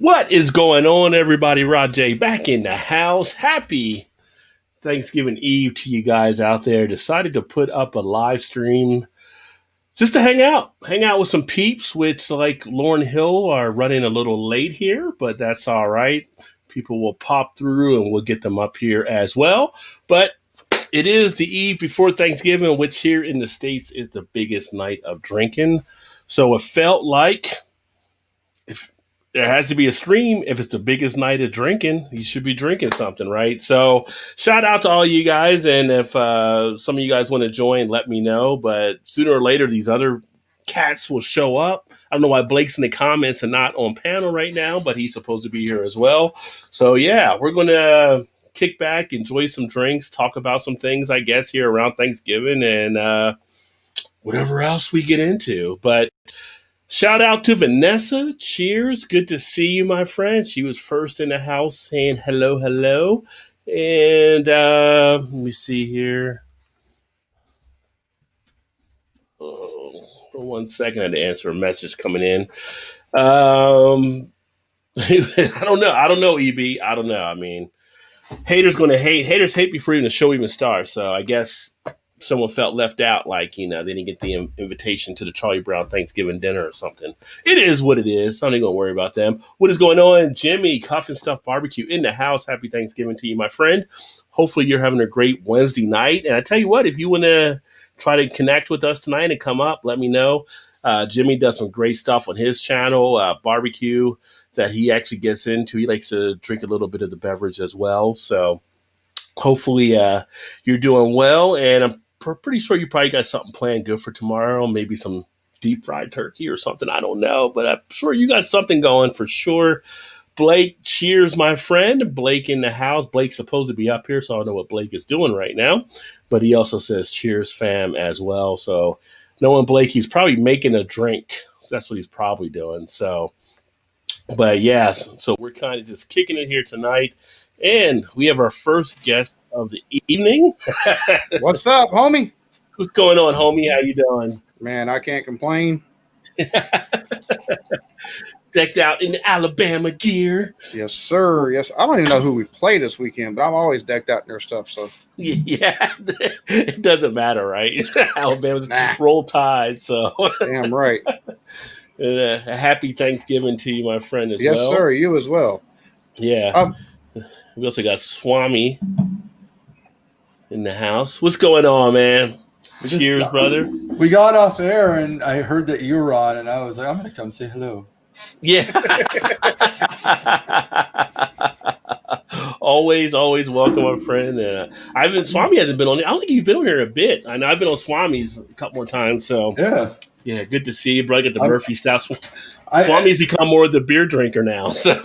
What is going on, everybody? Rajay back in the house. Happy Thanksgiving Eve to you guys out there. Decided to put up a live stream just to hang out with some peeps, which, like Lauren Hill, are running a little late here, but that's all right. People will pop through and we'll get them up here as well. But it is the eve before Thanksgiving, which here in the States is the biggest night of drinking. So it felt like if there has to be a stream, if it's the biggest night of drinking, you should be drinking something, right? So shout out to all you guys. And if some of you guys want to join, let me know. But sooner or later, these other cats will show up. I don't know why Blake's in the comments and not on panel right now, but he's supposed to be here as well. So yeah, we're going to kick back, enjoy some drinks, talk about some things, I guess, here around Thanksgiving and whatever else we get into. But shout out to Vanessa. Cheers. Good to see you, my friend. She was first in the house saying hello, hello. And let me see here. Oh, for 1 second, I had to answer a message coming in. I don't know. I don't know, EB. I don't know. I mean, haters going to hate. Haters hate before even the show even starts. So I guess someone felt left out, like, they didn't get the invitation to the Charlie Brown Thanksgiving dinner or something. It is what it is. I'm not going to worry about them. What is going on? Jimmy, Cuff and Stuff Barbecue in the house. Happy Thanksgiving to you, my friend. Hopefully you're having a great Wednesday night. And I tell you what, if you want to try to connect with us tonight and come up, let me know. Jimmy does some great stuff on his channel, barbecue, that he actually gets into. He likes to drink a little bit of the beverage as well. So hopefully you're doing well. And I'm pretty sure you probably got something planned good for tomorrow. Maybe some deep fried turkey or something. I don't know. But I'm sure you got something going for sure. Blake, cheers, my friend. Blake in the house. Blake's supposed to be up here, so I don't know what Blake is doing right now. But he also says cheers, fam, as well. So knowing Blake, he's probably making a drink. That's what he's probably doing. So, but yes, so we're kind of just kicking it here tonight. And we have our first guest of the evening. What's up, homie? What's going on, homie? How you doing? Man, I can't complain. Decked out in Alabama gear. Yes, sir. Yes. I don't even know who we play this weekend, but I'm always decked out in their stuff. So yeah, it doesn't matter, right? Alabama's roll tide. So damn right. And a happy Thanksgiving to you, my friend, as yes, well. Yes, sir. You as well. Yeah. We also got Swami in the house. What's going on, man? Cheers, brother. We got off air, and I heard that you were on, and I was like, I'm going to come say hello. Yeah. always welcome, my friend. Swami hasn't been on. I don't think he's been on here a bit. I know I've been on Swami's a couple more times. So yeah, good to see you, bro. Get the Murphy style. Swami's become more of the beer drinker now. So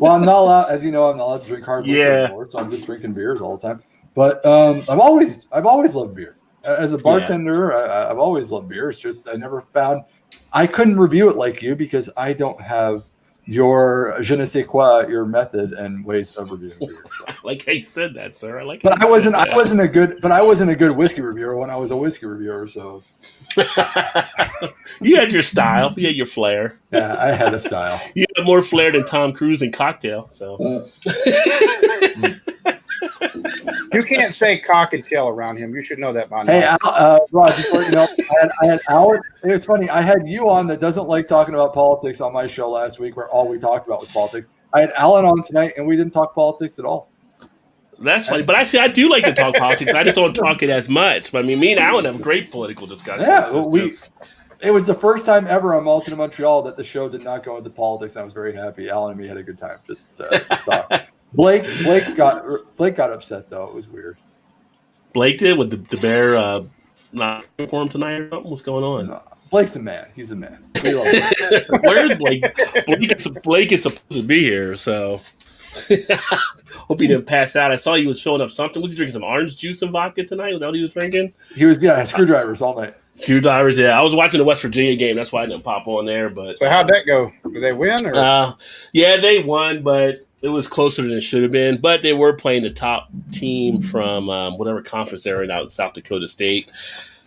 well, I'm not allowed, as you know, I'm not allowed to drink hard liquor anymore, so I'm just drinking beers all the time. But I've always loved beer. As a bartender, I've always loved beer. It's just I couldn't review it like you because I don't have your je ne sais quoi, your method and ways of reviewing beer. So. Like how you said that, sir. I wasn't a good whiskey reviewer when I was a whiskey reviewer. So you had your style, you had your flair. Yeah, I had a style. You had more flair than Tom Cruise in Cocktail. So. You can't say cock and tail around him. You should know that by now. Hey, Rod, just let you know, I had Alan. It's funny. I had you on that doesn't like talking about politics on my show last week, where all we talked about was politics. I had Alan on tonight, and we didn't talk politics at all. That's funny, but I do like to talk politics. I just don't talk it as much. But I mean, me and Alan have great political discussions. Yeah, it was the first time ever on Malton in Montreal that the show did not go into politics, and I was very happy. Alan and me had a good time just talking. Blake got upset though. It was weird. Blake did with the bear not for him tonight or something. What's going on? No, Blake's a man. He's a man. Where's Blake? Blake is supposed to be here, so hope he didn't pass out. I saw he was filling up something. Was he drinking some orange juice and vodka tonight? Was that what he was drinking? He was screwdrivers all night. Screwdrivers, yeah. I was watching the West Virginia game. That's why I didn't pop on there. But so how'd that go? Did they win? Or? Yeah, they won, but it was closer than it should have been. But they were playing the top team from whatever conference they're in out in South Dakota State.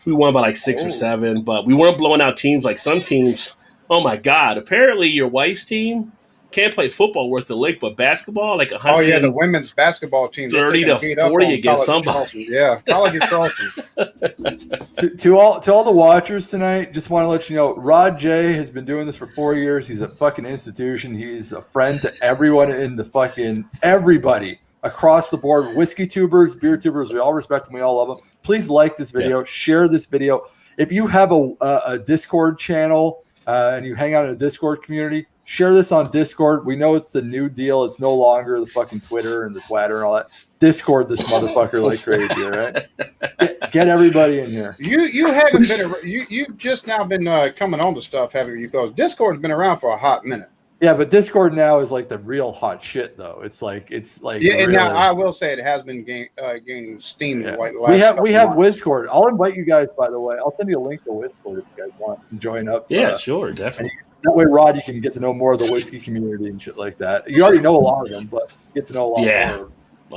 We won by like 6 or 7, but we weren't blowing out teams like some teams. Oh, my God. Apparently your wife's team can't play football worth the lick, but basketball, like 100. Oh yeah, the women's basketball team 30 to 40 against somebody. Yeah, College of Charleston. To all the watchers tonight, just want to let you know, Rod J has been doing this for 4 years. He's a fucking institution. He's a friend to everyone in the fucking everybody across the board. Whiskey tubers, beer tubers, we all respect them. We all love them. Please like this video, share this video. If you have a Discord channel and you hang out in a Discord community, share this on Discord. We know it's the new deal. It's no longer the fucking Twitter and the Twitter and all that. Discord this motherfucker like crazy, all right? Get everybody in here. You haven't been you've just now been coming on to stuff, haven't you? Because Discord's been around for a hot minute. Yeah, but Discord now is like the real hot shit, though. It's like yeah. And now I will say it has been gaining steam. Yeah. Like we have Wizcord. I'll invite you guys. By the way, I'll send you a link to Wizcord if you guys want to join up. Yeah, sure, definitely. That way, Rod, you can get to know more of the whiskey community and shit like that. You already know a lot of them, but get to know a lot more.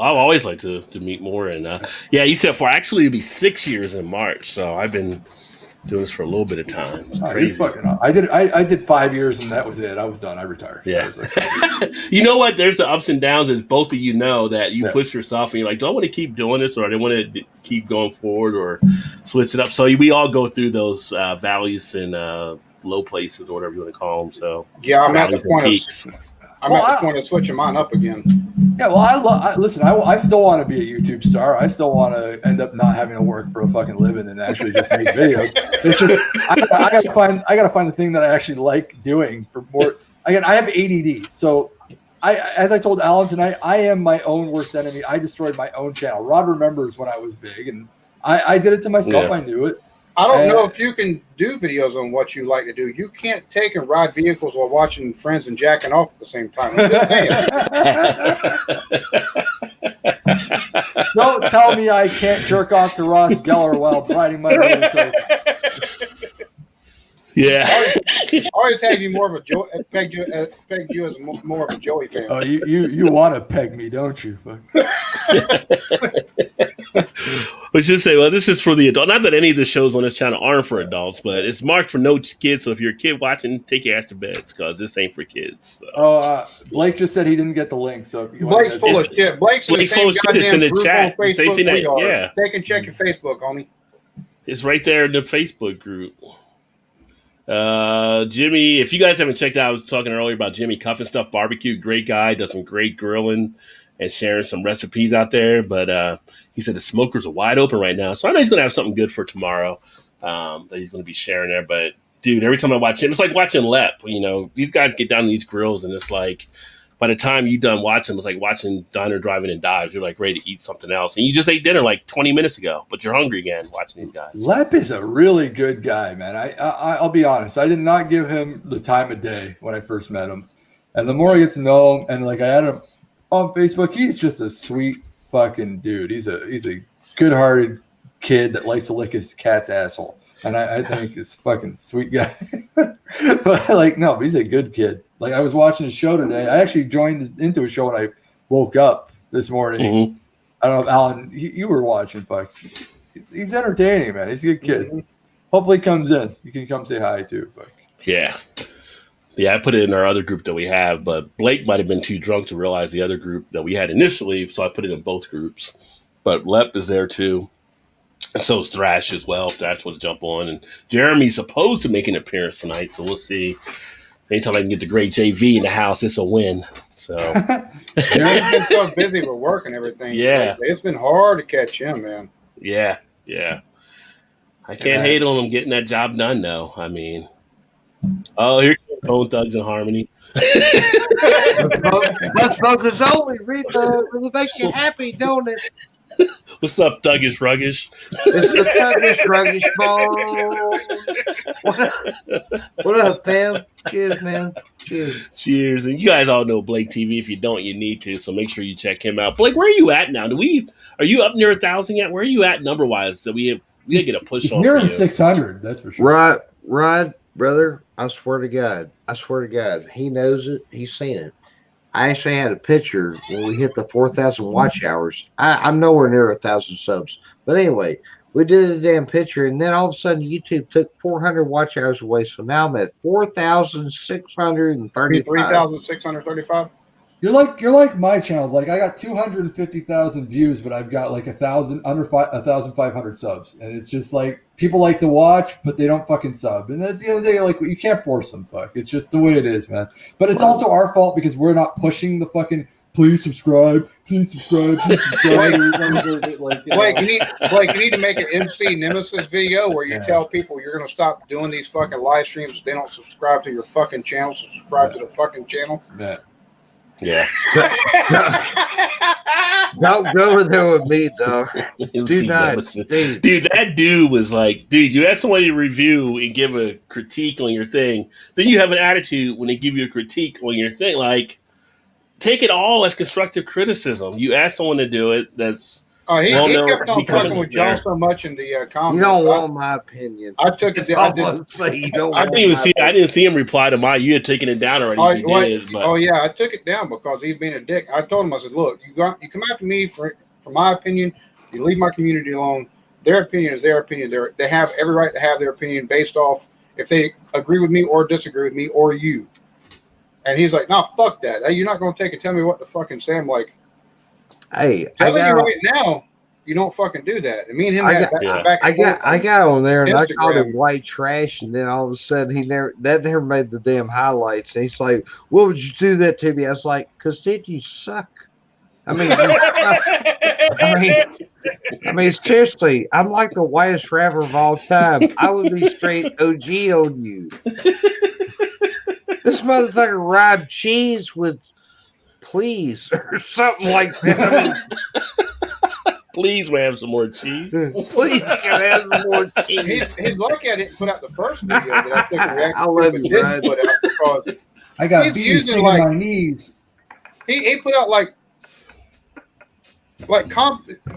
I've always liked to meet more. And he said actually it'll be 6 years in March. So I've been doing this for a little bit of time. Crazy. I did 5 years and that was it. I was done. I retired. Yeah. You know what? There's the ups and downs, as both of you know, that you push yourself and you're like, do I want to keep doing this, or I don't want to keep going forward or switch it up? So we all go through those valleys and low places, or whatever you want to call them. So yeah, I'm at the point of switching mine up again. Yeah, well, listen. I still want to be a YouTube star. I still want to end up not having to work for a fucking living and actually just make videos. It's just, I gotta find the thing that I actually like doing for more. Again, I have ADD, so as I told Alan tonight, I am my own worst enemy. I destroyed my own channel. Rod remembers when I was big, and I did it to myself. Yeah. I knew it. I don't know if you can do videos on what you like to do. You can't take and ride vehicles while watching friends and jacking off at the same time. Don't tell me I can't jerk off to Ross Geller while riding my motorcycle. Yeah, always had you more of a pegged you as more of a Joey fan. Oh, you want to peg me, don't you? We should say, well, this is for the adult. Not that any of the shows on this channel aren't for adults, but it's marked for no kids. So if you're a kid watching, take your ass to bed, because this ain't for kids. So. Blake just said he didn't get the link. So if you Blake's full of shit. Blake's full of shit. It's in the chat. Same thing. Yeah, they can check your Facebook, homie. It's right there in the Facebook group. Jimmy, if you guys haven't checked out, I was talking earlier about Jimmy Cuffin Stuff Barbecue. Great guy, does some great grilling and sharing some recipes out there. But he said the smokers are wide open right now, so I know he's gonna have something good for tomorrow that he's gonna be sharing there. But dude, every time I watch him, it's like watching Lep. You know, these guys get down to these grills, and it's like by the time you done watching, it's like watching Diner Driving and Dives. You're like ready to eat something else, and you just ate dinner like 20 minutes ago, but you're hungry again watching these guys. Lep is a really good guy, man. I'll be honest. I did not give him the time of day when I first met him, and the more I get to know him, and like I had him on Facebook, he's just a sweet fucking dude. He's a good-hearted kid that likes to lick his cat's asshole, and I think it's a fucking sweet guy. But like, no, he's a good kid. Like I was watching a show today. I actually joined into a show when I woke up this morning. Mm-hmm. I don't know if Alan, you were watching. Fuck, he's entertaining, man. He's a good kid. Mm-hmm. Hopefully, he comes in. You can come say hi too. Fuck. Yeah. I put it in our other group that we have, but Blake might have been too drunk to realize the other group that we had initially, so I put it in both groups. But Lep is there too. And so is Thrash as well, if Thrash wants to jump on. And Jeremy's supposed to make an appearance tonight, so we'll see. Anytime I can get the great JV in the house, it's a win. So Jeremy's been so busy with work and everything. Yeah. It's been hard to catch him, man. Yeah. I can't hate on him getting that job done, though. I mean, here comes Bone Thugs and Harmony. Let's focus only. Really makes you happy, don't it? What's up, Thuggish Ruggish? It's the Thuggish Ruggish ball. What up, fam? Cheers, man. Cheers. And you guys all know Blake TV. If you don't, you need to. So make sure you check him out. Blake, where are you at now? Are you up near 1,000 yet? Where are you at number wise? So we gotta get a push on. Near 600. That's for sure. Right, brother. I swear to God. He knows it. He's seen it. I actually had a picture when we hit the 4,000 watch hours. I'm nowhere near 1,000 subs. But anyway, We did a damn picture, and then all of a sudden YouTube took 400 watch hours away. So now I'm at 4,635. 3,635. You're like my channel. Like I got 250,000 views, but I've got like 1,500 subs, and it's just like people like to watch, but they don't fucking sub. And at the end of the day, like you can't force them. Fuck, it's just the way it is, man. But it's also our fault because we're not pushing the fucking please subscribe, please subscribe, please subscribe. Blake, you need to make an MC Nemesis video where you tell people you're going to stop doing these fucking live streams if they don't subscribe to your fucking channel. Subscribe to the fucking channel. Yeah. Don't go there with me, though. Do not. Dude, that dude was like, dude, you ask somebody to review and give a critique on your thing, then you have an attitude when they give you a critique on your thing. Like, take it all as constructive criticism. You ask someone to do it, that's... he kept on fucking with John so much in the comments. You don't want my opinion. I took it down. I didn't see him reply to mine. You had taken it down already. Yeah, I took it down because he's being a dick. I told him, I said, look, you come after me for my opinion. You leave my community alone. Their opinion is their opinion. They have every right to have their opinion based off if they agree with me or disagree with me or you. And he's like, no, fuck that. Hey, you're not going to take and tell me what to fucking say. I'm like, hey, telling you right now, you don't fucking do that. And me and him I got on there and Instagram. I called him white trash, and then all of a sudden that never made the damn highlights. And he's like, "What would you do that to me?" I was like, "Cause did you suck?" I mean, seriously, I'm like the whitest rapper of all time. I would be straight OG on you. This motherfucker rhymed cheese with please or something like that. I mean, please, we have some more cheese. Please, can have some more cheese. He's lucky I didn't put out the first video that I took a reaction I'll let him didn't put out because I got bees sticking my knees. He put out like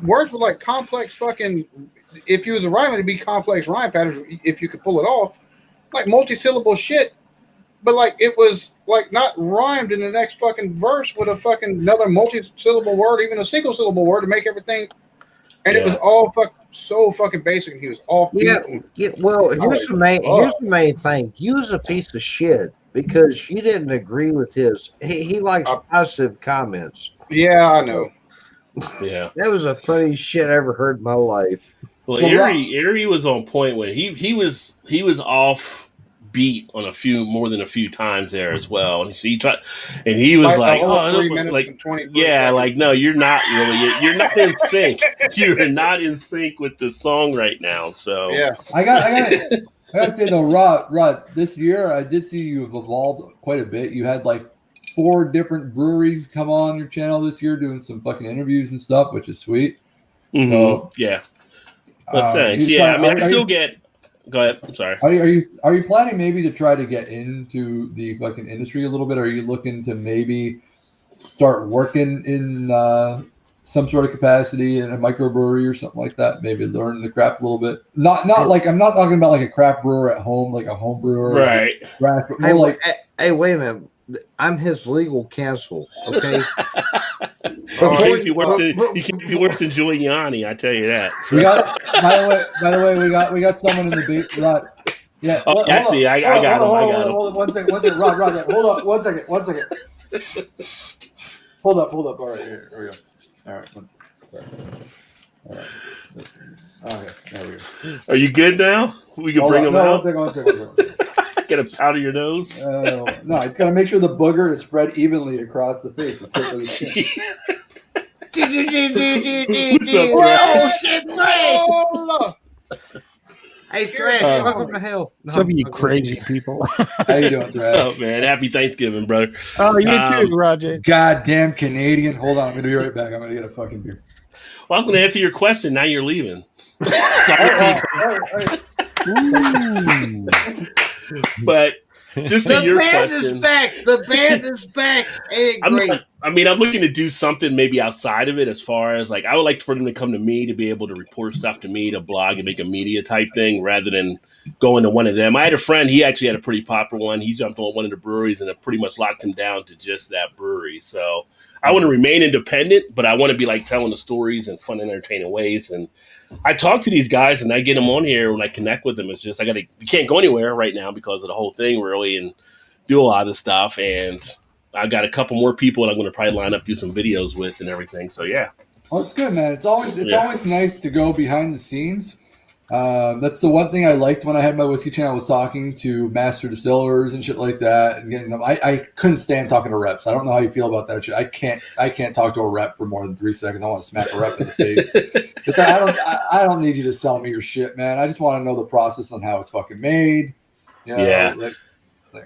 words with like complex fucking. If you was a rhyme, it'd be complex rhyme patterns. If you could pull it off, like multi-syllable shit. But like it was like not rhymed in the next fucking verse with a fucking another multi-syllable word, even a single syllable word to make everything. And it was all so fucking basic. And he was off. Yeah. Well, here's the main thing. You was a piece of shit because you didn't agree with his. He likes positive comments. Yeah, I know. Yeah, that was the funniest shit I ever heard in my life. Well, Erie was on point when he was off beat on more than a few times there as well, and he tried, and he was like, "Oh, no, you're not really. You're not in sync. You're not in sync with the song right now." So yeah, I gotta say though, Rod, this year I did see you've evolved quite a bit. You had like 4 different breweries come on your channel this year doing some fucking interviews and stuff, which is sweet. Mm-hmm. So, yeah. Well, thanks. Yeah, I mean, I still get. Go ahead. I'm sorry. Are you planning maybe to try to get into the fucking industry a little bit? Are you looking to maybe start working in some sort of capacity in a microbrewery or something like that? Maybe learn the craft a little bit. Not like I'm not talking about like a craft brewer at home, like a home brewer, right? Hey, wait a minute. I'm his legal counsel, okay? He can't be worse than Giuliani, I tell you that. So. We got, by the way, we got someone in the beat. Rod. Yeah. Oh, I see. I got him. Hold on, one second. Rod. Hold on, one second. Hold up. All right, here we go. All right. Okay, there we go. Are you good now? We can bring him out. One second. Get a powder your nose. No, it's got to make sure the booger is spread evenly across the face. What's up, Hey, Thresh, welcome to hell. Some of you crazy people. How you doing, Thresh? What's up, man? Happy Thanksgiving, brother. Oh, you too, Roger. Goddamn Canadian. Hold on, I'm going to be right back. I'm going to get a fucking beer. Well, I was going to answer your question. Now you're leaving. But just to your question, the band is back. Hey, great. I mean, I'm looking to do something maybe outside of it as far as like I would like for them to come to me to be able to report stuff to me, to blog and make a media type thing rather than going to one of them. I had a friend, he actually had a pretty popular one. He jumped on one of the breweries and it pretty much locked him down to just that brewery. So I want to remain independent, but I want to be like telling the stories in fun and entertaining ways. And I talk to these guys and I get them on here and I connect with them. It's just we can't go anywhere right now because of the whole thing really and do a lot of this stuff. And I got a couple more people that I'm going to probably line up, do some videos with and everything. So, yeah. Well, it's good, man. It's always nice to go behind the scenes. That's the one thing I liked when I had my whiskey channel. I was talking to master distillers and shit like that. And getting them. I couldn't stand talking to reps. I don't know how you feel about that shit. I can't talk to a rep for more than 3 seconds. I want to smack a rep in the face. But I don't need you to sell me your shit, man. I just want to know the process on how it's fucking made. You know, yeah.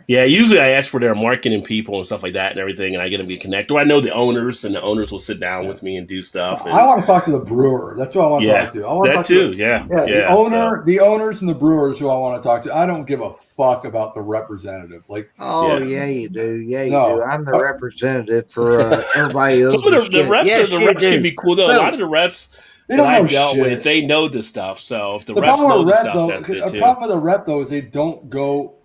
Yeah, usually I ask for their marketing people and stuff like that and everything, and I get them to connect. Or I know the owners, and the owners will sit down with me and do stuff. And, I want to talk to the brewer. That's what I want to talk to. I want that to talk too. The owners and the brewers who I want to talk to. I don't give a fuck about the representative. Like, yeah, you do. Yeah, you do. I'm the representative for everybody else. Some of the reps can be cool though. A lot of the reps they don't know dealt shit. with, they know this stuff. So if the reps know the stuff, that's it too. The problem with the rep though is they don't go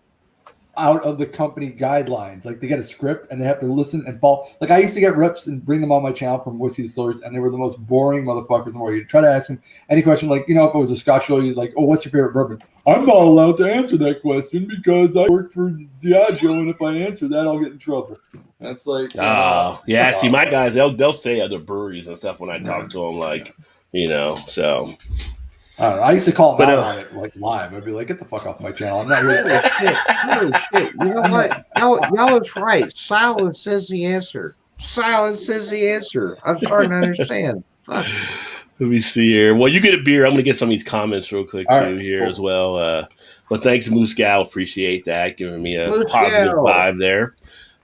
out of the company guidelines. Like they get a script and they have to listen and follow. Like I used to get reps and bring them on my channel from whiskey distillers, and they were the most boring motherfuckers. The more you try to ask them any question, like, you know, if it was a Scotch show, he's like, "Oh, what's your favorite bourbon?" I'm not allowed to answer that question because I work for Diageo, and if I answer that, I'll get in trouble. And it's like, yeah. See, my guys, they'll say other breweries and stuff when I talk to them, like, you know, so. I don't know. I used to call them out on it like live. I'd be like, "Get the fuck off my channel! I'm not here." Holy shit! You know what? Y'all is right. Silence is the answer. Silence is the answer. I'm starting to understand. Fuck. Let me see here. Well, you get a beer. I'm going to get some of these comments real quick too here as well. But thanks, Moose Gal. Appreciate that, giving me a positive vibe there.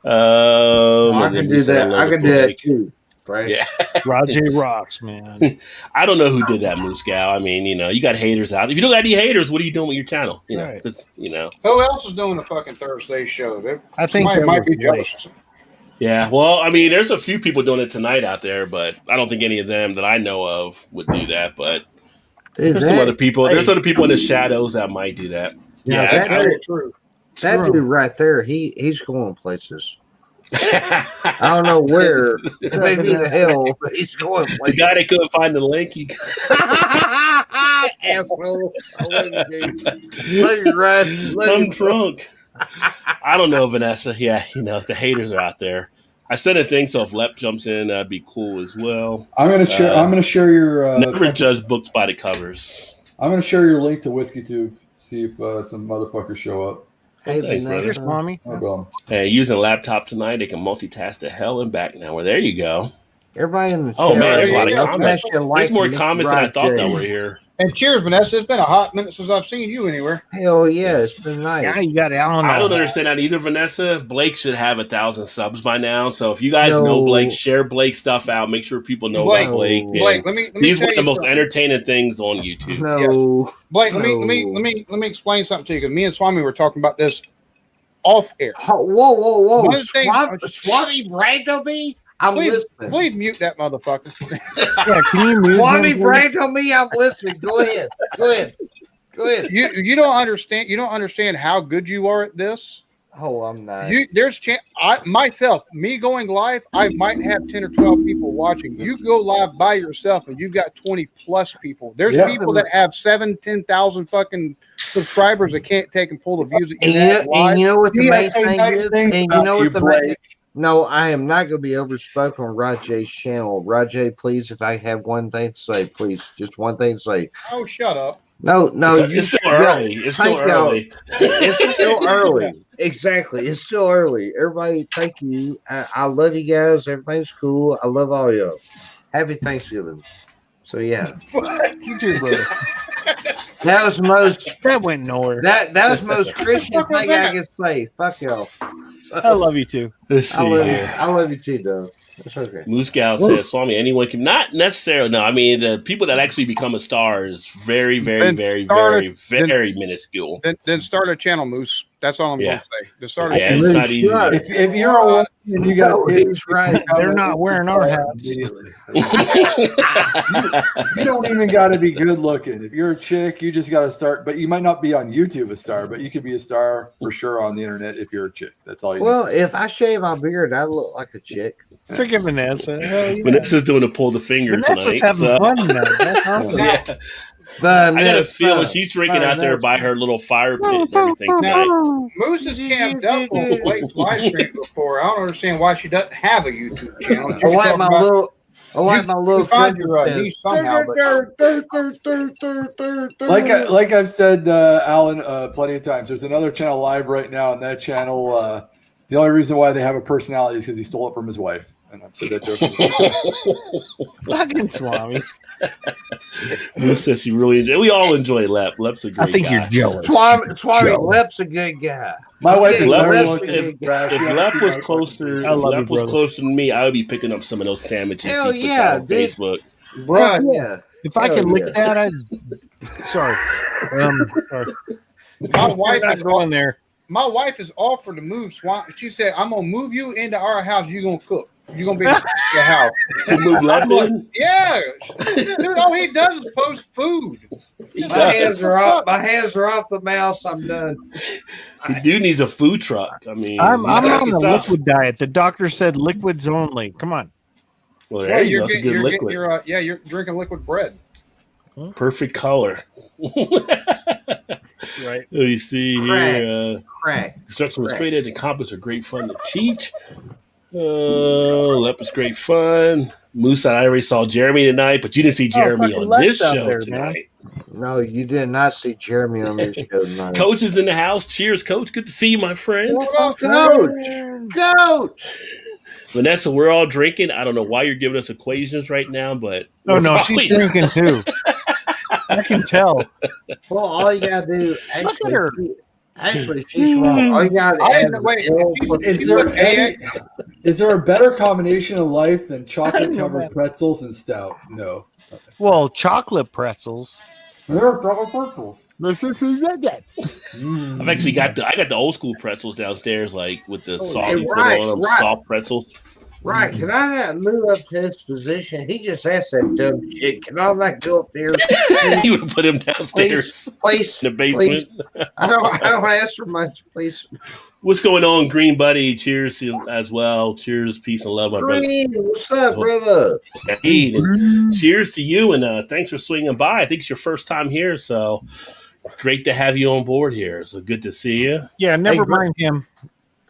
I can do that. I can do that too. Right. Yeah. Rajay rocks, man. I don't know who did that, Moose Gal. I mean, you know, you got haters out. If you don't got any haters, what are you doing with your channel? You know, because, you know. Who else is doing a fucking Thursday show? I think somebody might be jealous. Yeah, well, I mean, there's a few people doing it tonight out there, but I don't think any of them that I know of would do that. But there's some other people. There's other people in the shadows that might do that. Yeah, that's very true. That dude right there, he's going places. I don't know where, maybe in hell, but he's going places. The guy that couldn't find the link, asshole. I love you, dude. Love you, Rod. I'm drunk. I don't know, Vanessa. Yeah, you know, the haters are out there. I said a thing, so if Lep jumps in, that'd be cool as well. I'm gonna share your. Never judge books by the covers. I'm gonna share your link to WhiskeyTube. See if some motherfuckers show up. Hey, thanks, brother. Mommy. Hey, using a laptop tonight, they can multitask to hell and back now. Well, there you go. Everybody in the chat. Oh man, there's a lot of Yeah, comments. There's more comments than I thought that were here. And cheers, Vanessa. It's been a hot minute since I've seen you anywhere. Hell yeah, it's been nice. Yeah, you got it. I don't understand that either, Vanessa. Blake should have 1,000 subs by now. So if you guys know Blake, share Blake's stuff out. Make sure people know about Blake. Blake, let me he's one of the most something. entertaining things on YouTube. No, yes. Blake, let me explain something to you, because me and Swami were talking about this off air. Whoa! Swami bragged on me. I'm listening. Please mute that motherfucker. Yeah, can you mute Swami him? bragged on me. I'm listening. Go ahead. You don't understand. You don't understand how good you are at this. Oh, I'm not. There's me going live, I might have 10 or 12 people watching. You go live by yourself and you've got 20 plus people. There's people that have 10,000 fucking subscribers that can't take and pull the views that you have live. And you know what the main thing is? And you know what the main. No, I am not going to be overspoken on Rajay's channel. Rajay, please, if I have one thing to say, please, just one thing to say. Oh, shut up. No, it's still early. It's still early. It's still early. Exactly. It's still early. Everybody, thank you. I love you guys. Everything's cool. I love all y'all. Happy Thanksgiving. So, yeah. You too, brother. That was the most. That went nowhere. That was the most Christian thing I can say. Fuck y'all. I love you too. Let's see here. I love you too, though. It's okay. Moose Gal says, Swami, anyone can, not necessarily. No, I mean, the people that actually become a star is very, very, very, very, very minuscule. Then start a channel, Moose. That's all I'm Yeah. going to say. The starter Yeah, kit. it's not easy. Shut to- it. If you're a woman and you got No, kids, he's right. They're not wearing our hats. immediately. You don't even got to be good looking. If you're a chick, you just got to start. But you might not be on YouTube a star, but you could be a star for sure on the internet if you're a chick. That's all you Well, if I shave my beard, I look like a chick. Forget Vanessa. Hell yeah. Vanessa's doing a pull the finger Vanessa's tonight. having So. fun now. That's awesome. Yeah. I got a feeling she's drinking out there by her little fire pit and everything tonight. Moose has camped up on Blake's live stream before. I don't understand why she doesn't have a YouTube channel. I like my little. I like my little. You find your niche somehow, but like I've said, Alan, plenty of times. There's another channel live right now, and that channel. The only reason why they have a personality is because he stole it from his wife. And I've said that joke. Fucking Swami. Moose says she really enjoy. We all enjoy Lep. Lep's a great I think guy. you're jealous. Swami Lep's a good guy. My wife is Lep- better if- looking. If Lep was closer, I if love Lep you, was brother. closer to me, I would be picking up some of those sandwiches Hell he puts yeah, out on dude. Facebook. bruh, Yeah. If I Hell could yeah. lick that, I'd. Sorry. Sorry. my wife Not is going there. my wife is offered to move Swan. She said, "I'm gonna move you into our house. You're gonna cook. You're gonna be in the house." To move Lep I'm like, in, yeah, dude. All he does is post food. he My hands does. are off. My hands are off the mouse. I'm done. The dude needs a food truck. I mean, I'm he's got on the the stuff. liquid diet. The doctor said liquids only. Come on. Well, there you go. It's a good you're liquid. you're drinking liquid bread. Perfect color. Right. Let me see here. Crack. Instruction with straight edge and complex are great fun to teach. Lep was great fun. Moose and I already saw Jeremy tonight, but you didn't see Jeremy fucking on Lep's this out show there, tonight. No, you did not see Jeremy on this show tonight. Coach is in the house. Cheers, Coach. Good to see you, my friend. Coach. Vanessa, we're all drinking. I don't know why you're giving us equations right now, but Oh, we're no. probably- She's drinking too. I can tell. Well, all you gotta do Look at actually, her. she's wrong. All you gotta I add didn't- wait, Is there a better combination of life than chocolate I know covered that. pretzels and stout? No. Well, chocolate pretzels. I've actually got I got the old school pretzels downstairs, like with the salt you put right, on them, right. soft pretzels. Right, can I move up to his position? He just asked that dumb shit. Can all that go up there? You would put him downstairs Please, in the basement. I don't ask for much, please. What's going on, Green Buddy? Cheers to you as well. Cheers, peace and love, my brother. Green, what's up, brother? Indeed. And cheers to you, and thanks for swinging by. I think it's your first time here, so great to have you on board here. So good to see you. Yeah, never Hey, mind him.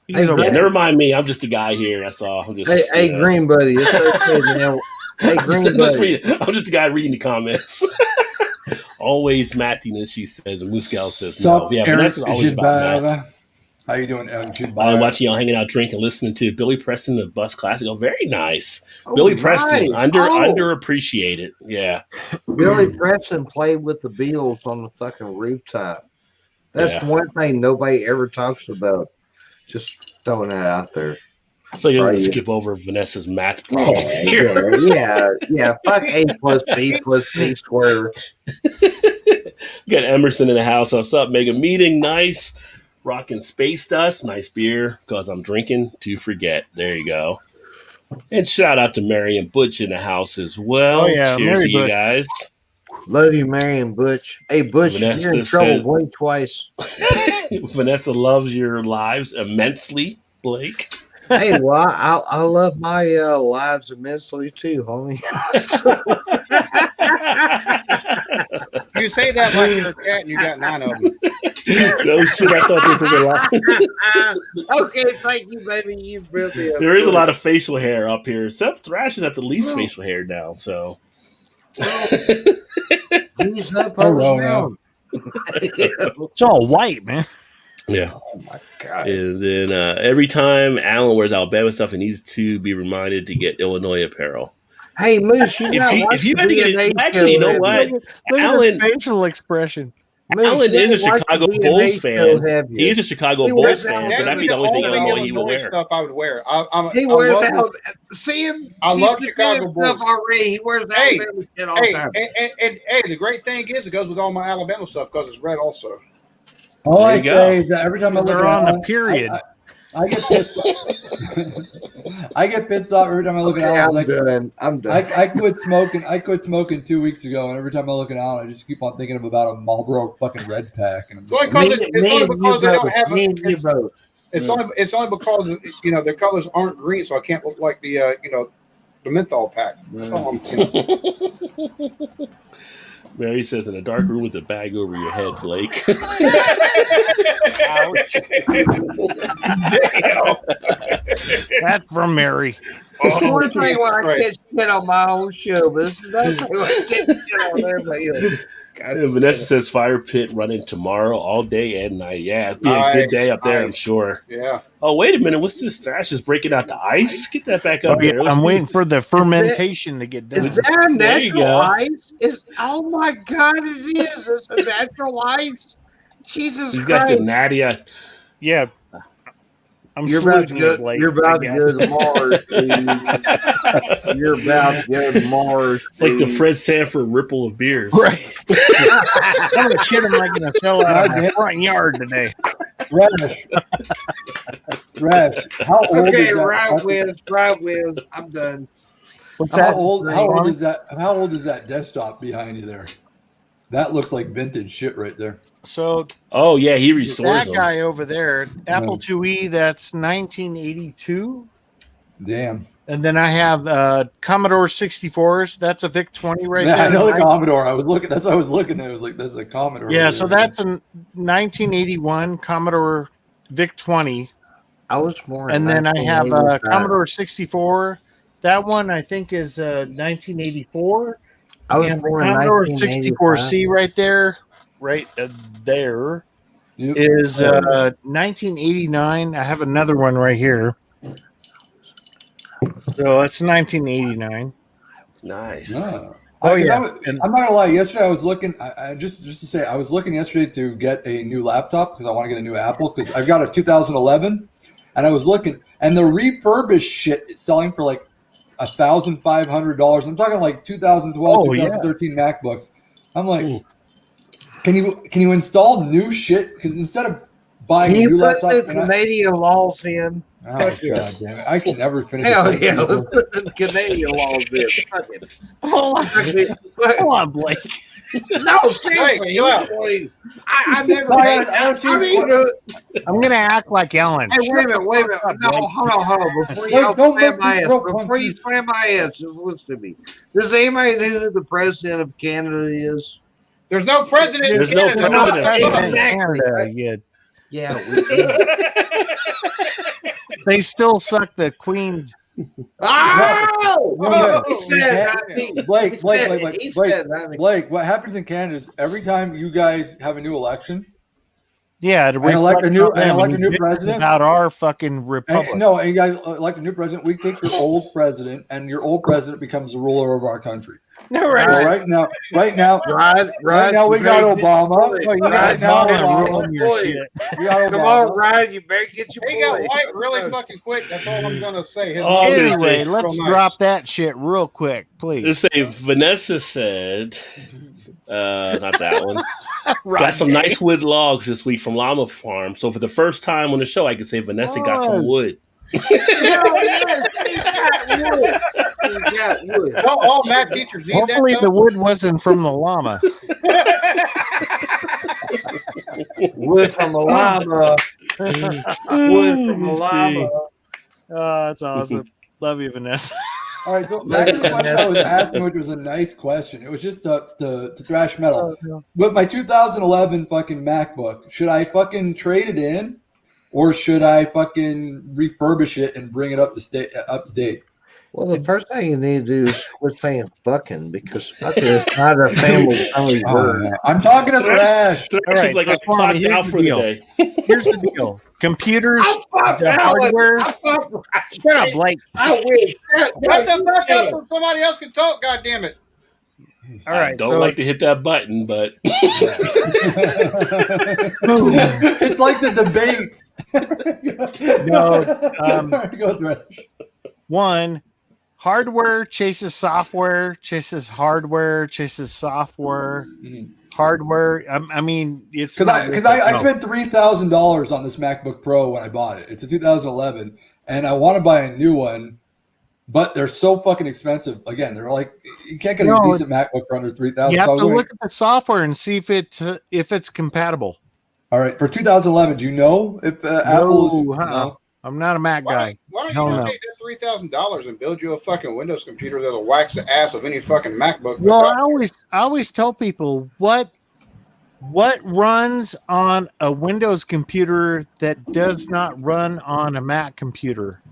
He's Hey, over Yeah, there. never mind me. I'm just a guy here. That's all. I'm just Hey, you know. Green buddy, it's okay, man. Hey, Green buddy. I'm just a guy reading the comments. Always Mattiness, she says, and Muscal says Sup, no. Yeah, Eric Vanessa's always about Matt. How you doing, Eric? I'm watching y'all hanging out, drinking, listening to Billy Preston, the Bus Classic. Oh, very nice. Oh, Billy Preston, nice. underappreciated. Yeah. Billy Preston played with the Beatles on the fucking rooftop. That's Yeah. one thing nobody ever talks about. Just throwing that out there. I feel like I'm going Right. to skip over Vanessa's math problem here. Yeah. Fuck A plus B plus B squared. We got Emerson in the house. What's up? Mega meeting. Nice. Rocking Space Dust. Nice beer because I'm drinking to forget. There you go. And shout out to Mary and Butch in the house as well. Oh, yeah, Cheers Mary to you Butch. guys. Love you, Mary and Butch. Hey, Butch, Vanessa you're in trouble. said- Blink twice. Vanessa loves your lives immensely, Blake. Hey, well, I love my lives immensely too, homie. You say that like you're a cat and you got 9 of them. So shit, I thought this was a lot. Okay, thank you, baby. You really There is a lot of facial hair up here. Except Thrash is at the least facial hair now. So He's up Oh, on well, his mountain. It's all white, man. yeah. Oh my god. And then every time Alan wears Alabama stuff, he needs to be reminded to get Illinois apparel. Hey, Moose, you If you had to get it, actually, you know what? Look at Alan- his facial expression. Alan is a Chicago Bulls fan. He is a Chicago He Bulls wears fan, so Alabama. that'd be the only thing Illinois he will wear. Stuff I would wear. He wears Alabama. See him? I love He's Chicago defending stuff Bulls. already. He wears Hey, Alabama shit all the Hey, time. and hey, the great thing is it goes with all my Alabama stuff because it's red also. All There I you say is that every time I look They're at on the Alan, period. I get pissed. I get pissed off every time I look at Alan. I'm Like, done. I'm done. I quit smoking. I quit smoking 2 weeks ago, and every time I look at Alan, I just keep on thinking about a Marlboro fucking red pack. And I'm just It's only like, because it's only because they don't have me and you both. it's only because their colors aren't green, so I can't look like the the menthol pack. That's all I'm. Mary says, in a dark room with a bag over your head, Blake. Ouch. Damn. That's from Mary. It's one thing when I catch shit on my own show, but it's another thing when I catch shit on everybody else. And Vanessa says fire pit running tomorrow all day and night. Yeah, it'd be a good day up there, I'm sure. Yeah. Oh, wait a minute. What's this? Thrash is breaking out the ice? Get that back up there. I'm waiting for the fermentation to get done. Is that a There you natural go. ice? Oh my God, it is. It's a natural ice. Jesus He's got Christ. the natty ice. Yeah. I'm You're about to saluting go. you, Blake, You're about I to guess. go to Mars. Dude. You're about to go to Mars. It's like the dude. Fred Sanford ripple of beers. Right. How much shit am I going to sell out of my front yard today? Rash, how old Okay, is that? Ryan wins. I'm done. What's How that? old is that? How old is that desktop behind you there? That looks like vintage shit right there. So Oh, yeah, he restores that them. guy over there, Apple IIe, that's 1982. Damn. And then I have Commodore 64s. That's a VIC 20 right Yeah, there. I know the Commodore. I was looking. That's what I was looking at. I was like, "That's a Commodore." Yeah, right so there. that's a 1981 Commodore VIC 20. I was born. in And then I have 1985. Commodore 64. That one I think is 1984. I was And born in Commodore 1985. 64C right there, there Yep. is 1989. I have another one right here. So it's 1989. Nice. Yeah. Oh, yeah. I'm not gonna lie. Yesterday I was looking. I just to say, I was looking yesterday to get a new laptop because I want to get a new Apple because I've got a 2011, and I was looking, and the refurbished shit is selling for like $1,500. I'm talking like 2012, 2013 MacBooks. I'm like, can you install new shit? Because instead of buying Can a new you put laptop, the Canadian laws in? oh god damn it, I can never finish. Hell a yeah, sentence. let's put the Canadian laws in. Fuck it. Hold on, Blake. No, seriously. Hey, chill out. I never. No, I mean, I'm going to act like Ellen. hey, wait a minute. No, hold on. Before Wait, you don't slam make my me ass, throw before you punches. slam my ass, just listen to me. Does anybody know who the president of Canada is? There's no president. There's in no Canada. president of President Canada. of Canada yet. Yeah, we did. They still suck the Queen's. Oh! No, He said, not me. Blake, He Blake, said- Blake, Blake, he Blake, said, not me. Blake, what happens in Canada is every time you guys have a new election, Yeah, to And elect a new- reflect on and elect them a new and president? about our fucking republic. and you guys elect a new president, we take your old president, and your old president becomes the ruler of our country. No, So right now, Right now we got Obama. Oh, you got Right now, Obama Obama. ruling your shit. We got Come on, Obama. Ryan, you better get your He got point. white really fucking quick. That's all I'm gonna say. His Oh, mom- I'm gonna Anyway, say- let's Real nice. drop that shit real quick, please. Let's say Vanessa said, not that one. Right. Got some nice wood logs this week from Llama Farm. So for the first time on the show, I can say Vanessa got some wood. all math teachers need Hopefully that. the though. wood wasn't from the llama. Wood from a llama. Wood from a llama. Oh, that's awesome. Love you, Vanessa. All right, so back to the question I was asking, which was a nice question. It was just to thrash metal. With my 2011 fucking MacBook, should I fucking trade it in, or should I fucking refurbish it and bring it up to date? Well, the first thing you need to do is quit saying fucking, because fucking is not a family-friendly word. I'm talking to thrash. Thrash All right, is like a so Swami, clocked here's out the for the deal. day. Here's the deal. Computers, the hardware. Shut up, Blake. I wish. Shut the fuck up so somebody else can talk. God damn it! All right, I don't so like to hit that button, but It's like the debates. No, Go thrash. one, hardware chases software, chases hardware, chases software. hardware. I mean, it's because I spent $3,000 on this MacBook Pro when I bought it. It's a 2011, and I want to buy a new one, but they're so fucking expensive. Again, they're like you can't get a decent MacBook for under $3,000. You have to look at the software and see if it's compatible. All right, for 2011, do you know if Apple's? No? I'm not a Mac guy. Why don't you take that $3,000 and build you a fucking Windows computer that'll wax the ass of any fucking MacBook? Well, I always tell people what runs on a Windows computer that does not run on a Mac computer.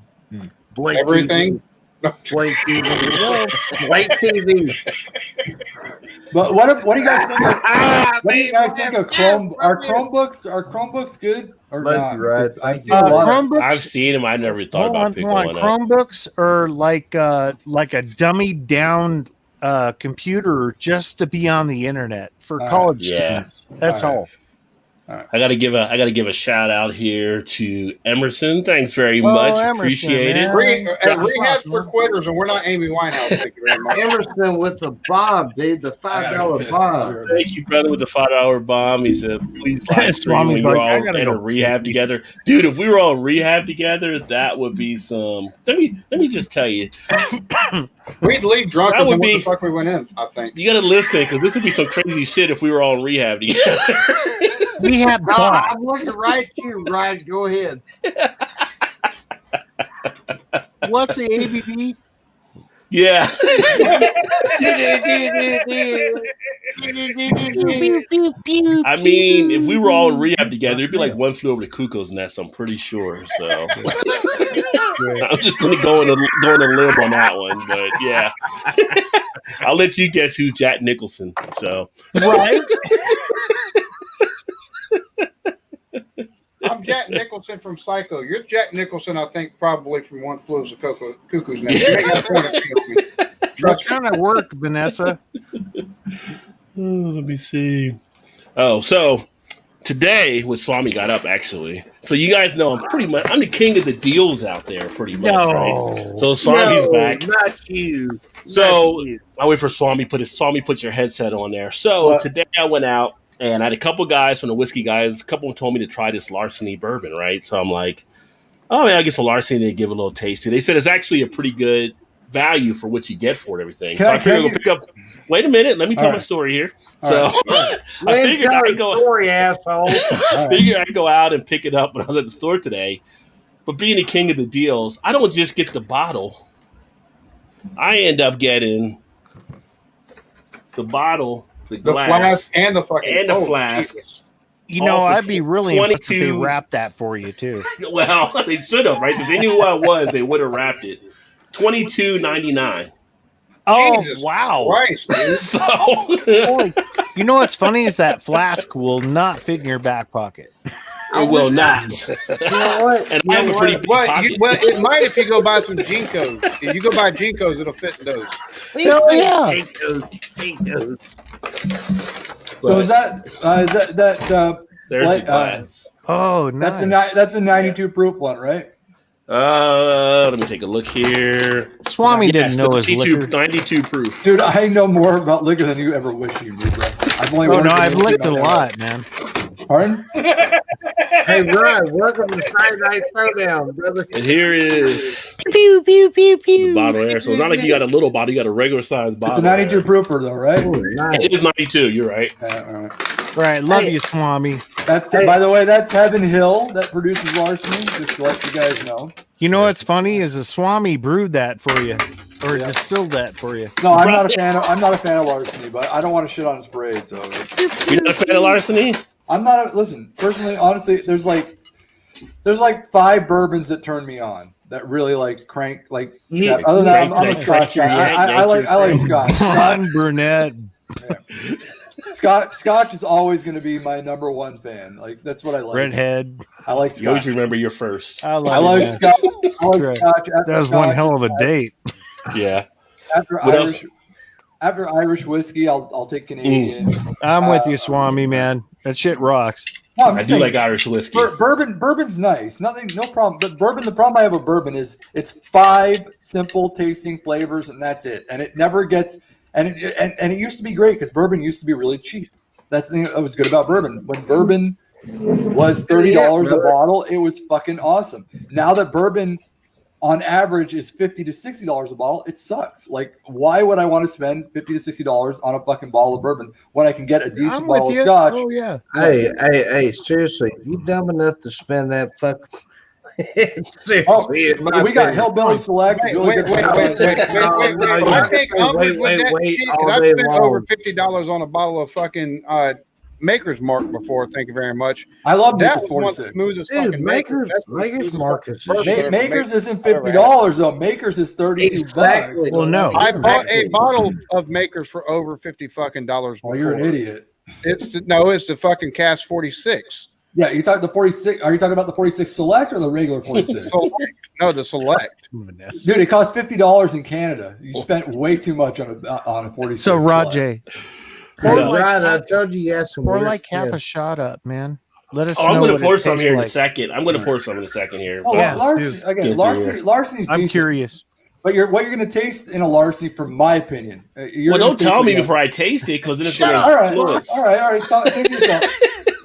Everything. Blank TV. Blank TV. But what do you guys think? What do you guys think of Chrome? Are Chromebooks good or not? Right. I've seen a lot. I've seen them. I never thought about picking one up. Chromebooks are like a dummied down computer just to be on the internet for college students. That's all. I gotta give a shout out here to Emerson. Thanks very much. Emerson, Appreciate it. Rehab for quitters, and we're not Amy Winehouse. Thank you very much. Emerson with the bomb, dude. The $5 bomb. Thank you, brother, with the $5 bomb. He said, "Please live stream when we're all in a rehab together, dude. If we were all in rehab together, that would be some. Let me just tell you, we'd leave drunk. That would be be. The fuck we went in. I think you got to listen because this would be some crazy shit if we were all in rehab together." I'm looking right at you, Ryan. Go ahead. What's the ABB? Yeah. I mean, if we were all in rehab together, it'd be like One Flew Over the Cuckoo's Nest. I'm pretty sure. So I'm just going to go on a limb on that one, but yeah, I'll let you guess who's Jack Nicholson. So right. I'm Jack Nicholson from Psycho. You're Jack Nicholson, I think, probably from One Flew Over the Cuckoo's Nest. You ain't got a point of view. What kind of work, Vanessa? Let me see. Oh, so today when Swami got up, actually. So you guys know I'm the king of the deals out there, pretty much. Right? So Swami's back. Not you. So I wait for Swami. Swami, put your headset on there. So today I went out. And I had a couple guys from the whiskey guys. A couple told me to try this Larceny bourbon, right? So I'm like, oh, yeah, I guess a Larceny to give a little taste. They said it's actually a pretty good value for what you get for it, everything. I figured I'd pick up. Wait a minute. Let me tell my story here. I figured I'd go. Story, asshole. I figured I'd go out and pick it up when I was at the store today. But being the king of the deals, I don't just get the bottle. I end up getting the bottle. The flask and the fucking flask. Jesus. You know, I'd be really impressed if they wrapped that for you too. Well, they should have, right? If they knew what it was, they would have wrapped it. $22.99. Oh, Jesus wow! Christ, dude. So, you know what's funny is that flask will not fit in your back pocket. It will not. You know what? And I have a pretty big pocket. Well, it might if you go buy some Jinkos. If you go buy Jinkos, it'll fit in those. Hell yeah! Jinkos. So is that there's the glass. Oh, nice. That's a 92 proof one, right? Let me take a look here. Swami didn't know his liquor. 92 proof. Dude, I know more about liquor than you ever wish you knew, bro. I've licked a lot, man. Pardon? Hey, Ryan, welcome to Friday Night Showdown, brother. And here is pew, pew, pew, pew. the bottle there. So it's not like you got a little bottle, you got a regular size bottle. It's a 92 proofer, though, right? Oh, nice. It is 92, you're right. All Right, love you, Swami. By the way, that's Heaven Hill that produces Larceny, just to let you guys know. You know what's funny is the Swami brewed that for you, or distilled that for you. No, I'm not a fan of Larceny, but I don't want to shit on his parade. So You're not a fan of Larceny? I'm not. Listen, personally, honestly, there's like 5 bourbons that turn me on. That really like crank like. Yeah. Other than that, I'm a Scotch guy. I like Scotch. Ron Burnett. Yeah. Scotch is always going to be my number one fan. Like that's what I like. Redhead. I like You Scotch. always remember your first. I like Scotch. I like Right. Scotch. That was one hell of a date. Yeah. After Irish whiskey, I'll take Canadian. I'm with you, Swami, man. That shit rocks. No, I do like Irish whiskey. Bourbon's nice. No problem. But bourbon, the problem I have with bourbon is it's 5 simple tasting flavors and that's it. And it never gets, and it used to be great because bourbon used to be really cheap. That's the thing that was good about bourbon. When bourbon was $30 a bottle, it was fucking awesome. Now that bourbon on average is $50 to $60 a bottle, it sucks. Like, why would I want to spend $50 to $60 on a fucking bottle of bourbon when I can get a decent bottle of scotch? Oh yeah. Hey, seriously, you dumb enough to spend that fuck? Seriously, we got Hillbilly Select. Wait. I take umbrage with that shit because I spent over $50 on a bottle of fucking Maker's Mark before. Thank you very much. I love that. Maker's 46. Dude, Maker's Mark is Makers isn't $50 though. Makers is $32. Well, no, I bought a bottle of Makers for over $50 fucking dollars. Oh, you're an idiot. It's the fucking Cask 46. Yeah, you talking the 46? Are you talking about the 46 Select or the regular 46? No, the Select. Dude, it costs $50 in Canada. You spent way too much on a 46. So Rajay, Right, I told you yes. pour like half a shot up, man. Let us know. I'm going to pour what it some tastes here in a like. second. I'm going to pour some in a second here. Oh, Yeah, Larceny's I'm decent, curious. but what you're going to taste in a Larceny, from my opinion. Well, don't tell me before I taste it, because then it's going to All right. Taste yourself.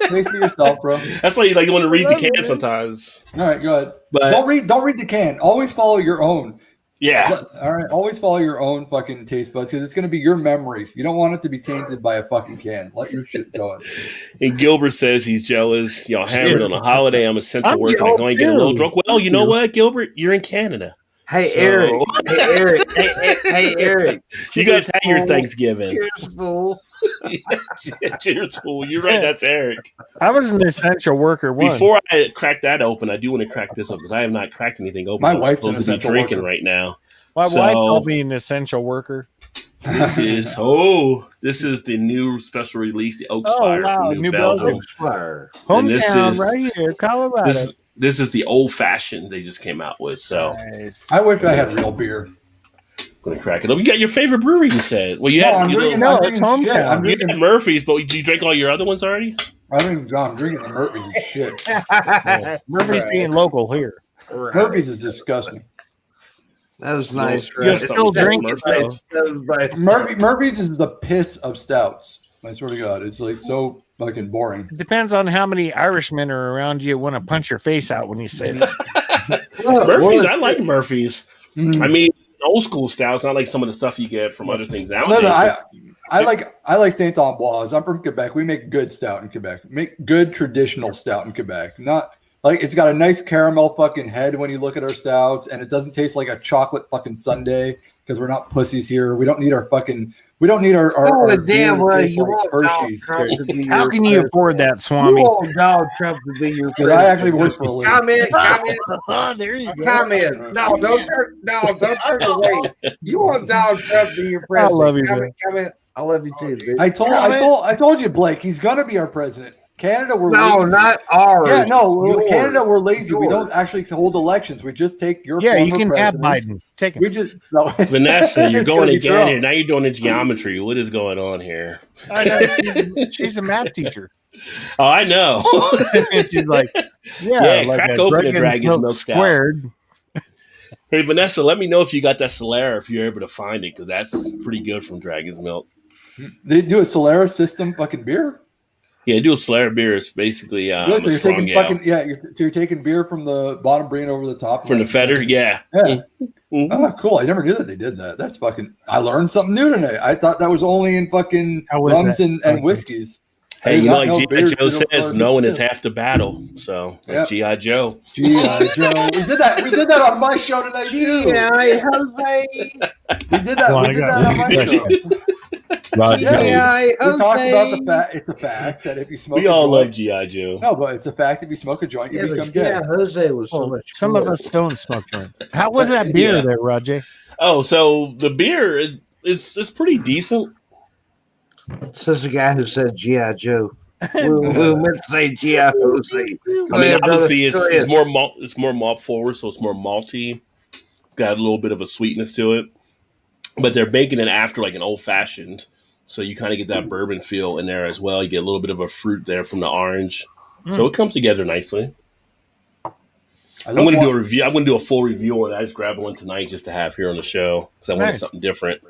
Taste it yourself, bro. That's why you want to read the can sometimes. All right, go ahead. But don't read the can. Always follow your own. Yeah. All right. Always follow your own fucking taste buds, because it's going to be your memory. You don't want it to be tainted by a fucking can. Let your shit go. And Gilbert says he's jealous. Y'all hammered on a holiday. I'm essential worker. I'm going to get a little drunk. Well, you know what, Gilbert? You're in Canada. Hey, So- Eric. Hey, Eric. You guys had your Thanksgiving. Cheers, fool. Cheers, fool. You're right. That's Eric. I was an essential worker once. Before I crack that open, I do want to crack this up because I have not cracked anything open. My I'm wife's an supposed to be essential drinking worker. right now. My So- wife called me an essential worker. This is the new special release, the Oaks Oh, Fire wow, from New New Belgium. Belgium. Fire. And this Hometown is- right here, Colorado. This is the old fashioned they just came out with. So Nice. I wish I had real beer. I'm gonna crack it up. You got your favorite brewery, you said. Well, you had I'm drinking it's hometown. shit. I'm you drinking had Murphy's, but did you drink all your other ones already? I'm drinking the Murphy's and shit. Murphy's being local here. Murphy's is disgusting. That was nice, You're right? still drinking, Murphy's. Murphy's is the piss of stouts. I swear to God, it's like so fucking boring. It depends on how many Irishmen are around you want to punch your face out when you say that. Murphy's, I like Murphy's. Mm. I mean, old school stouts, not like some of the stuff you get from other things nowadays. No, I like Saint Amboise. I'm from Quebec. We make good stout in Quebec. Make good traditional stout in Quebec. Not like it's got a nice caramel fucking head when you look at our stouts, and it doesn't taste like a chocolate fucking sundae because we're not pussies here. We don't need our our damn beer to right. taste You like want Hershey's. Donald Trump to be How your can you president. afford that, You Swami? want Donald Trump to be your Because I actually work for a living. Comment. Oh, there you go. Comment. No, don't turn away. You want Donald Trump to be your president. I love you, man. Comment. I love you too, bitch. I told you, Blake. He's gonna be our president. Canada, we're No, lazy. not ours. Yeah, no, Yours. Canada, we're lazy. We Yours. don't actually hold elections. We just take your Yeah, you former can have president. Biden. Take him. We just no. Vanessa, you're It's going gonna be again Trump. here. Now you're doing into geometry. What is going on here? I know, she's a math teacher. Oh, I know. And she's like, Yeah, like crack a open a dragon's milk stout. squared. Hey, Vanessa, let me know if you got that Solera, if you're able to find it, because that's pretty good from Dragon's Milk. They do a Solaris system fucking beer. Yeah, do a Solera beer. It's basically Really? So a you're strong taking ale. fucking you're taking beer from the bottom, bringing it over the top From the Feder, yeah. Yeah. Mhm. Oh, cool! I never knew that they did that. That's fucking. I learned something new today. I thought that was only in fucking How was rums that? and Okay. whiskeys. I Hey, did you know, not like G.I. beers Joe did a says, Solaris knowing is system. half the battle. So, like Yep. G.I. Joe. G.I. Joe. We did that. We did that on my show tonight too. G.I. Jose. We did that. Well, we I did got that on one my show. question. G.I. We talked about Jose. the fact. It's a fact that if you smoke, We a all joint, love G.I. Joe. No, but it's a fact if you smoke a joint, you Yeah, become but dead. G.I. Jose was so Well, much. some of cooler. us don't smoke joints. How was that beer Yeah. there, Rajay? Oh, so the beer is it's pretty decent. Says the guy who said G.I. Joe. we meant to say G.I. Jose. I mean, obviously, it's more malt. It's more malt forward, so it's more malty. It's got a little bit of a sweetness to it, but they're making it after like an old fashioned, so you kind of get that bourbon feel in there as well. You get a little bit of a fruit there from the orange, so it comes together nicely. I'm going to do a review. I'm going to do a full review on it. I just grabbed one tonight just to have here on the show because I wanted Nice. something different.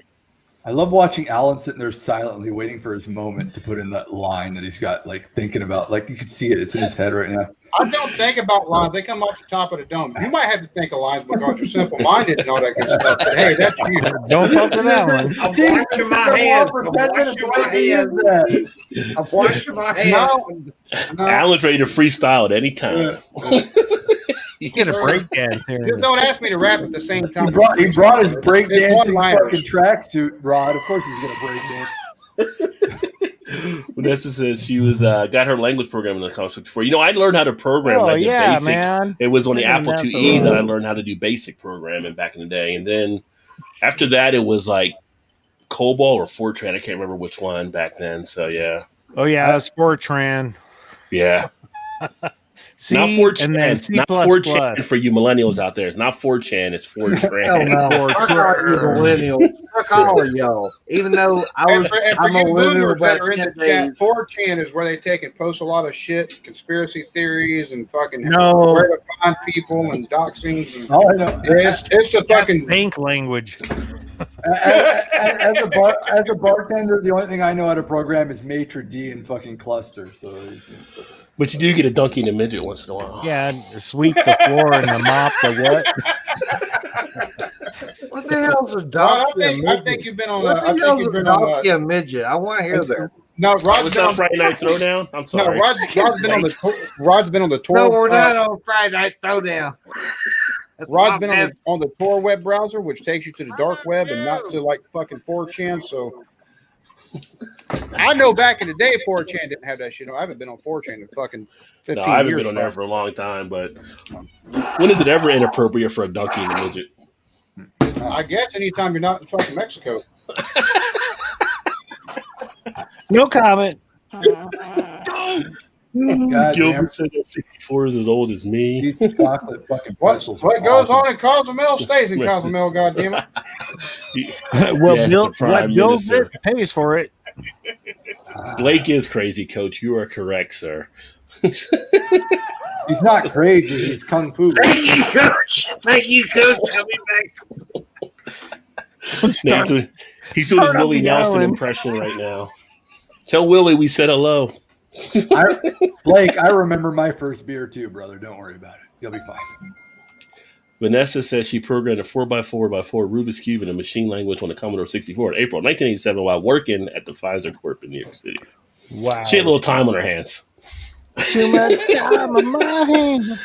I love watching Alan sitting there silently waiting for his moment to put in that line that he's got, like, thinking about. Like, you can see it. It's in his head right now. I don't think about lines. They come off the top of the dome. You might have to think of lines because you're simple-minded and all that good stuff. But hey, that's you. Don't fuck with that one. I'm washing my hands. I'm washing my hands. No. Alan's ready to freestyle at any time. You get a breakdance here. Just don't ask me to rap at the same time. He brought his breakdancing one-liners. fucking tracksuit, Rod. Of course he's going to breakdance. Vanessa says she was got her language program in the college before. You know, I learned how to program the basic. Man. It was on the Yeah, Apple that's IIe a that I learned how to do basic programming back in the day. And then after that, it was like COBOL or Fortran. I can't remember which one back then. So, yeah. Oh, yeah, that's Fortran. Yeah. C, not 4chan, and then C++. not 4chan for you millennials out there. It's not 4chan, it's Fortran. Hell no. Fuck all you millennials. Fuck all of y'all. Even though I'm a millennial that about are in the 10 chat, days. 4chan is where they take and post a lot of shit, conspiracy theories, and fucking No. where to find people and doxings. And All I know, it's a fucking bank language. as a bartender, the only thing I know how to program is maitre d and fucking cluster. So, But you do get a donkey and a midget once in a while. Yeah, sweep the floor and the mop the what? What the hell's a I donkey? think you've been on. What I the think hell's you've a been on. donkey a midget? I want to hear that. No, Was Rod's been that on. Friday Night Throwdown? I'm No, sorry. Rod's been on the. Rod's been on the tour. No, we're not on Friday Night Throwdown. That's Rod's my been bad. on the Tor web browser, which takes you to the dark web and not to like fucking 4chan. So I know back in the day, 4chan didn't have that shit. I haven't been on 4chan in fucking 15 No, I haven't years. been on there for a long time, but when is it ever inappropriate for a donkey and a midget? I guess anytime you're not in fucking Mexico. No comment. God Gilbert damn. said that 64 is as old as me. These chocolate fucking What pretzels. goes are on in Cozumel stays in Cozumel, goddammit. Well, Yes, Bill, the Prime what builds Minister. it pays for it. Blake is crazy, Coach. You are correct, sir. He's not crazy. He's kung fu. Thank you, Coach. Thank you, Coach. I'll be back. No, he's doing his Start up Willie the Nelson island. impression right now. Tell Willie we said hello. Blake, I remember my first beer too, brother. Don't worry about it. You'll be fine. Vanessa says she programmed a 4x4x4 Rubik's Cube in a machine language on the Commodore 64 in April 1987 while working at the Pfizer Corp in New York City. Wow. She had a little time on her hands. Too much time on my hands.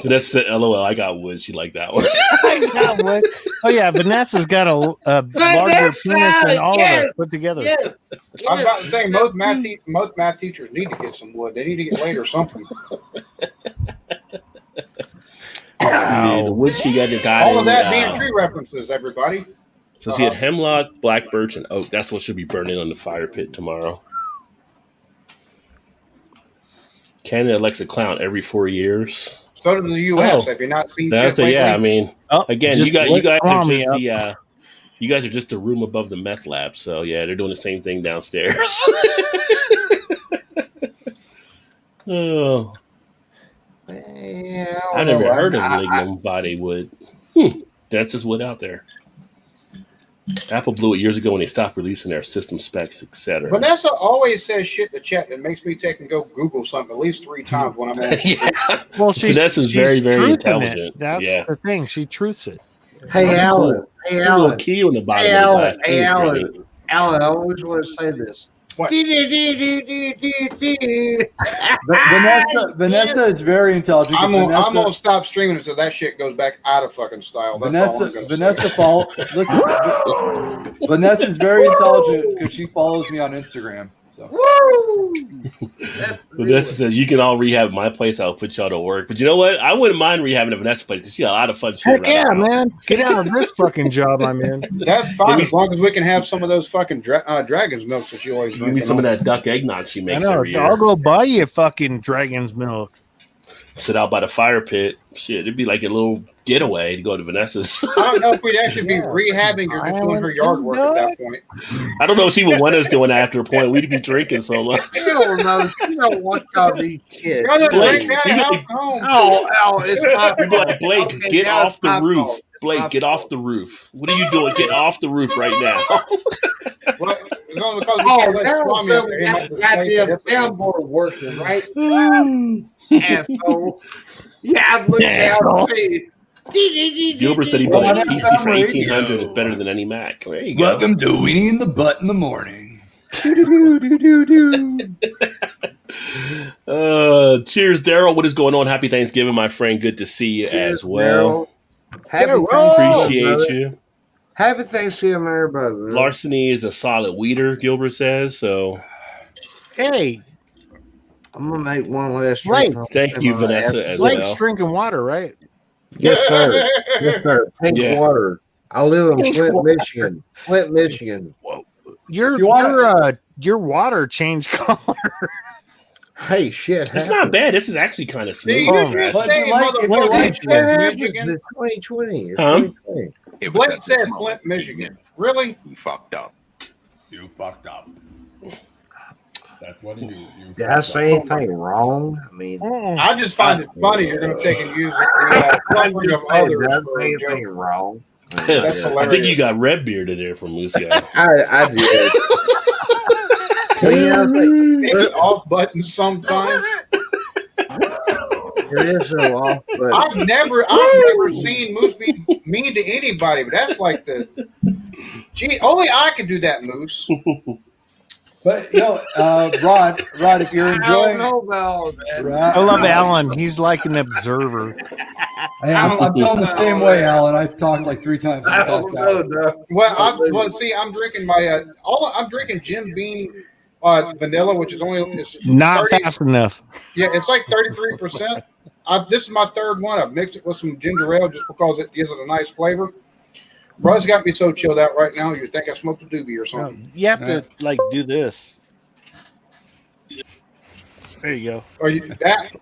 Vanessa said, LOL, I got wood. She liked that one. I got one. Oh, yeah. Vanessa's got a larger penis than all of us put together. Yes. I'm about to say most math teachers need to get some wood. They need to get laid or something. Yeah, the wood she got All of that being tree references, everybody. So she had hemlock, black birch, and oak. That's what should be burning on the fire pit tomorrow. Canada elects a clown every 4 years. So did the U.S. Oh. Have you not seen That's shit lately? I mean, again, just you guys are call just me up. you guys are just a room above the meth lab. So yeah, they're doing the same thing downstairs. Oh, Yeah, I never heard of lignum body wood. That's just wood out there. Apple blew it years ago when they stopped releasing their system specs, etc. Vanessa always says shit in the chat that makes me take and go Google something at least 3 times when I'm on. Yeah. Well, Vanessa's very, very truthing intelligent. It. That's Yeah. the thing. She truths it. Hey, Alan. Hey, Put a little Alan. key on the bottom Hey, of the Alan. glass. Hey, It's Alan. great. Alan, I always want to say this. What? Vanessa is very intelligent. I'm Vanessa, gonna stop streaming until that shit goes back out of fucking style. That's all I'm gonna Vanessa say. Listen, Vanessa's very intelligent because she follows me on Instagram. So Woo! Vanessa says you can all rehab at my place. I'll put y'all to work. But you know what? I wouldn't mind rehabbing at Vanessa's place because she got a lot of fun shit. Heck around yeah, the house. man. Get out of this fucking job I'm in. That's fine as long as we can have some of those fucking dragon's milks that you always Give me some of that duck eggnog she I makes know. every year. I'll go buy you fucking dragon's milk. Sit out by the fire pit. Shit, it'd be like a little getaway to go to Vanessa's. I don't know if we'd actually be rehabbing or just doing her yard work at that point. I don't know if she would want us doing that after a point. We'd be drinking so much. Hell no. You don't want all these kids. Y'all didn't Blake, drink that you at like- home. Oh, it's my You'd be like, Blake, Okay, get now off it's the my roof. fault. Blake, get off the roof. What are you doing? Get off the roof right now. Well, it's only because we can't let Swami up there. He might just slay the goddamn episode. soundboard working, right? Asshole. Yeah, I'd look down and see. Gilbert said he Well, believes on PC FM for 1800 radio. is better than any Mac. There you go. Welcome to Weenie in the Butt in the Morning. Cheers, Daryl. What is going on? Happy Thanksgiving, my friend. Good to see you as well. Happy Appreciate Thanksgiving, you. Happy Thanksgiving, everybody. Larceny is a solid weeder, Gilbert says. So, Hey, I'm gonna make one last Right. drink. thank you, Vanessa, as Blake's well. drinking water, right? Yes, sir. Yes, sir. Pink Yeah. water. I live in Pink Flint, water. Michigan. Flint, Michigan. Your water changed color. Hey, shit. It's not bad. This is actually kind of See, smooth. you Brad. just say motherfucker It's Flint, Michigan. 2020. It's Huh? 2020. Blake said Flint, Michigan. Really? You fucked up. You fucked up. That's what you Did I say anything wrong? I mean, I just find it funny you're going to take and use the I'm suffering just of saying, others did I for say a joke. anything wrong? That's I hilarious. think you got red bearded there from Lucio. I did. Well, you know, It's off button sometimes. it is so off, but I've never seen Moose be mean to anybody, but that's like the gee, only I can do that, Moose. But Rod, if you're I don't enjoying, know about all that. Rod, I love Alan. He's like an observer. I'm feeling the same way, Alan. I've talked like 3 times. I don't know, Doug. See, I'm drinking my I'm drinking Jim Beam vanilla, which is only Not 30 fast enough. Yeah, it's like 33%. This is my third one. I've mixed it with some ginger ale just because it gives it a nice flavor. Russ got me so chilled out right now. You think I smoked a doobie or something? You have to like do this. There you go. Or you that?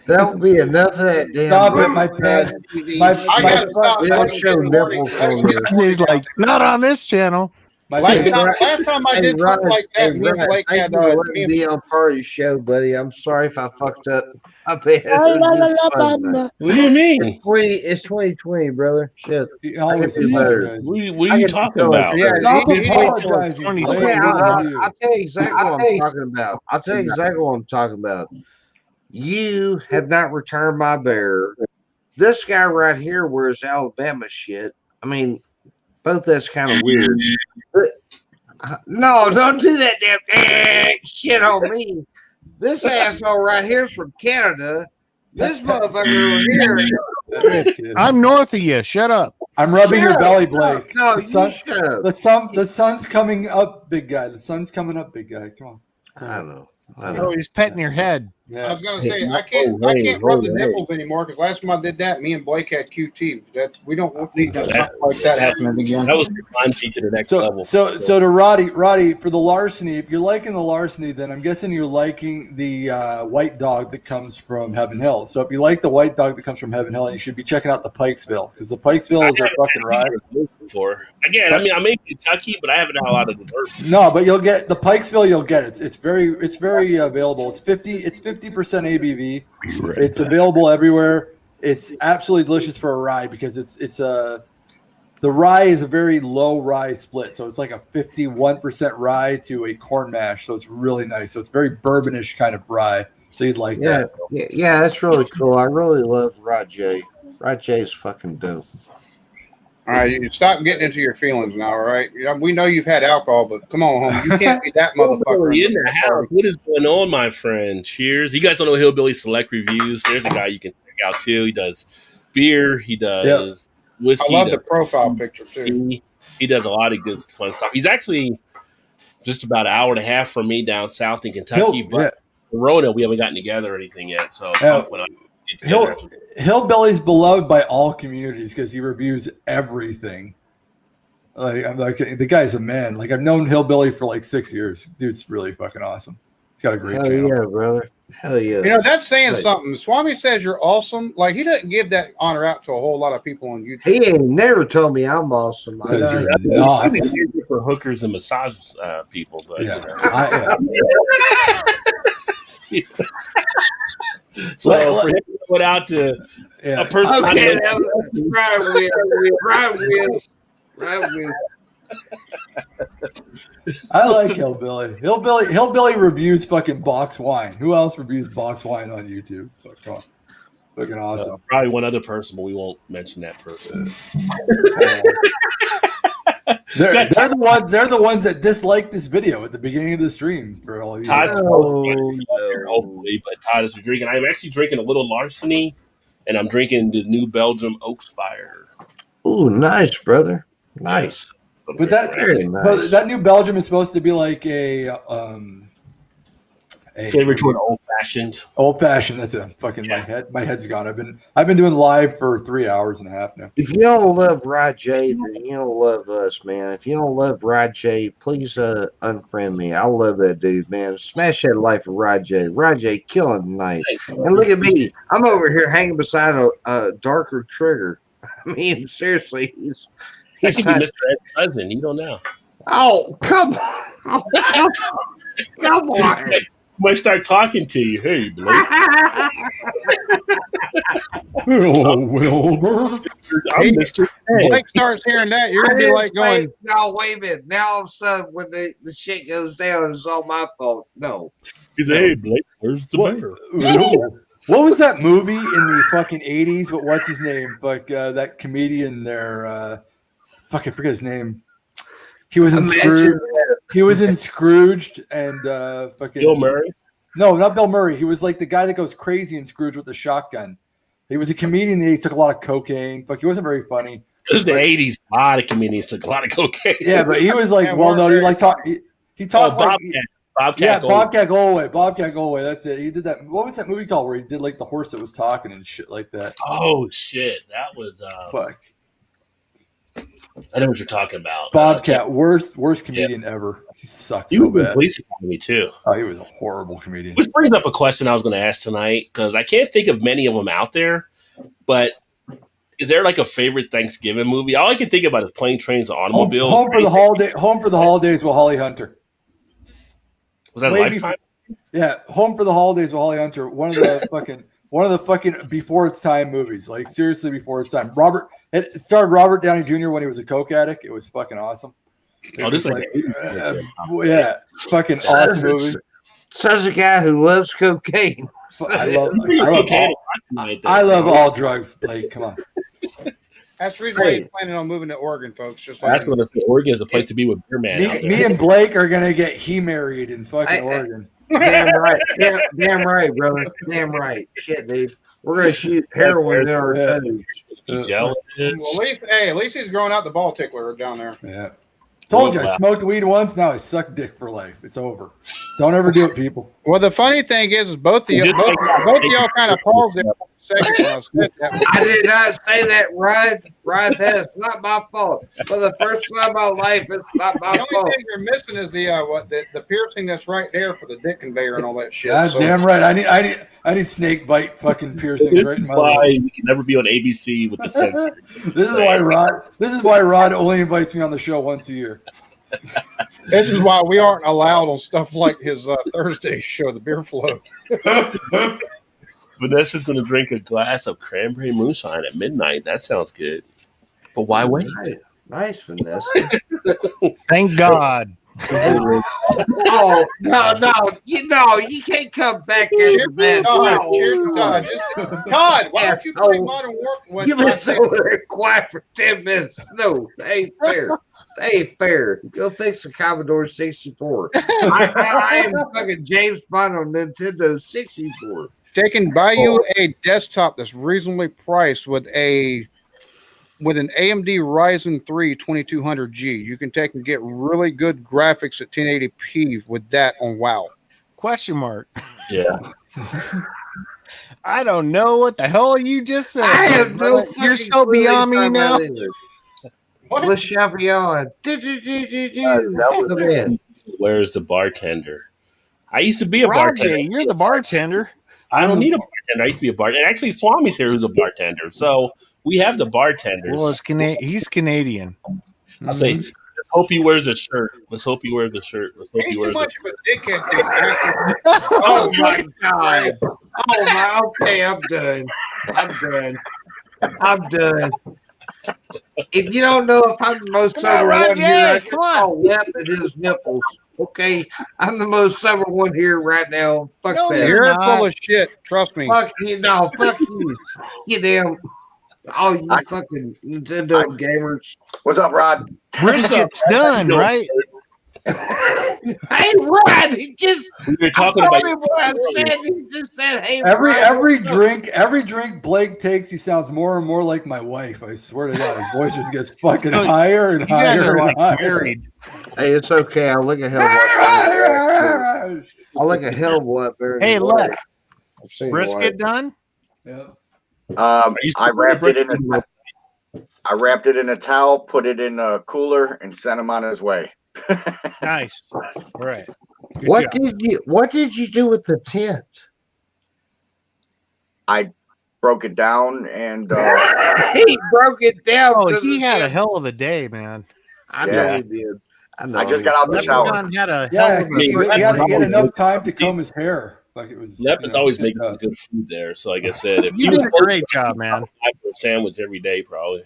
That'll be enough of that damn. Stop it, my pen. I gotta stop. They don't show nipples on this. He's like, not on this channel. Last time I did Ryan, something like that, me and Ryan, Blake thank had you for letting me be on part of the show, buddy. I'm sorry if I fucked up. I bet. What do you mean? It's 2020, brother. Shit. He always I can do better. What are you talking about? Yeah, Stop he- he- apologizing. Okay, Blake. Okay, I'll tell you exactly what I'm talking about. I'll tell you exactly what I'm talking about. You have not returned my bear. This guy right here wears Alabama shit. I mean, both that's kind of weird. But, no, don't do that damn shit on me. This asshole right here is from Canada. This motherfucker over here. I'm north of you. Shut up. I'm rubbing Shut your up. belly, Blake. No, the you sun, shut up. the sun's coming up, big guy. The sun's coming up, big guy. Come on. I know. Oh, he's petting your head. I Yeah. was gonna say I can't rub the nipples anymore because last time I did that, me and Blake had QT. We don't need something like that happening again. That was the climb cheat to the next level. So to Roddy, for the larceny, if you're liking the larceny, then I'm guessing you're liking the white dog that comes from Heaven Hill. So if you like the white dog that comes from Heaven Hill, you should be checking out the Pikesville because the Pikesville is a fucking ride. Before. Again, I mean, I'm in Kentucky, but I haven't had a lot of the dirt. No, but you'll get the Pikesville. You'll get it. It's very available. It's 50% ABV. It's available everywhere. It's absolutely delicious for a rye because the rye is a very low rye split, so it's like a 51% rye to a corn mash. So it's really nice. So it's very bourbonish kind of rye. So you'd like that. Yeah, that's really cool. I really love Rod J. Rod J is fucking dope. All right, you stop getting into your feelings now, all right? We know you've had alcohol, but come on, home. You can't be that motherfucker. In the house. What is going on, my friend? Cheers. You guys don't know Hillbilly Select Reviews. There's a guy you can check out too. He does beer. He does whiskey. I love the profile picture too. He does a lot of good fun stuff. He's actually just about an hour and a half from me down south in Kentucky. But Corona, we haven't gotten together or anything yet. So when I get together, Hillbilly's beloved by all communities because he reviews everything. I'm like, the guy's a man. Like I've known Hillbilly for like 6 years. Dude's really fucking awesome. He's got a great channel. Yeah, brother. Hell yeah. You know, that's saying something. Swami says you're awesome. Like he doesn't give that honor out to a whole lot of people on YouTube. He ain't never told me I'm awesome. Because you're not. I'm for hookers and massage people, but Yeah. So for him to put out to Yeah. A person. Okay, Ryan wins. I like Hillbilly. Hillbilly reviews fucking box wine. Who else reviews box wine on YouTube? Come on. Fucking awesome. Probably one other person, but we won't mention that person. They're the ones that disliked this video at the beginning of the stream for all of you. Todd's hopefully, but Todd is drinking. I'm actually drinking a little Larceny, and I'm drinking the New Belgium Oakspire. Ooh, nice, brother. Nice. But that New Belgium is supposed to be like a favorite toward old fashioned. Old fashioned. That's it. Fucking my head's gone. I've been doing live for 3 hours and a half now. If you don't love Rod J, then you don't love us, man. If you don't love Rod J, please unfriend me. I love that dude, man. Smash that life of Rod J. Rod J killing tonight. And look at me. I'm over here hanging beside a darker trigger. I mean, seriously, he's Mr. Ed's cousin. You don't know. Oh, come on. Oh, come on. Might start talking to you. Hey, Blake. Hello, Wilbur. I'm Mr. Ed. Blake starts hearing that, you're gonna be like going, no, wait a minute. Now all of a sudden, when the shit goes down, it's all my fault. No. He's like, hey, Blake, where's the beer? What was that movie in the fucking 80s? What's his name? Like that comedian there. Fuck, I forget his name. He was in Scrooge. He was in Scrooged and fucking Bill Murray? No, not Bill Murray. He was like the guy that goes crazy in Scrooge with the shotgun. He was a comedian. He took a lot of cocaine. Fuck, he wasn't very funny. It was the 80s. A lot of comedians took a lot of cocaine. Yeah, but he was like, well, no, he like talk. He talked like Bobcat Goldthwait. Bobcat Goldthwait. That's it. He did that. What was that movie called where he did like the horse that was talking and shit like that? Oh shit, that was fuck. I know what you're talking about. Bobcat, worst comedian ever. He sucked. He was in Police Academy too. Oh, he was a horrible comedian. Which brings up a question I was going to ask tonight because I can't think of many of them out there. But is there like a favorite Thanksgiving movie? All I can think about is Plane, Trains, and Automobiles. Home for the Holidays with Holly Hunter. Was that a Lifetime? Yeah, Home for the Holidays with Holly Hunter. One of the fucking before its time movies. Like seriously, before its time. It starred Robert Downey Jr. when he was a coke addict. It was fucking awesome. This like yeah, fucking awesome movie. Says a guy who loves cocaine. I love all drugs. Blake, come on. That's the reason why he's planning on moving to Oregon, folks. That's what I say. Oregon is a place to be with Beer Man. Me and Blake are gonna get married in fucking Oregon. Damn right. Damn right, brother. Damn right. Shit, dude. We're gonna shoot heroin in our toes. Jealous. Well, at least he's growing out the ball tickler down there. Yeah. Told you, I smoked weed once. Now I suck dick for life. It's over. Don't ever do it, people. Well, the funny thing is both of y'all kind of paused it for a second when I said that. I did not say that, Ryan. Ryan, that's not my fault. For the first time in my life, it's not my fault. The only thing you're missing is the piercing that's right there for the dick conveyor and all that shit. God damn right. I need snake bite fucking piercings right in my why life. we can never be on ABC with the censor. This is why Rod only invites me on the show once a year. This is why we aren't allowed on stuff like his Thursday show, the Beer Flow. Vanessa's going to drink a glass of cranberry moonshine at midnight. That sounds good. But why wait? Nice, Vanessa. Thank God. Oh no! You can't come back here. Cheers, Todd. Todd, why don't you play Modern Warfare? You've been so quiet for 10 minutes. No, that ain't fair. That ain't fair. Go fix the Commodore 64. I am fucking James Bond on Nintendo 64. They can buy you a desktop that's reasonably priced with an AMD Ryzen 3 2200G. You can take and get really good graphics at 1080p with that on WoW. Question mark. Yeah. I don't know what the hell you just said. I have no. You're so beyond me now. What? Champion. Where's the bartender? I used to be a bartender. You're the bartender. I don't need a bartender. I used to be a bartender. Actually, Swami's here who's a bartender. So we have the bartenders. Well, he's Canadian. I'll say, let's hope he wears a shirt. Let's hope he wears a shirt. Let's hope He's he wears too much a of a dickhead. Oh my God. Oh my. Okay, I'm done. I'm done. I'm done. If you don't know if I'm the most sober one here, I can call Lep at his nipples. Okay, I'm the most sober one here right now. Fuck No, that. You're full of shit. Trust me. Fuck you. No, fuck you. You damn. All you fucking Nintendo gamers. What's up, Rod? Brisket's done, right? Hey, Rod, he just We were talking about him what I said. He just said, "Hey, Every drink Blake takes, he sounds more and more like my wife. I swear to God, his voice just gets fucking higher and You guys higher are and like higher. married. Hey, it's okay. I'll look at hell. I'll look at hell what there. Hey, look, I've seen brisket done. Yeah. I wrapped it in a towel, put it in a cooler, and sent him on his way. Nice. All right. Good What did you do with the tent? I broke it down and He broke it down. Oh, he had a hell of a day, man. I know he did. I just got out the shower. Leprechaun had a Yeah, hell of he a had enough time to comb his hair. Like it was. Lep is always making some good food there. So like I said, if You did a great job, man. for a sandwich every day, probably.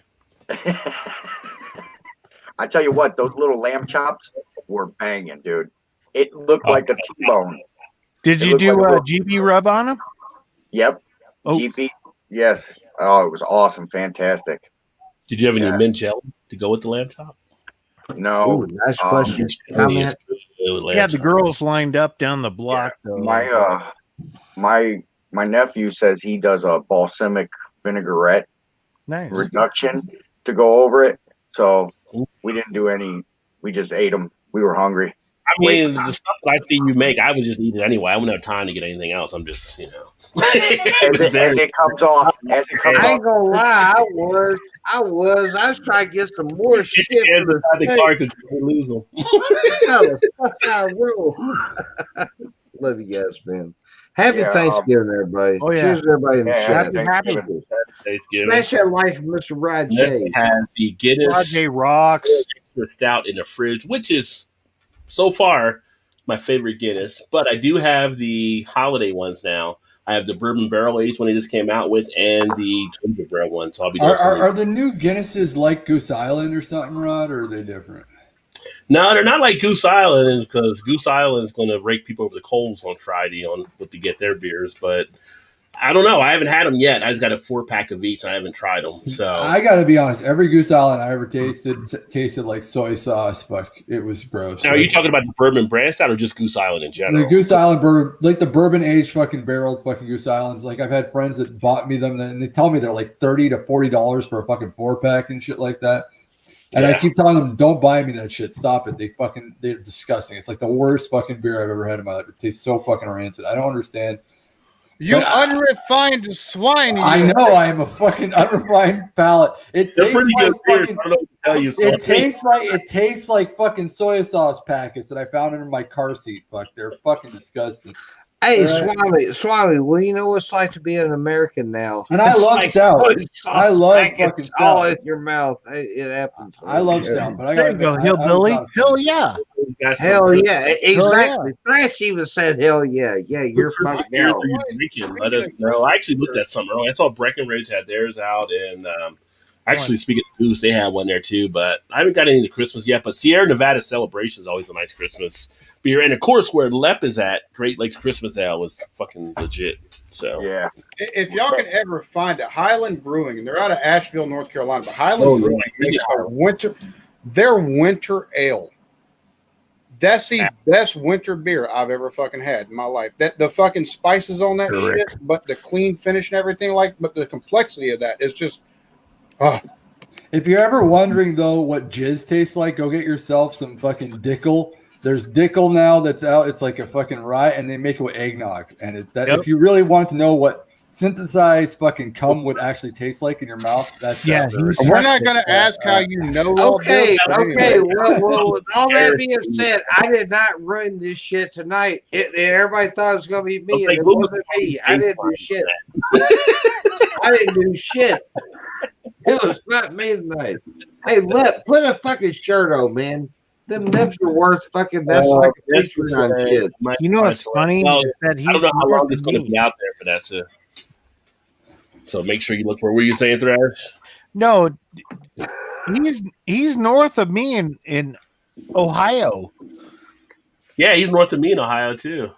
I tell you what, those little lamb chops were banging, dude. It looked like a T-bone. Did you looked do like a a- GB rub on him? Yep. Oh. GP. Yes. Oh, it was awesome. Fantastic. Did you have any mint jelly to go with the lamb chop? No. Ooh, nice question. Jelly is good with lamb Yeah, the chop. girls lined up down the block. Though. My nephew says he does a balsamic vinaigrette Nice. reduction to go over it. So we didn't do any. We just ate them. We were hungry. I mean, the stuff that I see you make, I would just eat it anyway. I wouldn't have time to get anything else. I'm just, As it comes off. As it comes I off. ain't gonna lie, I was trying to get some more shit for the the car because you lose them. Love you guys, man. Happy Yeah, Thanksgiving, everybody. Oh, yeah. Cheers, to everybody in the Yeah, chat. Happy. Thanksgiving. Smash that like from Mr. Rod Nestle J. has the Guinness Rajay rocks. extra stout in the fridge, which is so far my favorite Guinness. But I do have the holiday ones now. I have the bourbon barrel aged one they just came out with, and the ginger barrel one. So I'll be doing Are the new Guinnesses like Goose Island or something, Rod, or are they different? No, they're not like Goose Island because Goose Island is going to rake people over the coals on Friday on what to get their beers. But I don't know. I haven't had them yet. I just got a 4-pack of each. And I haven't tried them. So I got to be honest. Every Goose Island I ever tasted like soy sauce, but it was gross. now, are you talking about the bourbon brand stout or just Goose Island in general? The Goose Island bourbon, like the bourbon aged fucking barreled fucking Goose Islands. Like I've had friends that bought me them, and they tell me they're like $30 to $40 for a fucking 4-pack and shit like that. And I keep telling them, don't buy me that shit. Stop it. They're disgusting. It's like the worst fucking beer I've ever had in my life. It tastes so fucking rancid. I don't understand. You unrefined swine. I know I am a fucking unrefined palate. It They're tastes pretty like good beers. fucking, I don't know what to tell you. So it tastes like fucking soy sauce packets that I found in my car seat. Fuck, they're fucking disgusting. Hey, Swami, well, you know what it's like to be an American now. And I love stout. I love fucking stout. All in your mouth. It happens. I love stout, but I There got you go, hillbilly. Hell yeah. Hell yeah, exactly. Thrash even said, "Hell yeah, yeah, you're fucking beers down." are you drinking? Let us know. I actually looked at some earlier. I saw Breckenridge had theirs out, and actually, speaking of Goose, they had one there too. But I haven't got any to Christmas yet. But Sierra Nevada Celebration is always a nice Christmas beer, and of course, where Lep is at, Great Lakes Christmas Ale was fucking legit. So Yeah. If y'all can ever find it, Highland Brewing, and they're out of Asheville, North Carolina, but Highland Brewing makes their winter ale. That's the best winter beer I've ever fucking had in my life. That the fucking spices on that shit, but the clean finish and everything, but the complexity of that is just If you're ever wondering though what jizz tastes like, go get yourself some fucking Dickel. There's Dickel now that's out. It's like a fucking rye, and they make it with eggnog. And if you really want to know what synthesized fucking cum would actually taste like in your mouth, that's we're not gonna ask how you know. Okay. Well, with all that being said, I did not run this shit tonight. Everybody thought it was gonna be me, and it wasn't me. I didn't do shit. I didn't do shit. It was not me tonight. Hey, put a fucking shirt on, man. Them nips are worth fucking. That's like a Patreon shit. You know what's funny? Well, Is that I don't he's know how long more it's than going to me. be out there, Vanessa. So make sure you look for. What were you saying, Thrash? No, he's north of me in Ohio. Yeah, he's north of me in Ohio too.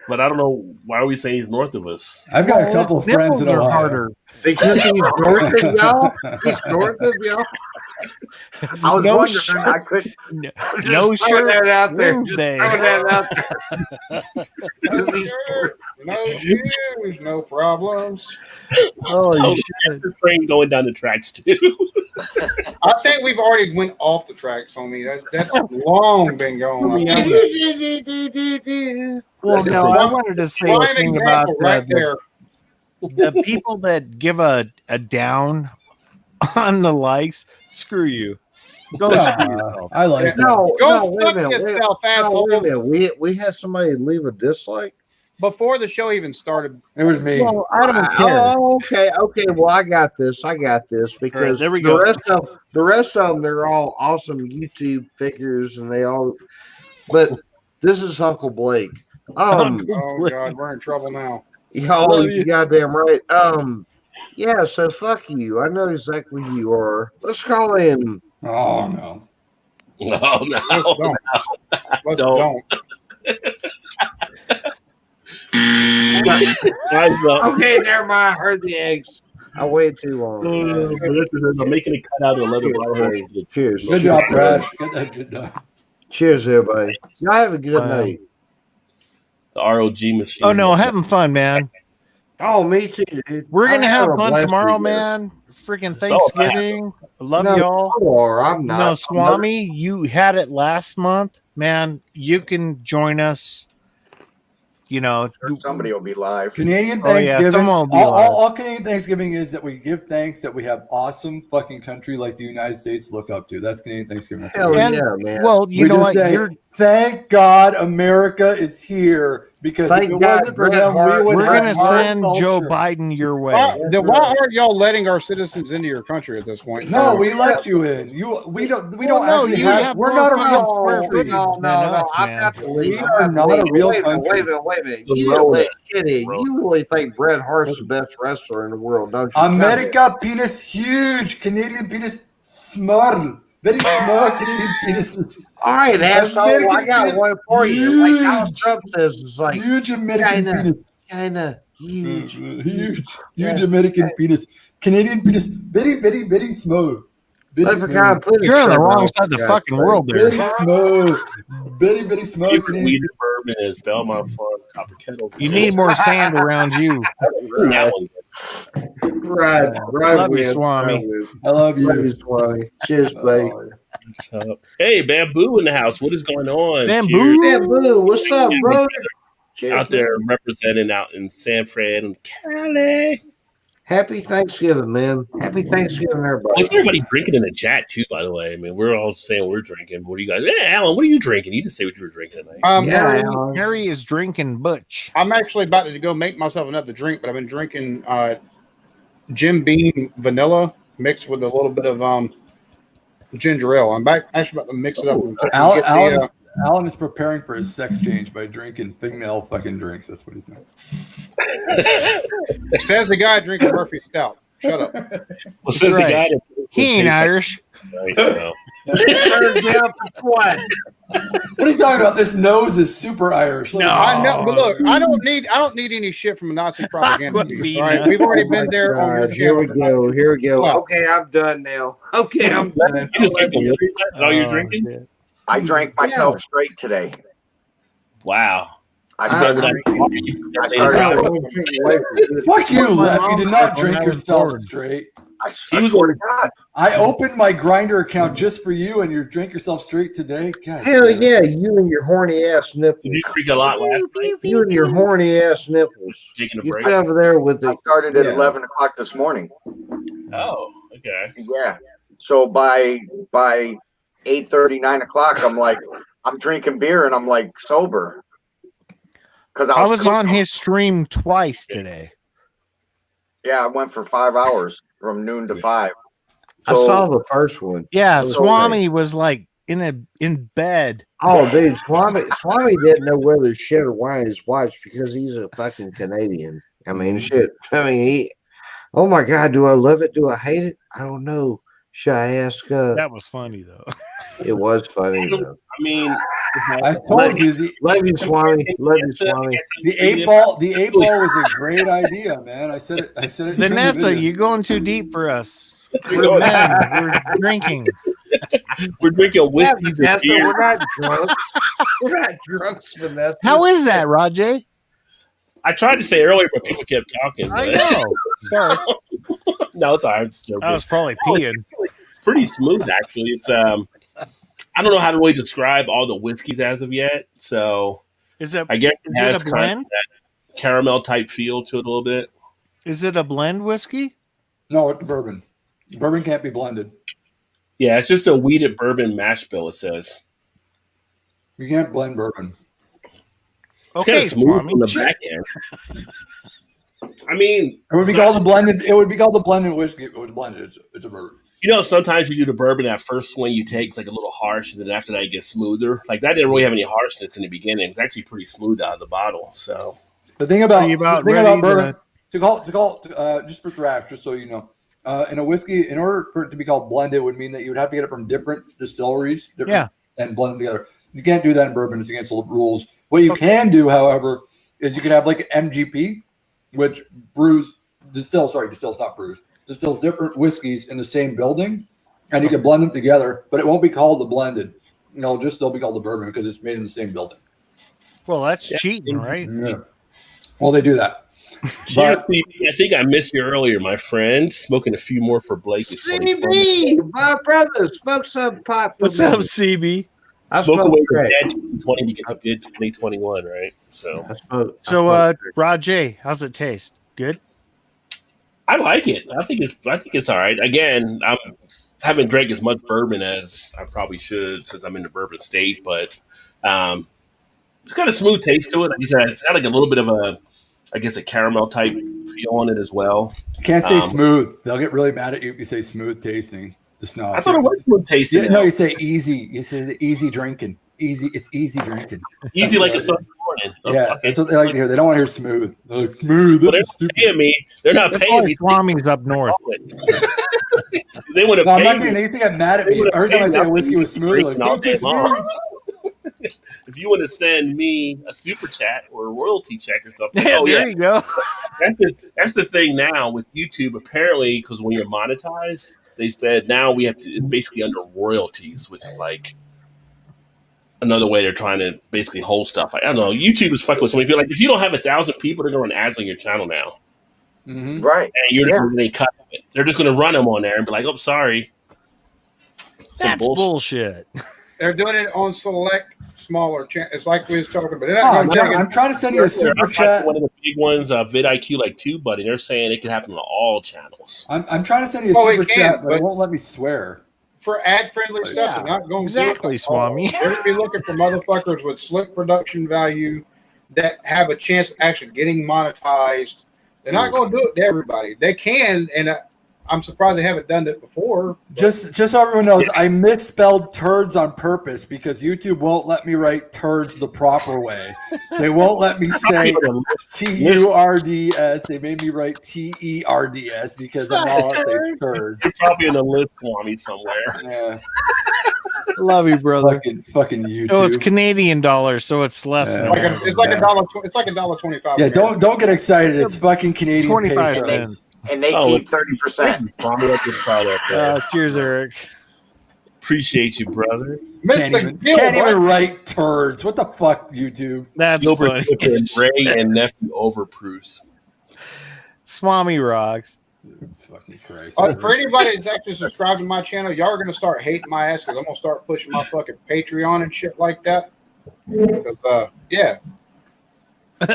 But I don't know why are we saying he's north of us. I've got a couple of friends in Nipples are Ohio. harder. Because he's north of y'all. He's north of y'all. I was No wondering. shirt. I could. No Just throwing shirt that out there. Just Wednesday. throwing that out there. No shirt, no shoes, no problems. Holy shit. The train going down the tracks too. I think we've already went off the tracks, homie. That's long been going on. Well, This is no, a- I wanted to say a Prime thing about example right there. the people that give a down on the likes. Screw you. Go screw yourself. I like that. No, Go wait a fuck minute. yourself, No, asshole. wait a minute. We had somebody leave a dislike. Before the show even started, It was me. Well, I don't care. Oh, okay. Well, I got this because there we the go. rest of them, they're all awesome YouTube figures, and they all. But this is Uncle Blake. oh god, we're in trouble now. You goddamn right. Yeah. So fuck you. I know exactly who you are. Let's call him. Oh no. No. Let's Don't. Okay, never mind. I heard the eggs. I waited too long. I'm making it cut out of the leather bottle. Cheers. Good job, Crash. Get that shit done. Cheers, everybody. Y'all have a good night. The ROG machine. Oh no, having fun, man. Oh, me too, dude. We're I gonna had have a fun blast tomorrow, weekend. man. Freaking Thanksgiving. I love y'all. Or I'm not. No, Swami, you had it last month, man. You can join us. You know, Somebody will be live. Canadian Oh, yeah, Thanksgiving. someone will be all, live. all Canadian Thanksgiving is that we give thanks that we have awesome fucking country like the United States to look up to. That's Canadian Thanksgiving. That's Hell what And- yeah, man. well, you we know just what? say, You're thank God America is here because Thank if it God wasn't for Bret them, we Hart- would we're have gonna no send Joe culture. Biden your way. Why aren't y'all letting our citizens into your country at this point? No, we let you in. We don't Well, no, actually you have. have We're more not a fucking real square country. footage No, than us, I'm man. not the lead. We are not a real country. Wait a minute. The You Rona. let shit in. You really think Bret Hart's the best wrestler in the world, don't you? America penis huge. Canadian penis small. Very small Canadian penises. All right, asshole. I American got penis one for you. Like Donald huge. Trump says, it's like Huge American China. penis. China, huge. Huge Yeah. American penis. Canadian penis, very, very, very small. Very small. Leprechaun, put a You're on the shirt wrong side of the guys. fucking world there. Very small. Very, very small. Favorite Canadian weed bourbon is Belmont Farm Copper Kettle. You need more sand around you. that one. Right. Love you, Swami. I love Love you. you, Swami. Cheers, buddy. Hey, Bamboo in the house. What is going on? Bamboo. Cheers. Bamboo, what's up, bro? Cheers, Out there representing out in San Fran and Cali. Happy Thanksgiving, man. Happy Thanksgiving, everybody. What's everybody drinking in the chat too? By the way, I mean we're all saying we're drinking. What do you guys? Hey, Alan, what are you drinking? You just say what you were drinking tonight. Yeah, Harry is drinking Butch. I'm actually about to go make myself another drink, but I've been drinking Jim Beam vanilla mixed with a little bit of ginger ale. I'm actually about to mix it up. And Alan is preparing for his sex change by drinking fingernail fucking drinks. That's what he's doing. Says the guy drinking Murphy Stout. Shut up. Well, says right. the guy that He ain't Irish. Right, so. Turn down for what? What are you talking about? This nose is super Irish. Look No. at I know, but look, I don't need any shit from a Nazi propaganda piece. All right, we've already been there on your God, here channel. we go. Here we go. Wow. Okay, I'm done now. Okay, I'm done. You just drinking water? Is that all you're drinking? shit. I drank myself straight today. Wow. I You know, started. I I started. you. Fuck you, Lep. You did not drink yourself straight. I He was swear to God. I opened my Grinder account just for you, and you drink yourself straight today. God, Hell damn it. yeah, you and your horny ass nipples. Did you drink a lot last night? You and your horny ass nipples. Taking a Get break? over there with I it. started at Yeah. 11 o'clock this morning. Oh, okay. Yeah. So by 8:30, 9 o'clock, I'm drinking beer and I'm like sober. Because I was on his stream twice today. Yeah, I went for 5 hours from noon to 5. I saw the first one. Yeah, That was Swami was like in bed. Oh, dude, Swami didn't know whether shit or wine his wife because he's a fucking Canadian. I mean, shit. I mean, oh my God, do I love it? Do I hate it? I don't know. Should I ask? That was funny though. It was funny though. I mean, I told you Love you, Swami. Love you, Swami. the 8-ball was a great idea, man. I said it. Vanessa, you're going too deep for us. We're men. We're drinking. We're drinking whiskey. Vanessa, we're not drunks. We're not drunks, Vanessa. How is that, Rajay? I tried to say earlier, but people kept talking. I know. Sorry. No, it's all right. It's I was probably peeing. It's pretty smooth, actually. It's I don't know how to really describe all the whiskeys as of yet. So Is it? I guess it has a kind blend? of that caramel type feel to it a little bit. Is it a blend whiskey? No, it's bourbon. Bourbon can't be blended. Yeah, it's just a wheated bourbon mash bill. It says You can't blend bourbon. it's kind Okay, of smooth Swami. on the Shit. back end. I mean, It would be called a blended. It would be called the blended whiskey. It was blended. It's a bourbon. you know, sometimes you do the bourbon that first one you take is like a little harsh, and then after that it gets smoother. Like that didn't really have any harshness in the beginning. It was actually pretty smooth out of the bottle. So The thing about ready bourbon to call just for thrash, just so you know, in a whiskey, in order for it to be called blended, would mean that you would have to get it from different distilleries, and blend them together. You can't do that in bourbon; it's against the rules. What you can do, however, is you can have like an MGP, which distills different whiskeys in the same building, and you can blend them together, but it won't be called the blended. They'll be called the bourbon because it's made in the same building. Well, that's cheating, right? Yeah. Well, they do that. But, I think I missed you earlier, my friend. Smoking a few more for Blake. CB, my brother, smoke some pot. What's up, CB? Smoke away the bad 2020 to get to good 2021, right? So, Rajay, how's it taste? Good. I like it. I think it's all right. Again, I haven't drank as much bourbon as I probably should since I'm in the bourbon state, but it's got a smooth taste to it. Like you said, it's got like a little bit of a caramel type feel on it as well. You can't say smooth. They'll get really mad at you if you say smooth tasting. The snob. I thought it was smooth tasting. No, you say easy. You say easy drinking. Easy. It's easy drinking. Easy like a Sunday morning. Yeah, that's what they like to hear. They don't want to hear smooth. They're like, smooth. But they're not paying me. They're not paying me. Swami's up north. They want to No, I'm pay not me. kidding. They used to get mad at me. Every time I say whiskey was smooth, like, don't say smooth. If you want to send me a super chat or a royalty check or something, There you go. That's the thing now with YouTube. Apparently, because when you're monetized, they said now we have to. It's basically under royalties, which is like another way they're trying to basically hold stuff. I don't know. YouTube is fucking with somebody. Like if you don't have 1,000 people, they're going to run ads on your channel now, Right? and you're going to cut it. They're just going to run them on there and be like, "Oh, sorry." That's bullshit. They're doing it on select smaller channels. It's like we was talking about. I'm trying to send you a super chat. One of the big ones, vidIQ, like TubeBuddy. They're saying it can happen on all channels. I'm trying to send you a super chat, but it won't let me swear. For ad-friendly stuff, they're not going exactly, Swami. They're going to be looking for motherfuckers with slick production value that have a chance of actually getting monetized. They're not going to do it to everybody. They can, and I'm surprised they haven't done it before. Just so everyone knows, I misspelled turds on purpose because YouTube won't let me write turds the proper way. They won't let me say TURDS. They made me write TERDS because I'm not allowed to say turds. You're probably in a list, Swami, somewhere. Yeah. Love you, brother. Fucking YouTube. No, it's Canadian dollars, so it's less. It's like $1.25. Yeah, don't get excited. It's fucking Canadian 25 peso. cents. And they keep 30%. Cheers, Eric. Appreciate you, brother. Can't even write turds. What the fuck, YouTube? That's Gilbert funny. Ray and nephew overproofs. Swami rocks. Fucking Christ. For anybody that's actually subscribed to my channel, y'all are going to start hating my ass because I'm going to start pushing my fucking Patreon and shit like that. Because,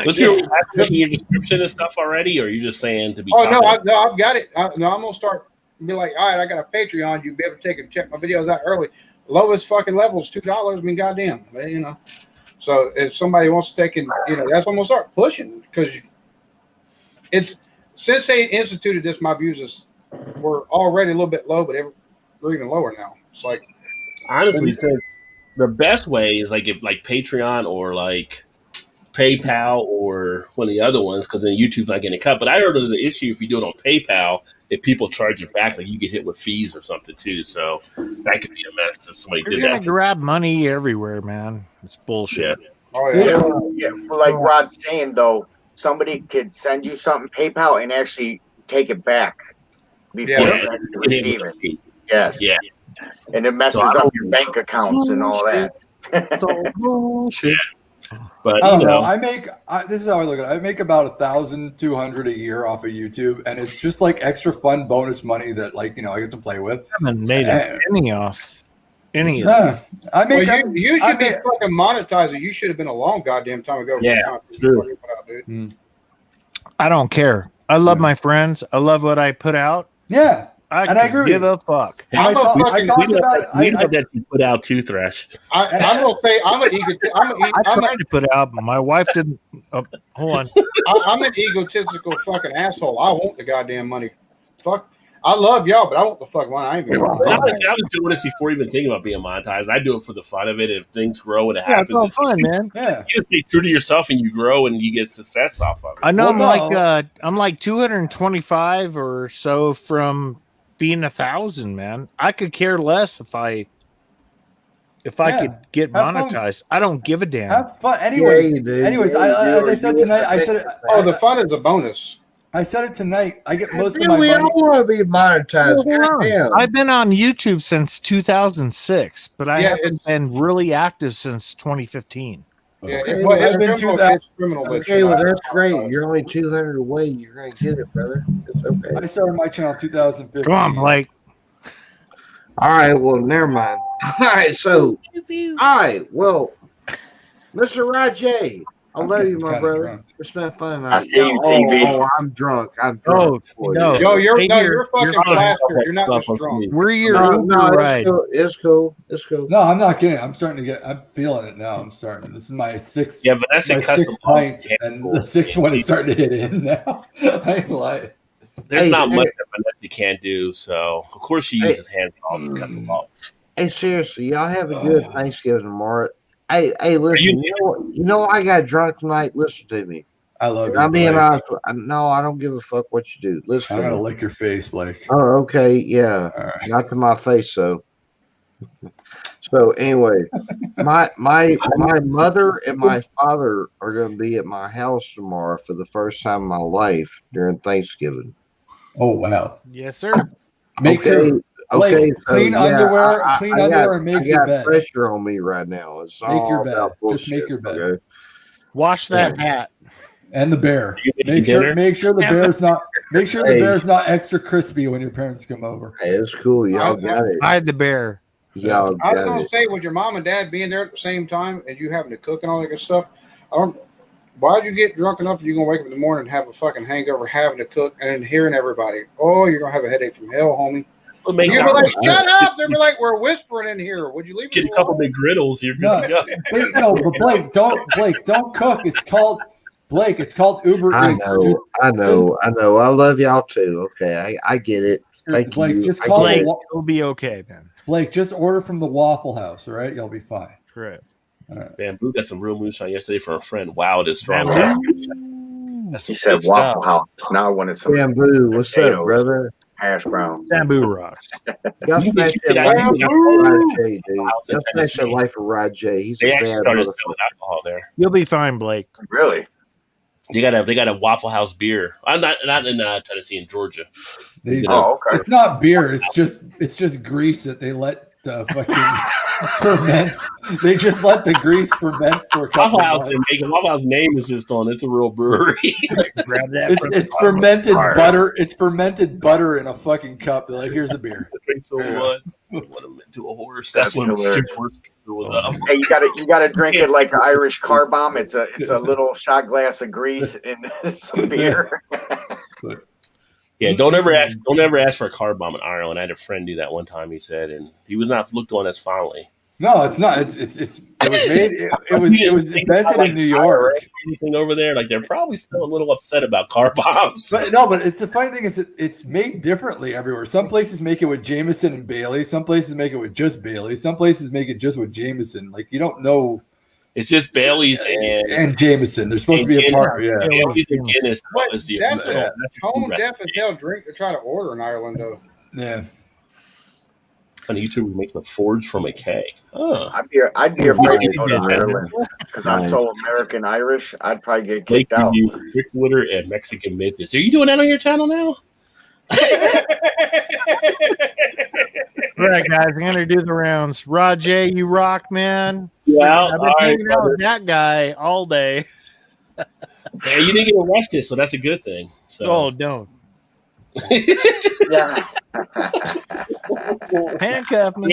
Was you making your description and stuff already, or are you just saying to be? Oh, no, I've got it. I'm going to start be like, all right, I got a Patreon. You'll be able to take and check my videos out early. Lowest fucking level is $2. I mean, goddamn, you know. So if somebody wants to take in, you know, that's what I'm going to start pushing because it's since they instituted this, my views were already a little bit low, but they're even lower now. It's like honestly, since the best way is like if like Patreon or like PayPal or one of the other ones, because then YouTube's not getting cut. But I heard there's an issue if you do it on PayPal, if people charge you back, like you get hit with fees or something too. So that could be a mess if somebody You're did gonna that. grab money everywhere, man. It's bullshit. Yeah. Oh yeah. Yeah, like Rod's saying though, somebody could send you something PayPal and actually take it back before Yeah. you actually You get hit receive with it. a fee. Yes. Yeah. And it messes up your bank accounts and all that. Bullshit. But I you don't know. know, This is how I look at it. I make about $1,200 a year off of YouTube, and it's just like extra fun bonus money that, like, I get to play with. I haven't made a penny off any of that. Yeah, I make. You should be fucking monetizing. You should have been a long goddamn time ago. Yeah, true. Dude. I don't care. I love my friends. I love what I put out. Yeah, I and I agree. give a fuck. I talked about we know it. that you put out two Thresh. I'm gonna say I'm tried to put it out, but my wife didn't. Oh, hold on. I'm an egotistical fucking asshole. I want the goddamn money. Fuck. I love y'all, but I want the fuck money. I ain't gonna lie. I was doing this before even thinking about being monetized. I do it for the fun of it. If things grow and it happens, it's all fun, man. Yeah, you just be true to yourself and you grow and you get success off of it. I know I'm like 225 or so from being 1,000, man. I could care less if I could get monetized. I don't give a damn. Have fun. Anyways, as I said tonight, Oh, the fun is a bonus. I said it tonight. I get most of my We money. don't want to be monetized. Goddamn. I've been on YouTube since 2006, but I haven't been really active since 2015. Yeah, I've been through that. Okay, well that's great. You're only 200 away. You're gonna get it, brother. It's okay. I started my channel in 2015. Come on, Blake. All right, well, never mind. All right, so, all right, well, Mr. Rajay, I love you, my brother. Drunk. It's been fun. I see you, CB. Oh, I'm drunk. I'm drunk. No. Yo, you're You're fucking plastered. You're not just drunk. We're your No, Uber ride. it's cool. It's cool. No, I'm not kidding. I'm feeling it now. This is my sixth. Yeah, but that's a custom pint, and the sixth one is starting to hit in now. I ain't lying. There's not much that Vanessa can't do, so of course she uses hand saws to cut the logs. Hey, seriously, y'all have a good Thanksgiving tomorrow. Hey, listen, you know I got drunk tonight. Listen to me. I love you. I'm being honest. No, I don't give a fuck what you do. Listen. I'm gonna lick your face, Blake. Oh, okay, yeah. Right. Not to my face, though. So anyway, my mother and my father are going to be at my house tomorrow for the first time in my life during Thanksgiving. Oh wow! Yes, sir. Clean underwear, and make your bed. Pressure on me right now. It's make all your bed. about bullshit, Just make your bed. Okay? Wash that hat. And the bear. Make sure the bear's not. Make sure the bear's not extra crispy when your parents come over. Hey, it's cool. Y'all got it. Hide the bear. Y'all I was got gonna it. say, with your mom and dad being there at the same time and you having to cook and all that good stuff, why'd you get drunk enough that you're gonna wake up in the morning and have a fucking hangover, having to cook, and then hearing everybody? Oh, you're gonna have a headache from hell, homie. You'll be like, shut up! They'll be like, we're whispering in here. Would you leave? Get a couple big griddles. You're good to go. But Blake, don't cook. It's called Uber Eats. I know. I love y'all too. Okay, I get it. Thank Blake, you. Just call Blake, it'll be okay, man. Blake, just order from the Waffle House. All right, you'll be fine. Correct. All right. Bamboo got some real moonshine yesterday from a friend. Wow, it is strong. That's He said Waffle House. Now I wanted some Bamboo. What's up, brother? hash brown. Bamboo rocks. Y'all smash that Rajay, dude. Y'all smash that life of Rajay. He's they a actually bad started selling alcohol there. You'll be fine, Blake. Really? They got a Waffle House beer. I'm not in Tennessee, in Georgia. Okay. It's not beer. It's just grease that they let fucking ferment. They just let the grease ferment for a couple Waffle House months. didn't make it. Waffle House name is just on. It's a real brewery. Grab that. It's fermented butter. It's fermented butter in a fucking cup. They're like, here's a beer. Drink so much. What him into a horse. That's when hilarious. horse was up. Hey, you gotta drink it like an Irish car bomb. It's a little shot glass of grease and some beer. Yeah, don't ever ask for a car bomb in Ireland. I had a friend do that one time. He said, and he was not looked on as fondly. No, it's not. It was made. It was invented in New York. Anything over there? Like they're probably still a little upset about car bombs. But it's the funny thing is it's made differently everywhere. Some places make it with Jameson and Bailey. Some places make it with just Bailey. Some places make it just with Jameson. Like you don't know. It's just Bailey's and Jameson. There's supposed to be a part. Yeah, Bailey's and Guinness. That's a home deaf as hell drink to try to order in Ireland, though. Yeah. On YouTube makes a forge from a keg. Huh. I'd be afraid to go to Ireland because I'm so American Irish. I'd probably get kicked out. Quickwater and Mexican midgets. Are you doing that on your channel now? All right, guys, I'm gonna do the rounds. Rajay, you rock, man. Yeah, I've been hanging out with that guy all day. Hey, you didn't get arrested, so that's a good thing. So. Oh, don't. Yeah. Handcuff me.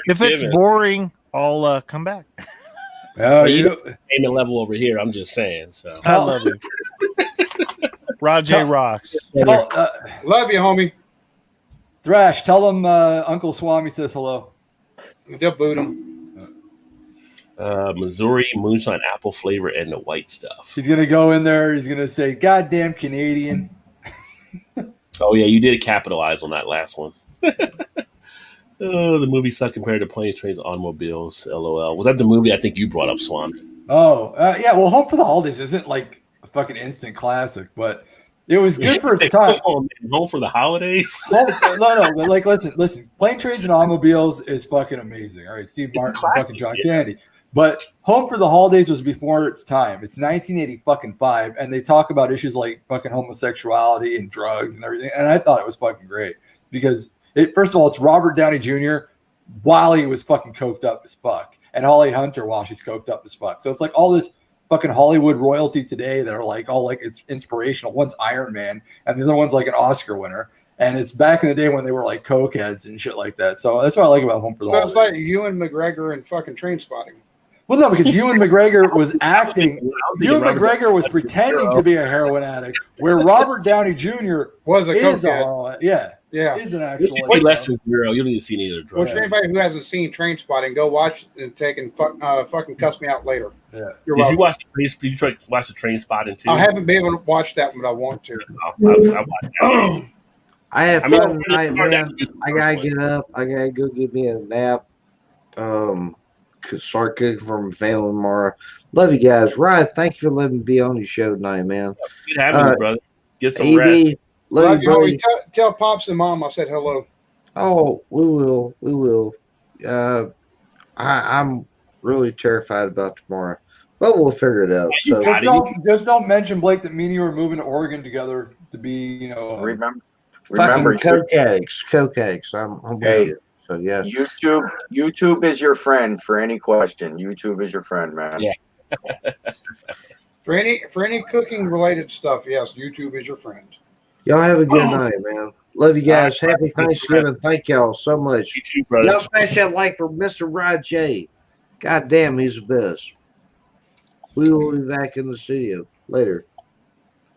If it's boring, I'll come back. Oh, you payment level over here. I'm just saying. So I love you. Rajay rocks. Love you, homie. Thrash, tell them Uncle Swami says hello. They'll boot him. Missouri moonshine apple flavor and the white stuff. He's gonna go in there. He's gonna say, "Goddamn Canadian." Oh yeah, you did capitalize on that last one. Oh, the movie sucked compared to planes, trains, automobiles. LOL. Was that the movie I think you brought up, Swami? Oh yeah. Well, Home for the Holidays isn't like a fucking instant classic, but it was good for its time. Home for the Holidays? No. Like, listen. Plane, Trains, and Automobiles is fucking amazing. All right, Steve Martin, fucking John Candy. But Home for the Holidays was before its time. It's 1985, and they talk about issues like fucking homosexuality and drugs and everything. And I thought it was fucking great because first of all, it's Robert Downey Jr. while he was fucking coked up as fuck, and Holly Hunter while she's coked up as fuck. So it's like all this fucking Hollywood royalty today that are like all like it's inspirational. One's Iron Man, and the other one's like an Oscar winner. And it's back in the day when they were like cokeheads and shit like that. So that's what I like about Home for the Holidays. It's like Ewan McGregor and fucking Trainspotting. Well, no, because Ewan McGregor was acting. Ewan McGregor was pretending to be a heroin addict, where Robert Downey Jr. was a cokehead. Yeah, is an actual. Less than zero. You don't need to see any of the drugs. Which anybody who hasn't seen Trainspotting, go watch and fucking cuss me out later. Yeah. Did you watch the Trainspotting too? I haven't been able to watch that, but I want to. I watched that. I have fun tonight, man. I gotta get up. I gotta go get me a nap. Start cooking for my family tomorrow. Love you guys. Ryan, thank you for letting me be on your show tonight, man. Good having you, brother. Get some rest. Love you, buddy. Tell Pops and Mom I said hello. Oh, we will. We will. I'm really terrified about tomorrow, but we'll figure it out. So just don't mention, Blake, that me and you are moving to Oregon together to be, Remember, Coke eggs. I'm with you. So yeah, YouTube is your friend for any question. YouTube is your friend, man. Yeah. For any cooking related stuff, yes, YouTube is your friend. Y'all have a good night, man. Love you guys. Happy Thanksgiving. Thank y'all so much. You too, brother. Y'all smash that like for Mr. Rajay. God damn, he's the best. We will be back in the studio later.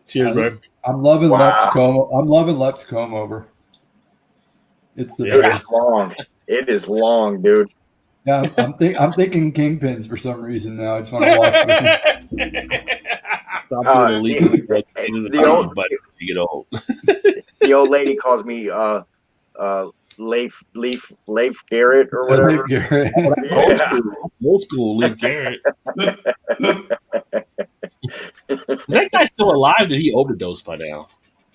Cheers, bro. I'm loving Lep's I'm loving Lep's comb over. It's the best. It's long. It is long, dude. Yeah, I'm thinking Kingpins for some reason now. I just want to watch the old lady calls me Leif Garrett or whatever. Garrett. Old school Leif Garrett. Is that guy still alive? Did he overdose by now?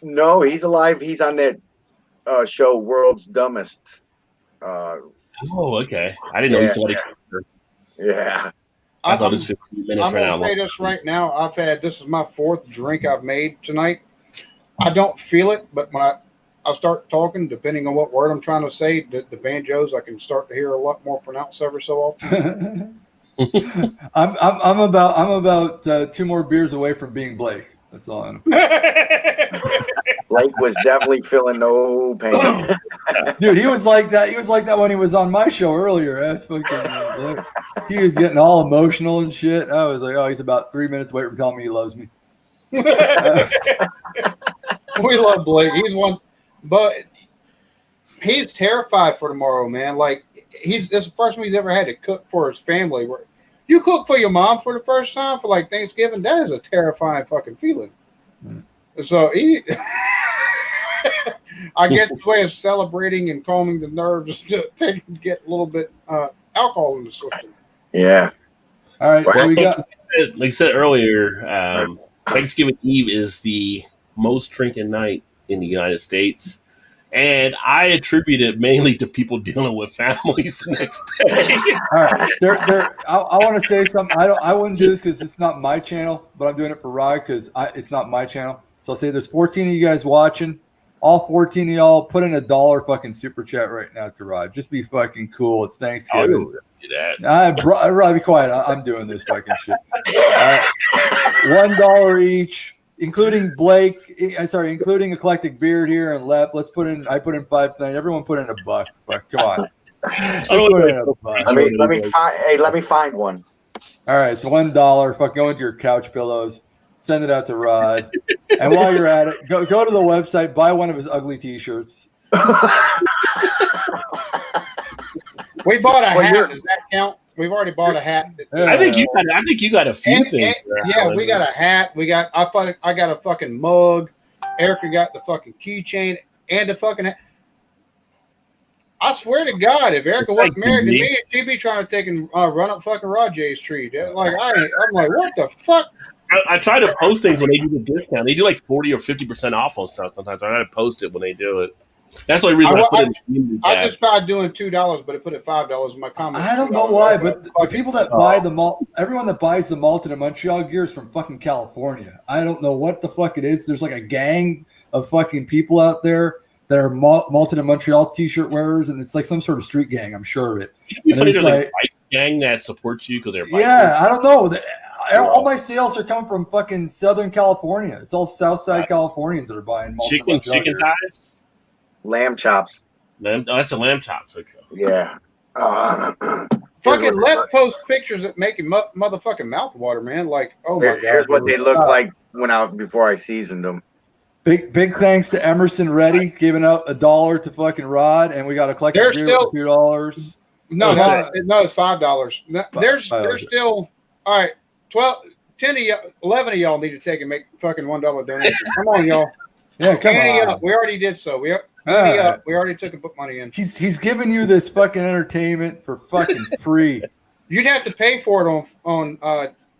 No, he's alive. He's on that show World's Dumbest. Oh, okay. I didn't know he still had a character. Yeah. I thought it was 15 minutes I'm right going to say this right now. This is my fourth drink I've made tonight. I don't feel it, but when I start talking, depending on what word I'm trying to say, the banjos, I can start to hear a lot more pronounced every so often. I'm about 2 more beers away from being Blake. That's all I know. Blake was definitely feeling no pain. Dude, he was like that. He was like that when he was on my show earlier. That's fucking. He was getting all emotional and shit. I was like, oh, he's about 3 minutes away from telling me he loves me. We love Blake. He's one, but he's terrified for tomorrow, man. Like this is the first one he's ever had to cook for his family. Where you cook for your mom for the first time for like Thanksgiving, that is a terrifying fucking feeling. So he, I guess his way of celebrating and calming the nerves to get a little bit alcohol in the system. Yeah. All right. So we got, like I said earlier, Thanksgiving Eve is the most drinking night in the United States. And I attribute it mainly to people dealing with families the next day. All right, I want to say something. I wouldn't do this because it's not my channel, but I'm doing it for Rod because it's not my channel. So I'll say there's 14 of you guys watching. All 14 of y'all put in $1 fucking super chat right now to Rod. Just be fucking cool. It's Thanksgiving. Do that. Rod, be quiet. I'm doing this fucking shit. $1 each. Including Blake, including Eclectic Beard here and Lep. I put in 5 tonight. Everyone put in $1. But come on. Let me find one. All right, it's $1. Fuck, go into your couch pillows. Send it out to Rod. And while you're at it, go to the website, buy one of his ugly T-shirts. We bought a hat. Does that count? We've already bought a hat. I think you got a few things. We got a hat. I got a fucking mug. Erica got the fucking keychain and the fucking hat. I swear to God, if Erica wasn't married to me, she'd be trying to take and run up fucking Rajay's tree. Like I'm like, what the fuck? I try to post things when they do the discount. They do like 40 or 50% off on stuff sometimes. I try to post it when they do it. That's the only reason I put it in the community tab. I just tried doing $2, but it put it $5 in my comments. I don't know why, but the people that buy the malt, everyone that buys the Malton and Montreal gear is from fucking California. I don't know what the fuck it is. There's like a gang of fucking people out there that are Malton and Montreal t-shirt wearers, and it's like some sort of street gang. I'm sure of it. It'd be funny there's like a bike gang that supports you because they're bikers. Yeah, I don't know. All my sales are coming from fucking Southern California. It's all Southside Californians that are buying Malton chicken thighs. Lamb chops. That's the lamb chops. Okay. Yeah. Fucking let post pictures that make your motherfucking mouth water, man. Like, oh my God. Here's what they look like before I seasoned them. Big thanks to Emerson Reddy giving out $1 to fucking Rod, and we got a collective beer for $2. No, it's $5. There's still all right. 10 of y'all, 11 of y'all need to take and make fucking $1 donation. Come on, y'all. Yeah, come on. Up. We already did so. We already took and put money in. He's giving you this fucking entertainment for fucking free. You'd have to pay for it on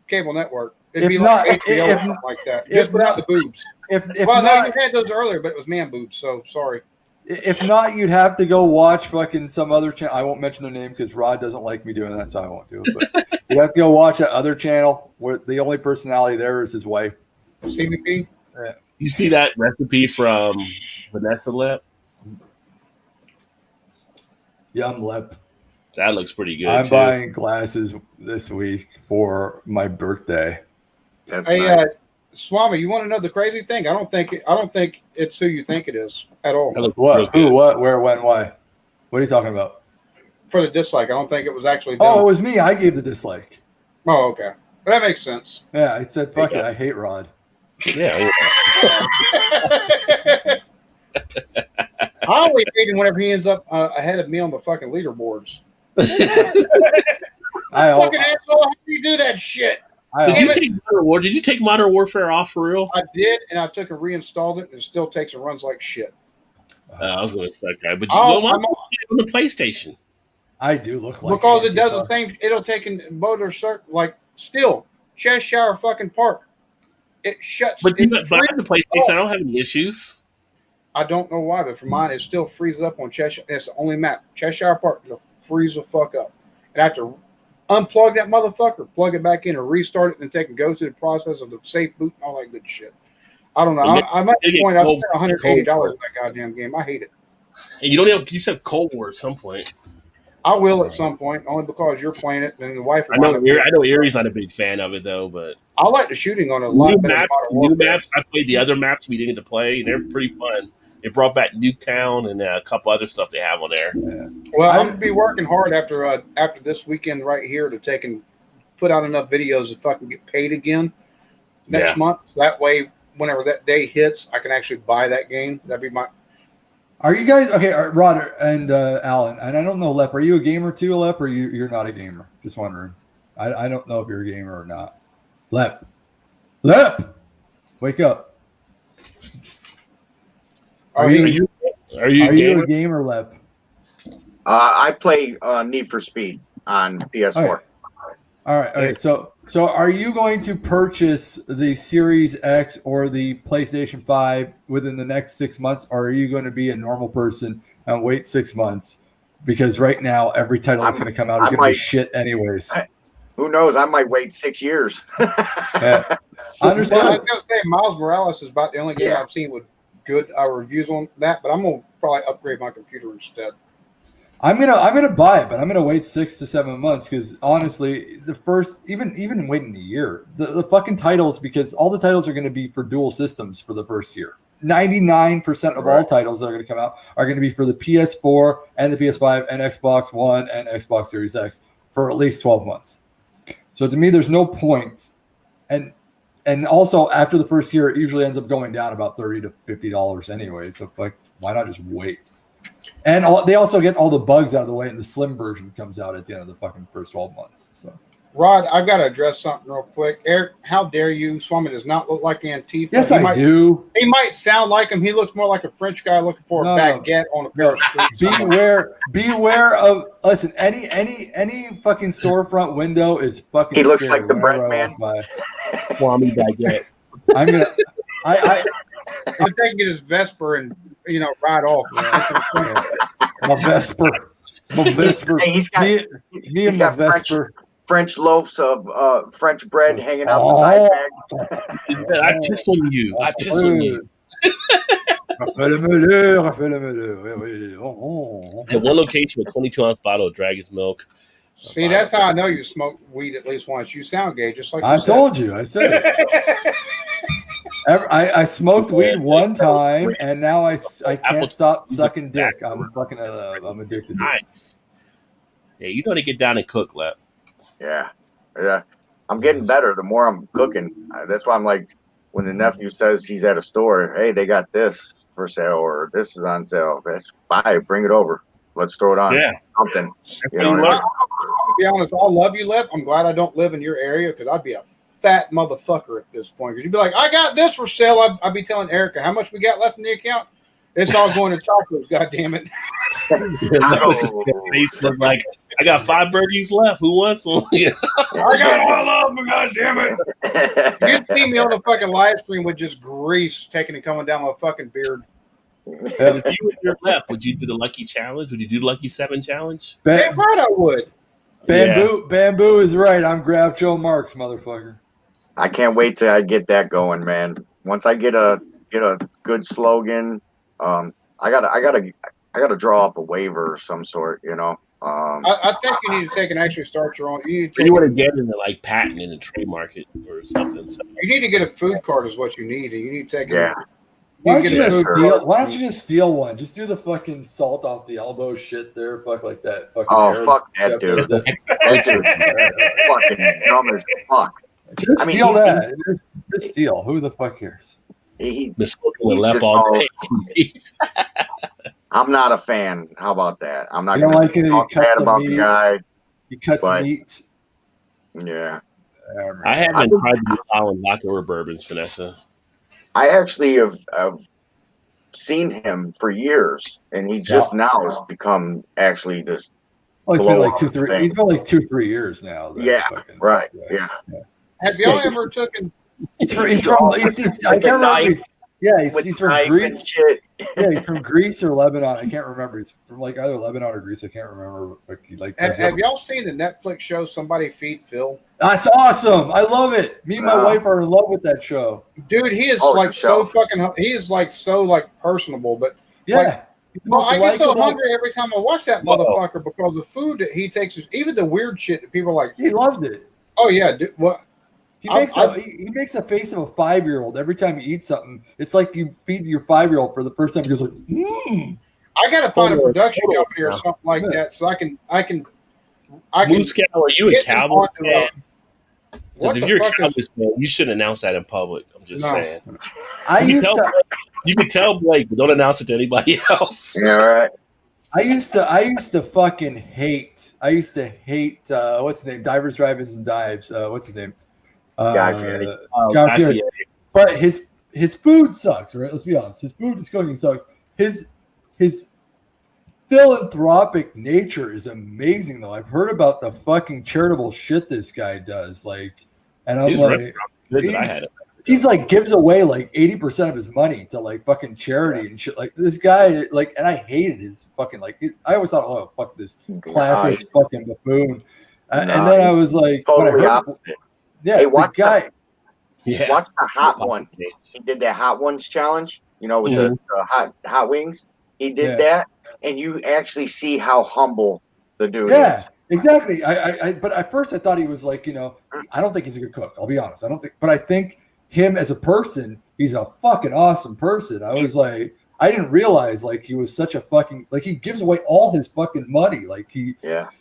cable network. It'd be like HBO or something like that. Just without the boobs. You had those earlier, but it was man boobs. So sorry. If not, you'd have to go watch fucking some other channel. I won't mention their name because Rod doesn't like me doing that, so I won't do it. But you have to go watch that other channel where the only personality there is his wife. CVP. Yeah. You see that recipe from Vanessa Lip? Yum Lip. That looks pretty good. I'm buying glasses this week for my birthday. That's nice. Swami, you want to know the crazy thing? I don't think it's who you think it is at all. What? Who? What? Where? When? Why? What are you talking about? For the dislike, I don't think it was actually them. Oh, it was me. I gave the dislike. Oh, okay. But that makes sense. Yeah, I said, fuck it. I hate Rod. Yeah. I always hate him whenever he ends up ahead of me on the fucking leaderboards. Fucking asshole, how do you do that shit? Did you take Modern Warfare? Did you take Modern Warfare off for real? I did, and I took and reinstalled it, and it still takes and runs like shit. I was going to say that, but I'm on the PlayStation. I do look like because it does the same. It'll take in motor circuit like still Cheshire fucking Park. It shuts. But I have the PlayStation. I don't have any issues. I don't know why, but for mine, it still freezes up on Cheshire. It's the only map. Cheshire Park, it'll freeze the fuck up. And I have to unplug that motherfucker, plug it back in, and restart it, and take and go through the process of the safe boot and all that good shit. I don't know. I'm at the point I spent $180 on that goddamn game. I hate it. And you don't have. You said Cold War at some point. I will at some point, only because you're playing it, and the wife. I know Erie's not a big fan of it though, but I like the shooting on a lot better. New maps. I played the other maps we didn't get to play, and they're pretty fun. They brought back Nuketown and a couple other stuff they have on there. Yeah. Well, I'm gonna be working hard after this weekend right here to take and put out enough videos to fucking get paid again next month. So that way, whenever that day hits, I can actually buy that game. That'd be my. Are you guys okay? Rod and Alan, and I don't know, Lep. Are you a gamer too, Lep, or you're not a gamer? Just wondering. I don't know if you're a gamer or not. Lep, wake up. Are you a gamer, Lep? I play Need for Speed on PS4. All right. Okay. So are you going to purchase the Series X or the PlayStation 5 within the next 6 months, or are you going to be a normal person and wait 6 months? Because right now, every title that's going to come out is going to be shit anyways. Who knows? I might wait 6 years. Yeah. I understand. I was going to say Miles Morales is about the only game I've seen with good reviews on that, but I'm going to probably upgrade my computer instead. I'm gonna buy it, but I'm gonna wait 6 to 7 months because honestly, the first even waiting a year, the fucking titles, because all the titles are gonna be for dual systems for the first year. 99% of all titles that are gonna come out are gonna be for the PS4 and the PS5 and Xbox One and Xbox Series X for at least 12 months. So to me, there's no point. And also after the first year, it usually ends up going down about $30 to $50 anyway. So like, why not just wait? And they also get all the bugs out of the way, and the slim version comes out at the end of the fucking first 12 months. So, Rod, I've got to address something real quick. Eric, how dare you? Swami does not look like Antifa. Yes, I do. He might sound like him. He looks more like a French guy looking for a baguette on a pair of shoes. Beware of. Listen, any fucking storefront window is fucking. He looks like the bread man. Swami baguette. I'm taking his Vesper and ride off. My Vesper. Hey, me and my Vesper. French loaves of French bread hanging out the side bags. I piss on you. At one location, a 22-ounce bottle of Dragon's milk. See, that's how I know you smoke weed at least once. You sound gay, just like I told you. I said it. I smoked weed one time, and now I can't stop sucking dick. I'm addicted to it. Nice. Yeah, you know to get down and cook, Lep. Yeah. I'm getting better the more I'm cooking. That's why I'm like, when the nephew says he's at a store, hey, they got this for sale or this is on sale. That's buy it, bring it over. Let's throw it on. Yeah. Something. To be honest, I love you, Lep. I'm glad I don't live in your area because I'd be a fat motherfucker at this point. You'd be like, I got this for sale. I'd be telling Erica how much we got left in the account. It's all going to tacos. God damn it! Facebook like, I got 5 burgers left. Who wants one? I got all of them. God damn it! You'd see me on the fucking live stream with just grease taking and coming down my fucking beard. If you and your Lep, would you do the Lucky Challenge? Would you do the Lucky 7 Challenge? Damn right I would. Bamboo is right. I'm Groucho Marx, motherfucker. I can't wait till I get that going, man. Once I get a good slogan, I gotta draw up a waiver of some sort, I think you need to take and actually start your own. You want to get into like patent and trademark it or something. So. You need to get a food card is what you need, and you need to take it. Why don't you just steal one? Just do the fucking salt off the elbow shit there. Fuck like that. Fucking fuck that dude. That dude fucking dumb as fuck. Just steal that. Just steal. Who the fuck cares? He's smoking with Lep all day. I'm not a fan. How about that? I'm not going to talk bad about the guy. He cuts meat. Yeah. I haven't tried the Holland Locker bourbons, Vanessa. I actually have seen him for years, and he just now has become actually this. Oh, it's been like 2-3. He's been like 2-3 years now. Yeah, right. Yeah. Have y'all ever taken? He's from. I can't remember. He's from Greece. Yeah, he's from Greece or Lebanon. I can't remember. He's from like either Lebanon or Greece. I can't remember. Have y'all seen the Netflix show Somebody Feed Phil? That's awesome. I love it. Me and my wife are in love with that show. Dude, he is so fucking. He is like so personable, but yeah. I get so hungry every time I watch that motherfucker because the food that he takes, even the weird shit that people are like. He loved it. Oh yeah, dude, what? He makes a face of a 5-year-old every time he eats something. It's like you feed your 5-year-old for the first time. He goes like, I gotta find a production company or something like that so I can. Moose Cow, are you a Cowboy fan? What if you're a Cowboys fan, you shouldn't announce that in public. I'm just saying. I used You can tell Blake, but don't announce it to anybody else. Yeah, right. I used to fucking hate. I used to hate what's his name? Divers, Drive-Ins, and Dives. What's his name? Guy Fieri. Guy Fieri. But his food sucks, right? Let's be honest. His food, his cooking sucks. His philanthropic nature is amazing, though. I've heard about the fucking charitable shit this guy does. Like, and I'm like, he's like gives away like 80% of his money to like fucking charity and shit. Like this guy, like, and I hated his fucking like. I always thought, oh fuck this classist fucking buffoon. And then I was like, totally opposite. Yeah, hey, the guy. Yeah. Watch the Hot Ones. He did that Hot Ones challenge, you know, with the hot wings. He did that, and you actually see how humble the dude is. Exactly. But at first I thought he was like, you know, I don't think he's a good cook. I'll be honest. But I think him as a person, he's a fucking awesome person. I was like, I didn't realize like he was such a fucking like he gives away all his fucking money. Like he's got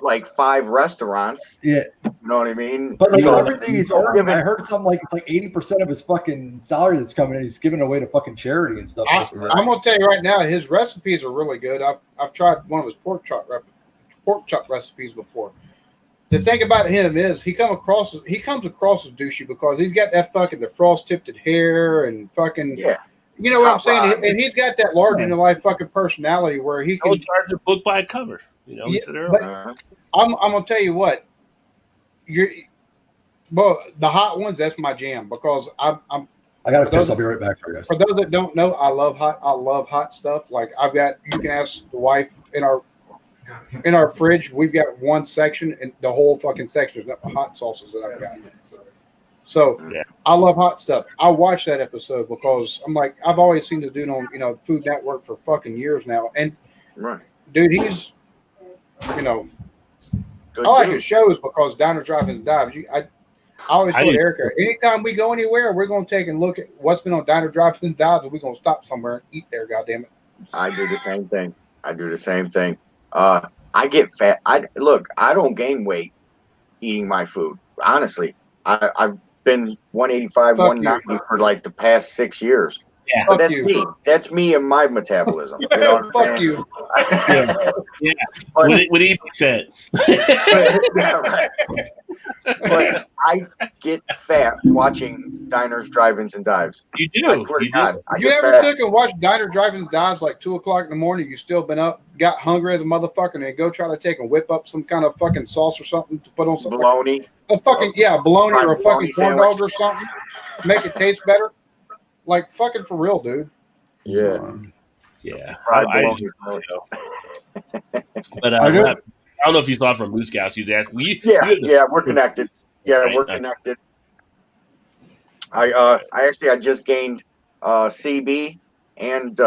like 5 restaurants. Yeah. You know what I mean? But like everything he's earning, I heard something like it's like 80% of his fucking salary that's coming in, he's giving away to fucking charity and stuff. I'm gonna tell you right now, his recipes are really good. I've tried one of his pork chop recipes before. The thing about him is he comes across as douchey because he's got that fucking the frost tipped hair and fucking you know what I'm saying? And he's got that larger than life fucking personality where he can charge a book by a cover. You know, I'm gonna tell you what, the Hot Ones, that's my jam because I got a piss. I'll be right back for you guys. For those that don't know, I love hot stuff. Like you can ask the wife in our fridge. We've got one section, and the whole fucking section is nothing but hot sauces that I've got. So I love hot stuff. I watched that episode because I'm like, I've always seen the dude on Food Network for fucking years now, and dude, he's I like his shows because Diner Drive-In Dives. I always told Erica, anytime we go anywhere, we're going to take and look at what's been on Diner Drive-In Dives, and we're going to stop somewhere and eat there. Goddamn it! I do the same thing. I get fat. I don't gain weight eating my food. Honestly, I've been 185, 190 for like the past 6 years. Yeah, but that's me and my metabolism. You know what I'm Fuck saying? you. But, what he said. But I get fat watching Diners, Drive-Ins, and Dives. You do. You ever took and watched Diner, Drive-Ins, and Dives like 2:00 in the morning? You still been up, got hungry as a motherfucker, and go try to take and whip up some kind of fucking sauce or something to put on something. Bologna. Bologna or a fucking corn dog or something. Make it taste better. Like fucking for real, dude. Yeah. But I don't know if you saw it from Moose Scouts. He was asking. We're connected. We're connected. I just gained CB and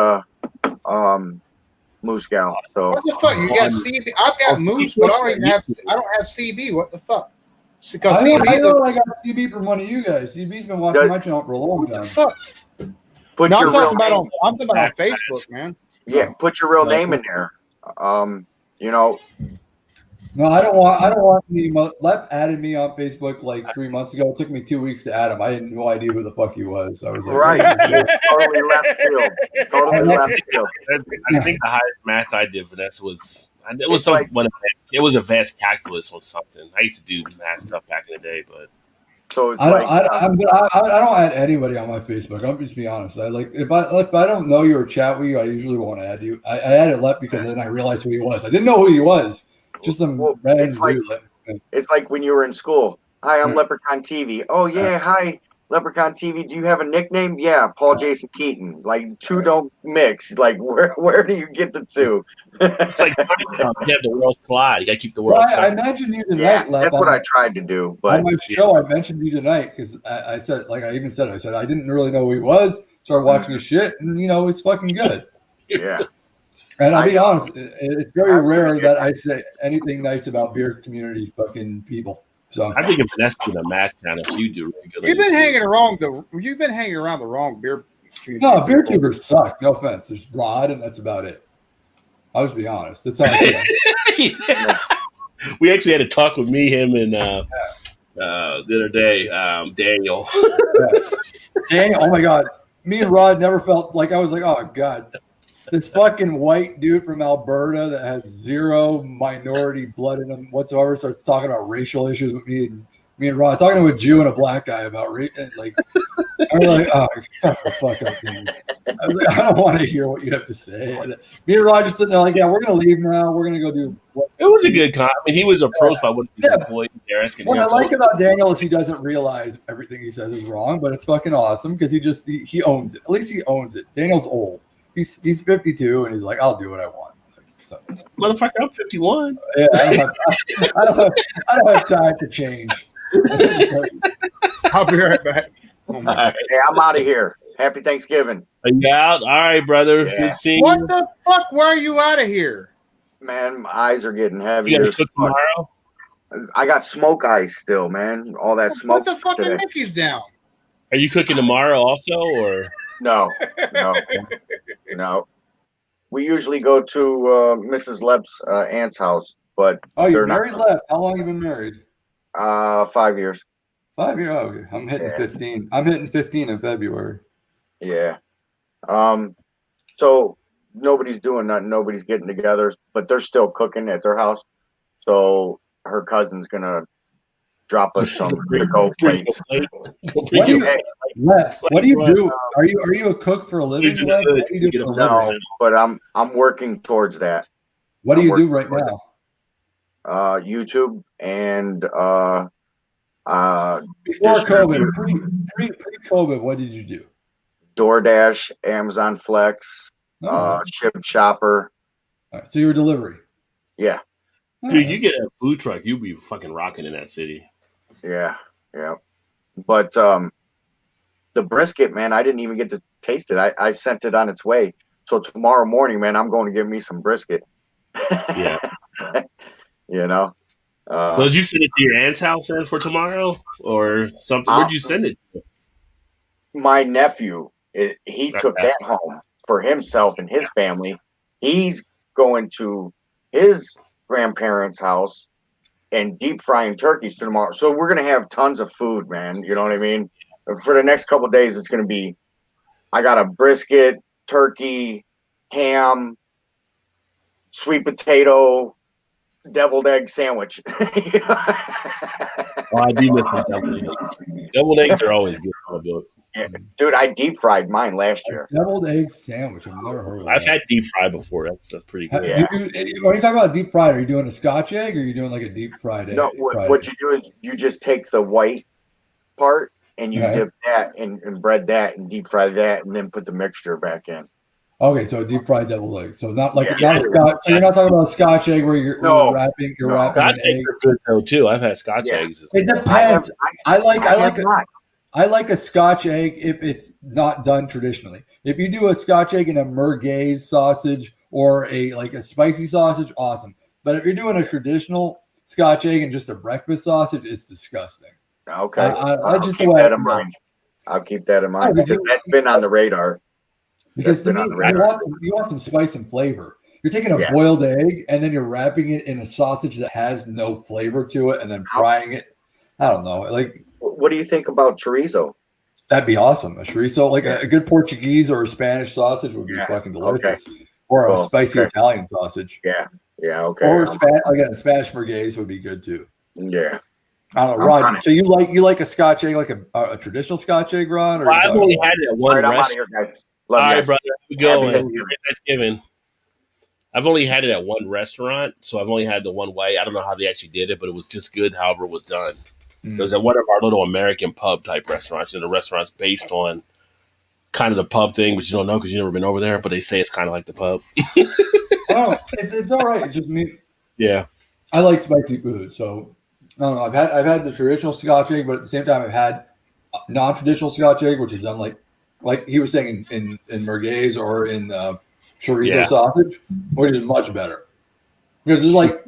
Moose Scout. So what the fuck? You got CB? I've got Moose, but I don't have CB. What the fuck? I know I got CB from one of you guys. CB's been watching my channel for a long time. I'm talking about on Facebook, man. Yeah, put your real name in there. No, I don't want any. Lep added me on Facebook like 3 months ago. It took me 2 weeks to add him. I had no idea who the fuck he was. I was like, totally left field. I think the highest math I did for this was it was advanced calculus or something. I used to do math stuff back in the day, but so it's I don't add anybody on my Facebook. I'm just be honest. If I don't know you or chat with you, I usually won't add you. I added Lep because then I realized who he was. I didn't know who he was. Just some random dude. It's like when you were in school. Hi, I'm Leprechaun TV. Oh yeah, hi Leprechaun TV. Do you have a nickname? Yeah, Paul Jason Keaton. Like two don't mix. Like where do you get the two? It's like you have the worlds collide. You got to keep the world. I mentioned you tonight. That's what I tried to do. But on my show, I mentioned you tonight because I said, like I even said, I didn't really know who he was. Started watching his shit, and it's fucking good. Yeah. And I'll be honest, it's very rare that I say anything nice about beer community fucking people. So I think if Vanessa did a match channel, you do really good. You've been hanging around the wrong beer community. No, beer tubers suck. No offense. There's Rod, and that's about it. I'll just be honest. That's how I feel. We actually had a talk with me, him, and the other day, Daniel. Daniel, oh my God. Me and Rod never felt like I was like, oh God, this fucking white dude from Alberta that has zero minority blood in him whatsoever starts talking about racial issues with me and Rod, talking to a Jew and a black guy about like I'm like, oh, shut the fuck up, dude. I was like, I don't want to hear what you have to say. Me and Rod just sitting there like, yeah, we're gonna leave now. We're gonna go do what It was a good con. I mean, he was approached by one of his employees there asking what him. I like about Daniel is he doesn't realize everything he says is wrong, but it's fucking awesome because he owns it. At least he owns it. Daniel's old. He's 52 and he's like, I'll do what I want. So, Motherfucker, I'm 51. yeah, I don't have time to change. I'll be right back. Oh my. Hey, I'm out of here. Happy Thanksgiving. Are you out? All right, brother. Yeah. Good seeing What you. the fuck? Why are you out of here? Man, my eyes are getting heavy. You gotta cook tomorrow? I got smoke eyes still, man. All that smoke. Put the fucking today. Mickey's down. Are you cooking tomorrow also, or? No. We usually go to Mrs. Lep's aunt's house, but Oh, you're they're not- married, Left? How long you been married? 5 years. 5 years. Oh, okay. I'm hitting Yeah. 15. I'm hitting 15 in February. Yeah. So nobody's doing nothing. Nobody's getting together, but they're still cooking at their house. So her cousin's gonna drop us some to-go plates. What do you, Left, what do you do? Are you a cook for a living, He's Left? good. What do you do for a living? No, but I'm working towards that. What do I'm you do working right towards now? YouTube and Before distribute. COVID, pre-COVID, what did you do? DoorDash, Amazon Flex, Oh, Ship Shopper. all right. So you were delivery. Yeah, All Dude, right. you get a food truck, you be fucking rocking in that city. yeah. But the brisket, man, I didn't even get to taste it. I sent it on its way. So tomorrow morning, man, I'm going to give me some brisket. Yeah. You know. So did you send it to your aunt's house then for tomorrow or something? Where'd you send it to? My nephew, he took Okay. that home for himself and his family. He's going to his grandparents' house and deep frying turkeys tomorrow. So we're gonna have tons of food, man. You know what I mean? For the next couple of days, it's gonna be. I got a brisket, turkey, ham, sweet potato, deviled egg sandwich. Oh, I do miss some deviled eggs. Deviled eggs are always good. Dude, I deep fried mine last year. Deviled egg sandwich. I've never heard of I've that. had deep fry before. That's pretty good. Yeah. When you talk about deep fried, are you doing a Scotch egg or are you doing like a deep fried egg? No, what you do is you just take the white part and you Okay. dip that and bread that and deep fry that and then put the mixture back in. Okay, so a deep fried deviled egg. So not like Yeah. not a Scotch. So you're not talking about a Scotch egg where you're No. wrapping No. wrapping Scotch an eggs egg. are good though too. I've had Scotch Yeah. eggs. It depends. I not. like a Scotch egg if it's not done traditionally. If you do a Scotch egg in a merguez sausage or a spicy sausage, awesome. But if you're doing a traditional Scotch egg and just a breakfast sausage, it's disgusting. Okay. I just keep that in mind. I'll keep that in mind because that's been on the radar. Because to That's me, been on the radar. you want some spice and flavor. You're taking a Yeah. boiled egg and then you're wrapping it in a sausage that has no flavor to it and then frying it. I don't know. Like, What do you think about chorizo? that'd be awesome. A chorizo, like a good Portuguese or a Spanish sausage would be Yeah. fucking delicious. Or a Cool. spicy Okay. Italian sausage. Yeah. Okay. Or again, a Spanish merguez would be good too. Yeah. I don't know, I'm Rod. on it. So you like a Scotch egg, like a traditional Scotch egg, Ron? Or Well, I've only had it at All one right, I'm out of restaurant. here, guys. All Love you right, guys. brother. Here we go. Happy And Thanksgiving. Thanksgiving. I've only had it at one restaurant, so I've only had the one way. I don't know how they actually did it, but it was just good however it was done. It was at one of our little American pub type restaurants. And the restaurant's based on kind of the pub thing, but you don't know because you've never been over there, but they say it's kind of like the pub. Oh, it's all right. It's just me. Yeah. I like spicy food, so I don't know. I've had the traditional Scotch egg, but at the same time, I've had non-traditional Scotch egg, which is done like he was saying in merguez or in chorizo sausage, which is much better because it's like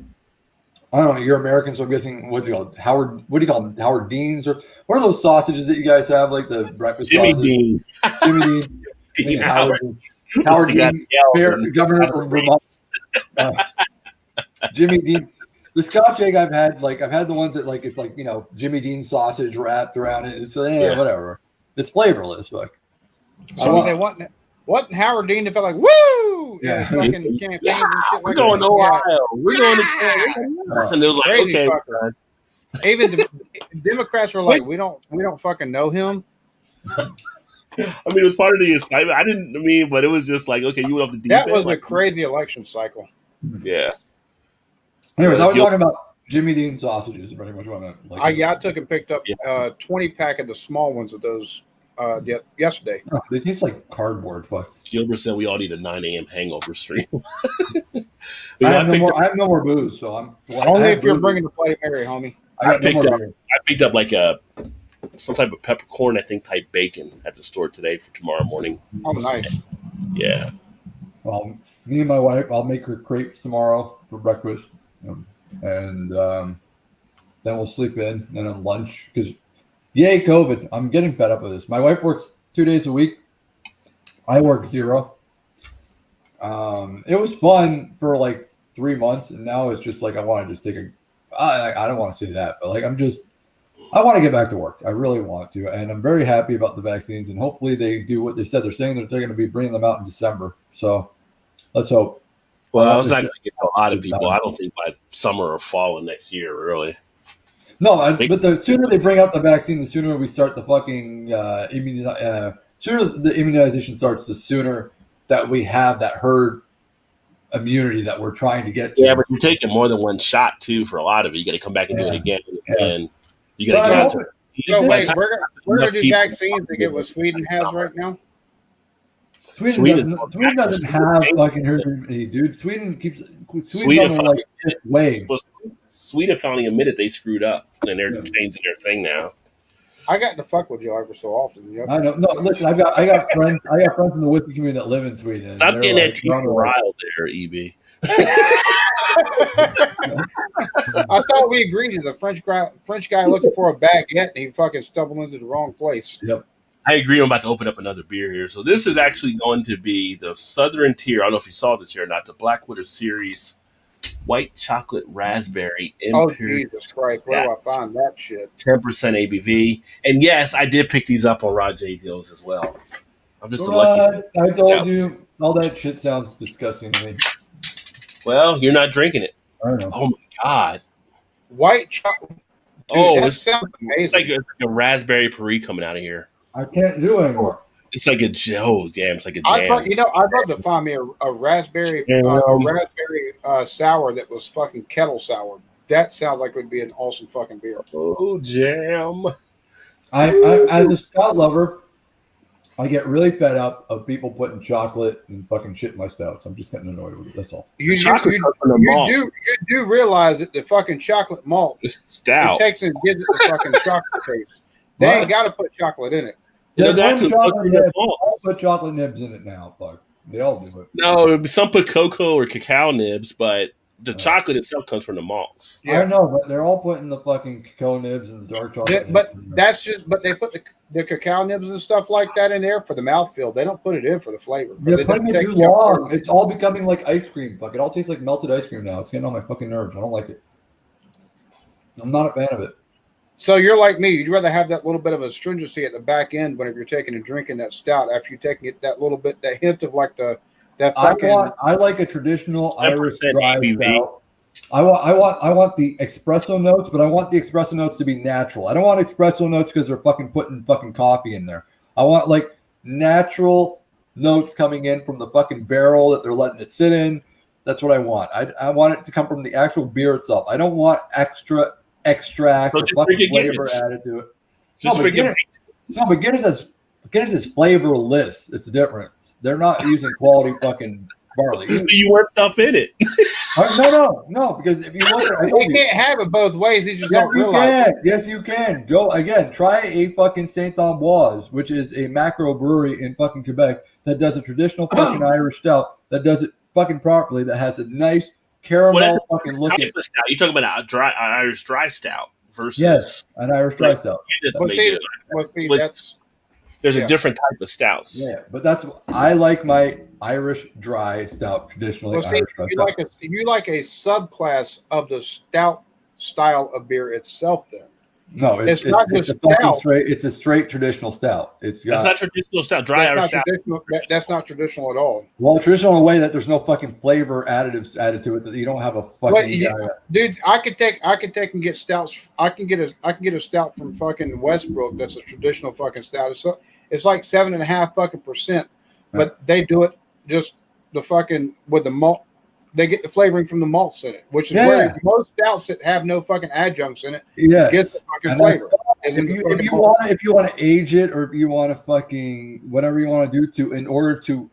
I don't know. You're American, so I'm guessing what's it called? Howard? What do you call them? Howard Dean's or what are those sausages that you guys have? Like the breakfast Jimmy sausage? Dean. Jimmy Dean. Dean Howard Howard Dean, Dean, Governor from Vermont. Jimmy Dean. The Scotch egg I've had the ones that like it's like Jimmy Dean sausage wrapped around it. So whatever. It's flavorless. Like I would say what Howard Dean felt like woo. Yeah. Fucking campaigns and shit We're like going that. to Ohio. We're going to and it was like, Crazy okay. fucker. Even the Democrats were like, we don't fucking know him. I mean, it was part of the excitement. But it was just like, okay, you went off the deep end. That was a crazy election cycle. Yeah. Anyways, I was talking about Jimmy Dean sausages, pretty much what I meant. I took and picked up 20 pack of the small ones of those yesterday. Oh, they taste like cardboard. Fuck. Gilbert said we all need a 9 a.m. hangover stream. I have no more booze, so I'm only if you're bringing the Bloody Mary, homie. I picked up like some type of peppercorn, I think, type bacon at the store today for tomorrow morning. Oh, nice. Yeah. Well, me and my wife, I'll make her crepes tomorrow for breakfast, and then we'll sleep in. And then lunch, because yay COVID! I'm getting fed up with this. My wife works 2 days a week. I work 0. It was fun for like 3 months, and now it's just like I want to just take a. I don't want to say that, but like I want to get back to work. I really want to, and I'm very happy about the vaccines, and hopefully they do what they said. They're saying that they're going to be bringing them out in December, so let's hope. Well, I was not going to get to a lot of people. I don't think by summer or fall of next year, really. No, but the sooner they bring out the vaccine, the sooner we start the fucking sooner the immunization starts, the sooner that we have that herd immunity that we're trying to get to. Yeah, but you're taking more than one shot too for a lot of it. You got to come back and do it again, and you got to get out to. So wait, we're gonna do vaccines to get what Sweden has right now. Sweden doesn't have fucking herd immunity, dude. Sweden's on like wave. Sweden finally admitted they screwed up, and they're changing their thing now. I got to fuck with you ever so often. You know? I know. No, listen, I got friends. I got friends in the whiskey community that live in Sweden. Stop getting that teeth riled there, EB. I thought we agreed to the French guy looking for a baguette, and he fucking stumbled into the wrong place. Yep. I agree. I'm about to open up another beer here. So this is actually going to be the Southern Tier. I don't know if you saw this here or not. The Blackwater Series White Chocolate Raspberry Imperial. Oh, Jesus Christ. Where do I find that shit? 10% ABV. And yes, I did pick these up on Rod J Deals as well. I'm just a lucky. I told you, all that shit sounds disgusting to me. Well, you're not drinking it. I don't know. Oh, my God. White chocolate. It sounds amazing. It's like a raspberry puree coming out of here. I can't do it anymore. It's like a jam. It's like a jam. I'd love to find me a raspberry sour that was fucking kettle sour. That sounds like it would be an awesome fucking beer. Oh, jam. I as a stout lover, I get really fed up of people putting chocolate and fucking shit in my stouts. I'm just getting annoyed with it. That's all. You do realize that the fucking chocolate malt stout takes and gives it the fucking chocolate taste. They ain't got to put chocolate in it. They put chocolate nibs in it now. Fuck, they all do it. No, some put cocoa or cacao nibs, but the chocolate itself comes from the malts. Yeah. I know, but they're all putting the fucking cacao nibs and the dark chocolate. But they put the cacao nibs and stuff like that in there for the mouthfeel. They don't put it in for the flavor. They're putting it too long. It's all becoming like ice cream. Fuck, it all tastes like melted ice cream now. It's getting on my fucking nerves. I don't like it. I'm not a fan of it. So you're like me. You'd rather have that little bit of astringency at the back end whenever you're taking and drinking that stout after you're taking it that little bit, that hint of like that fucking. I like a traditional Irish dry stout. I want the espresso notes, but I want the espresso notes to be natural. I don't want espresso notes because they're fucking putting fucking coffee in there. I want like natural notes coming in from the fucking barrel that they're letting it sit in. That's what I want. I want it to come from the actual beer itself. I don't want extra extract or fucking flavor added to it. But Guinness is flavorless. It's the difference. They're not using quality fucking barley. You want stuff in it. No, because if you look at it, you can't have it both ways. You just don't realize. Yes, you can. Go again. Try a fucking Saint Ambroise, which is a macro brewery in fucking Quebec that does a traditional fucking Irish stout that does it fucking properly, that has a nice caramel fucking looking. You talking about an Irish dry stout versus an Irish dry stout. There's a different type of stouts. Yeah, but I like my Irish dry stout traditionally. Well, see, you like a subclass of the stout style of beer itself. Then no, it's not it's just a fucking stout. straight. It's a straight traditional stout. It's got, that's not traditional stout. Dry Irish stout. That's not traditional at all. Well, traditional in a way that there's no fucking flavor additives added to it. That you don't have a fucking. Dude, I could take and get stouts. I can get a stout from fucking Westbrook. That's a traditional fucking stout. It's like 7.5% fucking, but they do it just the fucking with the malt. They get the flavoring from the malts in it, which is where most stouts that have no fucking adjuncts in it get the fucking flavor. If you want to age it, or if you want to fucking whatever you want to do in order to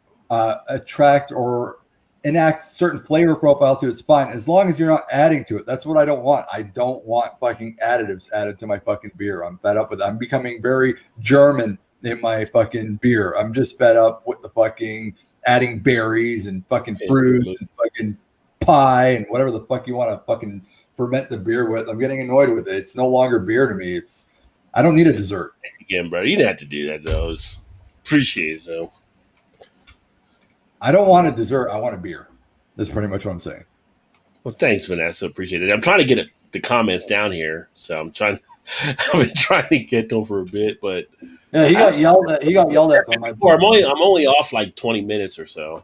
attract or enact certain flavor profile to it's fine, as long as you're not adding to it. That's what I don't want. I don't want fucking additives added to my fucking beer. I'm fed up with it. I'm becoming very German in my fucking beer. I'm just fed up with the fucking adding berries and fucking fruit and fucking pie and whatever the fuck you want to fucking ferment the beer with. I'm getting annoyed with it. It's no longer beer to me. I don't need a dessert. Again, bro, you didn't have to do that though. Appreciate it though. I don't want a dessert. I want a beer. That's pretty much what I'm saying. Well, thanks, Vanessa. Appreciate it. I'm trying to get the comments down here, so I've been trying to get them for a bit, but yeah, he got yelled at. He got yelled at by my. I'm only off like 20 minutes or so.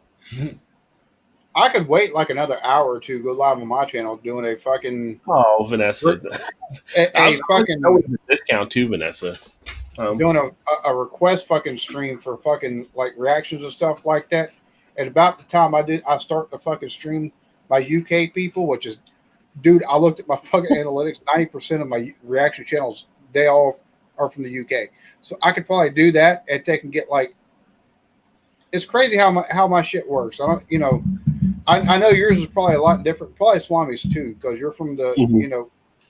I could wait like another hour or two, go live on my channel doing a fucking. Oh, Vanessa, a fucking discount too, Vanessa. Doing a request fucking stream for fucking like reactions and stuff like that. At about the time I start the fucking stream my UK people, which is, dude, I looked at my fucking analytics. 90% of my reaction channels, they all are from the UK. So I could probably do that and they can get like. It's crazy how my shit works. I don't, I know yours is probably a lot different. Probably Swami's too, because you're from the,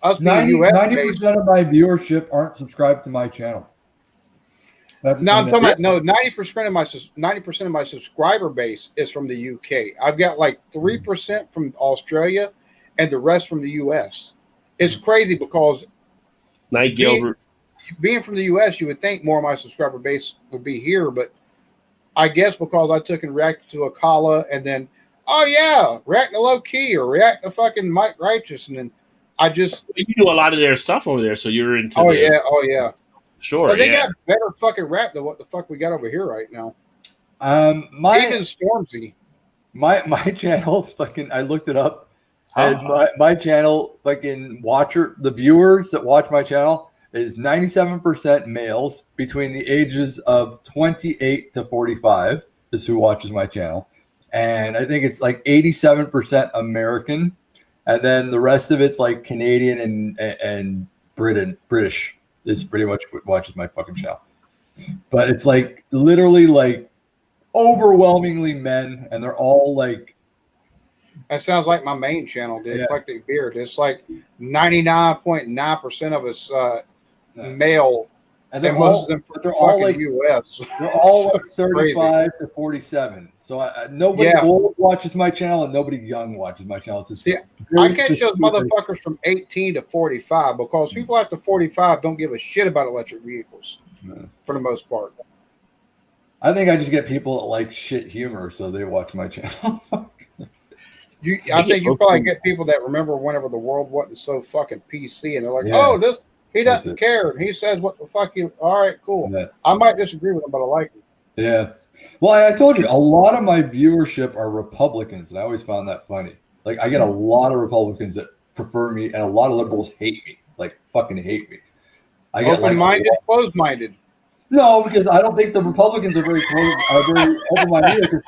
us being 90% of my viewership aren't subscribed to my channel. I'm talking about 90% of my subscriber base is from the UK. I've got like 3% from Australia, and the rest from the US. It's crazy because being from the US, you would think more of my subscriber base would be here, but I guess because I took and reacted to Akala, and then react to Low Key or react to fucking Mike Righteous, and then I just you do a lot of their stuff over there, so you're into. Oh yeah. Sure. But they got better fucking rap than what the fuck we got over here right now. Even Stormzy. My channel fucking I looked it up. And my channel fucking the viewers that watch my channel is 97% males between the ages of 28 to 45 is who watches my channel. And I think it's like 87% American. And then the rest of it's like Canadian and British is pretty much what watches my fucking channel. But it's like literally like overwhelmingly men, and they're all like. That sounds like my main channel, the Eclectic Beard. It's like 99.9% of us male, and most of them they're all like US. They're all like 35 to 47. So nobody old watches my channel, and nobody young watches my channel. It's I catch those motherfuckers from 18 to 45 because people after 45 don't give a shit about electric vehicles for the most part. I think I just get people that like shit humor, so they watch my channel. I think you probably get people that remember whenever the world wasn't so fucking PC, and they're like, he doesn't care. And he says what the fuck all right, cool. Yeah. I might disagree with him, but I like him. Yeah. Well, I told you, a lot of my viewership are Republicans, and I always found that funny. Like, I get a lot of Republicans that prefer me, and a lot of liberals hate me. Like, fucking hate me. I get open-minded, closed-minded. No, because I don't think the Republicans are very open-minded either.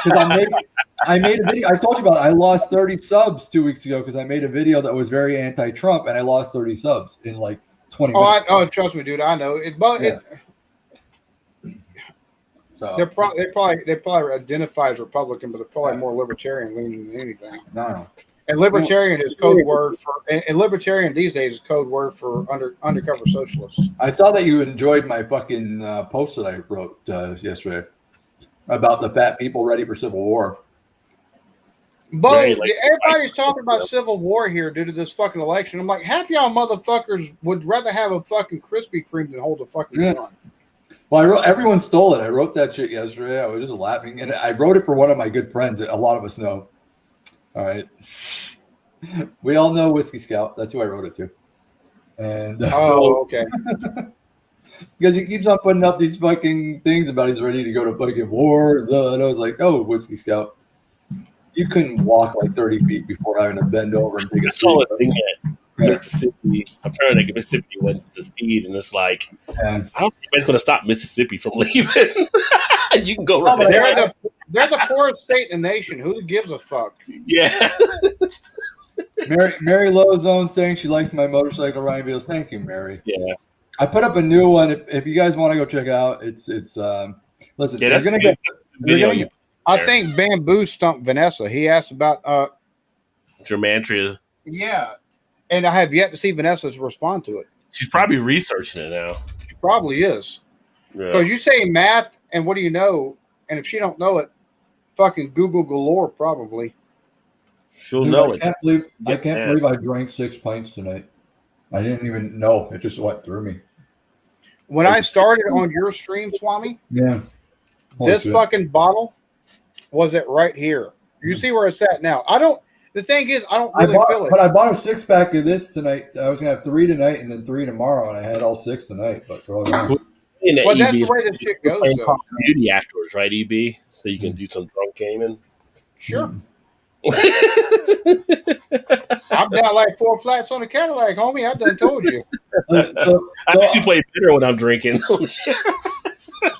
Because I made a video. I told you about it. I lost 30 subs 2 weeks ago because I made a video that was very anti-Trump, and I lost 30 subs in like 20 minutes. Trust me, dude. I know it. But so they probably identify as Republican, but they're probably more libertarian leaning than anything. No. And libertarian is code word for, and libertarian these days is code word for undercover socialists. I saw that you enjoyed my fucking post that I wrote yesterday about the fat people ready for civil war. But everybody's talking about civil war here due to this fucking election. I'm like, half y'all motherfuckers would rather have a fucking Krispy Kreme than hold a fucking gun. Well, everyone stole it. I wrote that shit yesterday. I was just laughing, and I wrote it for one of my good friends that a lot of us know. All right, we all know Whiskey Scout. That's who I wrote it to. And okay. Because he keeps on putting up these fucking things about he's ready to go to fucking war. And I was like, oh, Whiskey Scout, you couldn't walk like 30 feet before having to bend over and dig a seed. Mississippi, apparently Mississippi went to secede, and it's like, I don't think it's going to stop Mississippi from leaving. You can go right there's a poorest state in the nation. Who gives a fuck? Yeah. Mary Lozone saying she likes my motorcycle riding videos. Thank you, Mary. Yeah. I put up a new one. If you guys want to go check it out, it's listen. Yeah, they're gonna get. I think Bamboo stumped Vanessa. He asked about Germantria. Yeah, and I have yet to see Vanessa respond to it. She's probably researching it now. She probably is. Because you say math, and what do you know? And if she don't know it, fucking Google galore probably. She'll know I can't believe I drank 6 pints tonight. I didn't even know. It just went through me. When I started on your stream, Swami, this shit. fucking bottle was it right here. You see where it's at now. The thing is, I don't really feel it. But I bought a 6-pack of this tonight. I was going to have 3 tonight and then 3 tomorrow, and I had all 6 tonight. But well, that's the way this shit goes, though. Call of Duty afterwards, right, EB? So you can do some drunk gaming. Sure. I'm down like 4 flats on a Cadillac, homie. I done told you. I actually play better when I'm drinking.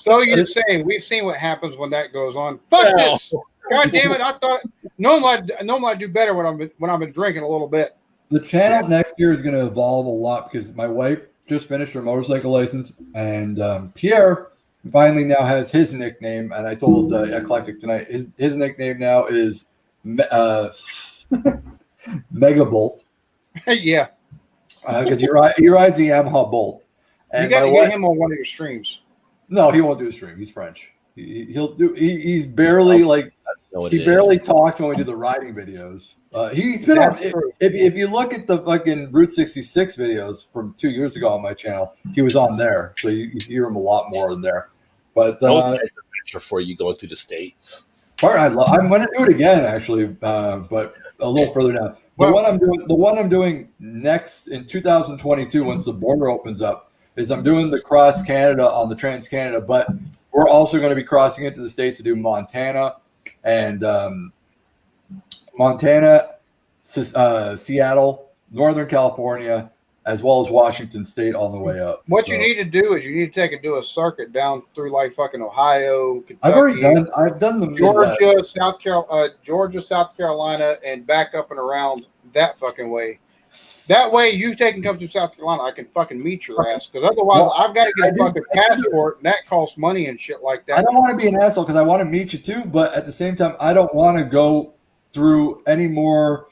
So you're saying we've seen what happens when that goes on. Fuck this! God damn it! I thought normally I do better when I've been drinking a little bit. The channel next year is going to evolve a lot because my wife just finished her motorcycle license, and Pierre finally now has his nickname. And I told Eclectic tonight his nickname now is Megabolt. Yeah, because he rides the Yamaha Bolt. And you got to get him on one of your streams. No, he won't do a stream. He's French. He's barely he barely talks when we do the riding videos. He's been on. If you look at the fucking Route 66 videos from 2 years ago on my channel, he was on there, so you hear him a lot more than there. But that was a nice adventure for you going through the States. I'm going to do it again, actually, but a little further down. The one I'm doing next in 2022, once the border opens up, is I'm doing the cross Canada on the Trans Canada, but we're also going to be crossing into the States to do Montana and Seattle, Northern California, as well as Washington State on the way up. What you need to do is you need to do a circuit down through like fucking Ohio, Kentucky, I've done the Georgia, South Carolina, and back up and around that fucking way. That way you can come to South Carolina, I can fucking meet your ass. Because otherwise I've got to get a fucking passport, and that costs money and shit like that. I don't want to be an asshole because I want to meet you too, but at the same time, I don't want to go through any more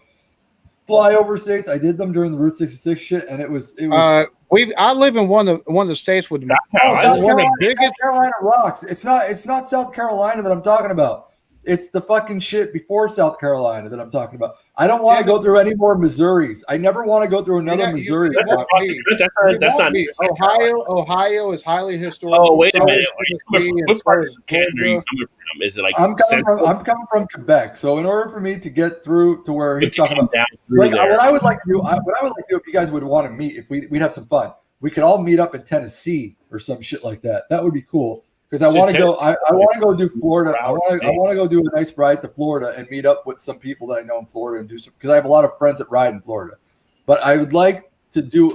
flyover states. I did them during the Route 66 shit, and it was. I live in one of the states with South Carolina rocks. It's not South Carolina that I'm talking about. It's the fucking shit before South Carolina that I'm talking about. I don't want to go through any more Missouris. I never want to go through another Missouri. That's not Ohio is highly historical. Oh, wait a minute. What part of Canada are you coming from? Is it like I'm coming from Quebec. So in order for me to get through to where he's talking about, what I would like to do, if you guys would want to meet, if we'd have some fun, we could all meet up in Tennessee or some shit like that. That would be cool. Because I want to go. I want to go do Florida. I want to go do a nice ride to Florida and meet up with some people that I know in Florida and do some. Because I have a lot of friends that ride in Florida, but I would like to do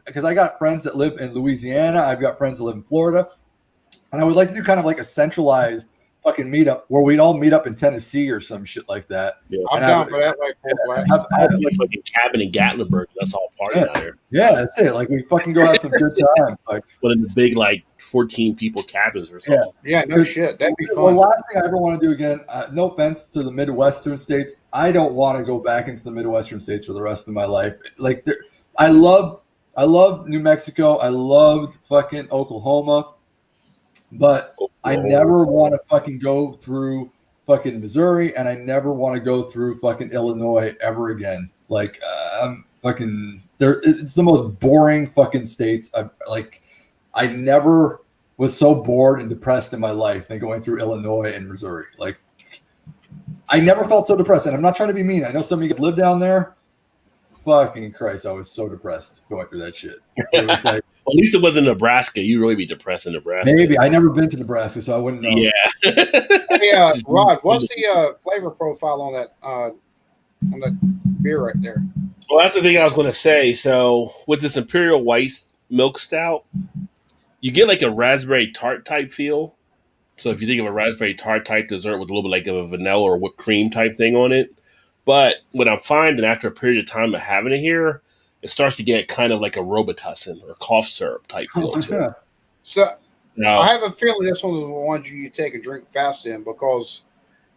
because I got friends that live in Louisiana. I've got friends that live in Florida, and I would like to do kind of like a centralized fucking meetup where we'd all meet up in Tennessee or some shit like that. Yeah. I'm down for that. Have a cabin in Gatlinburg. That's all part of there. Yeah, that's it. Like we fucking go have some good time. Like one of the big 14 people cabins or something. Yeah, no shit. That'd be fun. The last thing I ever want to do again. No offense to the Midwestern states, I don't want to go back into the Midwestern states for the rest of my life. I loved New Mexico. I loved fucking Oklahoma. But I never want to fucking go through fucking Missouri, and I never want to go through fucking Illinois ever again. I'm fucking there. It's the most boring fucking states. I never was so bored and depressed in my life than going through Illinois and Missouri. Like, I never felt so depressed. And I'm not trying to be mean. I know some of you guys live down there. Fucking Christ, I was so depressed going through that shit. It was like, well, at least it wasn't Nebraska. You'd really be depressed in Nebraska. Maybe. I never been to Nebraska, so I wouldn't know. Yeah. Hey, Rod, what's the flavor profile on that beer right there? Well, that's the thing I was going to say. So with this Imperial White Milk Stout, you get like a raspberry tart type feel. So if you think of a raspberry tart type dessert with a little bit like a vanilla or whipped cream type thing on it. But what I'm finding after a period of time of having it here, it starts to get kind of like a Robitussin or cough syrup type feel to it. So Now, I have a feeling this one is the ones you take a drink fast in because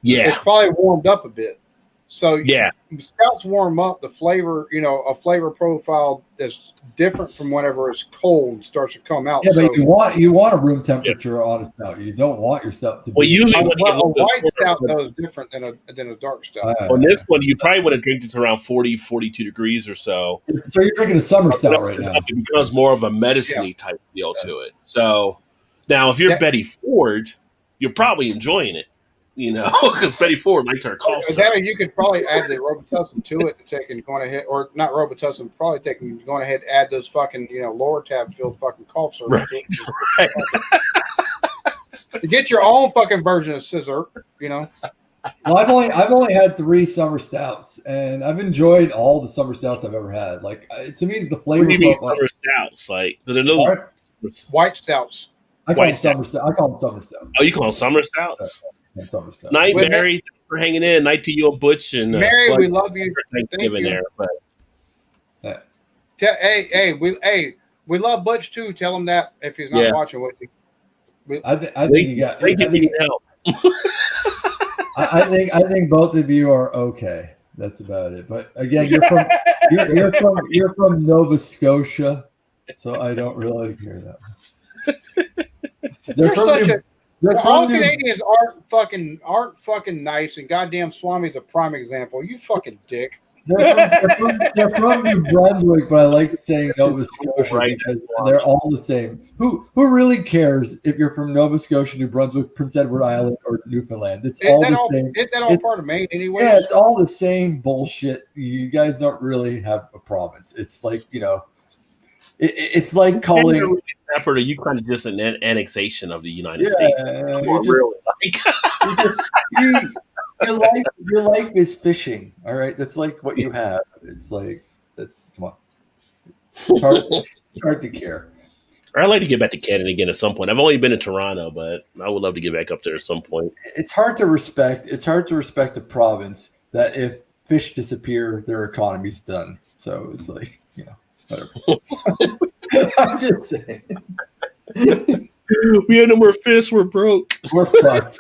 yeah, it's probably warmed up a bit. So yeah, stouts warm up the flavor, a flavor profile that's different from whenever it's cold starts to come out. Yeah, but you want a room temperature on a stout. You don't want your stout to be. Well, usually when you get a white stout though is different than a dark stout. On this one, you probably want to drink this around 40, 42 degrees or so. So you're drinking a summer stout right now. It becomes more of a medicine-y type deal to it. So now, if you're Betty Ford, you're probably enjoying it. Because Betty Ford liked her cough. You could probably add the Robitussin to it, going ahead, or not Robitussin, probably going ahead and add those fucking, lower tab filled fucking cough syrup to it. To get your own fucking version of scissor, Well, I've only had 3 summer stouts, and I've enjoyed all the summer stouts I've ever had. Like, to me, the flavor. What do you mean summer stouts? Like, because they're white stouts. I call them summer stouts. Oh, you call them summer stouts? Yeah, summer stouts. Night, Mary. Thanks for hanging in. Night to you and Butch and Mary. Butch, we love you. Thanksgiving there, but we love Butch too. Tell him that if he's not watching with you. I think you got. They need help. I think both of you are okay. That's about it. But again, you're from Nova Scotia, so I don't really care that much. All Canadians aren't fucking nice, and goddamn Swami's a prime example. You fucking dick. They're from New Brunswick, but I like saying Nova Scotia because they're all the same. Who really cares if you're from Nova Scotia, New Brunswick, Prince Edward Island, or Newfoundland? It's all the same. Isn't that all part of Maine anyway? Yeah, it's all the same bullshit. You guys don't really have a province. It's like, it's like calling. Or are you kind of just an annexation of the United States? Your life is fishing. All right, that's like what you have. It's like come on. It's hard to care. I'd like to get back to Canada again at some point. I've only been to Toronto, but I would love to get back up there at some point. It's hard to respect. It's hard to respect a province that if fish disappear, their economy's done. So it's like, whatever. I'm just saying. We have no more fish. We're broke. We're fucked.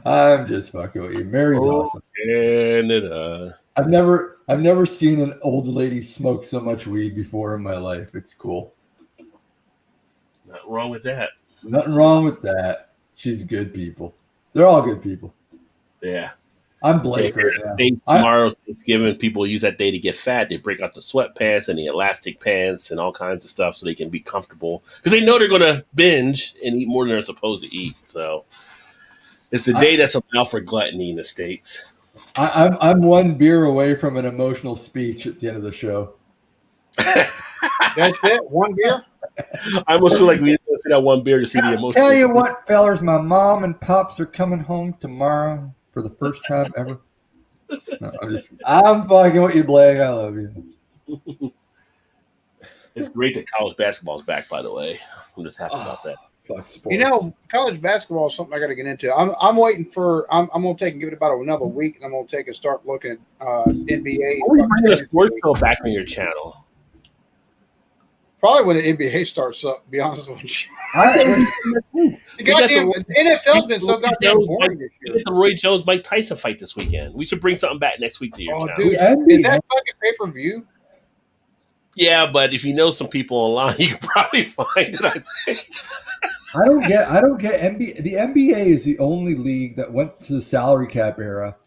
I'm just fucking with you. Mary's awesome. Canada. I've never seen an old lady smoke so much weed before in my life. It's cool. Nothing wrong with that. Nothing wrong with that. She's good people. They're all good people. Yeah. I'm Blake right now. Tomorrow's Thanksgiving. People use that day to get fat. They break out the sweatpants and the elastic pants and all kinds of stuff so they can be comfortable because they know they're going to binge and eat more than they're supposed to eat. So it's the day that's allowed for gluttony in the States. I'm one beer away from an emotional speech at the end of the show. That's it? One beer? I almost feel like we didn't see that one beer to see the emotion. Tell you what, fellers, my mom and pops are coming home tomorrow for the first time ever. No, I'm fucking with you, Blake. I love you. It's great that college basketball is back, by the way. I'm just happy about that. Fuck sports. College basketball is something I got to get into. I'm waiting for. I'm going to give it about another week, and I'm going to take and start looking at NBA. Are you bringing a sports show back on your channel? Probably when the NBA starts up, to be honest with you. The NFL's been so goddamn boring this year. The Roy Jones Mike Tyson fight this weekend. We should bring something back next week to your channel. Dude, is that fucking pay-per-view? Yeah, but if you know some people online, you can probably find it. I think. I don't get NBA. The NBA is the only league that went to the salary cap era,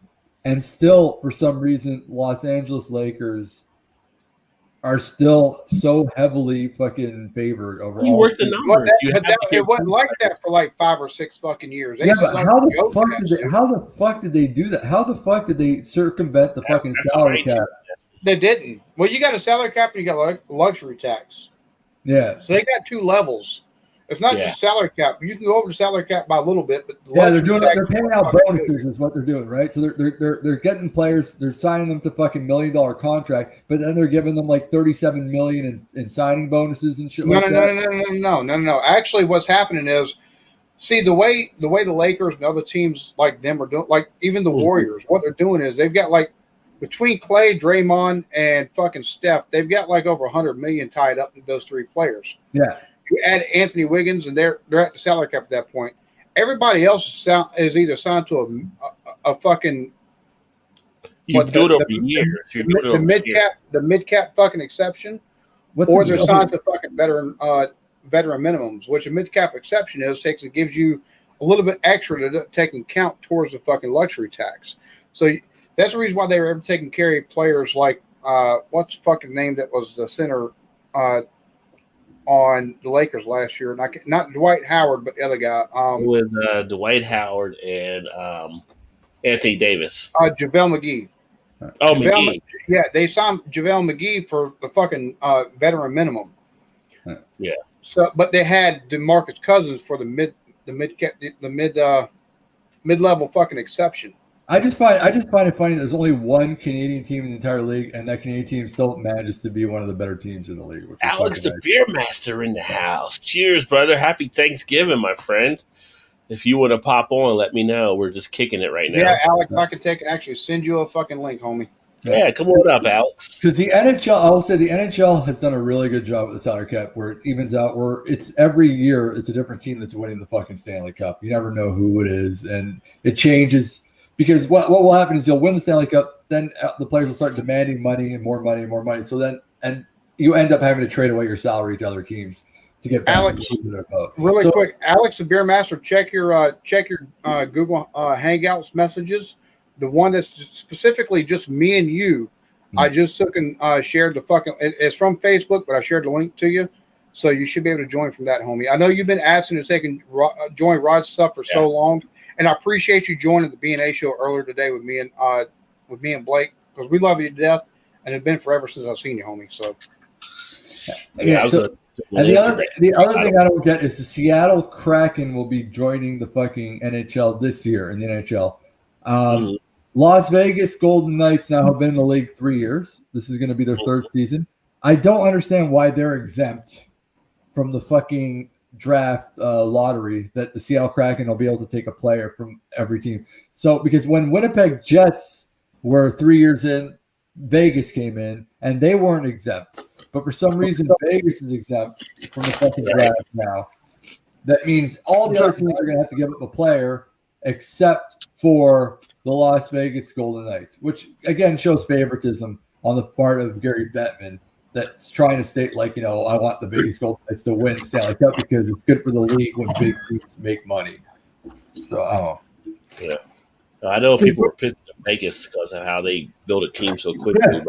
and still, for some reason, Los Angeles Lakers are still so heavily fucking favored over You all. work the numbers. It wasn't like that for like 5 or 6 fucking years. Yeah, but how the fuck did they do that? How the fuck did they circumvent the fucking salary cap? They didn't. Well, you got a salary cap and you got luxury tax. Yeah. So they got 2 levels. It's not just salary cap. You can go over the salary cap by a little bit, but they're paying out bonuses is what they're doing, right? So they're getting players, they're signing them to fucking $1 million contract, but then they're giving them like $37 million in signing bonuses and shit. No. Actually, what's happening is, see, the way the Lakers and other teams like them are doing, like even the Warriors, what they're doing is they've got like between Clay, Draymond, and fucking Steph, they've got like over $100 million tied up in those 3 players. Yeah. You add Anthony Wiggins, and they're at the salary cap at that point. Everybody else is either signed to a fucking. You do it over years. The mid cap fucking exception, or they're signed to fucking veteran minimums, which a mid cap exception gives you a little bit extra to take and count towards the fucking luxury tax. So that's the reason why they were ever taking care of players like what's the fucking name that was the center on the Lakers last year, not Dwight Howard, but the other guy. It was Dwight Howard and Anthony Davis. JaVale McGee. Oh, McGee. Yeah, they signed JaVale McGee for the fucking veteran minimum. Yeah. So, but they had DeMarcus Cousins for the mid-level fucking exception. I just find it funny that there's only one Canadian team in the entire league, and that Canadian team still manages to be one of the better teams in the league. Alex, the beer master in the house. Cheers, brother. Happy Thanksgiving, my friend. If you want to pop on, let me know. We're just kicking it right now. Yeah, Alex, I can actually send you a fucking link, homie. Yeah, come on up, Alex. Because the NHL has done a really good job with the salary cap, where it evens out. Where it's every year, it's a different team that's winning the fucking Stanley Cup. You never know who it is, and it changes. Because what will happen is you'll win the Stanley Cup, then the players will start demanding money and more money and more money. So then, and you end up having to trade away your salary to other teams to get back. Alex, really quick, Alex, the beer master, check your Google Hangouts messages. The one that's specifically just me and you. I just took and shared the fucking. It's from Facebook, but I shared the link to you, so you should be able to join from that, homie. I know you've been asking to take and join Rod's stuff for so long. And I appreciate you joining the B&A show earlier today with me and Blake, because we love you to death, and it's been forever since I've seen you, homie. So, and the other thing I don't get is the Seattle Kraken will be joining the fucking NHL this year in the NHL. Las Vegas Golden Knights now have been in the league 3 years. This is going to be their 3rd season. I don't understand why they're exempt from the fucking draft lottery that the Seattle Kraken will be able to take a player from every team. So because when Winnipeg Jets were 3 years in, Vegas came in and they weren't exempt. But for some reason, Vegas is exempt from the fucking draft now. That means all the other teams are going to have to give up a player except for the Las Vegas Golden Knights, which again shows favoritism on the part of Gary Bettman. That's trying to state, like, I want the Vegas Golden Knights to win Stanley Cup because it's good for the league when big teams make money. So, I don't know. Yeah. I know people are pissed at Vegas because of how they build a team so quickly,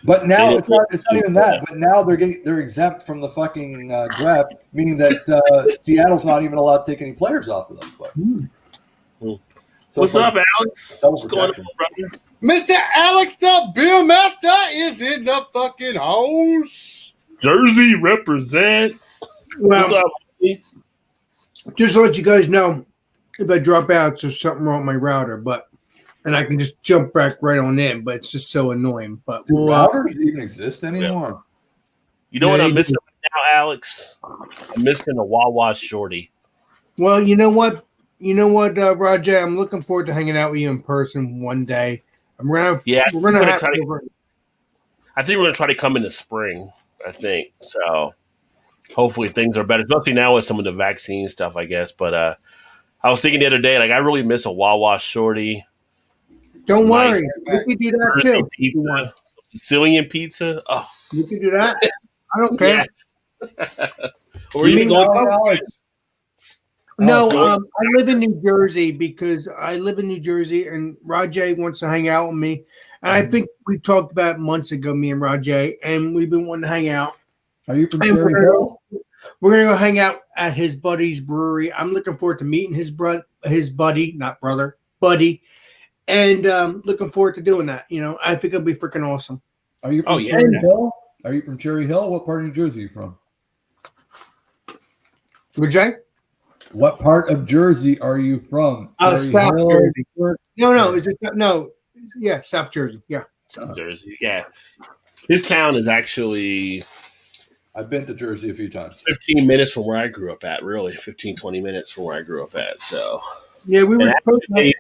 but now it's not even that. But now they're exempt from the fucking draft, meaning that Seattle's not even allowed to take any players off of them. So what's up, Alex? What's going on, brother? Mr. Alex, the Beer Master, is in the fucking house. Jersey represent. Well, what's up? Just to let you guys know, if I drop out, there's something wrong with my router, and I can just jump back right on in, but it's just so annoying. But do routers even exist anymore? You know what I'm missing right now, Alex? I'm missing a Wawa shorty. Well, you know what, Roger? I'm looking forward to hanging out with you in person one day. I think we're gonna try to come in the spring. I think so. Hopefully things are better, especially now with some of the vaccine stuff, I guess. But I was thinking the other day, like I really miss a Wawa shorty. Don't worry, we can do that too. Pizza, Sicilian pizza. Oh, you can do that. I don't care. Or you go. No, I live in New Jersey and Rajay wants to hang out with me. And I think we talked about it months ago, me and Rajay, and we've been wanting to hang out. Are you from Cherry Hill? We're gonna go hang out at his buddy's brewery. I'm looking forward to meeting his buddy, not brother, buddy, and looking forward to doing that. You know, I think it'll be freaking awesome. Are you from Cherry Hill? Are you from Cherry Hill? What part of New Jersey are you from? Rajay? What part of Jersey are you from? South Jersey. No, is it no? Yeah, South Jersey. Yeah, South Jersey. Yeah, his town is actually. I've been to Jersey a few times. 15 minutes from where I grew up at, really. 15, 20 minutes from where I grew up at. So, yeah, we were actually,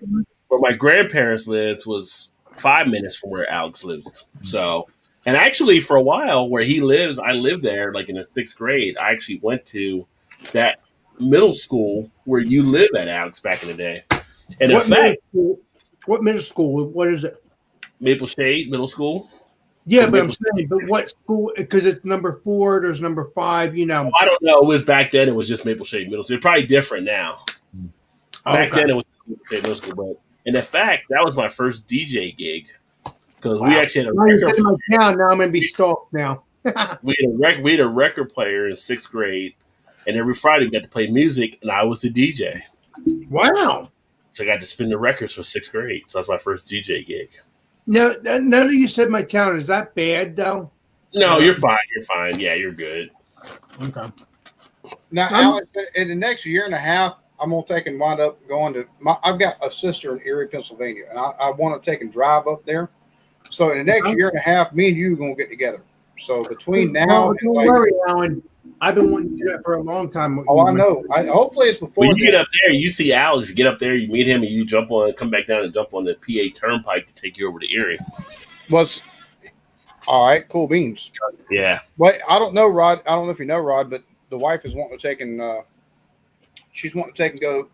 where my grandparents lived was 5 minutes from where Alex lives. So, and actually, for a while, where he lives, I lived there like in the 6th grade. I actually went to that middle school where you live at, Alex, back in the day. And in fact, what middle school? What is it? Maple Shade Middle School. Yeah, but I'm saying, but what school? Because it's number 4. There's number 5. You know, I don't know. It was back then. It was just Maple Shade Middle School. It's probably different now. Back then, it was Maple Shade Middle School. But in fact, that was my first DJ gig because we actually had a record. Now I'm going to be stalked now. we had a record player in 6th grade, and every Friday we got to play music, and I was the DJ. Wow! So I got to spin the records for 6th grade. So that's my first DJ gig. Now that you said my town, is that bad though? No, you're fine. You're fine. Yeah, you're good. Okay. Now, Alex, in the next year and a half, I'm gonna take and wind up going to. I've got a sister in Erie, Pennsylvania, and I want to take and drive up there. So in the next year and a half, me and you are gonna get together. So between now, don't worry, Alan. I've been wanting to do that for a long time. Oh, I know. Hopefully, it's before. When you get up there, you see Alex. Get up there, you meet him, and you jump on, come back down, and jump on the PA Turnpike to take you over to Erie. All right, cool beans. Yeah. Well, I don't know, Rod. I don't know if you know, Rod, but the wife is wanting to take and she's wanting to take and go.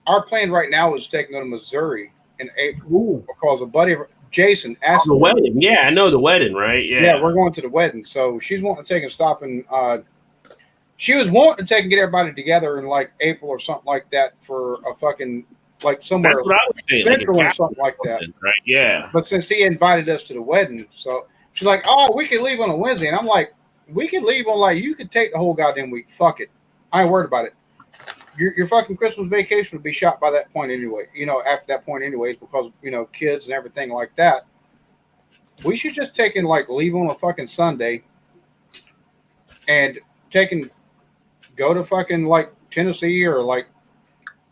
Our plan right now is to take and go to Missouri in April because a buddy of Jason asked the wedding. Yeah, I know the wedding, right? Yeah, we're going to the wedding. So she's wanting to take and stop and she was wanting to take and get everybody together in like April or something like that for a fucking like somewhere central or something like that. Right? Yeah. But since he invited us to the wedding, so she's like, "Oh, we could leave on a Wednesday," and I'm like, "We could leave on like you could take the whole goddamn week. Fuck it, I ain't worried about it. Your fucking Christmas vacation would be shot by that point anyway. You know, after that point anyways, because you know kids and everything like that. We should just take and like leave on a fucking Sunday and take and go to fucking like Tennessee or like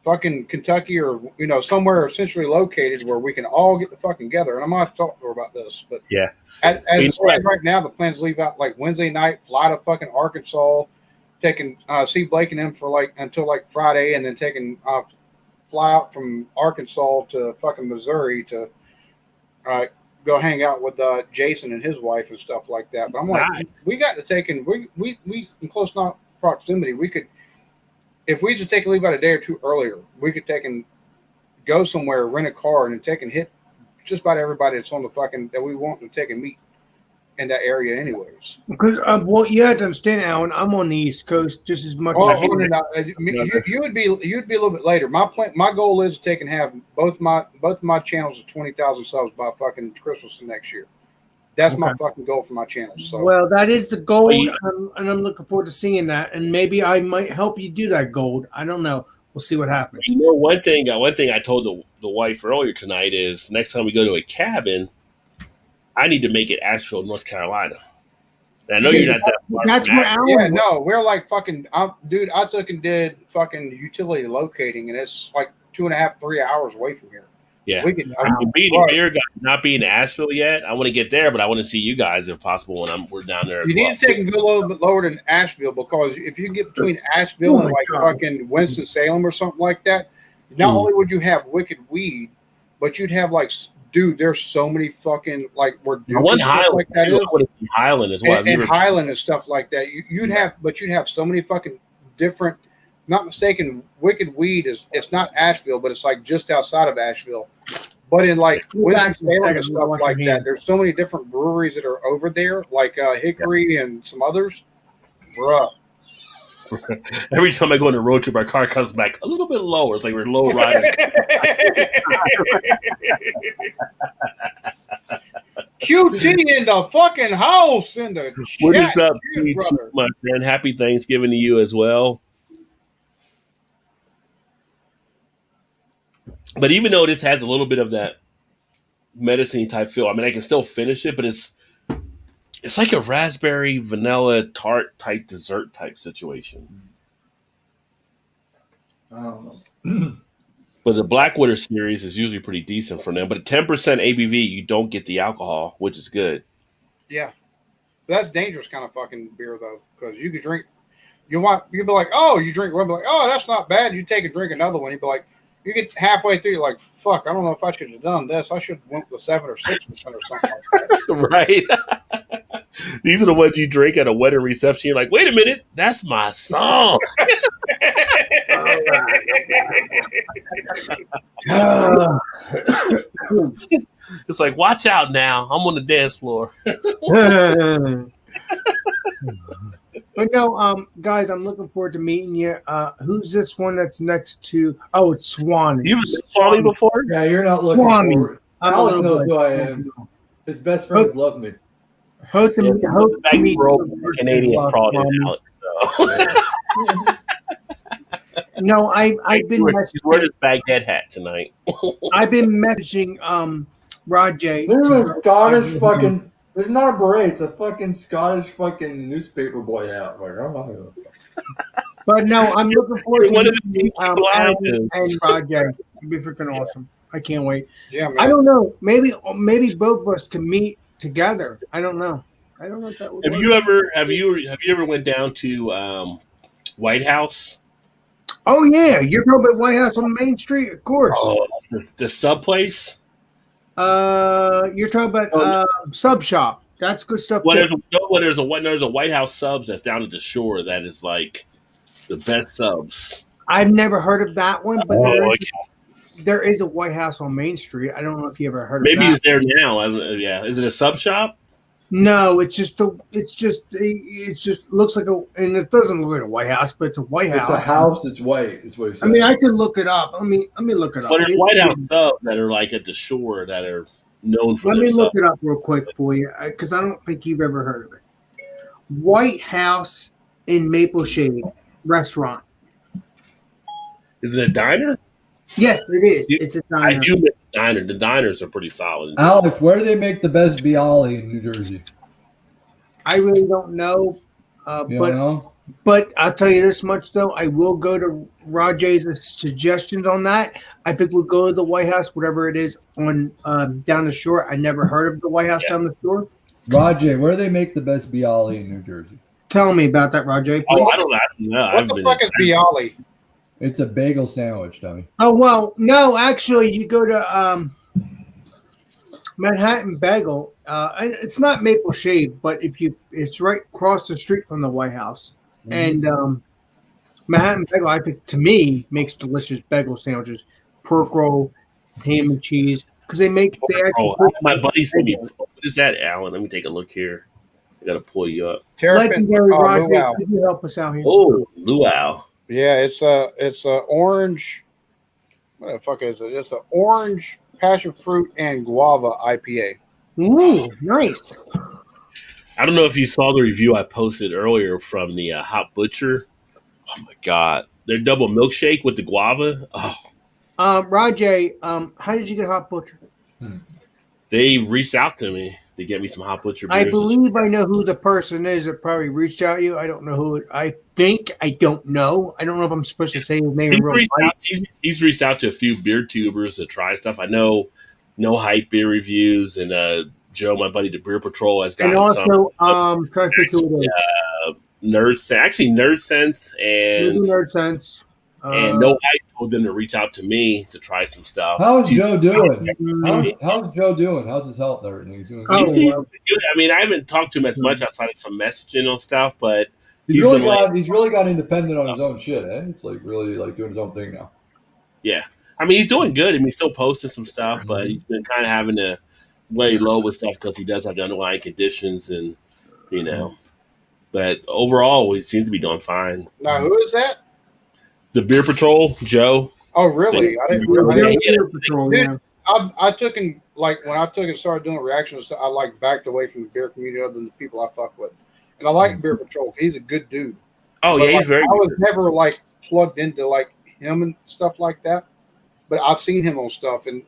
fucking Kentucky or you know somewhere centrally located where we can all get the fucking together." And I'm gonna have to talk to her about this, but yeah, as it stands right now, the plans leave out like Wednesday night, fly to fucking Arkansas, taking see Blake and them for like until like Friday, and then taking fly out from Arkansas to fucking Missouri to go hang out with Jason and his wife and stuff like that. But I'm like, we got to take and we in close enough proximity, we could. If we just take a leave out a day or two earlier, we could take and go somewhere, rent a car, and then take and hit just about everybody that's on the fucking that we want to take and meet in that area, anyways. Because well, you have to understand, Alan. I'm on the East Coast just as much. Oh, you would be a little bit later. My goal is to take and have both my channels of 20,000 subs by fucking Christmas of next year. That's my fucking goal for my channel. So well, that is the goal, and I'm looking forward to seeing that. And maybe I might help you do that, Gold. I don't know. We'll see what happens. You know, one thing I told the wife earlier tonight is next time we go to a cabin, I need to make it Asheville, North Carolina. And I know you're not that far. That's where Alan. Yeah, no, we're like fucking. Dude, I took and did fucking utility locating, and it's like 2.5, 3 hours away from here. Yeah, beer guy not being in Asheville yet. I want to get there, but I want to see you guys if possible when we're down there. You need to take and go a little bit lower than Asheville because if you get between Asheville and like fucking Winston-Salem or something like that, not only would you have wicked weed, but you'd have like, dude, there's so many fucking like where one Highland like that is. I want to see Highland as well. And Highland and stuff like that. You'd have so many fucking different. Not mistaken, wicked weed it's not Asheville, but it's like just outside of Asheville. But in like Winston-Salem and stuff like that, there's so many different breweries that are over there, like Hickory and some others. Bruh. Every time I go on a road trip, our car comes back a little bit lower. It's like we're low riders. QT in the fucking house in the What chat. is up, Cheers, P2, brother. my friend? Happy Thanksgiving to you as well. But even though this has a little bit of that medicine type feel, I mean, I can still finish it, but it's like a raspberry vanilla tart type dessert type situation. I don't know. But the Blackwater series is usually pretty decent for them. But 10% ABV, you don't get the alcohol, which is good. Yeah. That's dangerous kind of fucking beer, though, because you could drink. You'd be like, oh, you drink one, be like, oh, that's not bad. You take a drink another one, you'd be like, you get halfway through, you're like, fuck, I don't know if I should have done this. I should have went with 7 or 6% or something like that. Right. These are the ones you drink at a wedding reception. You're like, wait a minute, that's my song. It's like, watch out now. I'm on the dance floor. But no, guys, I'm looking forward to meeting you. Who's this one that's next to? Oh, it's Swan. You've saw me before? Yeah, you're not looking Swanee. for. Alex knows who I am. His best friends love me. Hope to meet Canadian product, Alex. So. No, I've been wear this Baghdad hat tonight. I've been messaging Rajay. There's a Scottish fucking. It's not a beret. It's a fucking Scottish fucking newspaper boy hat. Like, I'm not gonna... But no, I'm looking forward to meeting Adam and Rajay. It'll be freaking awesome. I can't wait. Yeah, man. I don't know. Maybe both of us can meet together. I don't know. I don't know if that would have work. have you ever went down to White House? Oh yeah, you're talking about White House on Main Street, of course. Oh, the sub place. You're talking about Sub Shop. That's good stuff. There's a White House subs that's down at the shore that is like the best subs. I've never heard of that one, but there is a White House on Main Street. I don't know if you ever heard of that. Maybe it's there now. Yeah, is it a sub shop? No, it just looks like and it doesn't look like a White House, but it's a White House. It's a house. It's white. Is what he said. I mean, I can look it up. Let me look it up. But there's White House subs that are like at the shore that are known for. Let me look it up real quick for you because I don't think you've ever heard of it. White House in Maple Shade restaurant. Is it a diner? Yes, it is. It's a diner. I do miss the diner. The diners are pretty solid. Alex, where do they make the best Bialy in New Jersey? I really don't know. But I'll tell you this much, though. I will go to Rajay's suggestions on that. I think we'll go to the White House, whatever it is, on down the shore. I never heard of the White House down the shore. Rajay, where do they make the best Bialy in New Jersey? Tell me about that, Rajay, please. Oh, I don't know. What the fuck is Bialy? It's a bagel sandwich, dummy. Oh, well, no, actually, you go to Manhattan Bagel, and it's not Maple Shade, but it's right across the street from the White House. Mm-hmm. And Manhattan Bagel, I think, to me, makes delicious bagel sandwiches, pork roll, ham and cheese, because they my buddy sent me. What is that, Alan? Let me take a look here. I gotta pull you up. Legendary Roger, could you help us out here? Oh, luau. Yeah, it's a orange. What the fuck is it? It's an orange passion fruit and guava IPA. Ooh, nice. I don't know if you saw the review I posted earlier from the Hot Butcher. Oh my god, their double milkshake with the guava. Oh, Rajay, how did you get Hot Butcher? They reached out to me to get me some Hot Butcher beers. I believe I know who the person is that probably reached out to you. I don't know who. I don't know. I don't know if I'm supposed to say his name. He's reached out to a few beer tubers to try stuff. I know No Hype Beer Reviews and Joe, my buddy, the Beer Patrol, has gotten some. And also, Nerd Sense and No Hype told them to reach out to me to try some stuff. How's Joe doing? How's Joe doing? How's his health and everything? He's doing good. He's good. I mean, I haven't talked to him as much outside of some messaging on stuff, but he's really got independent on his own shit, eh? It's like really like doing his own thing now. Yeah. I mean, he's doing good. I mean, he's still posting some stuff, but he's been kind of having to lay low with stuff because he does have the underlying conditions and, but overall, he seems to be doing fine. Now, who is that? The Beer Patrol, Joe. Oh, really? I didn't realize. I took and like when I took it and started doing reactions, I like backed away from the beer community other than the people I fuck with. And I like Beer Patrol. He's a good dude. Oh but yeah, he's very. I was never like plugged into like him and stuff like that. But I've seen him on stuff, and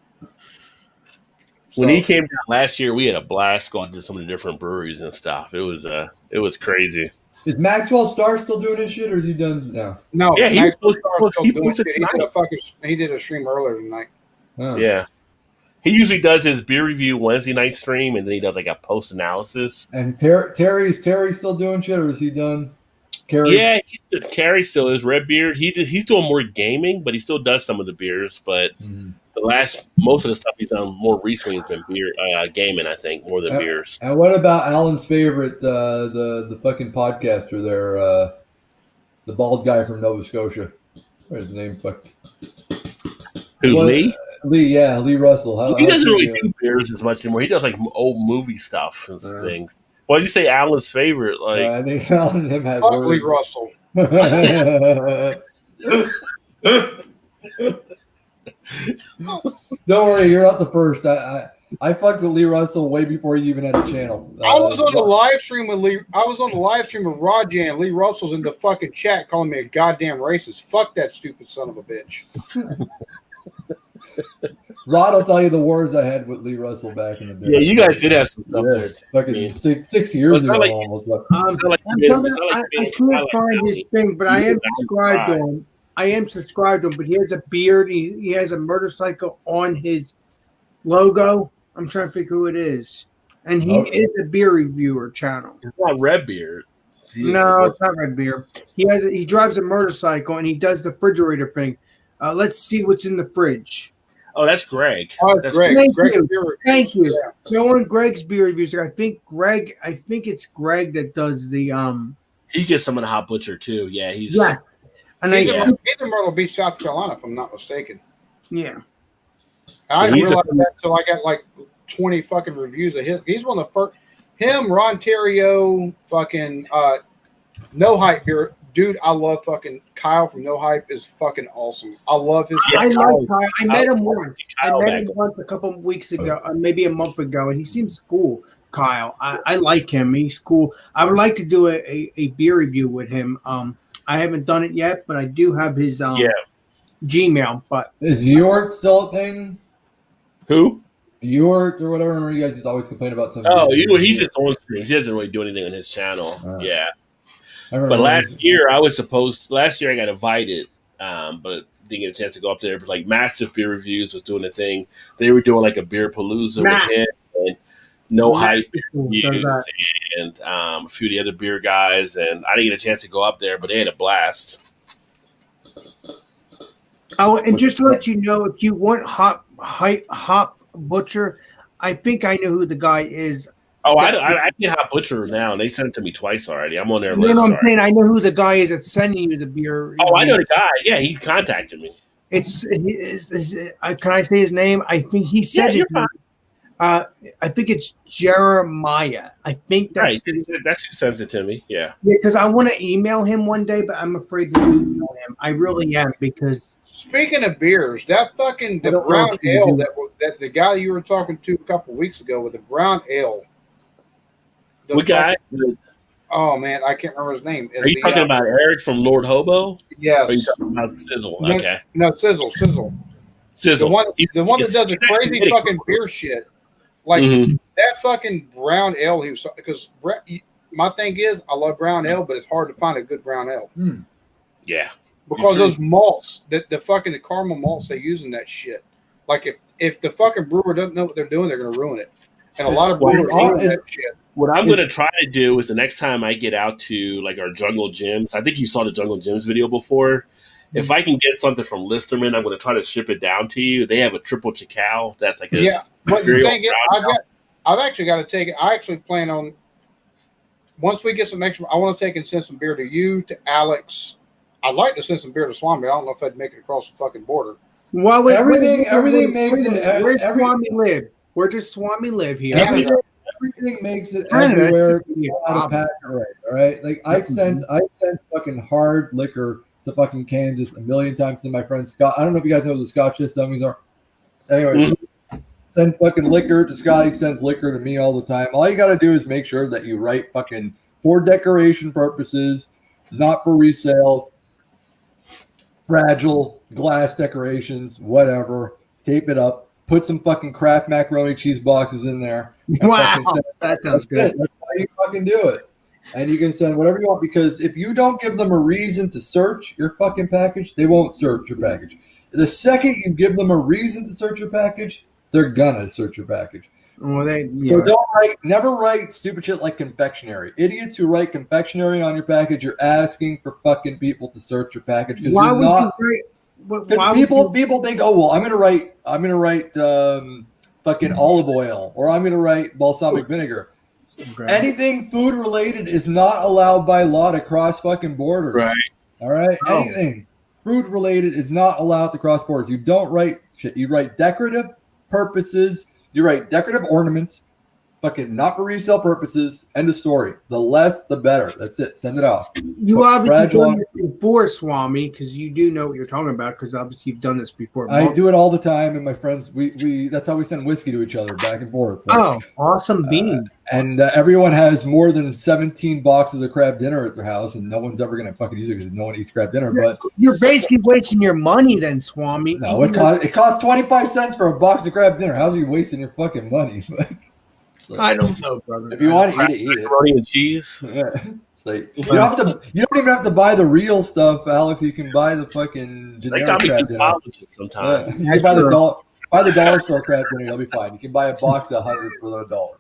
when he came down last year, we had a blast going to some of the different breweries and stuff. It was crazy. Is Maxwell Star still doing his shit, or is he done now? No, yeah, Maxwell Star still doing shit. He did a stream earlier tonight. Oh. Yeah, he usually does his beer review Wednesday night stream, and then he does like a post analysis. And Terry's still doing shit, or is he done? Carrie? Yeah, Carrie still is. Redbeard. He's doing more gaming, but he still does some of the beers. But most of the stuff he's done more recently has been beer gaming. I think more than beers. And what about Alan's favorite, the fucking podcaster there, the bald guy from Nova Scotia? What's his name? Fuck. Who, Lee? Lee Russell. He doesn't really do beers as much anymore. He does like old movie stuff and things. Why did you say Alan's favorite? Like I think Alan and him had Lee Russell. Don't worry, you're not the first. I fucked with Lee Russell way before he even had a channel. I was on the live stream with Lee. I was on the live stream with Roger, and Lee Russell's in the fucking chat calling me a goddamn racist. Fuck that stupid son of a bitch. Rod will tell you the wars I had with Lee Russell back in the day. Yeah, you guys did have some stuff there. Fucking 6 years ago, almost. I can't find his thing, but I am subscribed to him. But he has a beard. He has a motorcycle on his logo. I'm trying to figure who it is. And he is a beer reviewer channel. It's not Redbeard. No, it's not Redbeard. He drives a motorcycle and he does the refrigerator thing. Let's see what's in the fridge. Oh, that's Greg. Oh, that's Greg. Thank you. So on Greg's beer reviews, I think it's Greg that does the He gets some of the Hot Butcher too. Yeah, he's And he's in Myrtle Beach, South Carolina, if I'm not mistaken. Yeah. I didn't realize that until I got like 20 fucking reviews of his. He's one of the first. Him, Ron Terrio, fucking No Hype beer. Dude, I love fucking Kyle from No Hype is fucking awesome. I love his. I love Kyle. I met him once. A couple of weeks ago, maybe a month ago, and he seems cool. Kyle, I like him. He's cool. I would like to do a beer review with him. I haven't done it yet, but I do have his Gmail. But is York still a thing? Who? York or whatever. Remember, you guys used to always complain about something. Oh, he's just on streams. He doesn't really do anything on his channel. Yeah. But last year I got invited, but didn't get a chance to go up there. But like Massive Beer Reviews was doing a thing. They were doing like a beer palooza with him and No Hype beer reviews and a few of the other beer guys. And I didn't get a chance to go up there, but they had a blast. Oh, and just to let you know, if you want Hop Butcher, I think I know who the guy is. Oh, I get Hot Butcher now, and they sent it to me twice already. I'm on their list. You know what I'm saying? I know who the guy is that's sending you the beer. Oh, I know the guy. Yeah, he contacted me. Can I say his name? I think he said it. I think it's Jeremiah. I think that's that's who sends it to me. Yeah. Yeah, because I want to email him one day, but I'm afraid to email him. I really am because. Speaking of beers, that fucking the brown ale that the guy you were talking to a couple weeks ago with the brown ale. What guy? Oh man, I can't remember his name. Are you talking about Eric from Lord Hobo? Yes. Or are you talking about Sizzle? No, okay. No, Sizzle. The one that does the crazy fucking beer shit. Like that fucking brown ale. Because my thing is, I love brown ale, but it's hard to find a good brown ale. Yeah. Because those malts, the caramel malts they use in that shit. Like if the fucking brewer doesn't know what they're doing, they're gonna ruin it. And a lot of brewers do that shit. What I'm going to try to do is the next time I get out to like our Jungle Gyms, I think you saw the Jungle Gyms video before. If I can get something from Listerman, I'm going to try to ship it down to you. They have a triple Chacao. That's like But the thing is, I've actually got to take it. I actually plan on once we get some extra. I want to take and send some beer to you, to Alex. I'd like to send some beer to Swami. I don't know if I'd make it across the fucking border. Well, everything makes it. Where does Swami live? Where does Swami live here? Everything makes it everywhere out of pack right, all right? Like I sent fucking hard liquor to fucking Kansas a million times to my friend Scott. I don't know if you guys know what the Scotch dummies are. Anyway, send fucking liquor to Scotty, sends liquor to me all the time. All you got to do is make sure that you write fucking for decoration purposes, not for resale, fragile glass decorations, whatever. Tape it up. Put some fucking Kraft macaroni cheese boxes in there. Wow, that sounds good. That's how you fucking do it. And you can send whatever you want, because if you don't give them a reason to search your fucking package, they won't search your package. The second you give them a reason to search your package, they're gonna search your package. Well, So never write stupid shit like confectionery. Idiots who write confectionery on your package, you're asking for fucking people to search your package, because you're not. Because people think, oh well, I'm gonna write fucking olive oil, or I'm gonna write balsamic vinegar. Okay. Anything food related is not allowed by law to cross fucking borders. Right. All right. Oh. Anything food related is not allowed to cross borders. You don't write shit. You write decorative purposes. You write decorative ornaments. Fucking not for resale purposes. End of story. The less, the better. That's it. Send it off. You obviously done this before, Swami, because you do know what you're talking about. Because obviously you've done this before. I do it all the time, and my friends, we that's how we send whiskey to each other, back and forth. Oh, awesome bean! And everyone has more than 17 boxes of crab dinner at their house, and no one's ever gonna fucking use it because no one eats crab dinner. But you're basically wasting your money, then, Swami. No, it costs 25 cents for a box of crab dinner. How's you wasting your fucking money? I don't know, brother. If you want to eat it, macaroni and cheese. Yeah. Like, you don't even have to buy the real stuff, Alex. You can buy the fucking generic crab dinner. Sometimes. You can buy the dollar store crab dinner. You'll be fine. You can buy a box of 100 for $1.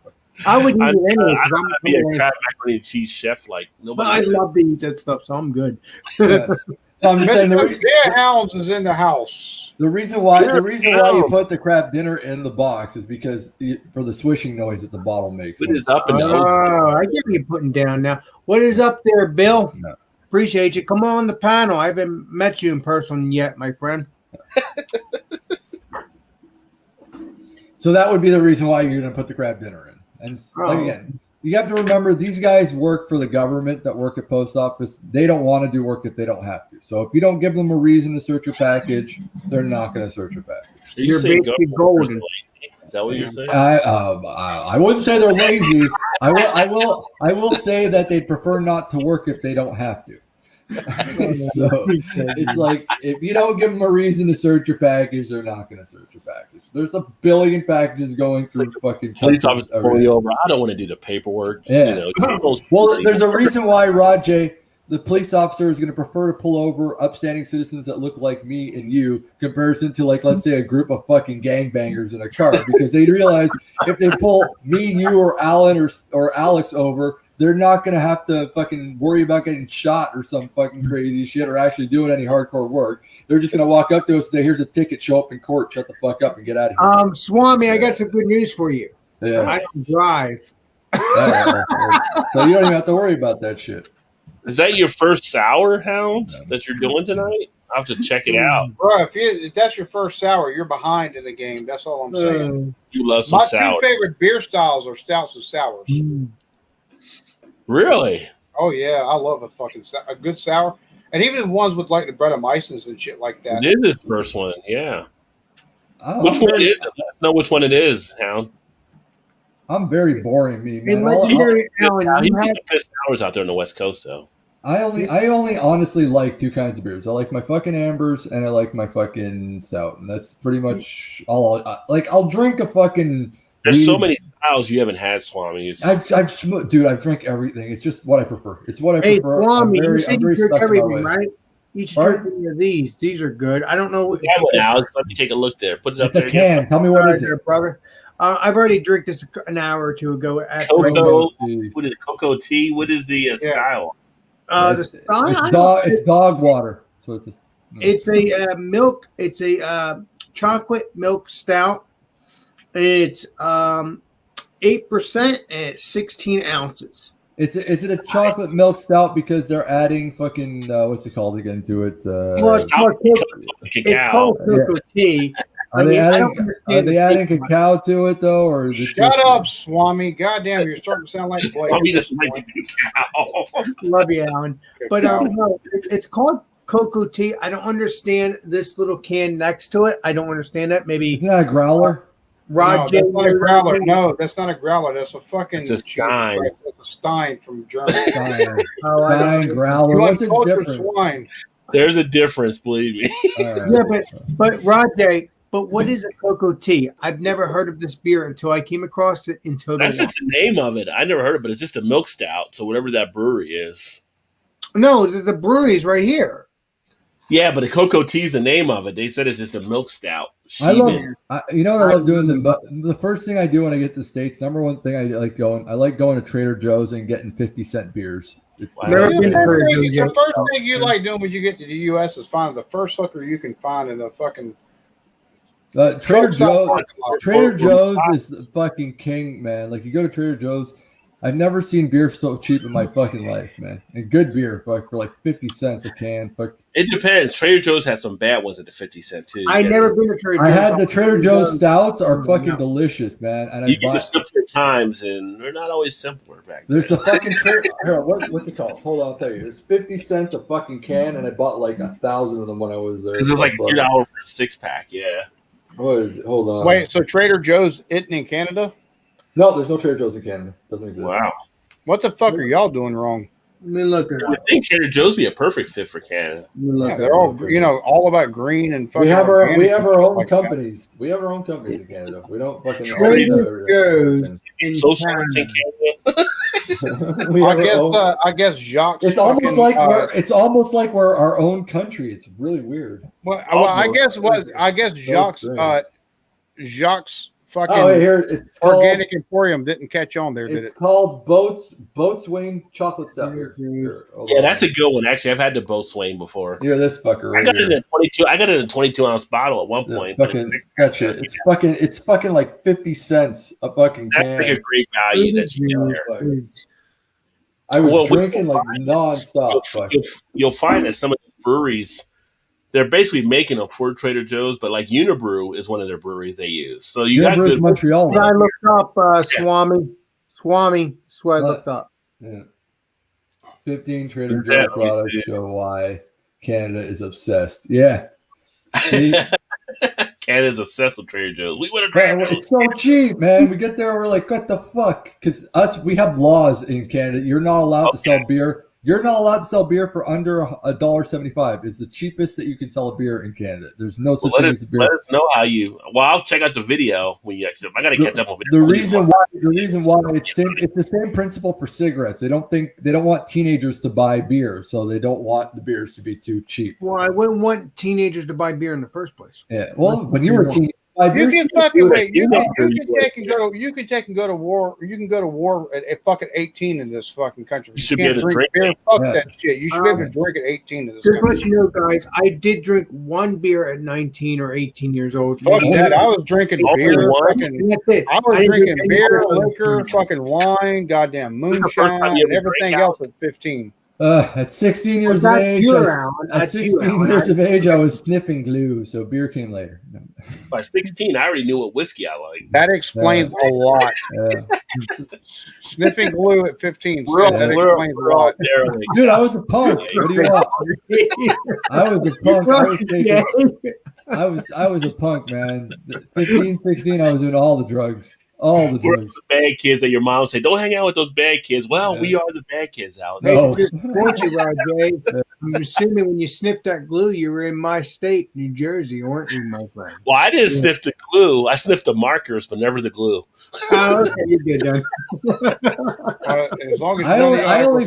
I would eat it anyway. I'm be a crab macaroni and cheese chef. Like nobody. I love to eat that stuff, so I'm good. Yeah. I'm just saying Beer Hounds is in the house. The reason why you put the crab dinner in the box is because for the swishing noise that the bottle makes. It is up and down. Oh, I get you putting down now. What is up there, Bill? No. Appreciate you. Come on the panel. I haven't met you in person yet, my friend. So that would be the reason why you're going to put the crab dinner in. And again, you have to remember, these guys work for the government that work at post office. They don't want to do work if they don't have to. So if you don't give them a reason to search your package, they're not going to search your package. You're basically golden. Is that what you're saying? I wouldn't say they're lazy. I will say that they'd prefer not to work if they don't have to. So it's like, if you don't give them a reason to search your package, they're not going to search your package. There's a billion packages going through fucking police officer pulling you over. I don't want to do the paperwork. Yeah. Well, there's a reason why, Rajay, the police officer is going to prefer to pull over upstanding citizens that look like me and you, comparison to, like, let's say a group of fucking gangbangers in a car, because they realize if they pull me, you, or Alan or Alex over, they're not going to have to fucking worry about getting shot or some fucking crazy shit, or actually doing any hardcore work. They're just going to walk up to us and say, here's a ticket, show up in court, shut the fuck up and get out of here. Swami, I got some good news for you. Yeah. I can drive. So you don't even have to worry about that shit. Is that your first sour, Hound, that you're doing tonight? I'll have to check it out. Bro, if that's your first sour, you're behind in the game. That's all I'm saying. You love some sours. My two favorite beer styles are stouts and sours. Really? Oh yeah, I love a good sour, and even the ones with like the Brettanomyces and shit like that. It is this first one, yeah. Which one is it? Let us know which one it is, Hound. I'm very boring, me man. He's the best sours out there on the West Coast, though. I only honestly like two kinds of beers. I like my fucking ambers and I like my fucking stout, and that's pretty much all. I'll drink a fucking. There's so many styles you haven't had, Swami. I've drank everything. It's just what I prefer. It's what I prefer. Swami, you said you drink everything, right? You should drink any of these. These are good. I don't know. Alex, let me take a look there. Put it up there. Can. Tell me what is it, brother. I've already drank this an hour or two ago. At Cocoa. What is it? Cocoa tea? What is the style? The style. It's dog water. So it's a milk. It's a chocolate milk stout. It's 8% and it's 16 ounces. Is it a chocolate milk stout because they're adding fucking what's it called again to it? It's called cocoa tea. Are they adding cacao to it though, or is it Shut up, Swami? Goddamn, you're starting to sound like Blake. Swami doesn't like the cacao. Love you, Alan. But no, it's called cocoa tea. I don't understand this little can next to it. I don't understand that. Maybe it's not a growler. No, that's not a growler. No, that's not a growler. That's a fucking. It's a Stein. That's a Stein from Germany. Stein growler. You What's the uncultured difference? swine. There's a difference, believe me. Yeah, but Rajay, but what is a cocoa tea? I've never heard of this beer until I came across it in Total That's just the name of it. I never heard of it, but it's just a milk stout. So whatever that brewery is. No, the brewery's right here. Yeah, but the cocoa tea is the name of it. They said it's just a milk stout. You know what I love doing? The first thing I do when I get to the States, number one thing I like going to Trader Joe's and getting 50-cent beers. It's The first thing you like doing when you get to the U.S. is finding the first hooker you can find in the fucking Trader Joe's. Trader Joe's is the fucking king, man. Like you go to Trader Joe's, I've never seen beer so cheap in my fucking life, man. And good beer for like 50 cents a can. It depends. Trader Joe's has some bad ones at the 50 cent too. I've never been to Trader Joe's. I had the Trader Joe's stouts are fucking delicious, man. And you can just simpler times, and they're not always simpler back then. There's a fucking what's it called? Hold on, I'll tell you. It's 50 cents a fucking can, and I bought like 1,000 of them when I was there. Because it's like $3 for a 6-pack. Yeah. What is it? Hold on. Wait, so Trader Joe's isn't in Canada? No, there's no Trader Joe's in Canada. Doesn't exist. Wow. What the fuck are y'all doing wrong? I mean, look at I think Trader Joe's be a perfect fit for Canada. Yeah, they're all all about green and fucking. We have our own companies. We have our own companies in Canada. We don't fucking Trader Joe's in Canada. I guess Jacques. It's almost like we're our own country. It's really weird. Well, I guess Jacques fucking it's Organic Emporium didn't catch on there, did it? It's called Boatswain Chocolate Stout. Here. Yeah, that's a good one. Actually, I've had the Boatswain before. You're this fucker. I got it in a 22. I got it in a 22-ounce bottle at one point. Gotcha. It's fucking like 50 cents a fucking can. That's like a great value that you get there. I was drinking like nonstop. You'll find that some of the breweries, they're basically making them for Trader Joe's, but like Unibrew is one of their breweries they use. So you got good Montreal. I looked up Swami. So I looked up. Yeah. 15 Trader Joe's products show why Canada is obsessed. Yeah. Canada's obsessed with Trader Joe's. We would have It's so cheap, man. We get there, we're like, what the fuck? Because we have laws in Canada. You're not allowed to sell beer. You're not allowed to sell beer for under $1.75. It's the cheapest that you can sell a beer in Canada. There's no such thing as a beer. Let us know how you. Well, I'll check out the video when you actually. I got to catch up on video. The reason why it's the same principle for cigarettes. They don't want teenagers to buy beer, so they don't want the beers to be too cheap. Well, I wouldn't want teenagers to buy beer in the first place. Yeah. Well, when you were a teenager. You can fucking wait. You can take and go to war. You can go to war at fucking 18 in this fucking country. You should be able to drink beer. Fuck that shit. You should be able to drink at 18 in this country. country. Just let you know, guys, I did drink one beer at 19 or 18 years old. Fuck that. I was drinking beer. I was drinking beer, liquor, fucking wine, goddamn moonshine, and everything else at 15. At 16 years of age, I was sniffing glue, so beer came later. By 16, I already knew what whiskey I liked. That explains a lot. Sniffing glue at 15. That explains a lot. Dude, I was a punk. What do you want? I was a punk. I was a punk, man. 15, 16, I was doing all the drugs. We're the bad kids that your mom said, don't hang out with those bad kids. Well, we are the bad kids out there. No. I'm assuming when you sniffed that glue, you were in my state, New Jersey, weren't you, my friend? Well, I didn't sniff the glue. I sniffed the markers, but never the glue. Oh, okay, you're good, then. As long as I only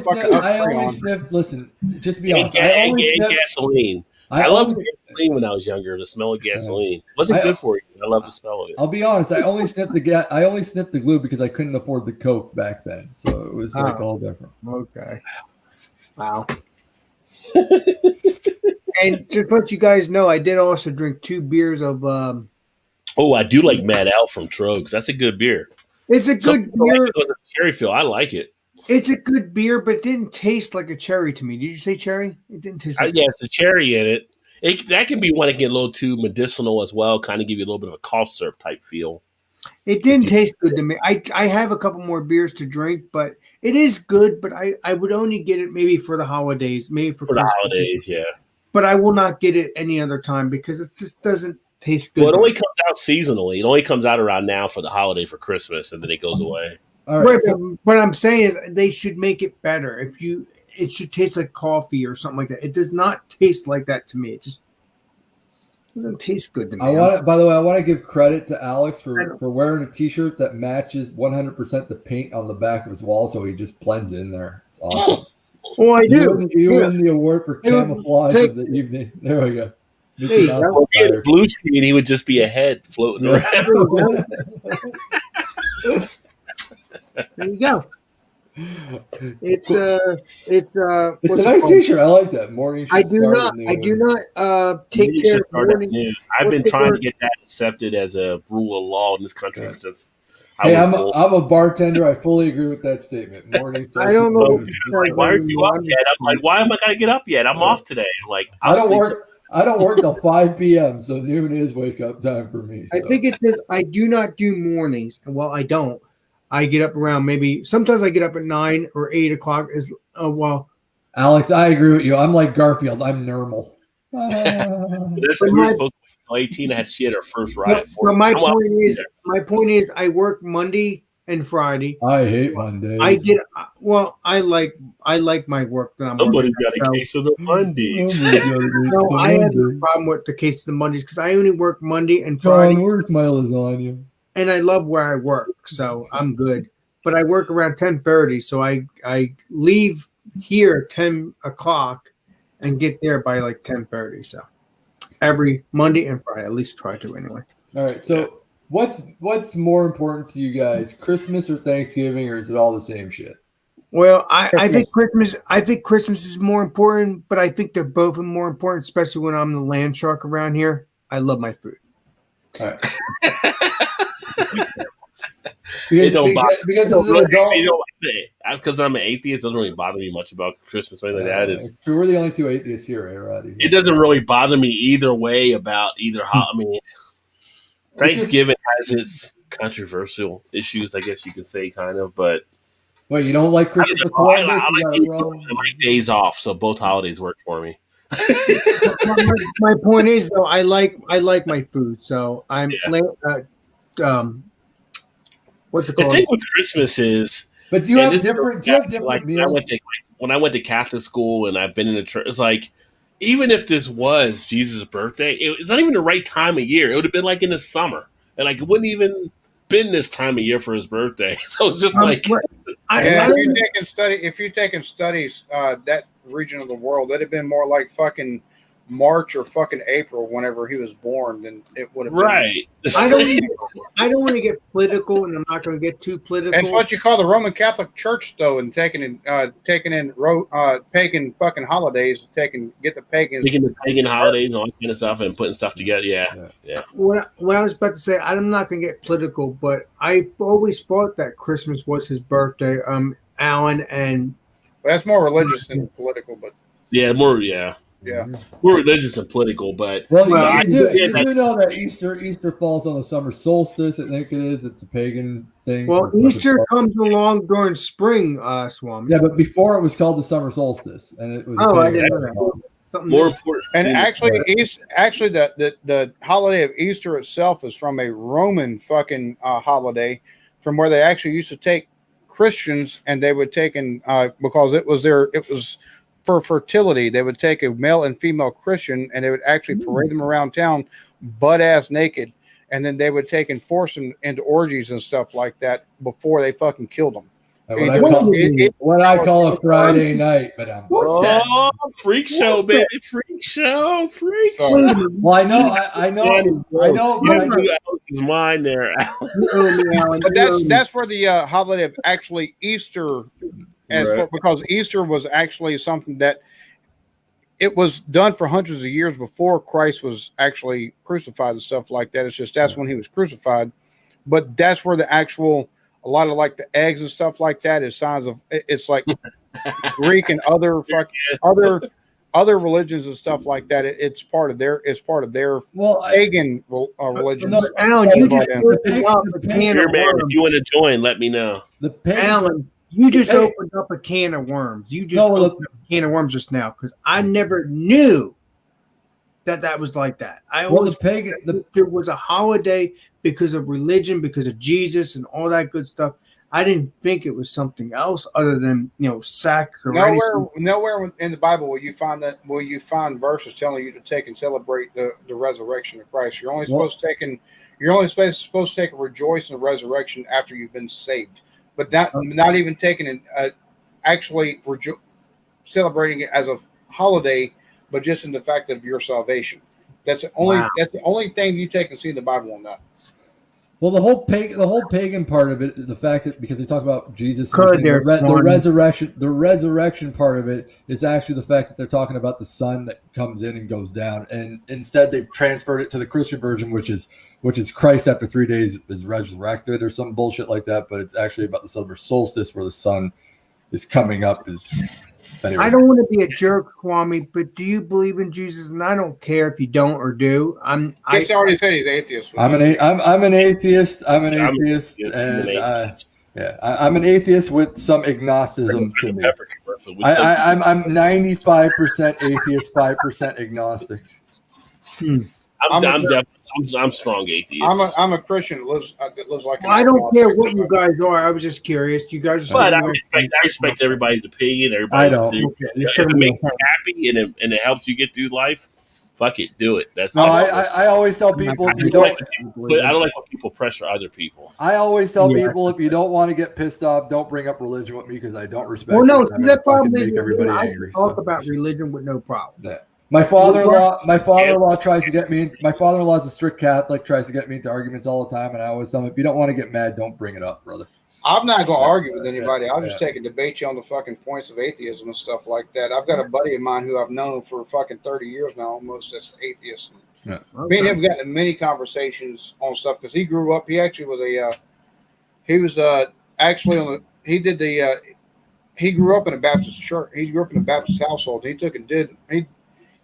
sniffed. Listen, just be honest. And gasoline. I loved gasoline when I was younger. The smell of gasoline wasn't good for you. I love the smell of it. I'll be honest. I only sniffed the glue because I couldn't afford the Coke back then. So it was like all different. Okay. Wow. And just to let you guys know, I did also drink 2 beers of. I do like Mad Al from Trogs. That's a good beer. It's a good beer. Because of cherry feel, I like it. It's a good beer, but it didn't taste like a cherry to me. Did you say cherry? It didn't taste like it's the cherry in it. That can be one that get a little too medicinal as well, kind of give you a little bit of a cough syrup type feel. It didn't taste good to me. I have a couple more beers to drink, but it is good, but I would only get it maybe for the holidays, maybe for the holidays, yeah. But I will not get it any other time because it just doesn't tastes good. Well, it only comes out seasonally. It only comes out around now for the holiday for Christmas, and then it goes away. All right. Right, but I'm saying is they should make it better. It should taste like coffee or something like that. It does not taste like that to me. It just doesn't taste good to me. By the way, I want to give credit to Alex for wearing a T-shirt that matches 100% the paint on the back of his wall, so he just blends in there. It's awesome. Well, I do. You win the award for camouflage of the evening. There we go. Hey, well, if he had a blue screen, he would just be a head floating around. There you go. It's a nice T-shirt. I like that. Morning. I do not take care of morning. I've been trying to get that accepted as a rule of law in this country since. I'm a bartender. I fully agree with that statement. Morning. I don't know. Like, why aren't you up yet? I'm like, why am I gonna get up yet? I'm off today. I'm like, I don't work till 5 p.m. So noon is wake up time for me. So. I think it says I do not do mornings, and well, I don't. I get up around sometimes I get up at 9 or 8 o'clock. Alex, I agree with you. I'm like Garfield. I'm normal. That's like we were supposed to be 18. She had her first ride at 4. My point is, I work Monday and Friday. I hate Mondays. I like my work that I'm. Somebody's got a case of the Mondays. No, I have no problem with the case of the Mondays because I only work Monday and Friday. John, where's my lasagna? And I love where I work, so I'm good. But I work around 10:30, so I leave here at 10 o'clock and get there by like 10:30. So every Monday and Friday, at least try to anyway. All right. So what's more important to you guys, Christmas or Thanksgiving, or is it all the same shit? Well, I think Christmas. I think Christmas is more important, but I think they're both more important, especially when I'm the land shark around here. I love my food. All right. Because I'm an atheist, it doesn't really bother me much about Christmas or anything like that. We're the only two atheists here, right, Roddy? It doesn't really bother me either way about either. I mean, Thanksgiving has its controversial issues, I guess you could say, kind of. But you don't like Christmas? I like days off, so both holidays work for me. My point is, though, I like my food, so I'm. What's it called? The thing with Christmas is, but do you have different meals? When I went to Catholic school and I've been in the church, it's like, even if this was Jesus' birthday, it's not even the right time of year. It would have been like in the summer, and like it wouldn't even been this time of year for his birthday. So it's just like, if you're taking studies, that region of the world, that'd have been more like fucking March or fucking April whenever he was born, then it would have been. Right. I don't want to get political, and I'm not going to get too political. That's what you call the Roman Catholic Church, though, and taking in pagan fucking holidays, get the pagans, taking the pagan holidays and all that kind of stuff, and putting stuff together. Yeah. What I was about to say, I'm not going to get political, but I've always thought that Christmas was his birthday. Alan, and that's more religious than political, but more religious and political, but you do know that Easter falls on the summer solstice. I think it is. It's a pagan thing. Well, Easter comes along during spring, Swami. Yeah, but before it was called the summer solstice, and it was. I didn't know that. More important. And actually, the holiday of Easter itself is from a Roman fucking holiday, from where they actually used to take Christians and they would take because it was for fertility. They would take a male and female Christian and they would actually parade them around town butt ass naked, and then they would take and force them into orgies and stuff like that before they fucking killed them. What I call a Friday night, but freak show, baby, freak show. Well, I know. Is mine there, but that's where the holiday of actually Easter, because Easter was actually something that it was done for hundreds of years before Christ was actually crucified and stuff like that. It's just that's when he was crucified, but that's where the actual. A lot of like the eggs and stuff like that is signs of it's like Greek and other religions and stuff like that. It's part of their pagan religions. No, Alan, you just opened up a can of worms. If you want to join, let me know. Alan, you just opened up a can of worms. You just opened up a can of worms just now because I never knew that was like that. I always there was a holiday because of religion, because of Jesus and all that good stuff. I didn't think it was something else other than sex or nowhere in the Bible will you find verses telling you to take and celebrate the resurrection of Christ. You're only supposed to take a rejoice in the resurrection after you've been saved, but not even taking actually celebrating it as a holiday, but just in the fact of your salvation. That's the only thing you take and see in the Bible on that. Well, the whole pagan part of it, the fact that because they talk about Jesus, the resurrection part of it is actually the fact that they're talking about the sun that comes in and goes down, and instead they've transferred it to the Christian version, which is Christ after 3 days is resurrected or some bullshit like that. But it's actually about the summer solstice where the sun is coming up. Anyway. I don't want to be a jerk, Kwame, but do you believe in Jesus? And I don't care if you don't or do. I already said he's atheist. I'm an atheist. I'm an atheist with some agnosticism to me. I'm 95% atheist, 5% agnostic. I'm strong atheist. I'm a Christian that lives like. I don't care what you guys are. I was just curious. You guys. But I respect everybody's opinion. I don't. If it makes you happy and it helps you get through life, fuck it, do it. I always tell people I don't like when people pressure other people. I always tell people if you don't want to get pissed off, don't bring up religion with me because I don't respect. Well, no, see, that problem is everybody angry. Talk about religion with no problem. Yeah. My father-in-law tries to get me. My father-in-law is a strict Catholic, tries to get me into arguments all the time, and I always tell him, if you don't want to get mad, don't bring it up, brother. I'm not going to argue with anybody. I'll just take and debate you on the fucking points of atheism and stuff like that. I've got a buddy of mine who I've known for fucking 30 years now, almost, that's atheist. Yeah. Okay. Me and him have gotten many conversations on stuff because he grew up. He actually was he grew up in a Baptist church. He grew up in a Baptist household.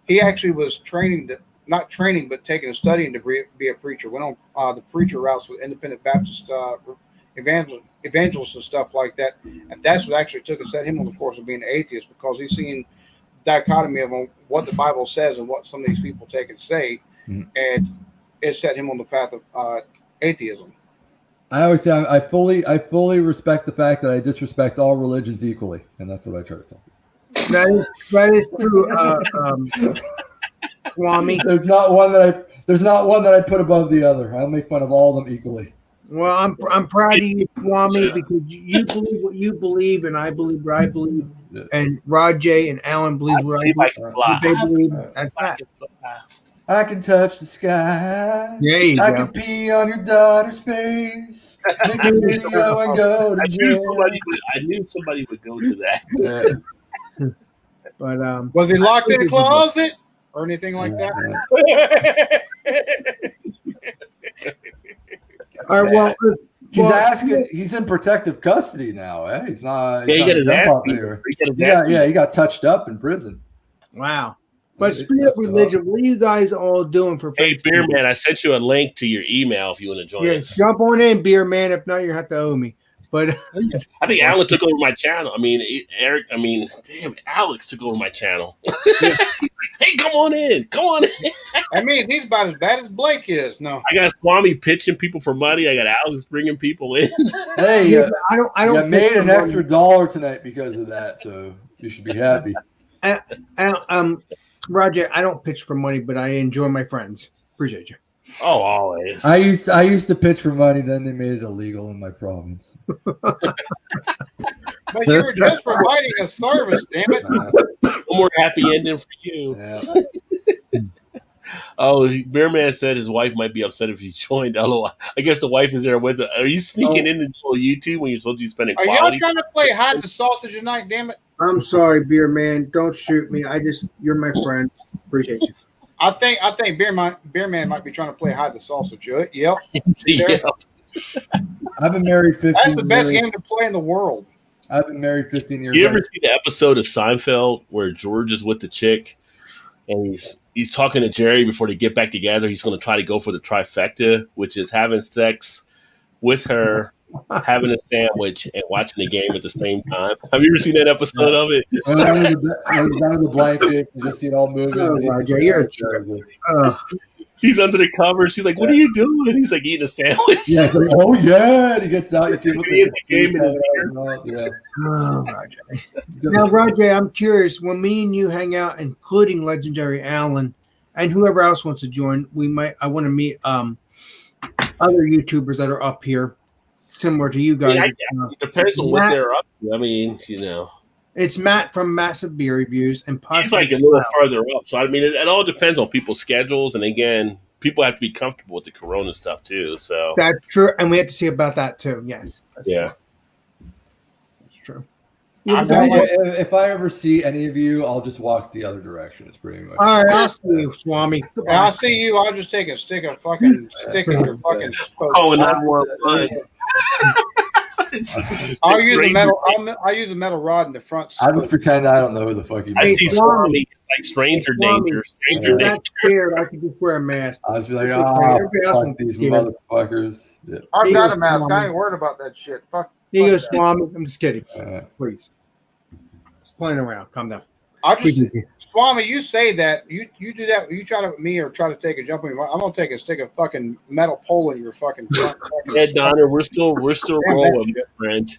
He actually was but taking a studying to be a preacher. Went on the preacher routes with independent Baptist evangelists and stuff like that. And that's what actually set him on the course of being an atheist, because he's seen dichotomy of what the Bible says and what some of these people take and say. Mm-hmm. And it set him on the path of atheism. I always say I fully respect the fact that I disrespect all religions equally. And that's what I try to tell people. That is true, Kwame. There's not one that I put above the other. I'll make fun of all of them equally. Well, I'm proud of you, Kwame, because you believe what you believe, and I believe what I believe, and Rajay and Alan believe what they believe. That's that. I can touch the sky. Yeah, I can pee on your daughter's face. Make a video and go to jail. I knew somebody would go to that. But was he locked in a closet or anything like that? All right, well, he's asking. He's in protective custody now. Eh? He's not. He got his ass beat. He got touched up in prison. Wow. But speaking of religion, what are you guys all doing for? Hey, Beer Man, I sent you a link to your email if you want to join us. Jump on in, Beer Man. If not, you have to owe me. But I think Alan took over my channel. Eric. Damn, Alex took over my channel. Hey, come on in. He's about as bad as Blake is. No, I got Swami pitching people for money. I got Alex bringing people in. Hey, I don't. You made an extra $1 tonight because of that, so you should be happy. Roger, I don't pitch for money, but I enjoy my friends. Appreciate you. Oh, always. I used to pitch for money, then they made it illegal in my province. But you were just providing a service, damn it. One more happy ending for you. Yeah. Oh, Bear Man said his wife might be upset if he joined. LOL. I guess the wife is there with her. Are you sneaking into YouTube when you're supposed to be spending quality? Are y'all trying to play hide the sausage tonight, damn it? I'm sorry, Beer Man. Don't shoot me. You're my friend. Appreciate you. I think Beer Man might be trying to play hide the sausage. Yep. I've been married 15 years. That's the best game to play in the world. I've been married 15 years. You ever see the episode of Seinfeld where George is with the chick and he's talking to Jerry before they get back together? He's going to try to go for the trifecta, which is having sex with her having a sandwich and watching the game at the same time. Have you ever seen that episode of it? Under the blanket, you just see it all moving. You're a trip. He's under the covers. She's like, "What are you doing?" He's like eating a sandwich. Yeah, it's like, oh yeah, and he gets out. You see him with the game in his ear. Yeah. Oh, Roger. Now, Roger, I'm curious. When me and you hang out, including Legendary Alan and whoever else wants to join, I want to meet other YouTubers that are up here, similar to you guys. It depends on what they're up to. I mean, it's Matt from Massive Beer Reviews, and he's like a little further up. So I mean, it all depends on people's schedules, and again, people have to be comfortable with the Corona stuff too. So that's true, and we have to see about that too. Yes, that's true. If I ever see any of you, I'll just walk the other direction. It's pretty much. All right, I'll see you, Swami. I'll see you. I'll just take a stick in your fucking spokes. Oh, and I'm more fun. I'll use a metal rod in the front. I just pretend I don't know who the fuck you. I see Swami. It's like stranger danger. Stranger danger. Not scared. I can just wear a mask. I was like, fuck these motherfuckers. Yeah. I've got a mask. I ain't worried about that shit. Fuck. Here you go, Swami. I'm just kidding. Please. Just playing around. Calm down. Swami, you say that you do that. You try to me or try to take a jump on me. I'm gonna take a stick of fucking metal pole in your fucking front. Yeah, Donner, we're still rolling, my friend.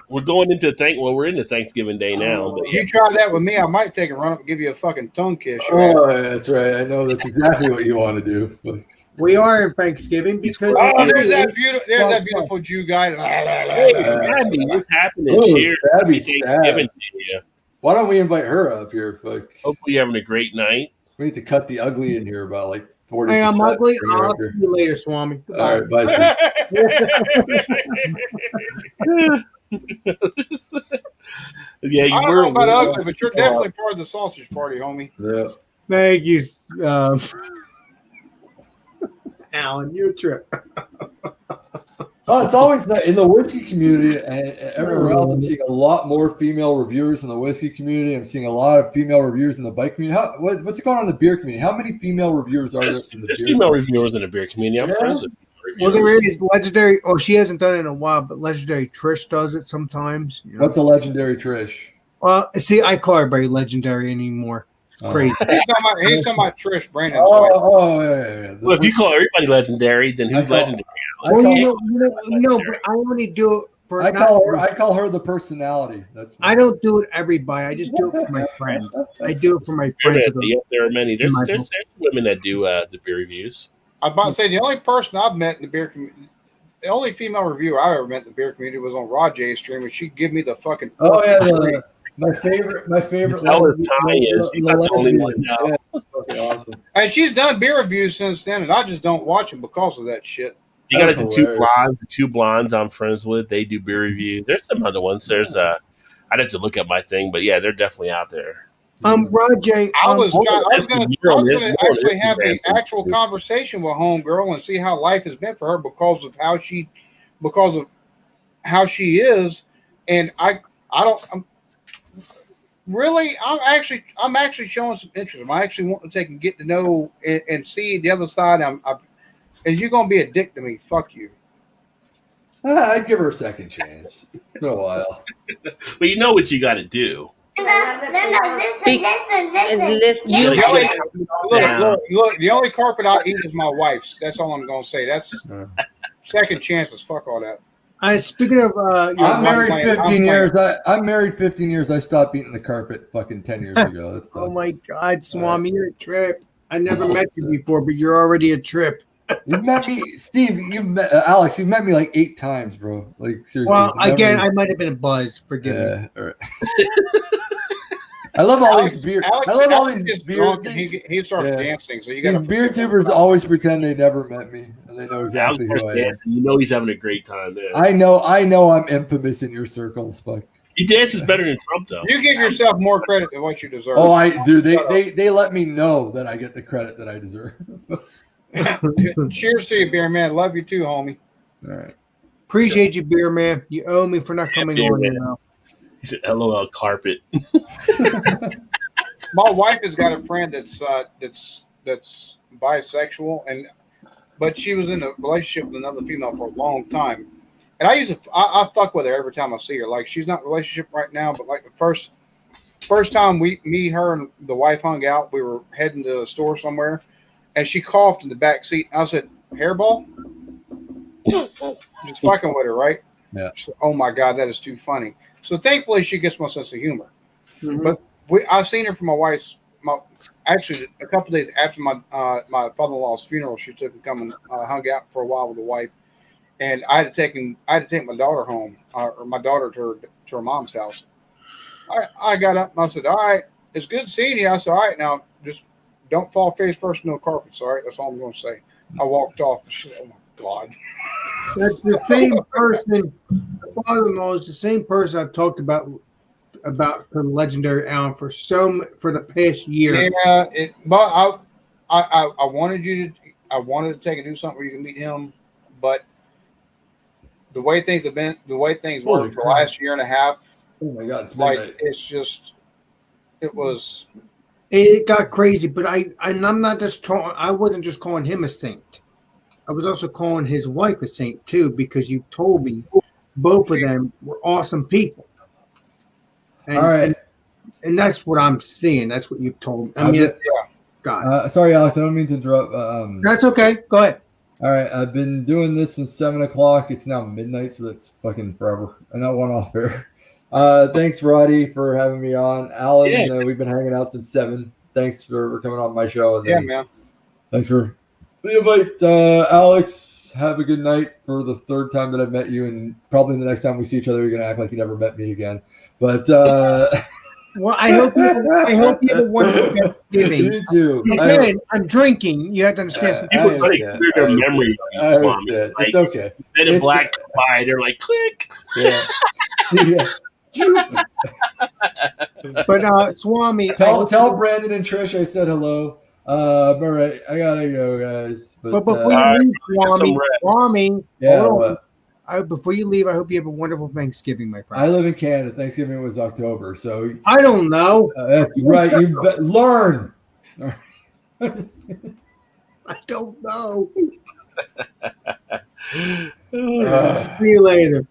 We're going into we're into Thanksgiving Day now. But you try that with me, I might take a run up and give you a fucking tongue kiss. Oh, that's right. I know that's exactly what you want to do. We are in Thanksgiving because there's that beautiful Jew guy. Randy, what's happening? Cheers. Thanksgiving to you. Why don't we invite her up here? Hopefully you're having a great night. We need to cut the ugly in here about like 40. Hey, I'm ugly. I'll see you later, Swami. All right, bye. Yeah, I don't know about ugly, but you're definitely part of the sausage party, homie. Yeah. Thank you, Alan. You're a trip. Oh, it's always in the whiskey community and everywhere else. I'm seeing a lot more female reviewers in the whiskey community. I'm seeing a lot of female reviewers in the bike community. What's going on in the beer community? How many female reviewers are there in the beer female community? reviewers in the beer community. I'm friends with Well, there is Legendary. Oh, she hasn't done it in a while, but Legendary Trish does it sometimes. What's a Legendary Trish? Well, see, I call everybody Legendary anymore. It's crazy. He's talking about Trish Brandon. Yeah. Well, if you call everybody Legendary, then who's Legendary? Well, but I only do it for. I call her the personality. I don't do it everybody. I just do it for my friends. I do it for my friends. There are many. There's women that do the beer reviews. I was about to say the only person I've met in the beer community, the only female reviewer I ever met in the beer community was on Rod J's stream, and she'd give me the fucking. My favorite. That was Tanya. She's not the only one now. Okay, awesome. And she's done beer reviews since then, and I just don't watch them because of that shit. You got the two blondes I'm friends with. They do beer reviews. There's some other ones. There's I'd have to look at my thing, but yeah, they're definitely out there. Rod J. I was going to actually have an actual conversation with homegirl and see how life has been for her because of how she is, and I'm actually showing some interest. I'm actually wanting to take and get to know and see the other side. And you're gonna be a dick to me. Fuck you. I'd give her a second chance. It's been a while. But you know what you got to do. Look, the only carpet I eat is my wife's. That's all I'm gonna say. That's second chances. Fuck all that. Speaking of, I'm married 15 years. I'm married 15 years. I stopped eating the carpet fucking 10 years ago. That's oh my God, Swami, you're a trip. I never met you before, but you're already a trip. You've met me, Steve. Alex. You've met me like 8 times, bro. Like seriously. Well, again, I might have been buzzed. Forgive me. All right. I love all these beer. I love all these beer. He started dancing, so you got. These beer tubers always pretend they never met me, and they know exactly who I am. You know he's having a great time there. I know. I'm infamous in your circles, fuck. He dances better than Trump, though. You give yourself more credit than what you deserve. Oh, I do. They let me know that I get the credit that I deserve. Cheers to you, beer man. Love you too, homie. All right. Appreciate you, beer man. You owe me for not coming on here now. He said, "LOL, carpet." My wife has got a friend that's bisexual, and but she was in a relationship with another female for a long time. And I fuck with her every time I see her. Like, she's not in a relationship right now, but like the first time me, her, and the wife hung out, we were heading to a store somewhere, and she coughed in the back seat. I said, "Hairball," just fucking with her, right? Yeah. She said, "Oh my god, that is too funny." So thankfully, she gets my sense of humor. Mhm. But I seen her for actually a couple days after my father-in-law's funeral. She took and come and hung out for a while with the wife, and I had to take my daughter home, or my daughter to her mom's house. I got up and I said, "All right, it's good seeing you." I said, "All right, now just don't fall face first in no carpets. All right, that's all I'm going to say." I walked off. She said, "Oh my god." That's the same person. My father-in-law is the same person I've talked about the legendary Alan for the past year. Yeah, but I wanted I wanted to take and do something where you can meet him, but the way things were for the last year and a half. Oh my god, it's like midnight. it's just It got crazy, but I'm not just I wasn't just calling him a saint. I was also calling his wife a saint too, because you told me both of them were awesome people. And, all right, and that's what I'm seeing. That's what you've told me. I mean, God. Sorry, Alex, I don't mean to interrupt. That's okay. Go ahead. All right, I've been doing this since 7:00. It's now midnight, so that's fucking forever. And I went off here. Thanks, Roddy, for having me on. Alan, we've been hanging out since 7. Thanks for coming on my show. And yeah, man. Thanks for the invite, Alex. Have a good night for the third time that I've met you, and probably the next time we see each other, you're gonna act like you never met me again. But well, I hope you have a wonderful Thanksgiving. You too. Again, I'm drinking. You have to understand. Some people clear their memory. It's okay. Men in Black by, they're like, click. Yeah. But Swami, tell Brandon and Trish I said hello. All right, I gotta go, guys. But before you leave, Swami, yeah. Before you leave, I hope you have a wonderful Thanksgiving, my friend. I live in Canada. Thanksgiving was October, so I don't know. That's right. You learn. I don't know. See you later.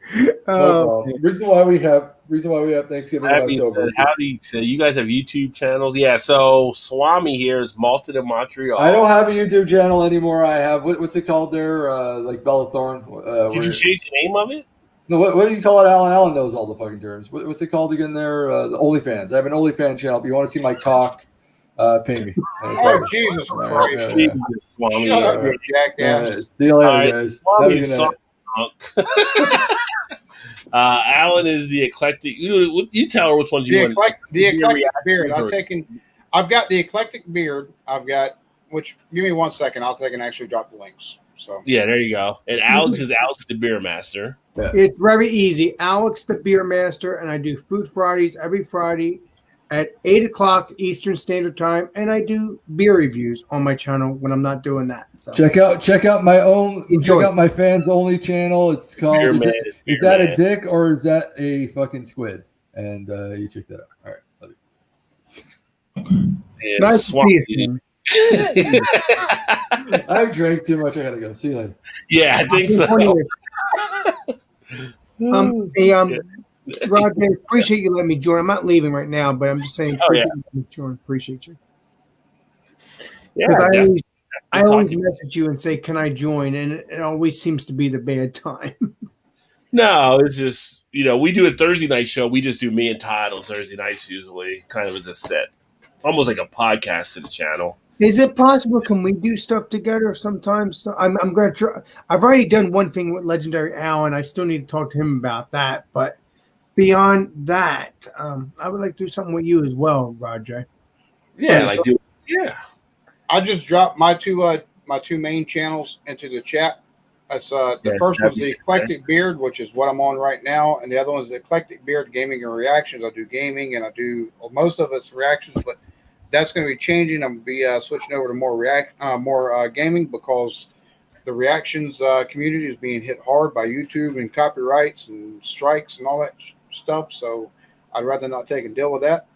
Reason why we have Thanksgiving in October. Howdy, so you guys have YouTube channels? Yeah. So Swami here is malted in Montreal. I don't have a YouTube channel anymore. I have what's it called there? Like Bella Thorne. Did you change the name of it? No. What do you call it, Alan? Alan knows all the fucking terms. What's it called again? There, the OnlyFans. I have an OnlyFans channel. If you want to see my cock, pay me. Oh, Jesus Christ! Jesus, Swami. Shut up, you jackass. See you later, guys. Alan is the eclectic. You tell her which ones you want. The eclectic beard. I've got the eclectic beard. I've got. Which give me 1 second. I'll take and actually drop the links. So yeah, there you go. And Alex is Alex the Beer Master. Yeah. It's very easy. Alex the Beer Master, and I do Food Fridays every Friday at 8:00 Eastern Standard Time, and I do beer reviews on my channel when I'm not doing that. So check out my fans only channel. It's called is that a dick or is that a fucking squid? And you check that out. All right, love you. Nice to see you. I've drank too much. I gotta go. See you later. Yeah, I think so. Roger, appreciate you letting me join. I'm not leaving right now, but I'm just saying, appreciate you. Yeah, I always message you and say, "Can I join?" And it always seems to be the bad time. No, it's just we do a Thursday night show. We just do me and Todd on Thursday nights usually, kind of as a set, almost like a podcast to the channel. Is it possible? Can we do stuff together sometimes? I'm going to try. I've already done one thing with Legendary Al, and I still need to talk to him about that. But beyond that, I would like to do something with you as well, Roger. Yeah, I just dropped my two main channels into the chat. That's the first one's the Eclectic Beard, which is what I'm on right now, and the other one's the Eclectic Beard Gaming and Reactions. I do gaming, and I do most of it's reactions, but that's going to be changing. I'm going to be switching over to more gaming because the reactions community is being hit hard by YouTube and copyrights and strikes and all that stuff. So I'd rather not take and deal with that.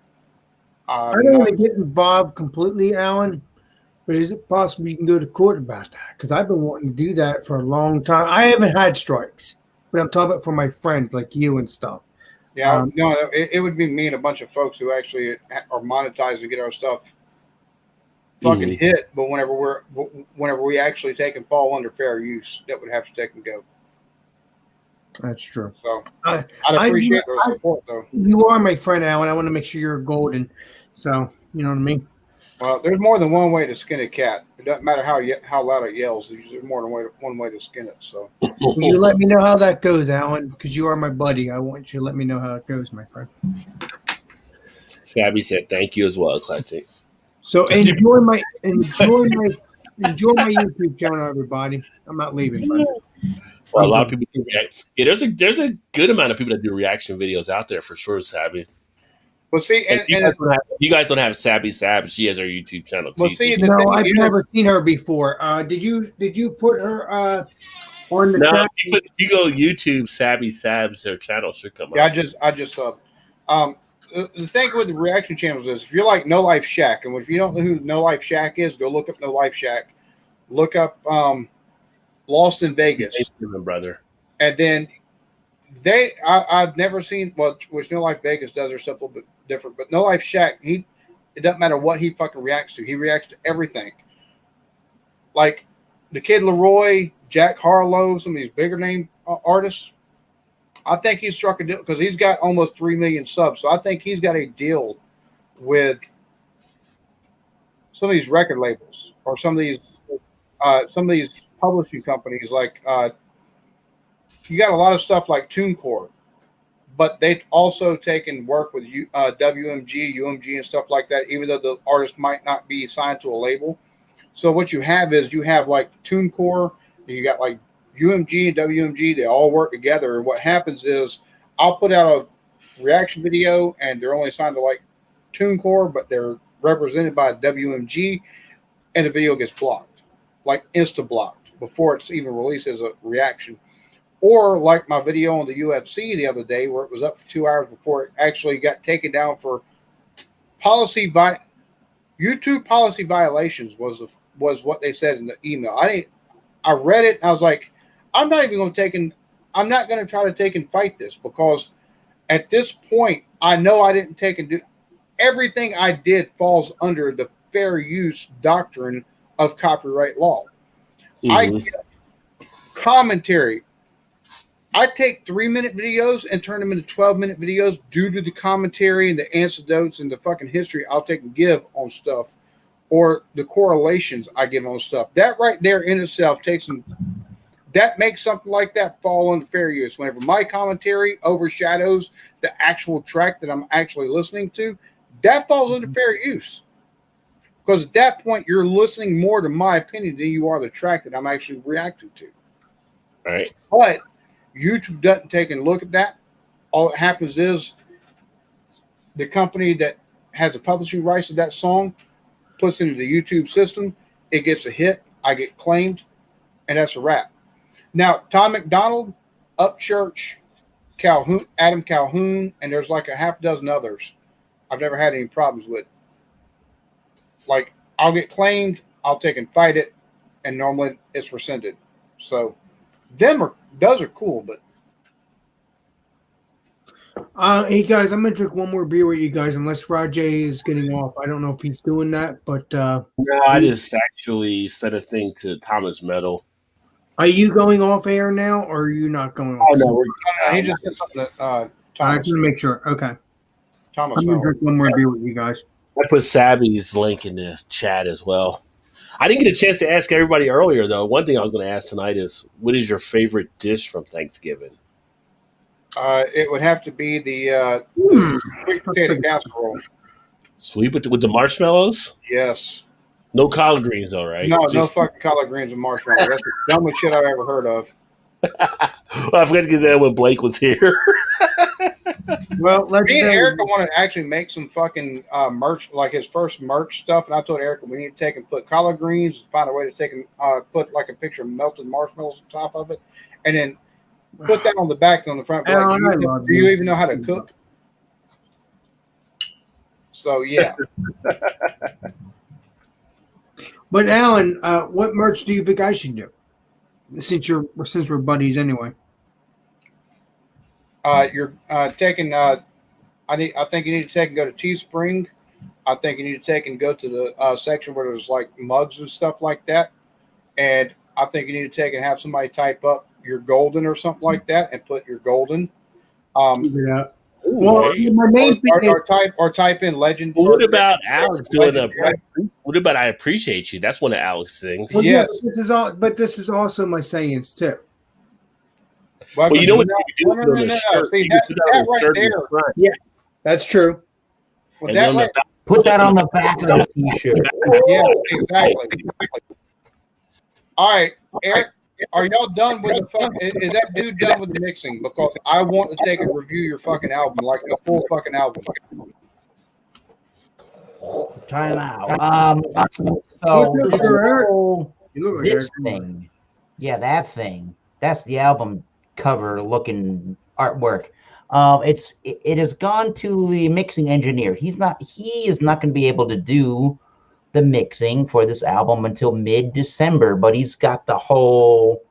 I don't want to get involved completely, Alan, But is it possible you can go to court about that? Because I've been wanting to do that for a long time. I haven't had strikes, but I'm talking about for my friends like you and stuff. Yeah, no, it would be me and a bunch of folks who actually are monetized to get our stuff fucking hit. But whenever we actually take and fall under fair use, that would have to take and go. That's true. So I'd appreciate their support, though. You are my friend, Alan. I want to make sure you're golden. So you know what I mean. Well, there's more than one way to skin a cat. It doesn't matter how loud it yells. There's more than one way to skin it. So you let me know how that goes, Alan, because you are my buddy. I want you to let me know how it goes, my friend. Scabby said thank you as well, Clancy. So enjoy my YouTube channel, everybody. I'm not leaving. Well, a lot of people do react. Yeah, there's a good amount of people that do reaction videos out there for sure, Sabby. Well, see, you guys don't have Sabby Sab. She has her YouTube channel too. Well, see, no, I've never seen her before. Did you put her on the? No, if you go YouTube Sabby Sabs, her channel should come up. Yeah, I just subbed. The thing with the reaction channels is if you're like No Life Shack, and if you don't know who No Life Shack is, go look up No Life Shack. Look up Lost in Vegas, brother, and then I've never seen which No Life Vegas does their stuff a little bit different, but No Life Shack, it doesn't matter what he fucking reacts to. He reacts to everything. Like the Kid Leroy, Jack Harlow, some of these bigger name artists. I think he's struck a deal because he's got almost 3 million subs. So I think he's got a deal with some of these record labels or some of these publishing companies. Like you got a lot of stuff like TuneCore, but they've also taken work with WMG, UMG, and stuff like that, even though the artist might not be signed to a label. So what you have is you have like TuneCore, you got like UMG and WMG, they all work together. And what happens is I'll put out a reaction video and they're only signed to like TuneCore, but they're represented by WMG, and the video gets blocked, like insta-blocked, before it's even released as a reaction. Or like my video on the UFC the other day where it was up for 2 hours before it actually got taken down for YouTube policy violations was what they said in the email. I read it and I was like, I'm not going to try to take and fight this, because at this point I know I didn't take and do everything I did falls under the fair use doctrine of copyright law. I give commentary. I take 3-minute videos and turn them into 12-minute videos due to the commentary and the anecdotes and the fucking history I'll take and give on stuff, or the correlations I give on stuff. That right there in itself that makes something like that fall under fair use. Whenever my commentary overshadows the actual track that I'm actually listening to, that falls under fair use. Because at that point, you're listening more to my opinion than you are the track that I'm actually reacting to. Right. But YouTube doesn't take a look at that. All that happens is the company that has the publishing rights to that song puts it into the YouTube system. It gets a hit. I get claimed, and that's a wrap. Now, Tom McDonald, Upchurch, Calhoun, Adam Calhoun, and there's like a half dozen others I've never had any problems with. Like, I'll get claimed, I'll take and fight it, and normally it's rescinded. So, those are cool, but. Hey guys, I'm gonna drink one more beer with you guys, unless Rajay is getting off. I don't know if he's doing that, but no, I just actually said a thing to Thomas Metal. Are you going off air now, or are you not going off? Oh no, he just said something that Thomas. I just want to make sure. Okay. Thomas, I'm gonna drink one more beer with you guys. I put Sabby's link in the chat as well. I didn't get a chance to ask everybody earlier, though. One thing I was going to ask tonight is, what is your favorite dish from Thanksgiving? It would have to be the sweet potato casserole. Sweet with the marshmallows? Yes. No collard greens, though, right? No fucking collard greens and marshmallows. That's the dumbest shit I've ever heard of. Well, I forgot to get that when Blake was here. Well, me and Erica want to actually make some fucking merch, like his first merch stuff. And I told Erica we need to take and put collard greens, find a way to take and put like a picture of melted marshmallows on top of it, and then put that on the back and on the front. Like, do you even know how to cook? So yeah. But Alan, what merch do you think I should do? Since we're buddies anyway. You're taking. I think you need to take and go to Teespring. I think you need to take and go to the section where there's like mugs and stuff like that. And I think you need to take and have somebody type up your golden or something like that and put your golden. Yeah. Well, my main thing or type in legend. What about Alex doing a? What about I appreciate you? That's one of Alex's things. Well, yes, this is also my sayings too. Well, you know what you do on the shirt? See, that right there. Yeah, that's true. Well, that right, put that on the back of the t-shirt. Yeah, exactly. All right, Eric, are y'all done with the fuck? Is that dude done with the mixing? Because I want to take and review your fucking album, like a full fucking album. Time out. So this thing, yeah, that thing. That's the album cover looking artwork. It has gone to the mixing engineer. He is not going to be able to do the mixing for this album until mid-December, but he's got the whole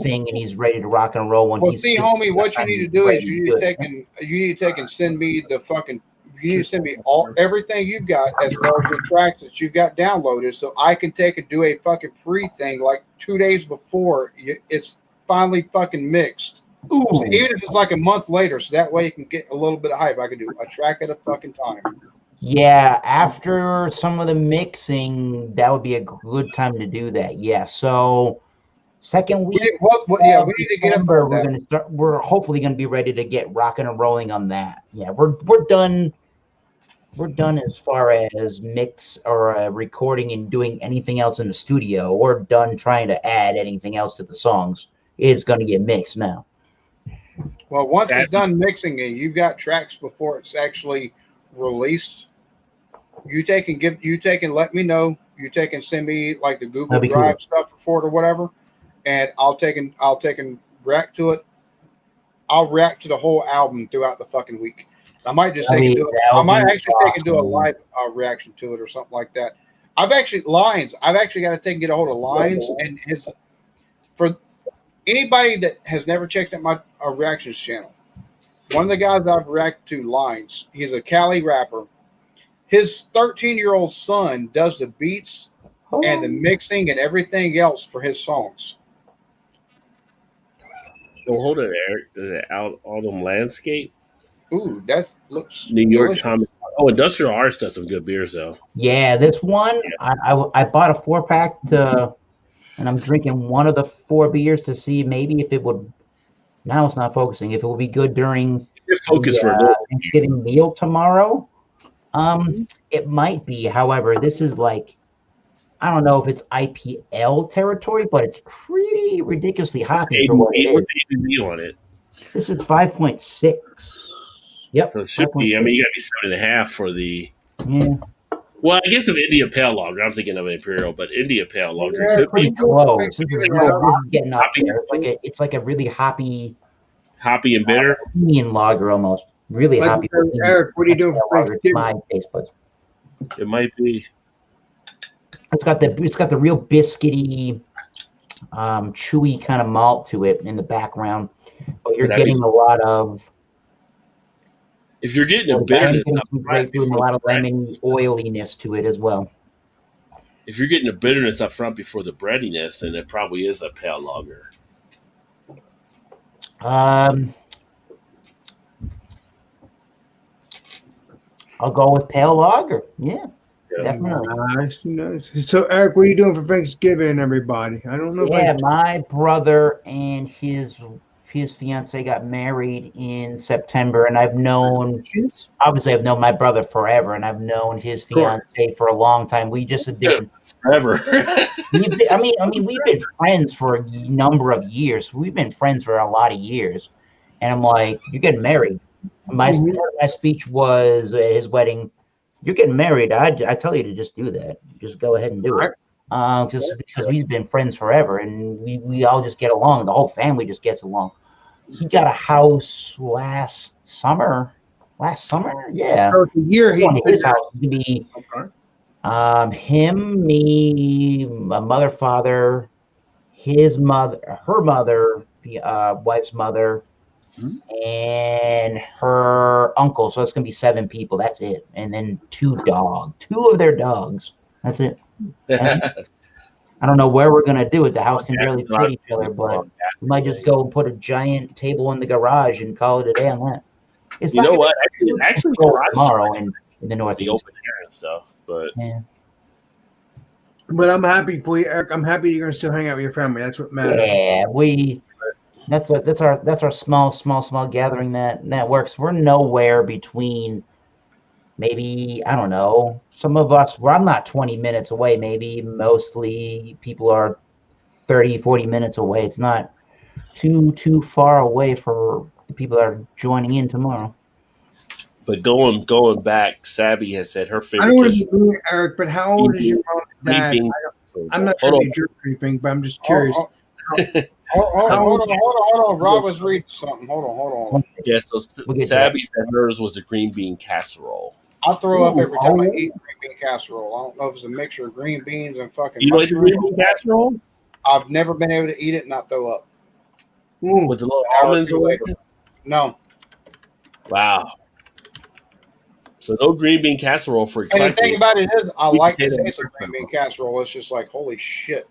thing and he's ready to rock and roll. Well, see, homie, what you need to do is you need to take and send me the fucking. You need to send me everything you've got as far as the tracks that you've got downloaded, so I can take and do a fucking pre-thing like 2 days before it's finally fucking mixed. Ooh. So even if it's like a month later, so that way you can get a little bit of hype. I can do a track at a fucking time. Yeah, after some of the mixing, that would be a good time to do that. Yeah, so second week. We need to get up. We're hopefully going to be ready to get rocking and rolling on that. Yeah, we're done. We're done as far as mix or recording and doing anything else in the studio. We're done trying to add anything else to the songs. It's going to get mixed now. Well, once it's done mixing and you've got tracks before it's actually released, you take and let me know. You take and send me like the Google Drive stuff for it or whatever, and I'll take and react to it. I'll react to the whole album throughout the fucking week. I might just take and do it. I might actually take and do a live reaction to it or something like that. I've actually got to take and get a hold of Lions and for anybody that has never checked out my reactions channel. One of the guys I've reacted to, Lines, he's a Cali rapper. His 13-year-old son does the beats and the mixing and everything else for his songs. Well, hold it, Eric. The Autumn Landscape. Ooh, that looks New York Comic. Oh, Industrial Arts does some good beers, though. Yeah, this one, yeah. I bought a 4-pack and I'm drinking one of the 4 beers to see maybe if it would. Now it's not focusing. If it will be good during the Thanksgiving meal tomorrow, it might be. However, this is like, I don't know if it's IPL territory, but it's pretty ridiculously hoppy for what it is. What's the ABV on it? This is 5.6. Yep. So it should be. I mean, you got to be 7.5 for the. Yeah. Well, I guess of India Pale Lager. I'm thinking of Imperial, but India Pale Lager could pretty be close. This is getting up there. It's like a really hoppy and bitter Indian lager almost. Really hoppy. Eric, what are you doing for Thanksgiving? My taste buds. It might be. It's got the real biscuity, chewy kind of malt to it in the background, but you're getting a lot of. If you're getting a bitterness, a lot of lemon oiliness to it as well. If you're getting a bitterness up front before the breadiness, then it probably is a pale lager. I'll go with pale lager. Yeah. Definitely. Nice. So, Eric, what are you doing for Thanksgiving, everybody? I don't know. Yeah, my brother and his fiance got married in September, and I've known my brother forever, and I've known his fiance for a long time. We just have been forever. we've been friends for a number of years. We've been friends for a lot of years, and I'm like, "You're getting married." My speech was at his wedding. You're getting married. I tell you to just do that. Just go ahead and do it. Just because we've been friends forever, and we all just get along. The whole family just gets along. He got a house last summer. Yeah. So the year his house is gonna be Him, me, my mother, father, his mother, her mother, the wife's mother, and her uncle. So it's gonna be 7 people. That's it. And then 2 of their dogs. That's it. I don't know where we're gonna do it. The house can barely fit each other, but we might just go and put a giant table in the garage and call it a day on that. It's you know what? Actually, tomorrow in the Northeast. The open air and stuff, but yeah. But I'm happy for you, Eric. I'm happy you're gonna still hang out with your family. That's what matters. Yeah, that's our small gathering that works. We're nowhere between maybe, I don't know, some of us, well, I'm not 20 minutes away, maybe mostly people are 30, 40 minutes away. It's not too far away for the people that are joining in tomorrow. But going back, Sabby has said her favorite. I don't want to be mean, Eric, but how old is your mom and dad? I'm not trying to be a jerk or anything, but I'm just curious. Hold on. Rob was reading something. Hold on. Yeah, so Sabby said hers was a green bean casserole. I throw up every time I eat green bean casserole. I don't know if it's a mixture of green beans and fucking. You like the green bean casserole? I've never been able to eat it and not throw up. With the little almonds or whatever? No. Wow. So no green bean casserole for And the thing about it is, I like the taste of green bean casserole. It's just like, holy shit.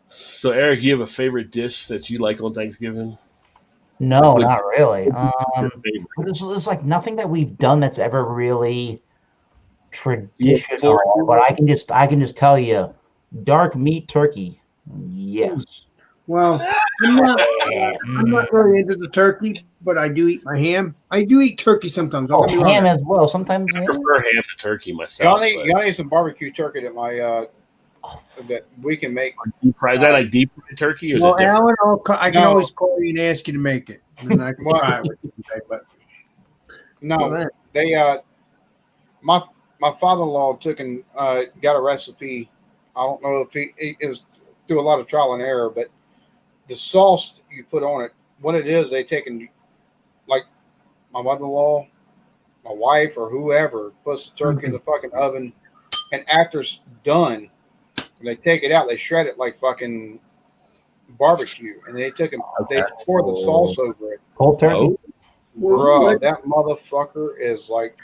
So, Eric, you have a favorite dish that you like on Thanksgiving? No, not really. There's like nothing that we've done that's ever really traditional. But I can just tell you, dark meat turkey. Yes. Well, I'm not really into the turkey, but I do eat my ham. I do eat turkey sometimes. Ham as well. Sometimes I prefer ham to turkey myself. Y'all need some barbecue turkey that we can make. Deep fried. Is that like deep fried turkey? Or well, Alan, I can always call you and ask you to make it. And I can try it with you today, but no, my father-in-law took and got a recipe. I don't know if it was through a lot of trial and error, but the sauce you put on it, what it is, they take and, like my mother-in-law, my wife, or whoever puts the turkey in the fucking oven, and after it's done, they take it out, they shred it like fucking barbecue, and they they pour the sauce over it. Cold turkey. Bro, that motherfucker is like,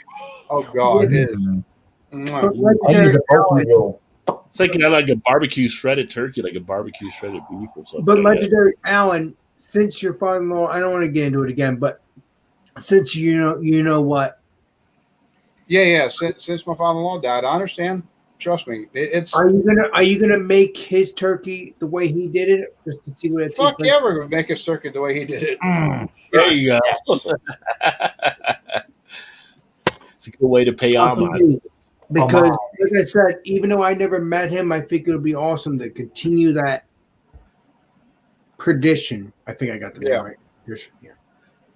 oh god, it is. It's like a barbecue shredded turkey, like a barbecue shredded beef or something. But legendary Alan, since your father-in-law, I don't want to get into it again, but since you know what? Yeah. Since my father-in-law died, I understand. Trust me, it's. Are you gonna make his turkey the way he did it, just to see what it? Fuck yeah, we're gonna make his turkey the way he did it. There you go. It's a good way to pay homage. Because, like I said, even though I never met him, I think it would be awesome to continue that tradition. I think I got the name right. Yeah.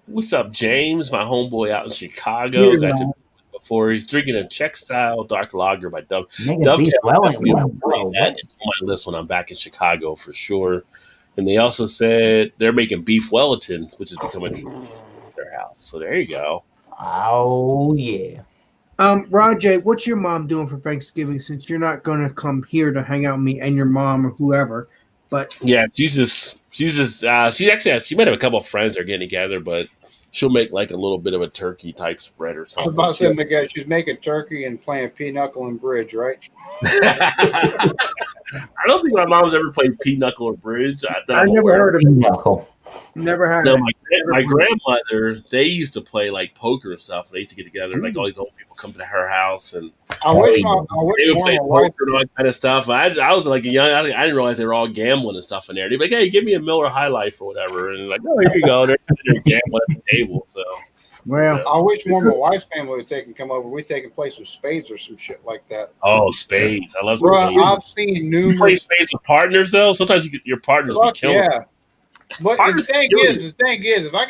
What's up, James? My homeboy out in Chicago. Got to before he's drinking a Czech style dark lager by Dovetail. It's on my list when I'm back in Chicago for sure. And they also said they're making beef Wellington, which is becoming their house. So there you go. Oh yeah. Rajay, what's your mom doing for Thanksgiving? Since you're not going to come here to hang out with me and your mom or whoever, but yeah, she might have a couple of friends that are getting together, but she'll make like a little bit of a turkey type spread or something. I was about to say, she's making turkey and playing pinochle and bridge, right? I don't think my mom's ever played pinochle or bridge. I never heard of pinochle. Never had. No, my grandmother, they used to play like poker and stuff. They used to get together, like all these old people come to her house, and I wish they would play poker and all that kind of stuff. I was like a young, I didn't realize they were all gambling and stuff in there. They'd be like, "Hey, give me a Miller High Life or whatever," and like, "Oh, here you go." They're gambling at the table. So, well, I wish more of my wife's family would come over. We taking place with spades or some shit like that. Oh, spades! I love. Bro, I've seen numerous. You play spades with partners though. Sometimes your partners will kill. Yeah. But the thing is, if I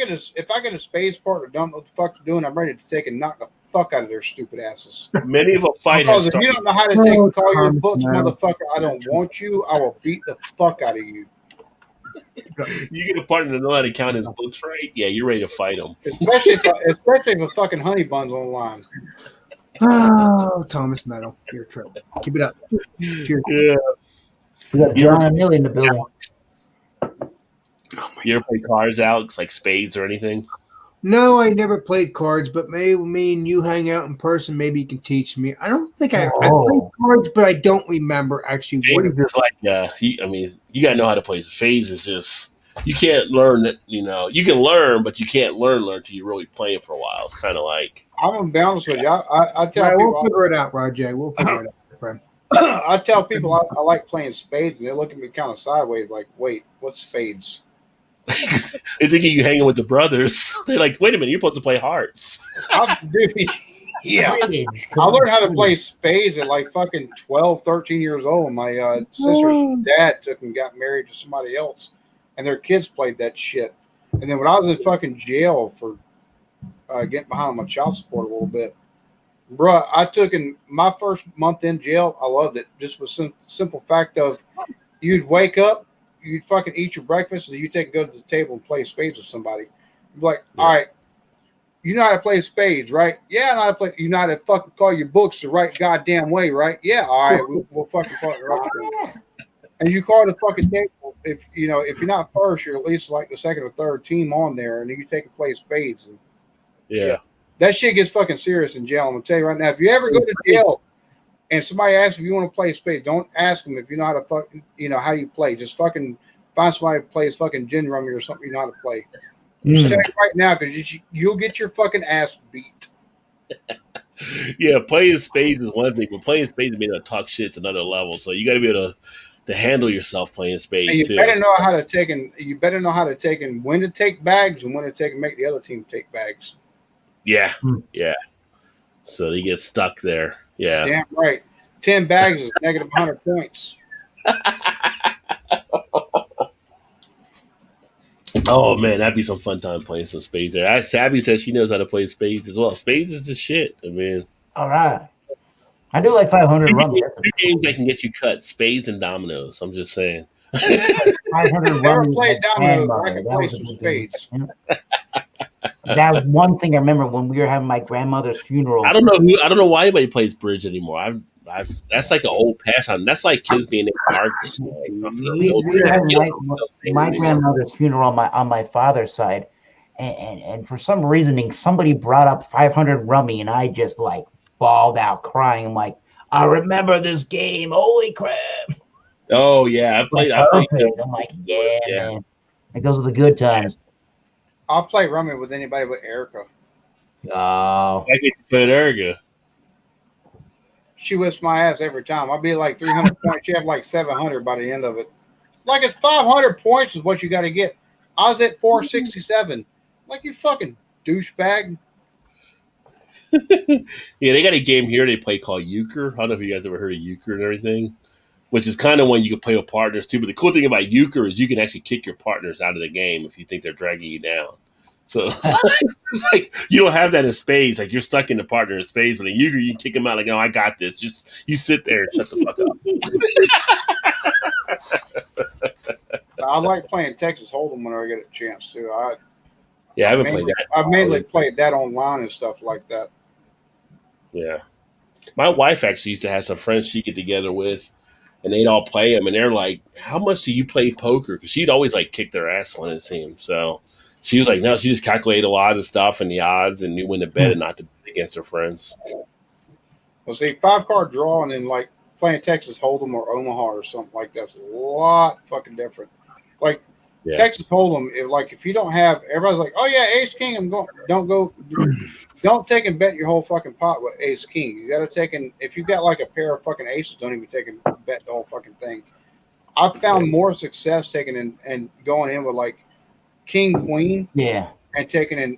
get a spades partner, don't know what the fuck they're doing, I'm ready to take and knock the fuck out of their stupid asses. Many of a fight. Because if you don't know how to take and call your books, motherfucker, I don't want you. I will beat the fuck out of you. You get a partner to know how to count his books right? Yeah, you're ready to fight him. Especially if a fucking honey bun's on the line. Oh, Thomas Meadow, your trip. Keep it up. Cheers. Yeah. We got John and Millie in the building. You ever play cards, Alex, like spades or anything? No, I never played cards, but maybe me and you hang out in person. Maybe you can teach me. I don't think I played cards, but I don't remember actually what it was like. I mean, you gotta know how to play. Phase is just you can't learn it. You know, you can learn, but you can't learn till you're really playing for a while. It's kind of like I'm gonna be honest with you. I tell people we'll figure it out, Rajay. We'll figure it out, friend. I tell people I like playing spades, and they look at me kind of sideways, like, "Wait, what's spades?" They think you hanging with the brothers. They're like, "Wait a minute, you're supposed to play hearts." Yeah, I learned how to play spades at like fucking 12, 13 years old. My sister's dad took and got married to somebody else, and their kids played that shit. And then when I was in fucking jail for getting behind on my child support a little bit, bruh, I took in my first month in jail. I loved it. Just with simple fact of you'd wake up, you'd fucking eat your breakfast, and you take go to the table and play spades with somebody. You'd be like, all right, you know how to play spades, right? Yeah, I know how to play. You know how to fucking call your books the right goddamn way, right? Yeah, all right, we'll fucking partner up. And you call the fucking table if you're not first, you're at least like the second or third team on there, and then you take and play spades. And yeah. That shit gets fucking serious in jail. I'm gonna tell you right now. If you ever go to jail and somebody asks if you want to play spades, don't ask them if you know how to fucking how you play. Just fucking find somebody who plays fucking gin rummy or something you know how to play. Just tell you right now, because you'll get your fucking ass beat. Yeah, playing spades is one thing, but playing spades and being able to talk shit is another level. So you got to be able to handle yourself playing spades and you too. Better know how to take and when to take bags and when to take and make the other team take bags. Yeah, yeah. So they get stuck there. Yeah, damn right. 10 bags is negative 100 points. Oh man, that'd be some fun time playing some spades there. Sabby says she knows how to play spades as well. Spades is the shit. I mean, all right. I do like 500 rummy. Two games that can get you cut: spades and dominoes. I'm just saying. 500 rummy. Played dominoes. I can play some spades. That was one thing I remember when we were having my grandmother's funeral. I don't know why anybody plays bridge anymore. That's like an old pastime. That's like kids being my grandmother's funeral on my father's side, and for some reasoning somebody brought up 500 rummy, and I just like bawled out crying. I'm like, I remember this game. Holy crap! Oh yeah, I played. I'm like, yeah, man. Like those are the good times. I'll play rummy with anybody but Erica. Oh, I get to play Erica. She whips my ass every time. I'll be like 300 points. She have like 700 by the end of it. Like it's 500 points is what you got to get. I was at 467. Like you fucking douchebag. Yeah, they got a game here they play called Euchre. I don't know if you guys ever heard of Euchre and everything, which is kind of one you can play with partners too. But the cool thing about Euchre is you can actually kick your partners out of the game if you think they're dragging you down. So it's like you don't have that in spades. Like you're stuck in the partner in spades, but in Euchre you can kick them out. Like, no, I got this. Just you sit there and shut the fuck up. I like playing Texas Hold'em whenever I get a chance to. I haven't played that. I've mainly played that online and stuff like that. Yeah, my wife actually used to have some friends she'd get together with, and they'd all play them, and they're like, "How much do you play poker?" Because she'd always like kick their ass when it seemed so. She was like, no, she just calculated a lot of stuff and the odds and knew when to bet and not to bet against her friends. Well, see, 5-card draw and then like playing Texas Hold'em or Omaha or something like that's a lot fucking different. Like Texas Hold'em, if you don't have, everybody's like, oh yeah, Ace King, don't take and bet your whole fucking pot with Ace King. You got to take and if you've got like a pair of fucking aces, don't even take and bet the whole fucking thing. I've found more success taking in and going in with like King, Queen, and taking in,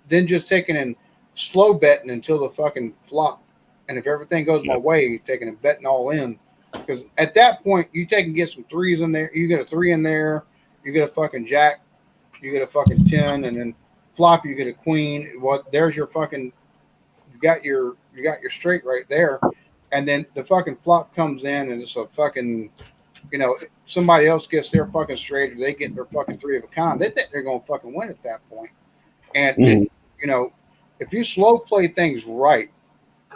then just taking in slow betting until the fucking flop. And if everything goes my way, you're taking and betting all in. Because at that point, you take and get some threes in there. You get a 3 in there. You get a fucking jack. You get a fucking 10, and then flop. You get a queen. Well, there's your fucking. You got your straight right there, and then the fucking flop comes in, and it's a fucking. Somebody else gets their fucking straight, or they get their fucking 3 of a kind. They think they're gonna fucking win at that point. And if you slow play things right,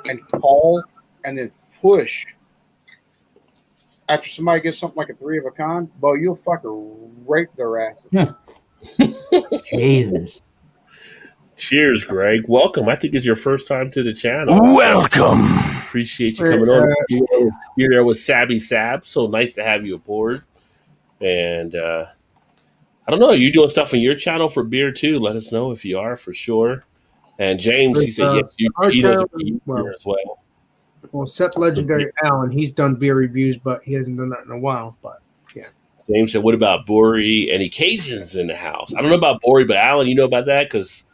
and call and then push after somebody gets something like a 3 of a kind, Bo, you'll fucking rape their asses. Jesus. Cheers, Greg. Welcome. I think it's your first time to the channel. Welcome. Appreciate you coming on. You're there with Sabby Sab. So nice to have you aboard. And I don't know. Are you doing stuff on your channel for beer too? Let us know if you are for sure. And James, he said, yes, he does beer as well. Well, except legendary Alan, he's done beer reviews, but he hasn't done that in a while. But yeah. James said, what about Bori? Any Cajuns in the house? I don't know about Bori, but Alan, you know about that? Because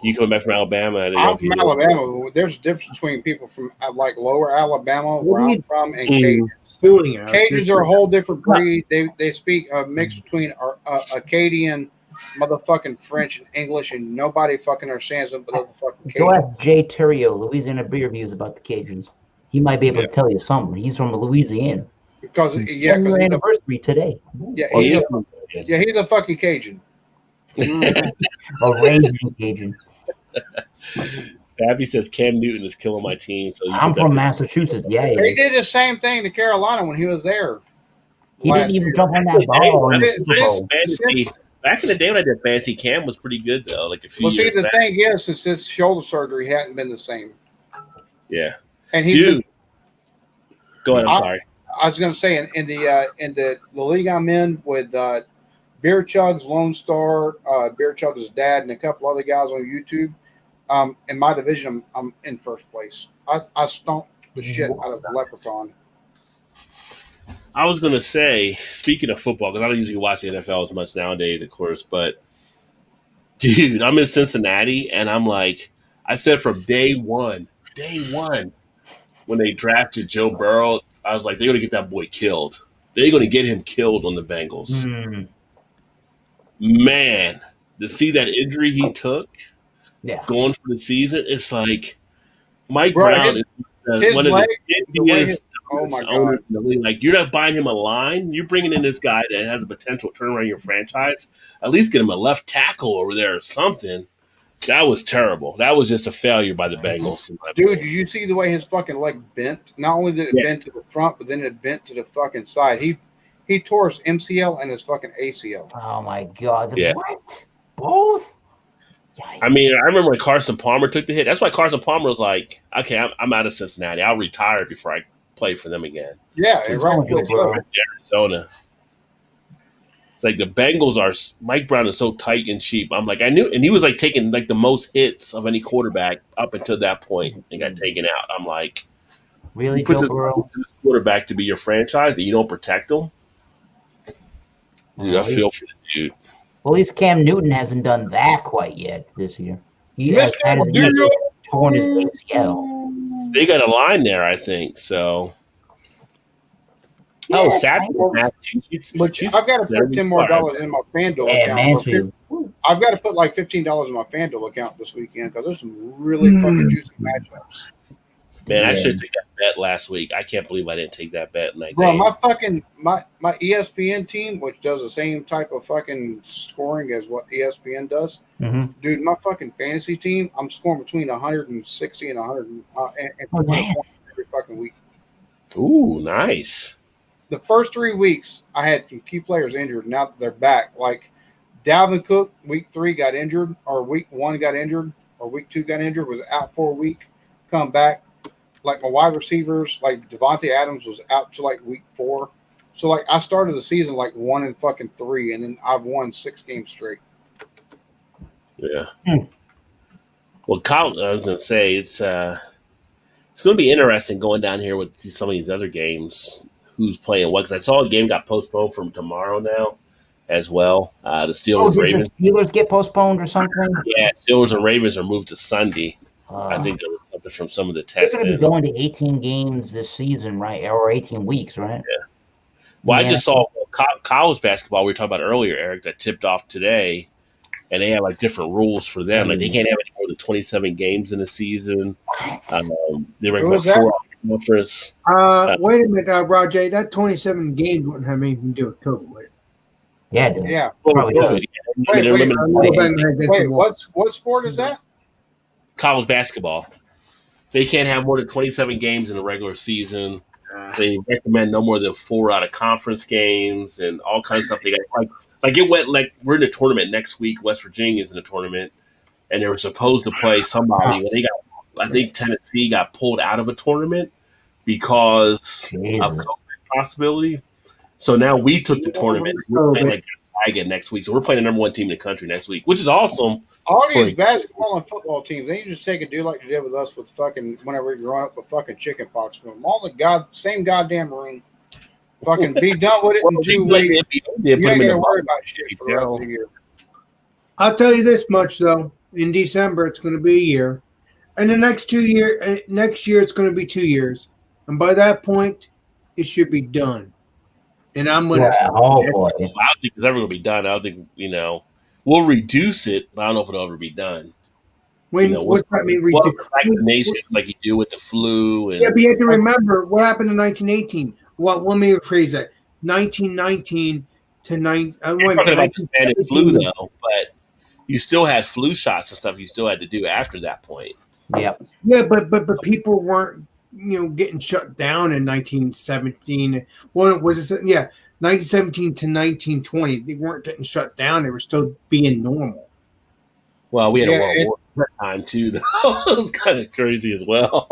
you coming back from Alabama. I'm from Alabama. There's a difference between people from like lower Alabama, where I'm from, and Cajuns. Cajuns are a whole different breed. They speak a mix between Acadian, motherfucking French, and English, and nobody fucking understands them but the fucking Cajuns. Go ask Jay Terrio, Louisiana Beer Reviews, about the Cajuns. He might be able to tell you something. He's from Louisiana. Because he's anniversary today. Yeah, he's a fucking Cajun. A raging Cajun. Savvy says Cam Newton is killing my team. So I'm from Massachusetts. Yeah, he did the same thing to Carolina when he was there. He didn't even jump on that ball. Back in the day when I did fantasy, Cam was pretty good though. Like a few years the thing is, since his shoulder surgery hadn't been the same. Yeah, and he go ahead. I'm sorry. I was going to say in the league I'm in with Beer Chug's Lone Star, Beer Chug's dad, and a couple other guys on YouTube. In my division, I'm in first place. I stomped the shit out of the Leprechaun. I was going to say, speaking of football, because I don't usually watch the NFL as much nowadays, of course, but dude, I'm in Cincinnati, and I'm like, I said from day one, when they drafted Joe Burrow, I was like, they're going to get that boy killed. They're going to get him killed on the Bengals. Man, to see that injury he took going for the season, it's like Mike Brown is one of the biggest owners in the league. Like, you're not buying him a line. You're bringing in this guy that has a potential to turn around your franchise. At least get him a left tackle over there or something. That was terrible. That was just a failure by the Bengals. Dude, did you see the way his fucking leg bent? Not only did it bend to the front, but then it bent to the fucking side. He tore his MCL and his fucking ACL. Oh my god! What? Both? Yikes. I mean, I remember when Carson Palmer took the hit. That's why Carson Palmer was like, "Okay, I'm out of Cincinnati. I'll retire before I play for them again." Yeah, right. Arizona. It's like the Bengals are. Mike Brown is so tight and cheap. I'm like, I knew, and he was like taking like the most hits of any quarterback up until that point and got taken out. I'm like, really, you put this quarterback to be your franchise and you don't protect him. Dude, I feel for the dude. Well, at least Cam Newton hasn't done that quite yet this year. He has had torn his ACL. They got a line there, I think. So. Yeah, I've got to put $10 more in my FanDuel account. I've got to put like $15 in my FanDuel account this weekend because there's some really fucking juicy matchups. Man, I should have taken that bet last week. I can't believe I didn't take that bet in that game. Bro, my ESPN team, which does the same type of fucking scoring as what ESPN does, dude, my fucking fantasy team, I'm scoring between 160 and 100 every fucking week. Ooh, nice. The first 3 weeks, I had some key players injured. Now that they're back, like Dalvin Cook, week 3 got injured, or week 1 got injured, or week 2 got injured, was out for a week, come back. Like my wide receivers, like Devontae Adams was out to like week 4. So like I started the season like 1-3, and then I've won 6 games straight. Yeah. Well, Kyle, I was gonna say it's going to be interesting going down here with some of these other games. Who's playing what? Because I saw a game got postponed from tomorrow now, as well. The Steelers Ravens. The Steelers get postponed or something? Yeah, Steelers and Ravens are moved to Sunday. I think there was something from some of the tests. They're going to be going to 18 games this season, right? Or 18 weeks, right? Yeah. Well, I just saw college basketball we were talking about earlier, Eric, that tipped off today, and they have like different rules for them. Like they can't have any more than 27 games in a season. They rank about 4 conference. Wait a minute, Rajay. That 27 games wouldn't have anything to do with COVID, would it? Yeah, dude. Yeah. Wait, what sport is that? College basketball. They can't have more than 27 games in a regular season. They recommend no more than 4 out of conference games and all kinds of stuff. They got like it went like we're in a tournament next week. West Virginia is in a tournament, and they were supposed to play somebody, but they got. I think Tennessee got pulled out of a tournament because of COVID possibility. So now we took the tournament. We're playing like Gonzaga next week. So we're playing the number 1 team in the country next week, which is awesome. All these basketball and football teams, they just take a do like they did with us with fucking whenever we growing up with fucking chicken pox from them. All the same goddamn room. Fucking be done with it in 2 weeks. You ain't gonna worry about shit for the rest of the year. I'll tell you this much though: in December, it's going to be a year, and the next year, it's going to be 2 years, and by that point, it should be done. And I'm going to. I don't think it's ever going to be done. I don't think we'll reduce it, but I don't know if it'll ever be done. What's that mean? Vaccinations like you do with the flu. And, but you have to remember what happened in 1918. Let me rephrase that. 1919 to 9. I'm talking about the Spanish flu though, but you still had flu shots and stuff. You still had to do after that point. Yep. Yeah, but people weren't getting shut down in 1917. Well, was it? Yeah, 1917 to 1920. They weren't getting shut down. They were still being normal. Well, we had a World War at that time too, though. It was kind of crazy as well.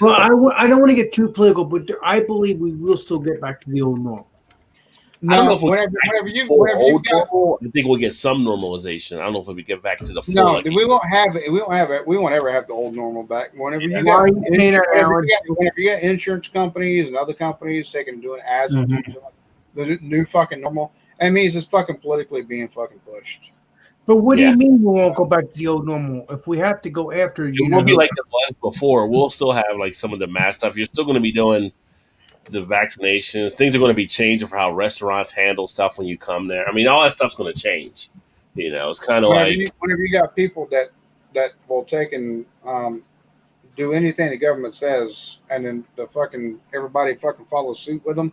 Well, I don't want to get too political, but I believe we will still get back to the old normal. I don't know if whenever you I think we'll get some normalization. I don't know if we get back to the full. No, we won't have it. We won't ever have the old normal back. Whenever you got insurance companies and other companies taking doing ads on the new fucking normal, that means it's fucking politically being fucking pushed. But what do you mean we won't go back to the old normal? If we have to go after it won't be like it was before. We'll still have like some of the mass stuff. You're still going to be doing the vaccinations. Things are going to be changing for how restaurants handle stuff when you come there. I mean, all that stuff's going to change. It's kind of whenever you got people that will take and do anything the government says, and then everybody fucking follows suit with them.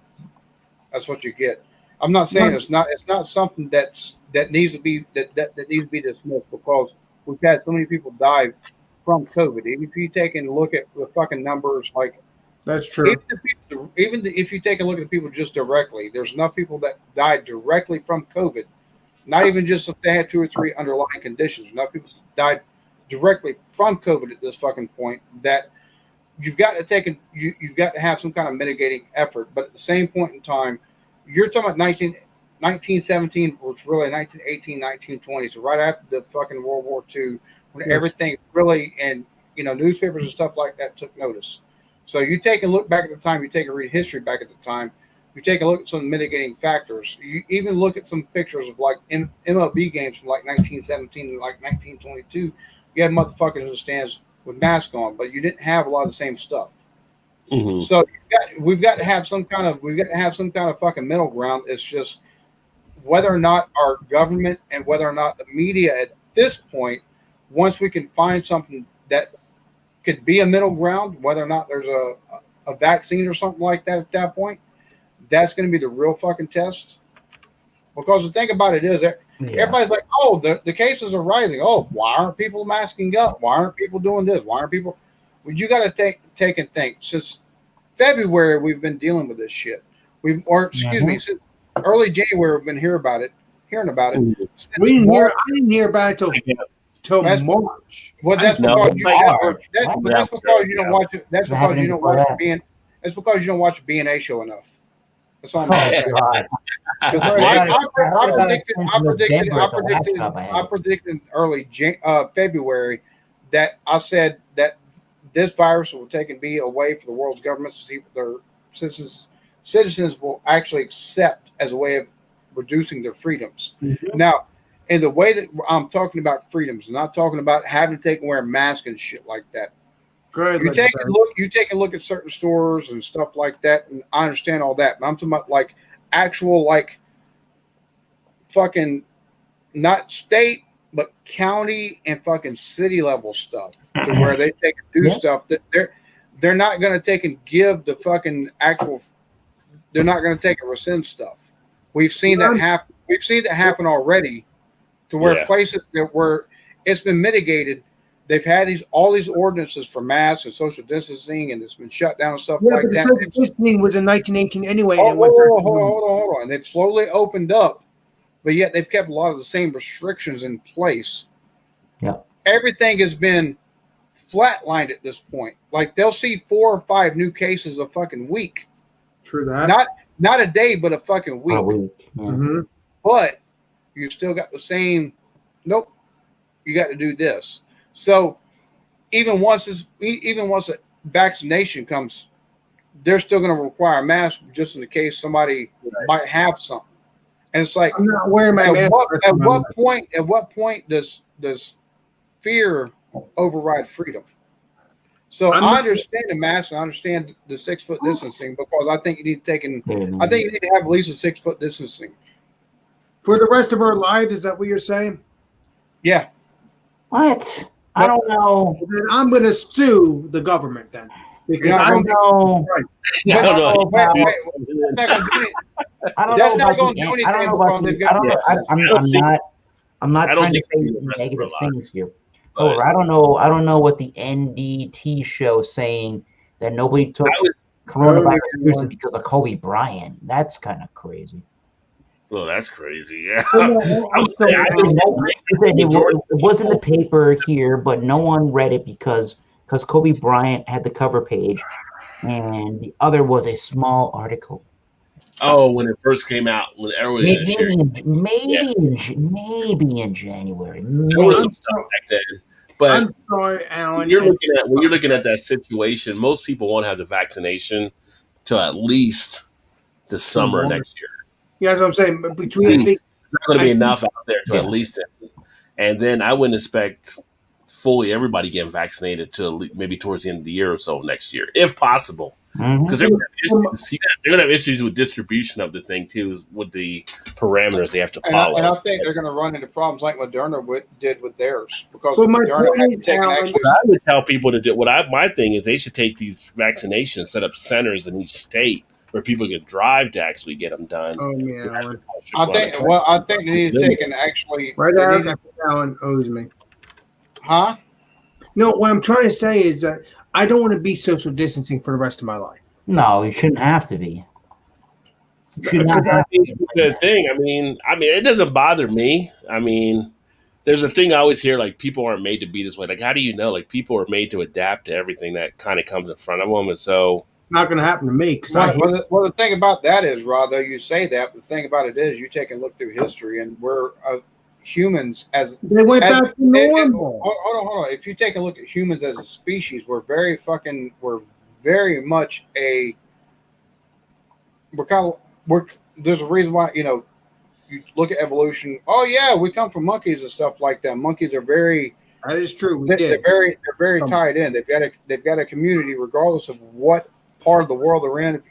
That's what you get. I'm not saying it's not something that needs to be that needs to be dismissed, because we've had so many people die from COVID. Even if you take and look at the fucking numbers, like that's true. Even if you take a look at the people just directly, there's enough people that died directly from COVID. Not even just if they had 2 or 3 underlying conditions. Enough people died directly from COVID at this fucking point that you've got to you've got to have some kind of mitigating effort. But at the same point in time, you're talking about 1917, was really 1918, 1920. So right after the fucking World War II, when everything really, and newspapers and stuff like that took notice. So you take a look back at the time, you take a read history back at the time, you take a look at some mitigating factors. You even look at some pictures of like MLB games from like 1917 and like 1922. You had motherfuckers in the stands with masks on, but you didn't have a lot of the same stuff. Mm-hmm. So we've got to have some kind of fucking middle ground. It's just whether or not our government and whether or not the media at this point, once we can find something that could be a middle ground, whether or not there's a vaccine or something like that at that point, that's going to be the real fucking test. Because the thing about it is, everybody's like, oh, the cases are rising. Oh, why aren't people masking up? Why aren't people doing this? Why aren't people? Well, you got to take and think. Since February, we've been dealing with this shit. Since early January, we've been hearing about it. I didn't hear about it till March. Well, that's because you don't watch it. That's because you don't watch being. That's because you don't watch the BNA show enough. That's all I'm saying. I predicted early February that I said that this virus will take and be a way for the world's governments to see what their citizens will actually accept as a way of reducing their freedoms. Mm-hmm. Now, in the way that I'm talking about freedoms, I'm not talking about having to take and wear a mask and shit like that. You take a look at certain stores and stuff like that, and I understand all that. But I'm talking about like actual like fucking not state but county and fucking city level stuff to where they take and do stuff that they're not going to take and give the fucking actual. They're not going to take and rescind stuff. We've seen that happen. We've seen that happen already, to where places that were it's been mitigated they've had all these ordinances for masks and social distancing, and it's been shut down and stuff like but the that. social distancing was in 1918 anyway. Hold on. They've slowly opened up, but yet they've kept a lot of the same restrictions in place. Yeah. Everything has been flatlined at this point. Like they'll see 4 or 5 new cases a fucking week. True that. Not a day, but a fucking week. A week. Yeah. Mm-hmm. But you still got the same. Nope. You got to do this. So even once a vaccination comes, they're still going to require a mask just in the case somebody might have something. And it's like, I'm not wearing my mask. At what point does fear override freedom? So I understand the mask and I understand the 6 foot distancing, because I think you need to have at least a 6 foot distancing for the rest of our lives. Is that what you're saying? Yeah. What? I don't know. Then I'm going to sue the government then. Because I don't know. I don't know. That's not going to do anything. I don't know. I'm not trying to say negative things here. However, I don't know what the NDT show saying that nobody took coronavirus seriously because of Kobe Bryant. That's kind of crazy. Well, that's crazy. Yeah. It was in the paper here, but no one read it because Kobe Bryant had the cover page, and the other was a small article. Oh, when it first came out, when everyone maybe in January. There was some stuff back then. But I'm sorry, Alan. When you're looking at that situation, most people won't have the vaccination till at least the summer next year. Yeah, that's what I'm saying. But between there's not going to be enough out there to at least, and then I wouldn't expect fully everybody getting vaccinated till maybe towards the end of the year or so next year, if possible. Because they're going to have issues with distribution of the thing too, with the parameters they have to follow. And I think they're going to run into problems like Moderna did with theirs, because Moderna had to take an action. I would tell people to do my thing is they should take these vaccinations, set up centers in each state where people can drive to actually get them done. Oh yeah, I think they need to take an actually. Right now, Alan owes me. Huh? No, what I'm trying to say is that I don't want to be social distancing for the rest of my life. No, you shouldn't have to be. The thing, I mean, it doesn't bother me. I mean, there's a thing I always hear, like, people aren't made to be this way. Like, how do you know? Like, people are made to adapt to everything that kind of comes in front of them. And so, not going to happen to me. Well, the thing about that is, Rod, though you say that, the thing about it is, you take a look through history, and we're humans as they went back to normal. Hold on. If you take a look at humans as a species, we're very much there's a reason why, you look at evolution. Oh yeah, we come from monkeys and stuff like that. Monkeys are very. That is true. They're very tied in. They've got a community regardless of what part of the world they're in.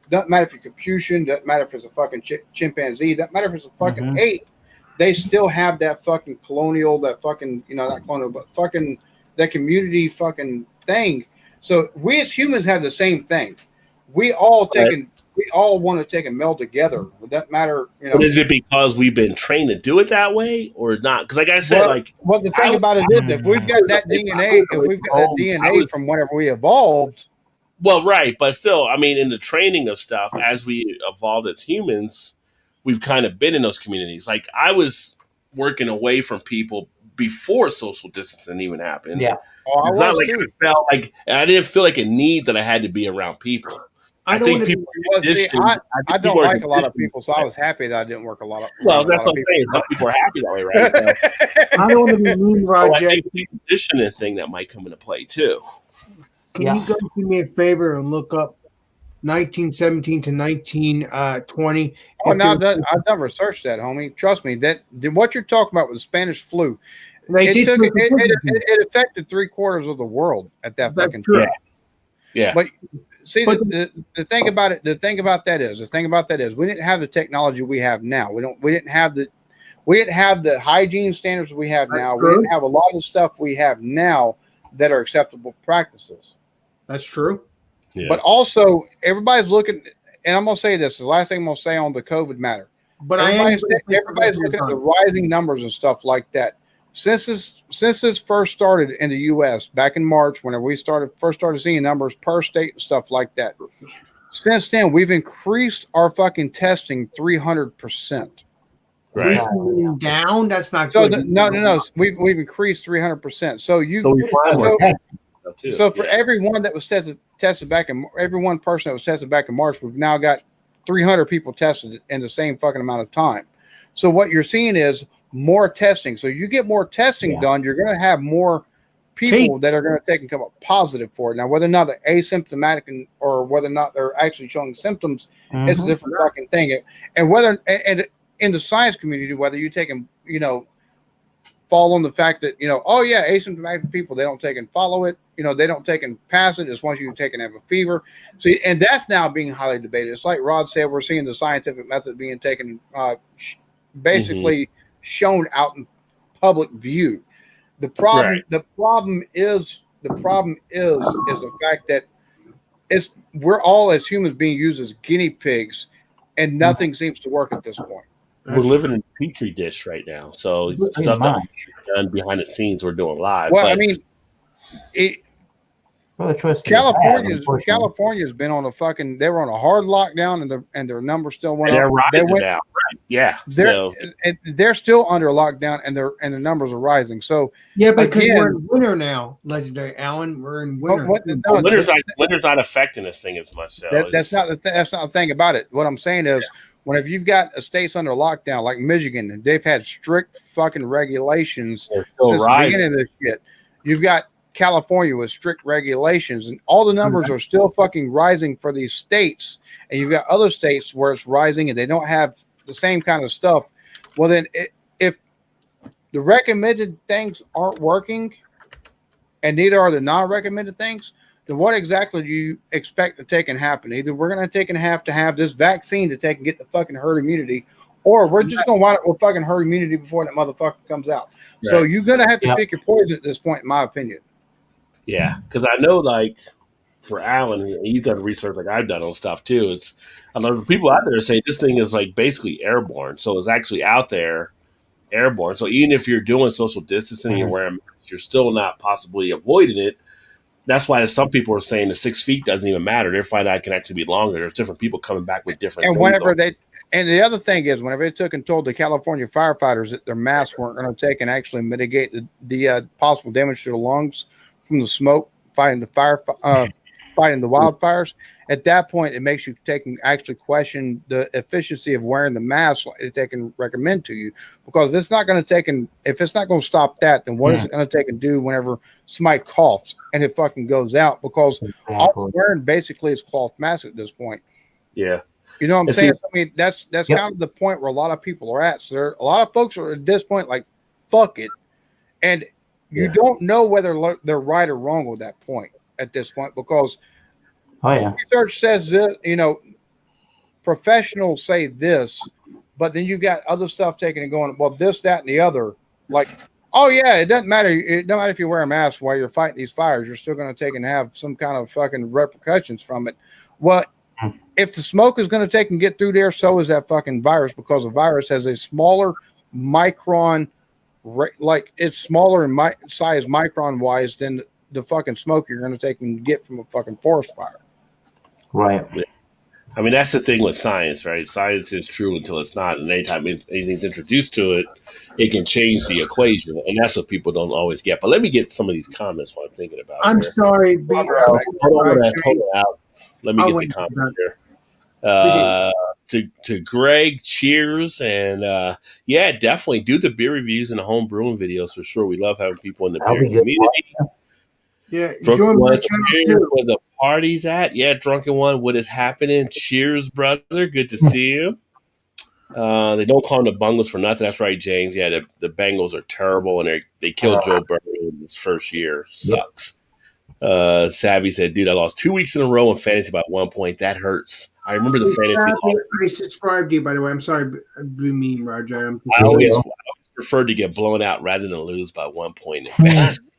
Doesn't matter if you're Confucian. Doesn't matter if it's a fucking chimpanzee. Doesn't matter if it's a fucking ape. They still have that fucking colonial, that fucking, not colonial, but fucking that community fucking thing. So we as humans have the same thing. We all want to take and meld together. Would that matter? But is it because we've been trained to do it that way or not? Because like I said, the thing about it is, if we've got that DNA, from whenever we evolved. Well, right, but still, I mean, in the training of stuff, as we evolved as humans, we've kind of been in those communities. Like I was working away from people before social distancing even happened. Yeah. It's not like I didn't feel like a need that I had to be around people. I think people I don't like a lot of people, so I was happy that I didn't work a lot of. Well, that's what I'm saying. Some people are happy that way, right? So, I don't want to be mean, Roger. I think the conditioning thing that might come into play too. Can you guys do me a favor and look up 1917 to 1920? Oh, no, I've done research that, homie. Trust me. That what you're talking about with the Spanish flu, it affected 3/4 of the world at that fucking time. Yeah. But see, the thing about that is we didn't have the technology we have now. We didn't have the hygiene standards we have now. We didn't have a lot of stuff we have now that are acceptable practices. That's true. Yeah. But also, everybody's looking, and I'm going to say this, the last thing I'm going to say on the COVID matter. But everybody's looking at the rising numbers and stuff like that. since this first started in the U.S. back in March, whenever we first started seeing numbers per state and stuff like that, since then we've increased our fucking testing 300%. Right. Down. That's not so good. No. We've increased 300%. So for everyone that was tested back in every one person that was tested back in March, we've now got 300 people tested in the same fucking amount of time. So what you're seeing is more testing. So you get more testing done, you're going to have more people that are going to take and come up positive for it. Now, whether or not they're asymptomatic or whether or not they're actually showing symptoms, it's a different fucking thing. And whether and in the science community, whether you take and fall on the fact that asymptomatic people, they don't take and follow it, they don't take and pass it. It's once you take and have a fever. So, and that's now being highly debated. It's like Rod said, we're seeing the scientific method being taken, basically shown out in public view. The problem is the fact that we're all as humans being used as guinea pigs, and nothing seems to work at this point. We're living in a petri dish right now, so stuff that's done behind the scenes we're doing live. Well, I mean, California's been on they were on a hard lockdown, and their numbers still went up. They're rising now, right? Yeah, they're still under lockdown, and the numbers are rising. So because we're in winter now, Legendary Alan. We're in winter. Winter's not affecting this thing as much. So that's not the thing about it. What I'm saying is, whenever you've got states under lockdown like Michigan, they've had strict fucking regulations since the beginning of this shit. You've got California with strict regulations, and all the numbers are still fucking rising for these states. And you've got other states where it's rising and they don't have the same kind of stuff. Well, then if the recommended things aren't working and neither are the non-recommended things, then what exactly do you expect to take and happen? Either we're going to take and have to have this vaccine to take and get the fucking herd immunity, or we're just going to wind up with fucking herd immunity before that motherfucker comes out. Right. So you're going to have to pick your poison at this point, in my opinion. Yeah, because I know, like, for Alan, he's done research like I've done on stuff too. It's a lot of people out there say this thing is like basically airborne. So it's actually out there airborne. So even if you're doing social distancing and you're wearing masks, you're still not possibly avoiding it. That's why some people are saying the 6 feet doesn't even matter. Their flight out can actually be longer. There's different people coming back with different things. And the other thing is, whenever they took and told the California firefighters that their masks weren't going to take and actually mitigate the possible damage to the lungs from the smoke fighting the wildfires, at that point it makes you take and actually question the efficiency of wearing the mask that they can recommend to you, because if it's not going to stop that, then what is it going to take and do whenever somebody coughs and it fucking goes out? Because all we're wearing basically is cloth mask at this point. Yeah. You know what I'm saying? I mean, that's kind of the point where a lot of people are at. So a lot of folks are at this point like, fuck it. And you don't know whether they're right or wrong with that point at this point, because research says that, professionals say this, but then you got other stuff taken and going, well, this, that, and the other. Like, oh yeah, it doesn't matter. It doesn't matter if you wear a mask while you're fighting these fires. You're still going to take and have some kind of fucking repercussions from it. Well, if the smoke is going to take and get through there, so is that fucking virus, because the virus has a smaller micron, like it's smaller in size micron wise than the fucking smoke you're going to take and get from a fucking forest fire. Right. I mean, that's the thing with science, right? Science is true until it's not. And anytime anything's introduced to it, it can change the equation. And that's what people don't always get. But let me get some of these comments while I'm thinking about it. I'm sorry. Hold on, Alex. Let me get the comments here. To Greg, cheers. And definitely do the beer reviews and the home brewing videos for sure. We love having people in the beer community. Yeah, Drunken One, where the party's at. Yeah, Drunken One, what is happening? Cheers, brother. Good to see you. They don't call them the Bungles for nothing. That's right, James. Yeah, the Bengals are terrible, and they killed Joe Burrow in his first year. Sucks. Savvy said, dude, I lost 2 weeks in a row in fantasy by 1 point. That hurts. I remember the fantasy loss. I subscribed to you, by the way. I'm sorry. I'd be mean, Roger. I always preferred to get blown out rather than lose by 1 point in fantasy.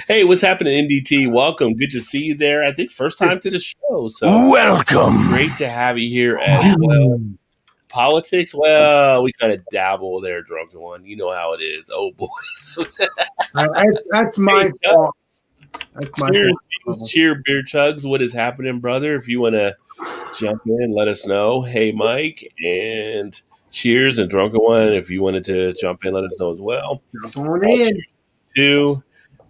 Hey, what's happening, NDT? Welcome. Good to see you there. I think first time to the show. So welcome. Great to have you here as well. politics? Well, we kind of dabble there, drunken one. You know how it is. Oh, boys. That's my fault. That's my fault. Cheer, beer chugs. What is happening, brother? If you want to jump in, let us know. Hey, Mike, and cheers, and drunken one. If you wanted to jump in, let us know as well. Jump on in. Too.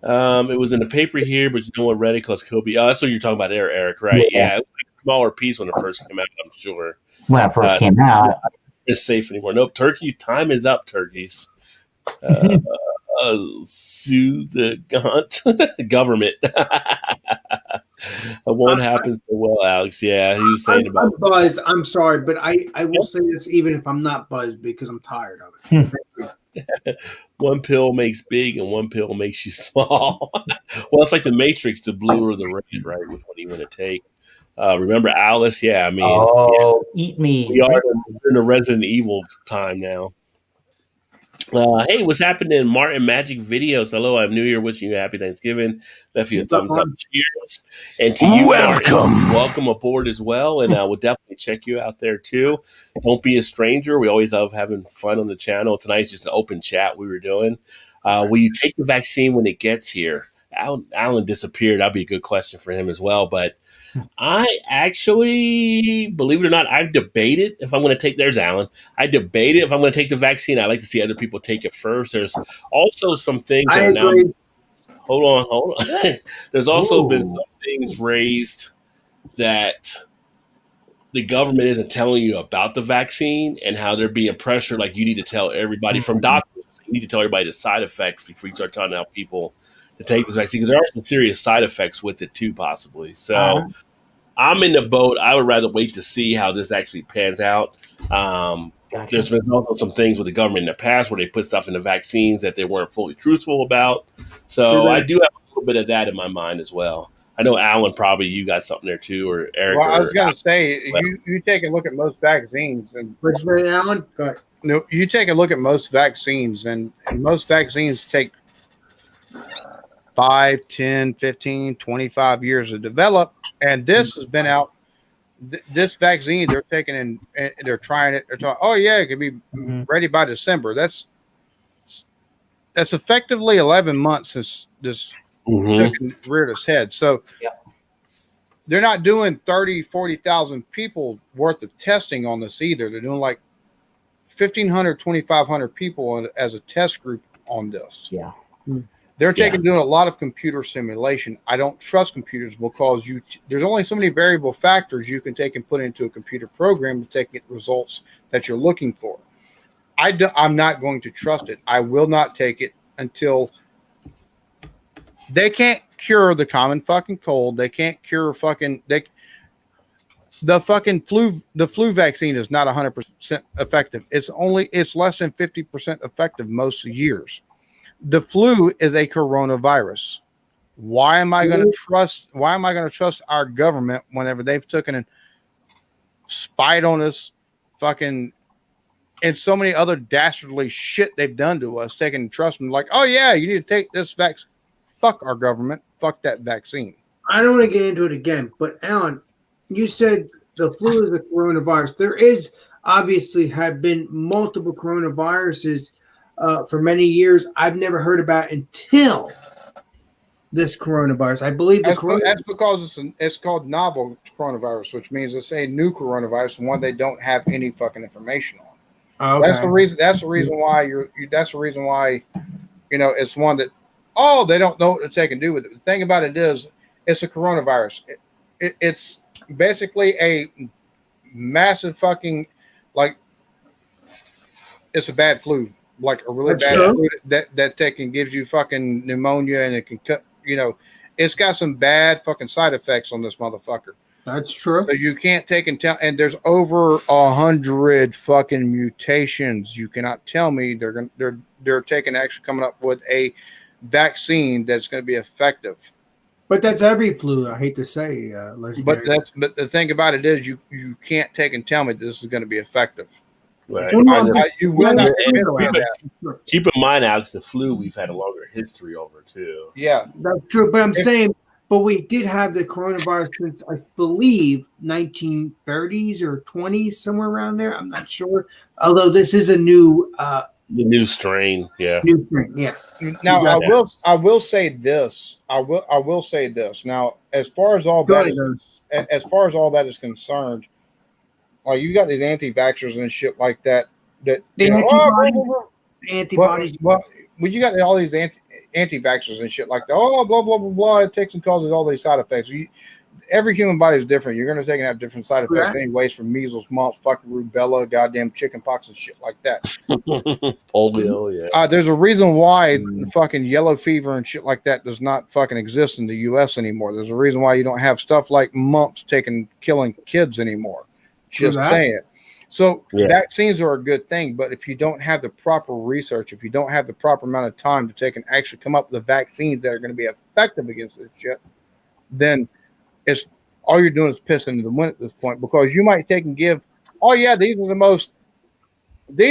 It was in the paper here, but you know what? Reddit because Kobe. Oh, that's what you're talking about there, Eric, right? Yeah, it was like a smaller piece when it first came out, I'm sure. When it first came out. It's safe anymore. Nope, turkeys. Time is up, turkeys. Sue the government. What happens so well, Alex? Yeah, he was saying about. I'm buzzed. I'm sorry, but I will say this even if I'm not buzzed because I'm tired of it. One pill makes big and one pill makes you small. Well, it's like the Matrix, the blue or the red, right? Which one do you want to take? Remember Alice? Yeah, I mean, eat me. We are in the Resident Evil time now. Hey, what's happening? Martin Magic Videos. Hello, I'm new here. Wishing you a happy Thanksgiving. Left you a thumbs up. Cheers. And to you, Martin, welcome aboard as well. And we'll definitely check you out there too. Don't be a stranger. We always love having fun on the channel. Tonight's just an open chat we were doing. Will you take the vaccine when it gets here? Alan disappeared. That'd be a good question for him as well. But I actually, believe it or not, I've debated if I'm going to take. There's Alan. I debated if I'm going to take the vaccine. I like to see other people take it first. There's also some things that are now. Hold on. There's also been some things raised that the government isn't telling you about the vaccine and how they're being pressured. Like you need to tell everybody from doctors. You need to tell everybody the side effects before you start telling out people to take this vaccine because there are some serious side effects with it too, possibly. So I'm in the boat. I would rather wait to see how this actually pans out. Gotcha. There's been also some things with the government in the past where they put stuff in the vaccines that they weren't fully truthful about. So I do have a little bit of that in my mind as well. I know Alan, probably you got something there too, or Eric. Well, I was going to say, you take a look at most vaccines, and which way, Alan? Go ahead. No, you take a look at most vaccines, and most vaccines take 5, 10, 15, 25 years to develop. And this has been out. This vaccine they're taking and they're trying it. They're talking, oh yeah, it could be ready by December. That's effectively 11 months since this reared its head. So they're not doing 30, 40,000 people worth of testing on this either. They're doing like 1,500, 2,500 people as a test group on this. Yeah. They're doing a lot of computer simulation. I don't trust computers because there's only so many variable factors you can take and put into a computer program to get results that you're looking for. I'm not going to trust it. I will not take it until they can't cure the common fucking cold. They can't cure the flu vaccine is not 100% effective. It's less than 50% effective most years. The flu is a coronavirus. Why am I going to trust our government whenever they've taken and spied on us fucking and so many other dastardly shit they've done to us, taking trust them like, oh yeah, you need to take this vaccine. Fuck our government. Fuck that vaccine. I don't want to get into it again, but Alan, you said the flu is a coronavirus. There is obviously have been multiple coronaviruses for many years. I've never heard about until this coronavirus. I believe that's because it's called novel coronavirus, which means it's a new coronavirus, one they don't have any fucking information on. Okay. That's the reason why it's one that they don't know what they can do with it. The thing about it is it's a coronavirus. It's basically a massive fucking it's a bad flu. Like a really bad flu that gives you fucking pneumonia and it can cut, it's got some bad fucking side effects on this motherfucker. That's true. So you can't take and tell, and there's over 100 fucking mutations. You cannot tell me they're coming up with a vaccine that's going to be effective. But that's every flu. I hate to say, but the thing about it is you can't take and tell me this is going to be effective. Right. You will not keep in mind, Alex, the flu we've had a longer history over too. Yeah, that's true. But I'm saying But we did have the coronavirus since, I believe, 1930s or 20s, somewhere around there. I'm not sure. Although this is a new the new strain, yeah. New strain, yeah. Now I will say this. I will say this. Now, as far as all that is concerned, like you got these anti-vaxxers and shit like that. That the antibodies. Well, you got all these anti-vaxxers and shit like that. Oh, blah blah blah blah. It takes and causes all these side effects. Every human body is different. You're going to take and have different side effects, anyways, from measles, mumps, fucking rubella, goddamn chicken pox and shit like that. Polio, yeah. There's a reason why fucking yellow fever and shit like that does not fucking exist in the U.S. anymore. There's a reason why you don't have stuff like mumps killing kids anymore. Just saying it. So vaccines are a good thing, but if you don't have the proper research, if you don't have the proper amount of time to take and actually come up with the vaccines that are going to be effective against this shit, then it's all you're doing is pissing into the wind at this point, because you might take and give, these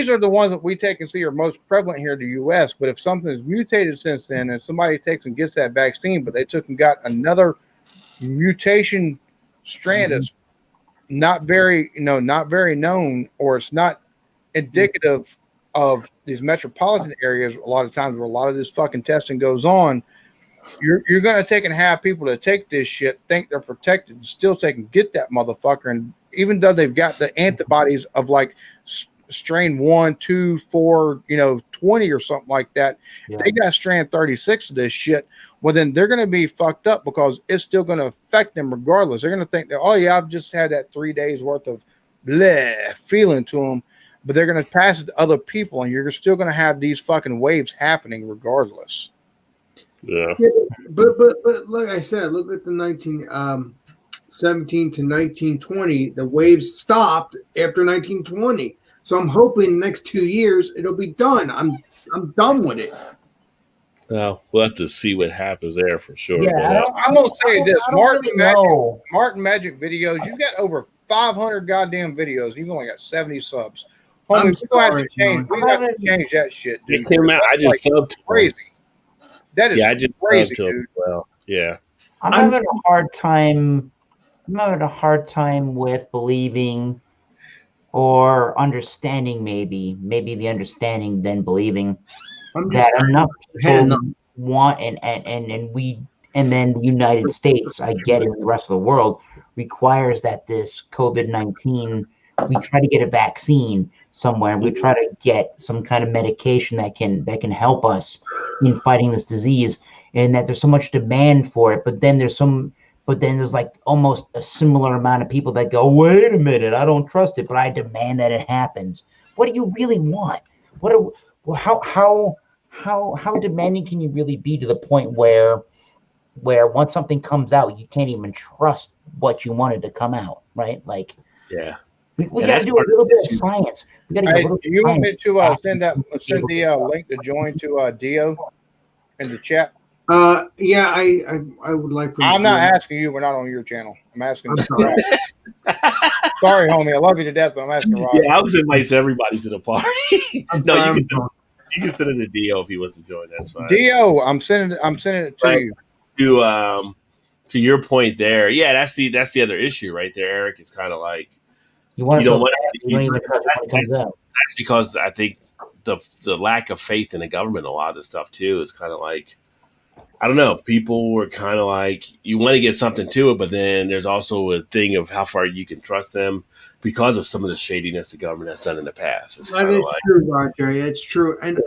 are the ones that we take and see are most prevalent here in the U.S. But if something is mutated since then, and somebody takes and gets that vaccine, but they took and got another mutation strand that's not very known, or it's not indicative of these metropolitan areas, a lot of times where a lot of this fucking testing goes on, you're going to take and have people that take this shit think they're protected and still take and get that motherfucker. And even though they've got the antibodies of like strain 1, 2, 4, 20 or something like that, they got strand 36 of this shit. Well, then they're going to be fucked up, because it's still going to affect them regardless. They're going to think that, I've just had that 3 days worth of bleh feeling to them, but they're going to pass it to other people, and you're still going to have these fucking waves happening regardless. Yeah. But like I said, look at the 1917 to 1920. The waves stopped after 1920. So I'm hoping the next 2 years it'll be done. I'm done with it. Well, we'll have to see what happens there for sure. Yeah, I'm gonna say this: Martin Magic videos. You've got over 500 goddamn videos. You've only got 70 subs. Homie, we have to change. We have to change that shit, dude. I just subbed crazy. That is I just crazy, dude. Well, yeah. I'm having a hard time. I'm having a hard time with believing or understanding. Maybe the understanding then believing that enough people want and then the United States, I get it, the rest of the world requires that this COVID-19, we try to get a vaccine somewhere, and we try to get some kind of medication that can help us in fighting this disease, and that there's so much demand for it, but then there's like almost a similar amount of people that go, wait a minute, I don't trust it, but I demand that it happens. What do you really want? How demanding can you really be, to the point where once something comes out, you can't even trust what you wanted to come out, right? Like, we got to do a little bit of science. We got to. You want me to send the link to join to Dio in the chat? Yeah, I would like for. I'm not asking you. We're not on your channel. I'm asking. Sorry, homie. I love you to death, but I'm asking Rob. Yeah, I was inviting everybody to the party. No, you can send it to Dio if he wants to join. That's fine. Dio, I'm sending it to you. To your point there, that's the other issue right there, Eric. It's kind of like you don't want that's because I think the lack of faith in the government, a lot of this stuff too, is kind of like, I don't know. People were kind of like, you want to get something to it, but then there's also a thing of how far you can trust them because of some of the shadiness the government has done in the past. It's true, Roger. It's true, and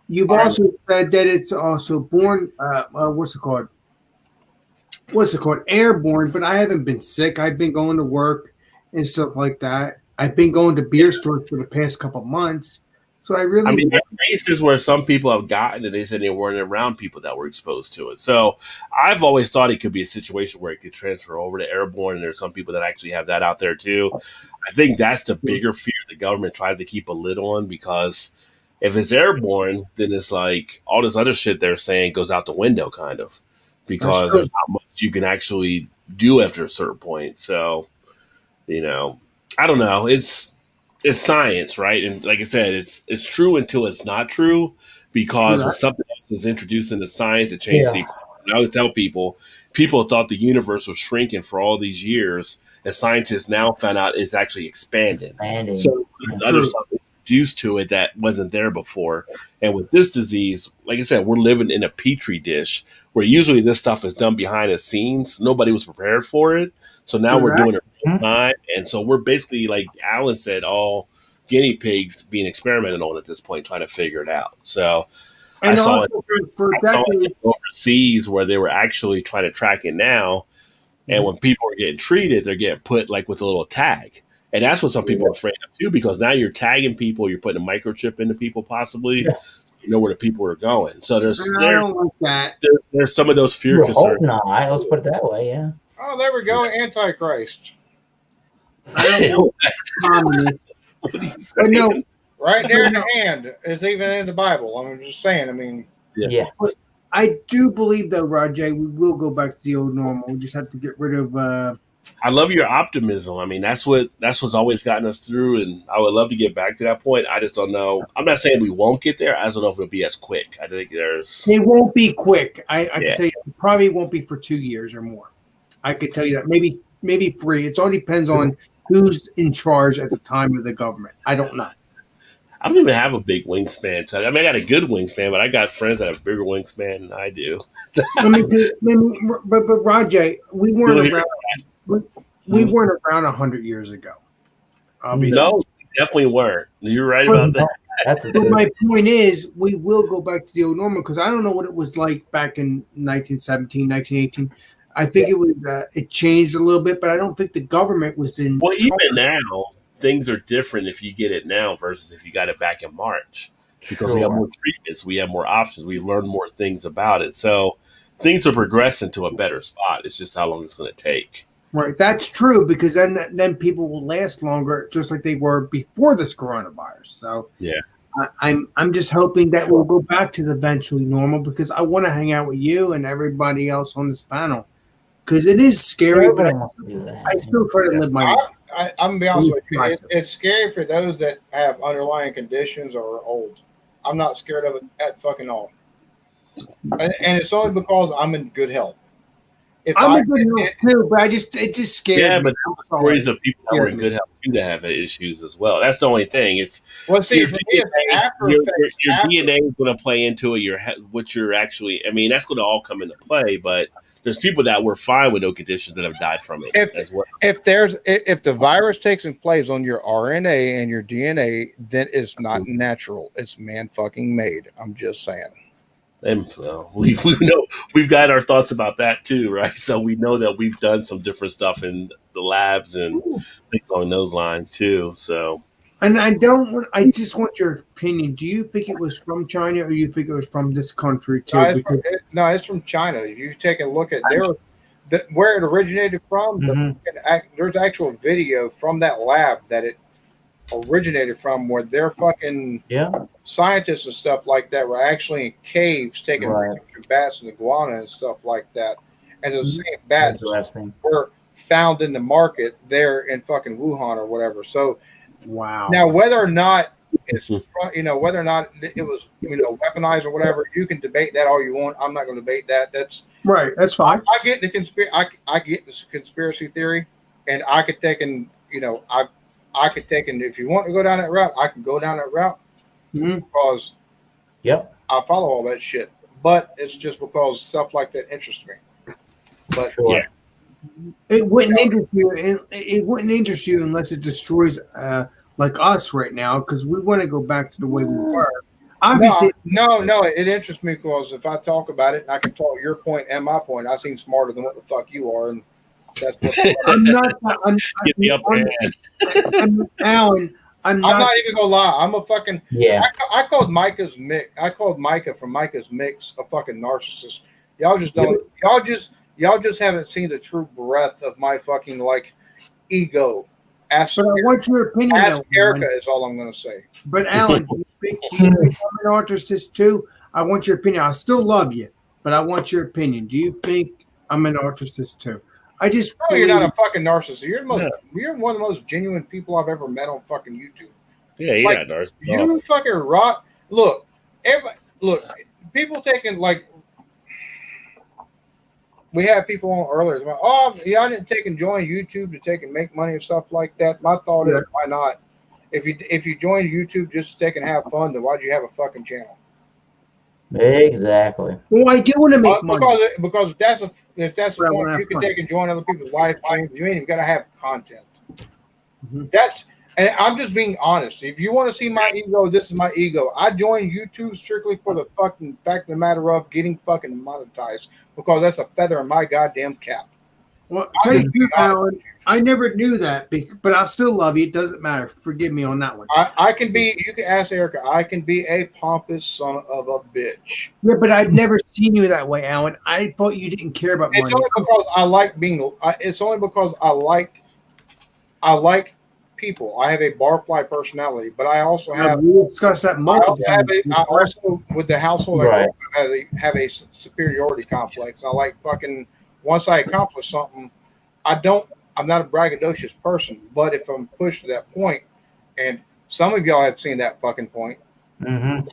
you've also said that it's also born. What's it called? Airborne. But I haven't been sick. I've been going to work and stuff like that. I've been going to beer stores for the past couple months. So there's cases where some people have gotten it. They said they weren't around people that were exposed to it. So I've always thought it could be a situation where it could transfer over to airborne, and there's some people that actually have that out there too. I think that's the bigger fear the government tries to keep a lid on, because if it's airborne, then it's like all this other shit they're saying goes out the window, kind of, because there's not much you can actually do after a certain point. So, I don't know. It's science, right? And like I said, it's true until it's not true, because when something else is introduced into science, it changes the equation I always tell people thought the universe was shrinking for all these years, and scientists now found out it's actually expanding. So there's other stuff introduced to it that wasn't there before. And with this disease, like I said, we're living in a petri dish where usually this stuff is done behind the scenes. Nobody was prepared for it. So now we're doing it real time. And so we're basically, like Alan said, all guinea pigs being experimented on at this point, trying to figure it out. So and I saw also it overseas where they were actually trying to track it now. And when people are getting treated, they're getting put like with a little tag. And that's what some people are afraid of too, because now you're tagging people, you're putting a microchip into people possibly. You know where the people are going. So there's some of those fear concerns. No, let's put it that way, yeah. Oh, there we go, Antichrist. I don't know. No, right there in the hand. It's even in the Bible. I'm just saying. I mean, yeah. But I do believe, though, Rajay, we will go back to the old normal. We just have to get rid of. I love your optimism. I mean, that's what's always gotten us through, and I would love to get back to that point. I just don't know. I'm not saying we won't get there. I just don't know if it'll be as quick. I think it won't be quick. I can tell you, it probably won't be for 2 years or more. I could tell you that maybe 3. It all depends on who's in charge at the time of the government. I don't know. I don't even have a big wingspan. I mean, I got a good wingspan, but I got friends that have a bigger wingspan than I do. but Rajay, we weren't around. We weren't around 100 years ago. Obviously. No, we definitely weren't. You're right about that. But my point is, we will go back to the old normal because I don't know what it was like back in 1917, 1918. I think it was it changed a little bit, but I don't think the government was in. Well, even now, things are different if you get it now versus if you got it back in March, because we have more treatments, we have more options, we learn more things about it. So things are progressing to a better spot. It's just how long it's going to take. Right, that's true because then people will last longer, just like they were before this coronavirus. So yeah, I'm just hoping that we'll go back to the eventually normal because I want to hang out with you and everybody else on this panel because it is scary, but I still try to live my life. I'm gonna be honest with you. It's scary for those that have underlying conditions or are old. I'm not scared of it at fucking all, and it's only because I'm in good health. I'm in good health too, but it just scared me. Yeah, but there are stories of people that were in good health too that have issues as well. That's the only thing. It's see, your DNA is going to play into it. What you're actually, I mean, that's going to all come into play. But there's people that were fine with no conditions that have died from it as well. If the virus takes place on your RNA and your DNA, then it's not natural. It's man fucking made. I'm just saying. And we know we've got our thoughts about that too, right? So we know that we've done some different stuff in the labs and things along those lines too. So, and I just want your opinion. Do you think it was from China, or do you think it was from this country too? No, it's from China. You take a look at where it originated from. There's actual video from that lab that it originated from, where their fucking scientists and stuff like that were actually in caves taking bats and iguana and stuff like that, and those same bats were found in the market there in fucking Wuhan or whatever. So now whether or not it's whether or not it was weaponized or whatever, you can debate that all you want. I'm not going to debate that. That's right. That's fine. I get the conspiracy theory, and I could take I could take, and if you want to go down that route, I can go down that route because I follow all that shit. But it's just because stuff like that interests me. But it wouldn't interest you. It wouldn't interest you unless it destroys like us right now, because we want to go back to the way we were. Obviously, no, it interests me because if I talk about it, and I can talk your point and my point, I seem smarter than what the fuck you are, and that's what I'm not. Alan, I'm not even gonna lie. I'm a fucking I called Micah's mix. I called Micah from Micah's Mix a fucking narcissist. Y'all just don't. Y'all just haven't seen the true breadth of my fucking ego. But I want your opinion. Ask Erica is all I'm gonna say. But Alan, do you think I'm an narcissist too? I want your opinion. I still love you, but I want your opinion. Do you think I'm an narcissist too? No, you're not a fucking narcissist. You're one of the most genuine people I've ever met on fucking YouTube. Yeah, you're not narcissist. You fucking rot. Look, people taking we had people on earlier. Like, oh, yeah, I didn't take and join YouTube to take and make money and stuff like that. My thought is, why not? If you join YouTube just to take and have fun, then why'd you have a fucking channel? Exactly. Well, I do want to make money because if that's the point, you can take and join other people's live streams. You ain't even gotta have content. And I'm just being honest. If you want to see my ego, this is my ego. I joined YouTube strictly for the fucking fact of the matter of getting fucking monetized because that's a feather in my goddamn cap. Well, tell you, Alan, I never knew that, but I still love you. It doesn't matter. Forgive me on that one. I can be. You can ask Erica. I can be a pompous son of a bitch. Yeah, but I've never seen you that way, Alan. I thought you didn't care about money. It's only because I like being. It's only because I like people. I have a barfly personality, but I also have. We discussed that multiple times. I also, with the household, Right. I have a superiority complex. I like fucking. Once I accomplish something, I'm not a braggadocious person, but if I'm pushed to that point, and some of y'all have seen that fucking point, Mm-hmm.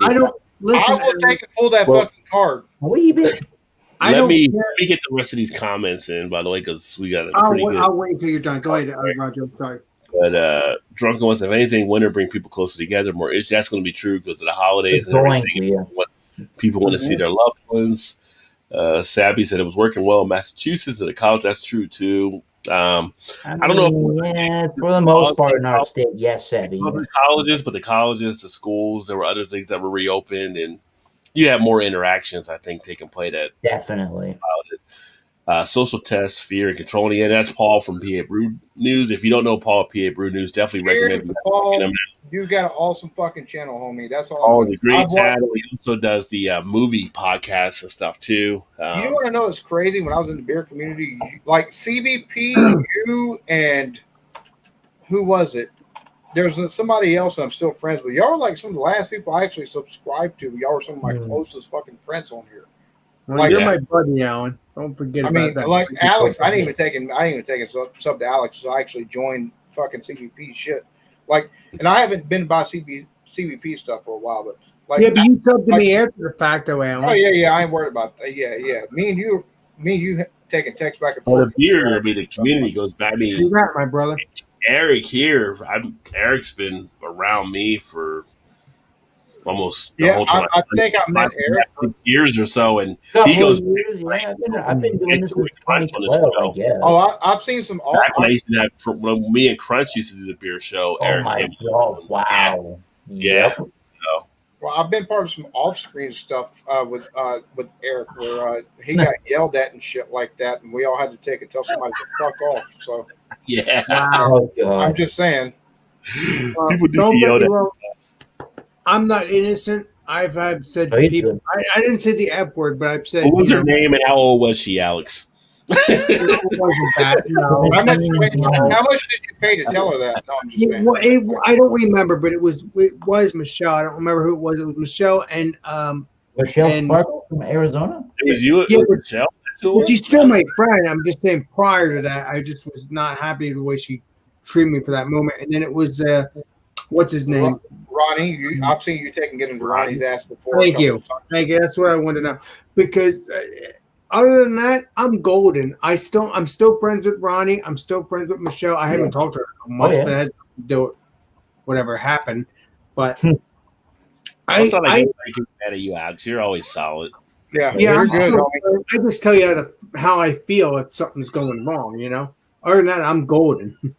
I don't listen. I will take and pull that fucking card. Let me get the rest of these comments in, by the way, because we got a pretty good. I'll wait until you're done. Go ahead, Roger. Sorry. But Drunken wants, if anything, winter bring people closer together more. That's going to be true because of the holidays and everything. People want to see their loved ones. Sabby said it was working well in Massachusetts at the college. That's true too. I don't know. For the most part in our state, yes, Sabby. The colleges, the schools, there were other things that were reopened, and you have more interactions, I think, taking place. That definitely. Social tests, fear, and controlling it. That's Paul from PA Brew News. If you don't know Paul, PA Brew News, definitely recommend Paul. You got an awesome fucking channel, homie. That's all. Oh, the great channel. He also does the movie podcasts and stuff too. You want to know what's crazy? When I was in the beer community, like CVP, you and who was it? There's somebody else that I'm still friends with. Y'all were like some of the last people I actually subscribed to. Y'all were some of my closest fucking friends on here. Well, like, you're my buddy, Alan. Don't forget about that. Like Alex, I didn't even take a sub to Alex, so I actually joined fucking CVP shit. Like, and I haven't been by CVP stuff for a while, but like, yeah, but you subbed to me after the fact, though, Alan. Oh yeah, I ain't worried about that. Yeah. Me and you taking text back and forth. Well, the beer, the community goes back. I mean, you got my brother. Eric here. Eric's been around me for almost the whole time. I think I met Eric 6 years or so, and he goes. I've been doing this since 2012. Oh, I've seen some. Back when I used to have, when me and Crunch used to do the beer show, Eric came. Oh, wow. Yeah. Yep. Well, I've been part of some off-screen stuff with Eric, where he got yelled at and shit like that, and we all had to take and tell somebody to fuck off. So yeah, wow. I'm just saying. People do yell at us. I'm not innocent. I've said people. I didn't say the F word, but I've said. What was her name and how old was she, Alex? It wasn't that, no. How much did you pay to tell her that? No, I'm just saying. I don't remember, but it was Michelle. I don't remember who it was. It was Michelle and Michelle Sparkle from Arizona. It was you, yeah, Michelle. She's still my friend. I'm just saying. Prior to that, I just was not happy with the way she treated me for that moment. And then it was what's his name? Ronnie. I've seen you take and get into Ronnie's ass before. Thank you. That's what I wanted to know because. Other than that, I'm golden. I'm still friends with Ronnie. I'm still friends with Michelle. I haven't talked to her much, but it has to do it, whatever happened. But I get mad at you, Alex. You're always solid. Yeah, you're good. I just tell you how I feel if something's going wrong. You know. Other than that, I'm golden.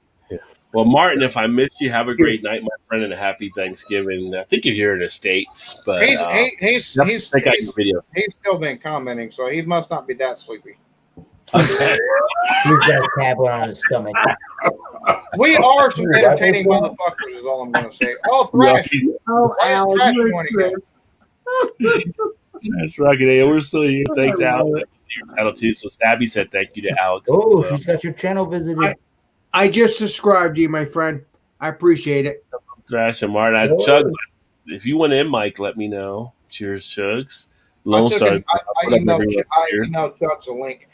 Well, Martin, if I missed you, have a great night, my friend, and a happy Thanksgiving. I think you're here in the States, but he's still been commenting, so he must not be that sleepy. Okay. He's got a tablet on his stomach. We are some entertaining motherfuckers, is all I'm going to say. Oh, Thrash. Al, Thrash you want to get? That's Rocket A. We're still here. Thanks, Alex. Your channel too. So Stabby said thank you to Alex. Oh, she's got your channel visited. I just subscribed to you, my friend. I appreciate it. Thrash and Martin. Chugs, if you want in, Mike, let me know. Cheers, Chugs. Lone Star. I emailed Chugs a link.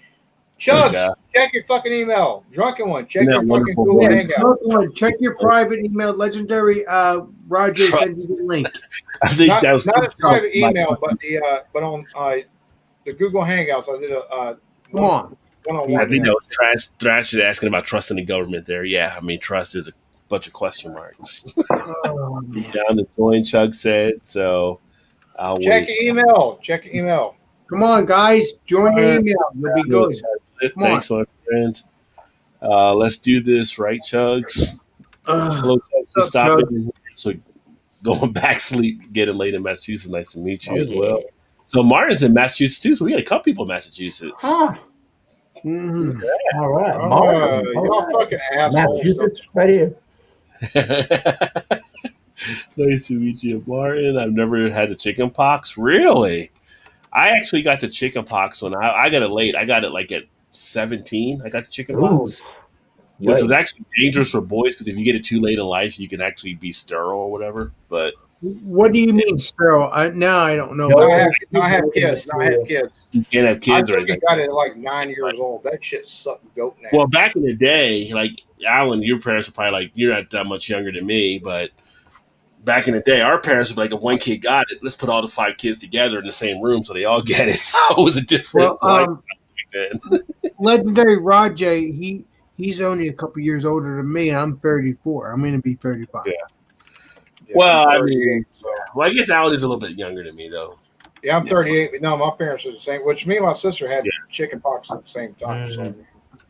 Chugs, check your fucking email. Drunken one, check your fucking Google Hangout. Check your private email. Legendary Roger sent you the link. I think not that was not a private email, but on the Google Hangouts. I did a Come on. one-on-one. I think that was Thrash is asking about trust in the government there. Yeah, I mean, trust is a bunch of question marks. Down the join, Chug said. So I'll check wait. your email. Check your email. Come on, guys. Join the email. You'll be good. Thanks, my friend. Let's do this, right, Chugs? Hello, Chugs. Just stop in. So going back sleep, getting late in Massachusetts. Nice to meet you as well. So Martin's in Massachusetts too. So we got a couple people in Massachusetts. Huh. Mm-hmm. All right, Martin. Y'all fucking assholes. Massachusetts, right here. Nice to meet you, Martin. I've never had the chicken pox. Really? I actually got the chicken pox when I got it late. I got it like at 17. I got the chicken pox, which was actually dangerous for boys because if you get it too late in life, you can actually be sterile or whatever. But what do you mean sterile? Now I don't know. I have kids. You can't have kids I or think anything. got it at like 9 years old. That shit sucked goat now. Well, back in the day, like Alan, your parents were probably like, you're not that much younger than me, but back in the day, our parents would be like, if one kid got it, let's put all the 5 kids together in the same room so they all get it. So it was a different life back then. Legendary Rajay, he's only a couple years older than me, and I'm 34. I'm going to be 35. Yeah. Well, I mean, I guess Alan is a little bit younger than me, though. Yeah, I'm 38, but no, my parents are the same. Which me and my sister had chicken pox at the same time. So.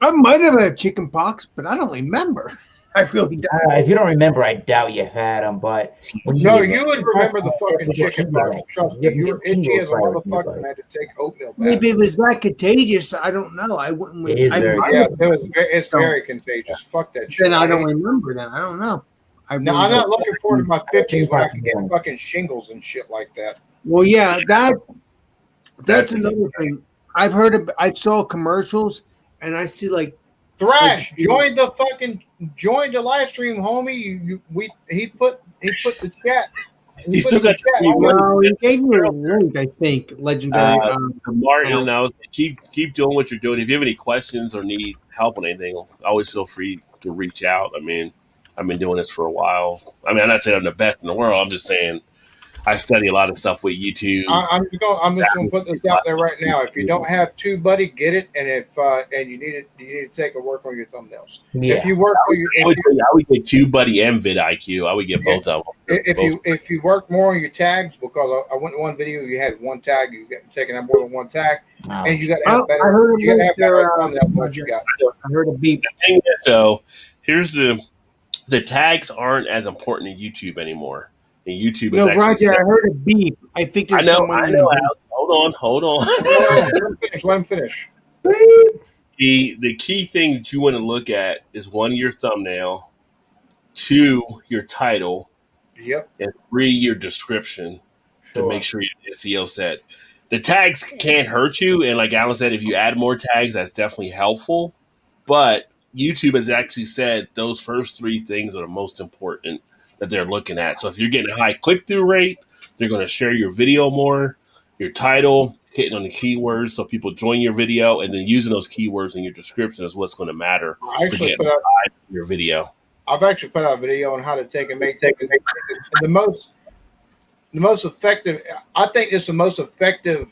I might have had chicken pox, but I don't remember. I really don't. If you don't remember, I doubt you had them. But you would remember the fucking chicken pox. Trust me, you were itchy as a motherfucker and had to take oatmeal baths. Maybe it was that contagious. I don't know. I wouldn't. It's very contagious. Fuck that shit. Then I don't remember that. I don't know. I'm not looking forward to my 50s when I can get fucking shingles and shit like that. Well, yeah, that's another thing. I saw commercials and I see like Thrash, join the live stream, homie. He put the chat. He still got he gave me a link, I think. Legendary. Martin, I was keep doing what you're doing. If you have any questions or need help on anything, always feel free to reach out. I mean, I've been doing this for a while. I mean, I'm not saying I'm the best in the world. I'm just saying I study a lot of stuff with YouTube. I'm just going to put this out there right now. If you don't have TubeBuddy, get it. And if and you need to take a work on your thumbnails. Yeah. If you work on your, I would get TubeBuddy and vidIQ. I would get both of them. If you work more on your tags, because I went to one video, you had one tag, you got taking out more than one tag, and you got to have better. What you got. I heard a beep. So here's the tags aren't as important in YouTube anymore. And YouTube is actually Roger, I heard a beep. I think there's someone. I know. Alex. Hold on. Let him finish. The key thing that you want to look at is 1, your thumbnail, 2, your title, and 3, your description to make sure your SEO set. The tags can't hurt you, and like Alan said, if you add more tags, that's definitely helpful. But YouTube has actually said those first 3 things are the most important that they're looking at. So if you're getting a high click-through rate, they're going to share your video more, your title, hitting on the keywords so people join your video, and then using those keywords in your description is what's going to matter for getting your video. I've actually put out a video on how to take and make the most effective. I think it's the most effective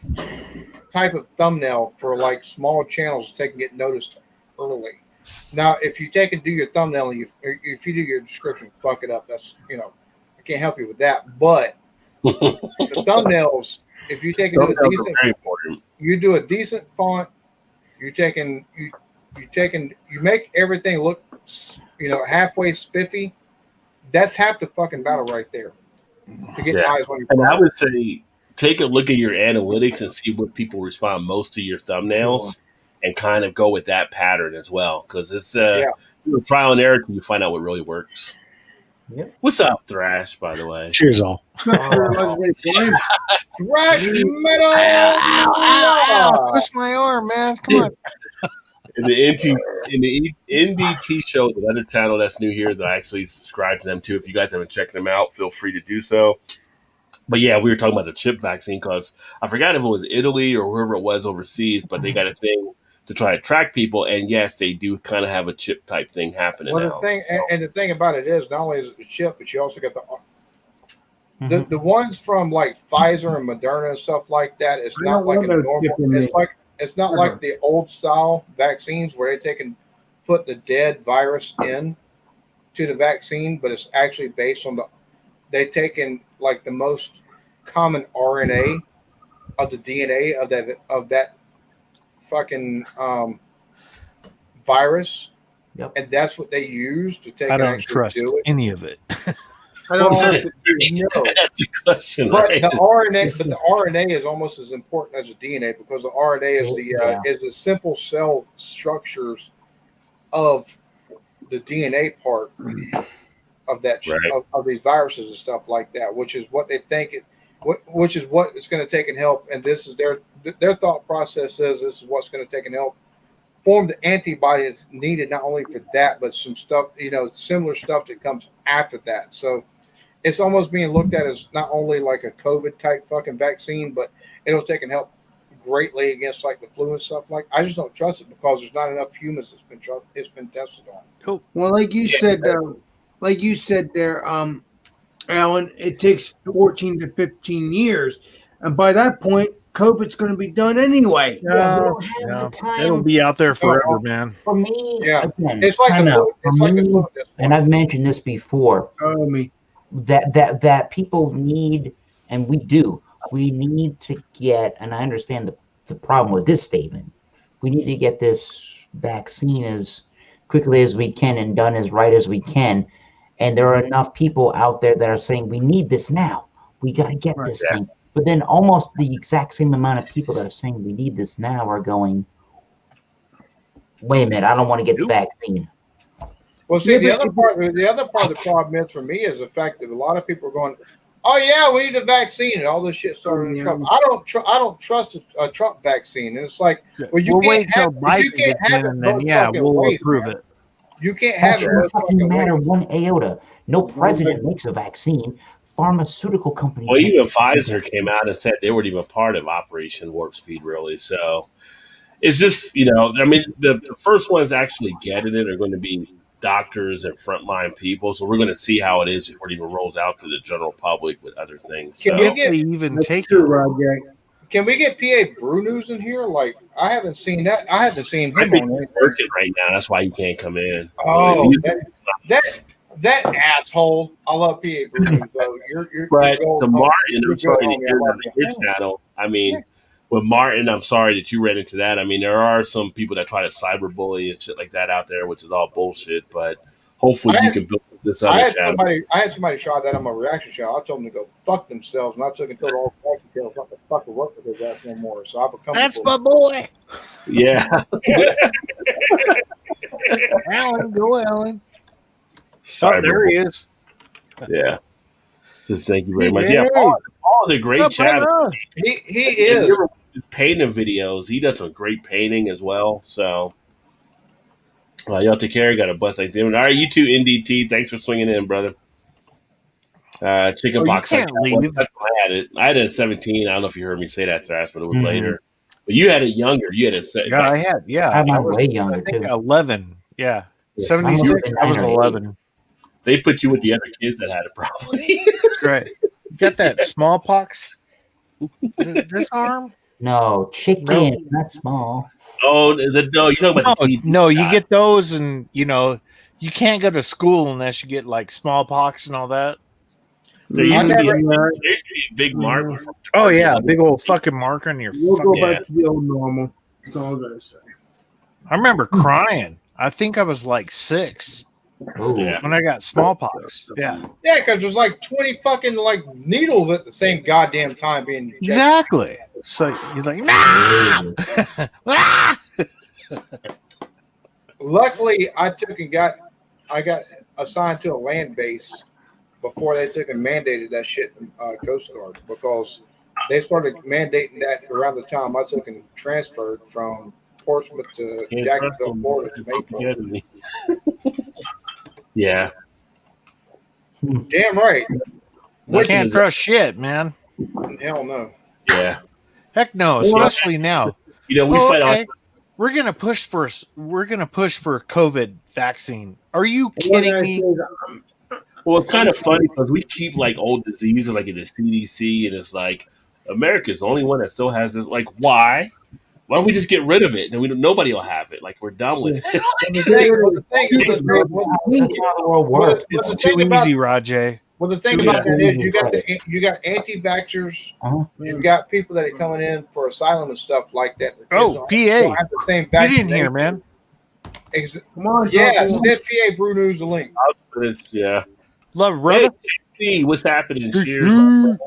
type of thumbnail for like small channels to get noticed early. Now, if you take and do your thumbnail and if you do your description, fuck it up. That's I can't help you with that. But the thumbnails, if you take and do a decent, you do a decent font. You make everything look, halfway spiffy. That's half the fucking battle right there. To get eyes on your. And I would say take a look at your analytics and see what people respond most to your thumbnails. Sure. And kind of go with that pattern as well, because it's trial and error till you find out what really works. Yep. What's up, Thrash? By the way, cheers all. Thrash metal. Ow, twist my arm, man. Come on. In the NDT show, another channel that's new here that I actually subscribe to them too. If you guys haven't checked them out, feel free to do so. But yeah, we were talking about the chip vaccine because I forgot if it was Italy or whoever it was overseas, but they got a thing to try to track people, and yes, they do kind of have a chip type thing happening now. The thing about it is not only is it a chip, but you also got The ones from like Pfizer and Moderna and stuff like that, it's not like a normal. It's not like the old style vaccines where they take and put the dead virus in to the vaccine, but it's actually based on they taken like the most common RNA of the DNA of that fucking virus, and that's what they use to take. I don't trust any of it. I don't trust it. No. That's the question. But right? the RNA is almost as important as the DNA because the RNA is the simple cell structures of the DNA part of that of these viruses and stuff like that, which is what they think which is what it's going to take and help. And this is their thought process is this is what's going to take and help form the antibody that's needed not only for that, but some stuff, similar stuff that comes after that. So it's almost being looked at as not only like a COVID type fucking vaccine, but it'll take and help greatly against like the flu and stuff. Like I just don't trust it because there's not enough humans it's been tested on. Cool. Well, like you said there, Alan, it takes 14 to 15 years, and by that point, COVID's going to be done anyway. No, it'll be out there forever, man. For me, again, it's like the flu. And I've mentioned this before. That people need, and we do. We need to get, and I understand the problem with this statement. We need to get this vaccine as quickly as we can and done as right as we can. And there are enough people out there that are saying we need this now. We got to get this thing. But then almost the exact same amount of people that are saying we need this now are going, wait a minute, I don't want to get the vaccine. Well, see, the other part of the problem is for me is the fact that a lot of people are going, oh yeah, we need a vaccine, and all this shit started in Trump. I don't trust a Trump vaccine, and it's like, well, you can't have it, and then we'll approve it. You can't have it. It doesn't matter one iota. No president makes a vaccine. Pharmaceutical companies. Well, even Pfizer came out and said they weren't even part of Operation Warp Speed, really. So it's just, I mean, the first ones actually getting it are going to be doctors and frontline people. So we're going to see how it is before it even rolls out to the general public with other things. Can we get PA Brew News in here? Like, I haven't seen that. I haven't seen him on it. Working right now. That's why you can't come in. Oh, that asshole. I love PA Brew News, though. But to Martin, I'm sorry to hear on your channel. I mean, with Martin, I'm sorry that you read into that. I mean, there are some people that try to cyberbully and shit like that out there, which is all bullshit. But hopefully you can build this other channel. I had somebody try that on my reaction channel. I told them to go fuck themselves, and I took and told all the details not to fucking work with his ass no more. So I become that's my boy. Yeah. Alan, go Alan. Sorry, there he is. Yeah. Just thank you very much. Yeah, Paul is a great channel. He is. His painting videos. He does some great painting as well. So, y'all take care. Got a bus like All right, you too, NDT. Thanks for swinging in, brother. Chicken pox. I had it at 17. I don't know if you heard me say that, Thrash, but it was later. But you had it younger. You had it set. Yeah, I had. Yeah, I was way younger. I think 11. Yeah, 76. I was 11. They put you with the other kids that had it, probably. Right. You got that smallpox? Is it this arm? No, chicken, not small. Oh, is it? No, you're talking about the No, you get those, and you can't go to school unless you get like smallpox and all that. There used to be a big mark. Oh yeah, big old fucking mark on your. We'll go back to the old normal. That's all I'm gonna say. I remember crying. I think I was like 6 when I got smallpox. Yeah. Yeah, because there's like 20 fucking like needles at the same goddamn time being injected. Exactly. So you're like, nah! Luckily, I got assigned to a land base before they took and mandated that shit in Coast Guard, because they started mandating that around the time I took and transferred from Portsmouth to Jacksonville, Florida to Mayfield. Yeah. Damn right. You can't trust shit, man. Hell no. Yeah. Heck no, especially now. We fight. We're gonna push for COVID vaccine. Are you kidding me? Well, it's kind of funny because we keep like old diseases like in the CDC, and it's like America's the only one that still has this. Like, why? Why don't we just get rid of it? Then nobody will have it. Like we're done with it. That's not how the world works. It's too easy, Rajay. Well, the thing about that is you got anti-vaxxers, you got people that are coming in for asylum and stuff like that. Oh, PA, get in here, man. Come on, yeah, send PA Brew News the link. Yeah, love it, brother. Hey, what's happening? Cheers.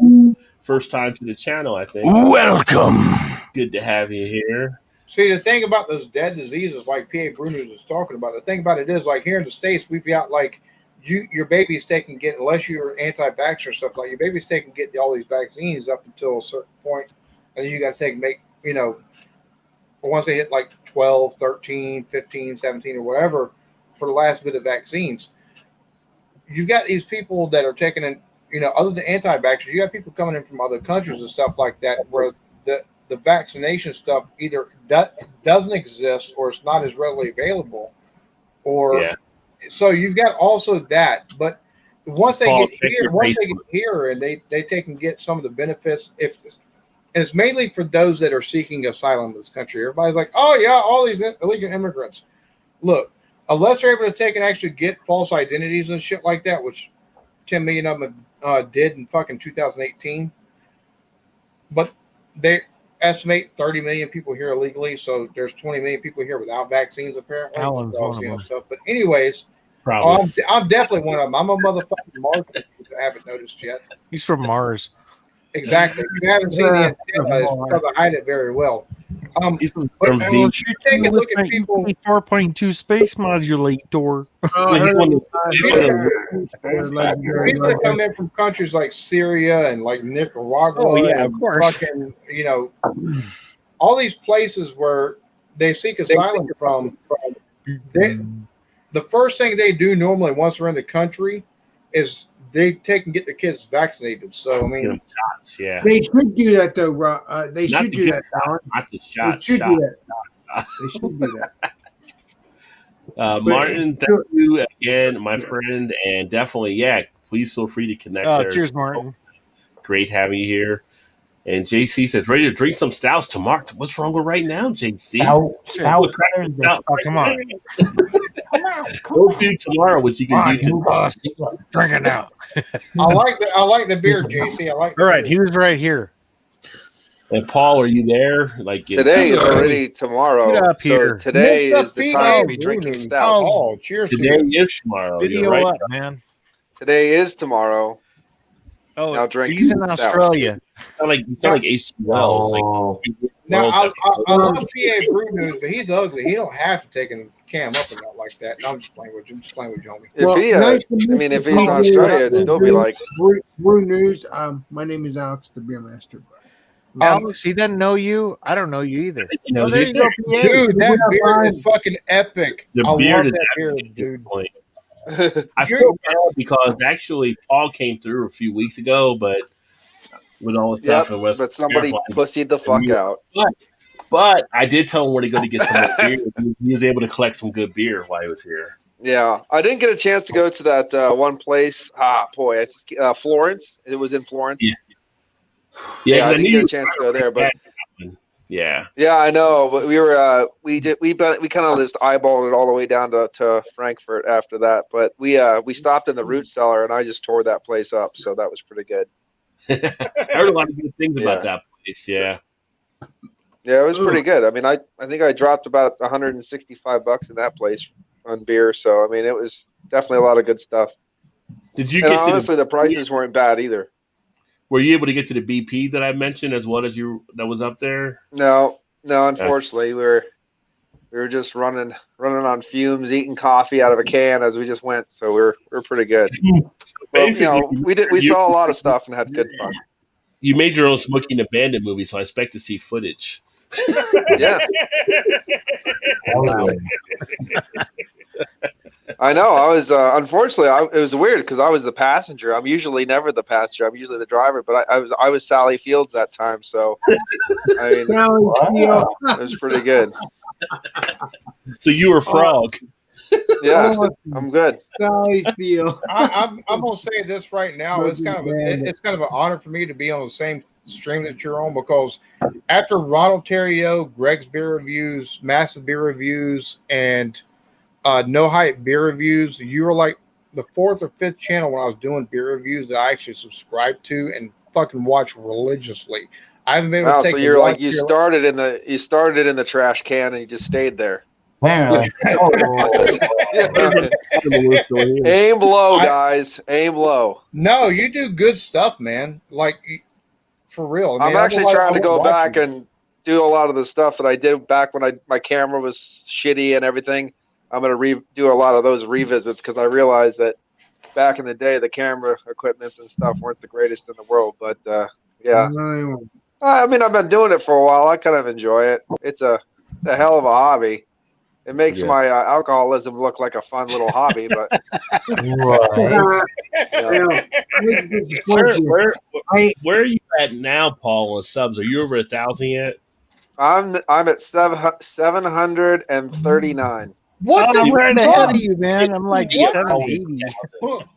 First time to the channel, I think. Welcome. Good to have you here. See, the thing about those dead diseases, like PA Brew News is talking about, the thing about it is, like here in the States, we've got like your baby's taking unless you're anti-vaxxer or stuff, like your baby's taking all these vaccines up until a certain point, and then you got to once they hit like 12, 13, 15, 17 or whatever for the last bit of vaccines, you've got these people that are taking in, other than anti-vaxxers, you got people coming in from other countries and stuff like that where the vaccination stuff either doesn't exist or it's not as readily available, or so you've got also that. But once they get here and they take and get some of the benefits, and it's mainly for those that are seeking asylum in this country. Everybody's like, oh yeah, all these illegal immigrants. Look, unless they're able to take and actually get false identities and shit like that, which 10 million of them did in fucking 2018, but they estimate 30 million people here illegally, so there's 20 million people here without vaccines apparently. Stuff. But anyways, I'm definitely one of them. I'm a motherfucking Mars. I haven't noticed yet. He's from Mars. Exactly. If you haven't seen the antenna, it's because I hide it very well. He's from V. You take a look at people. 4.2 space modulator. People that come in from countries like Syria and like Nicaragua. Oh yeah, of course. Fucking, all these places where they seek asylum from. The first thing they do normally once they're in the country is they take and get their kids vaccinated. So I mean, shots, yeah, they should do that though. They should do that. Not the shot. They should do that. They should do that. Martin, thank you again, my friend, and definitely, please feel free to connect. Cheers, Martin. Great having you here. And JC says, ready to drink some stouts tomorrow. What's wrong with right now, JC? Stout. Come on. Don't do tomorrow what you can do today. Drink it now. I like the beer, JC. I like. All right, he was right here. And Paul, are you there? Like today is already tomorrow. Get up here. So today is the time to be drinking stout. Oh, cheers! Today is tomorrow. Video right, up, man. Today is tomorrow. Oh, now drink. He's in Australia. You sound like H. Wells. Now I love PA Brew News, but he's ugly. He don't have to take a cam up and out like that. No, I'm just playing with you. I'm just playing with Johnny. If he's in Australia, it'd still be like Brew News. My name is Alex, the beer master. Alex, he doesn't know you. I don't know you either. There you go, PA. Dude, that beer is fucking epic. The beard is epic, dude. I feel bad because actually Paul came through a few weeks ago, but with all the stuff and but somebody pussied the fuck out. But I did tell him where to go to get some more beer. He was able to collect some good beer while he was here. Yeah, I didn't get a chance to go to that one place. Florence. It was in Florence. Yeah, I didn't get a chance to go there, but yeah, I know. But we were we kind of just eyeballed it all the way down to Frankfurt after that. But we stopped in the Root Cellar and I just tore that place up. So that was pretty good. I heard a lot of good things about that place. Yeah, it was pretty good. I mean, I think I dropped about $165 in that place on beer. So I mean, it was definitely a lot of good stuff. Did you get honestly the prices weren't bad either. Were you able to get to the BP that I mentioned as well as that was up there? No, unfortunately, we were just running on fumes, eating coffee out of a can as we just went. So we're pretty good. So we saw a lot of stuff and had good fun. You made your own Smokey and the Bandit movie, so I expect to see footage. Yeah. I know. I was unfortunately. It was weird because I was the passenger. I'm usually never the passenger. I'm usually the driver. But I was Sally Fields that time. So I mean, it was pretty good. So you were Frog. Yeah, I'm good. I feel. I'm gonna say this right now. It's kind of an honor for me to be on the same stream that you're on, because after Ronald Terrio, Greg's Beer Reviews, Massive Beer Reviews, and No Hype Beer Reviews, you were like the fourth or fifth channel when I was doing beer reviews that I actually subscribed to and fucking watch religiously. I haven't been able to take. So you're like you started in the trash can and you just stayed there. Apparently. Aim low, guys. Aim low. No, you do good stuff, man. Like, for real. I'm actually trying to go back and do a lot of the stuff that I did back when my camera was shitty and everything. I'm going to do a lot of those revisits because I realized that back in the day, the camera equipment and stuff weren't the greatest in the world. But, yeah. I mean, I've been doing it for a while. I kind of enjoy it. It's a hell of a hobby. It makes my alcoholism look like a fun little hobby, but where are you at now, Paul? On subs, are you over 1,000 yet? I'm at 739. What? I'm right ahead of you, man. I'm like 780.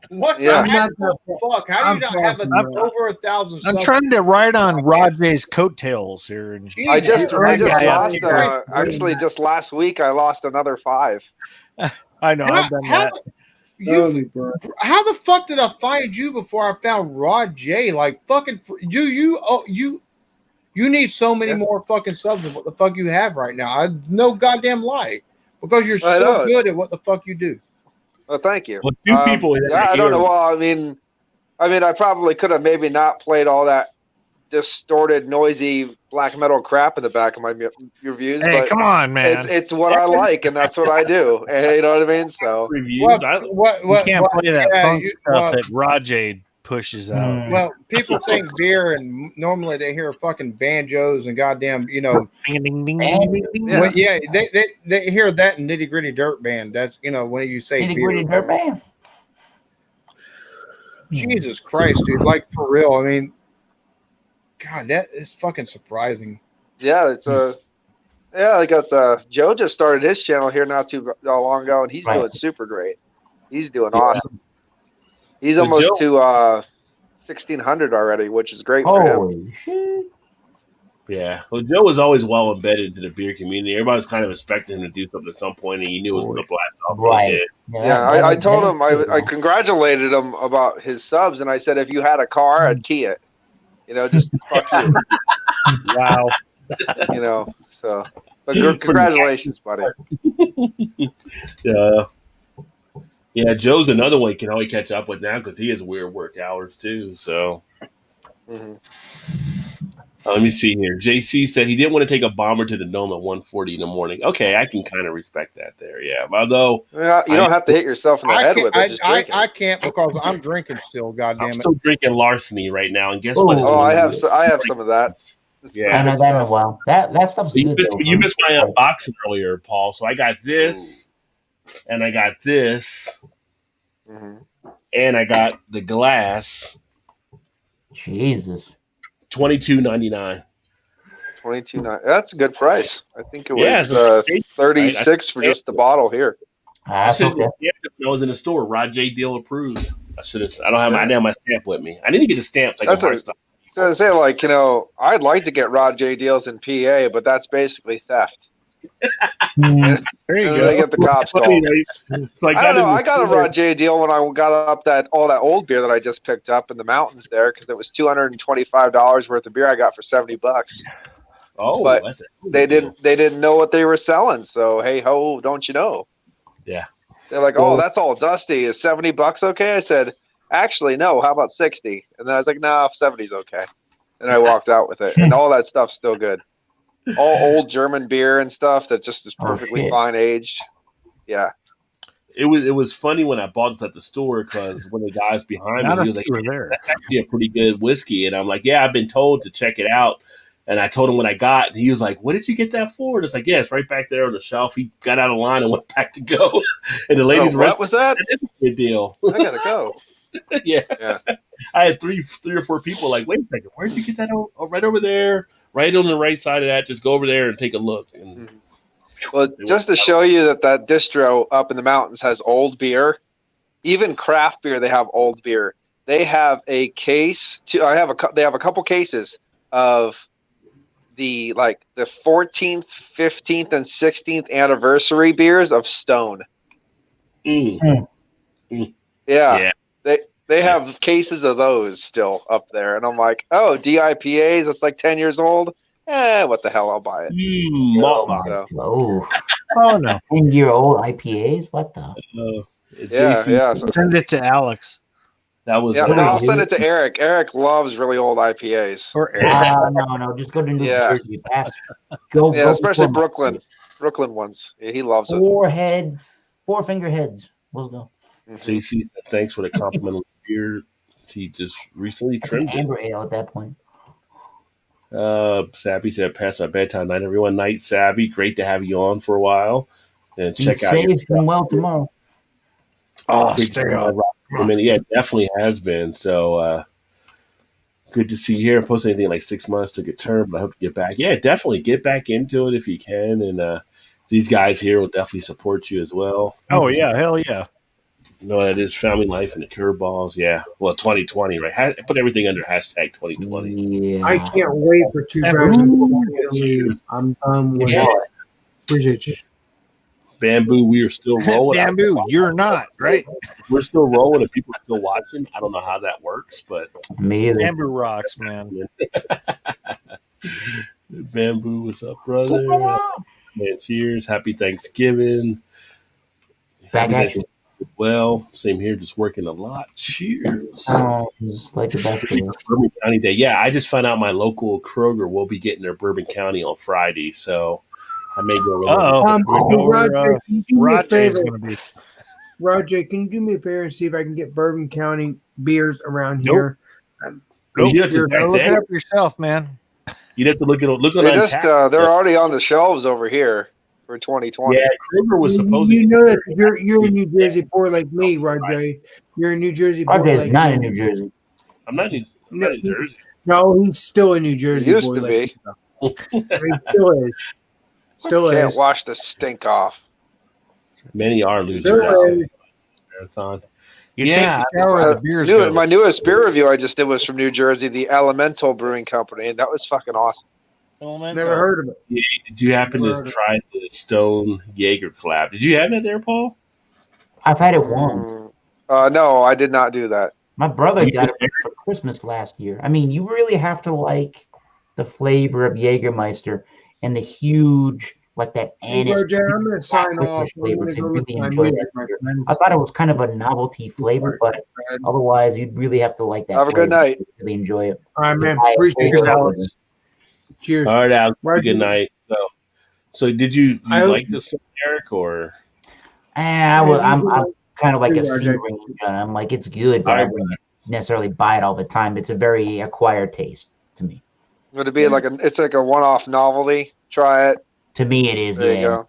What the fuck? How do you not have over 1,000? I'm trying to ride on Raj's coattails here. And I just lost. Actually, just last week, I lost another 5. I know. I've done that. How the fuck did I find you before I found Rod J? Like, fucking, you need so many more fucking subs than what the fuck you have right now. No goddamn lie. Because you're so good at what the fuck you do. Well, thank you. Well, 2 people. I don't know. Well, I mean, I probably could have maybe not played all that distorted, noisy black metal crap in the back of my reviews. Hey, but come on, man! It's what I like, and that's what I do. And you know what I mean? So reviews. You can't play that funk stuff that Rajay pushes out. Well, people think beer, and normally they hear fucking banjos and goddamn, ding, ding, ding, ding, ding, ding. They hear that in Nitty Gritty Dirt Band. That's when you say Nitty Gritty Dirt Band. Jesus Christ, dude! Like, for real. I mean, God, that is fucking surprising. Yeah, it's I got Joe just started his channel here not too long ago, and he's doing super great. He's doing awesome. He's almost to 1,600 already, which is great for him. Shit. Yeah. Well, Joe was always well embedded into the beer community. Everybody was kind of expecting him to do something at some point, and you knew it was going to blast off. Right. Yeah, I told him, I congratulated him about his subs, and I said, if you had a car, I'd key it. Just fuck you. Wow. So. But congratulations, buddy. Yeah. Yeah, Joe's another one you can always catch up with now because he has weird work hours too. So, let me see here. JC said he didn't want to take a bomber to the dome at 1:40 in the morning. Okay, I can kind of respect that there. Yeah, although you don't have to hit yourself in the head with it. I can't because I'm drinking still. Goddamn it! I'm still drinking larceny right now, and guess what? I have some of that. Yeah, I know that in a while. That stuff's good. You missed my unboxing earlier, Paul. So I got this. And I got this, and I got the glass. Jesus, $22.99. $22.99. That's a good price. I think it was 36 for just the bottle here. I was in the store. Rod J. Deal approves. I don't have my stamp with me. I need to get the stamp. So I can stuff. I was gonna say, I'd like to get Rod J. Deals in PA, but that's basically theft. There you go. They get the cops called. So I got a Rod J deal when I got up all that old beer that I just picked up in the mountains there because it was $225 worth of beer I got for $70. Oh, but they didn't know what they were selling. So hey ho, don't you know? Yeah. They're like, oh, that's all dusty. Is $70 okay? I said, actually, no. How about 60? And then I was like, no, 70's okay. And I walked out with it, and all that stuff's still good. All old German beer and stuff that just is perfectly fine aged. Yeah. It was funny when I bought this at the store because one of the guys behind me, he was like, that's actually a pretty good whiskey. And I'm like, yeah, I've been told to check it out. And I told him what I got. And he was like, what did you get that for? And it's like, yeah, it's right back there on the shelf. He got out of line and went back to go. And the ladies what was that? That is a good deal. I got to go. Yeah. I had three or four people like, wait a second, where'd you get that? Oh, right over there. Right on the right side of that, just go over there and take a look. And Well, just to show you that distro up in the mountains has old beer, even craft beer, they have old beer. They have a case. They have a couple cases of the 14th, 15th, and 16th anniversary beers of Stone. Mm. Yeah. They have cases of those still up there, and I'm like, oh, DIPAs, it's like 10 years old. What the hell? I'll buy it. Oh no, 10-year-old IPAs. What the? Yeah. So send it to Alex. That was. I'll send it to Eric. Eric loves really old IPAs. No, just go to New Jersey, you bastard. Go especially Brooklyn ones. Yeah, he loves it. Four finger heads. Let's go. JC said thanks for the complimentary beer. He just recently trimmed it. Amber ale at that point. Sabby said, "Past my bedtime night, everyone. Night, Sabby. Great to have you on for a while. And check out your safe and well tomorrow." Oh, stay on. Yeah, it definitely has been. So good to see you here. Post anything like 6 months took a turn, but I hope you get back. Yeah, definitely get back into it if you can. And these guys here will definitely support you as well. Oh yeah, hell yeah. You know, that is family life and the curveballs. Yeah. Well, 2020, right? Put everything under hashtag 2020. Yeah. I can't wait for 2020. I'm done with it. Appreciate you. Bamboo, we are still rolling. Bamboo, you're not, right? We're still rolling and people are still watching. I don't know how that works, but Bamboo rocks, man. Bamboo, what's up, brother? Man, cheers. Happy Thanksgiving. Happy Thanksgiving. Well, same here, just working a lot. Cheers. Just like the best Bourbon County Day. Yeah, I just found out my local Kroger will be getting their Bourbon County on Friday, so I may go. Roger, can you do me a favor and see if I can get Bourbon County beers around here? You have to look it up yourself, man. You'd have to look on Untappd. They're already on the shelves over here for 2020. Yeah, Kroger was supposed to. You know that you're in New Jersey poor like me, Roger. You're in New Jersey poor like not in New Jersey. I'm not in Jersey. No, he's still in New Jersey. He used to be. He still is. Still can't is. wash the stink off. Many are losers. Marathon. My newest beer review I just did was from New Jersey, the Elemental Brewing Company, and that was fucking awesome. Never heard of it. Yeah, did you happen to try the Stone Jaeger collab? Did you have that there, Paul? I've had it once. No, I did not do that. My brother got it for Christmas last year. I mean, you really have to like the flavor of Jägermeister and the huge, like that anise. I'm going to sign off. Flavor to really enjoy that. I thought it was kind of a novelty flavor, but otherwise, you'd really have to like that. Have a good night. To really enjoy it. All right, man. Appreciate it, Alex. Cheers. All right, Alex. Good night. So did you like this, Eric, or? I'm kind of like a C-range. I'm like, it's good, but I wouldn't necessarily buy it all the time. It's a very acquired taste to me. Would it be it's like a one-off novelty? Try it. To me, it is. There you go.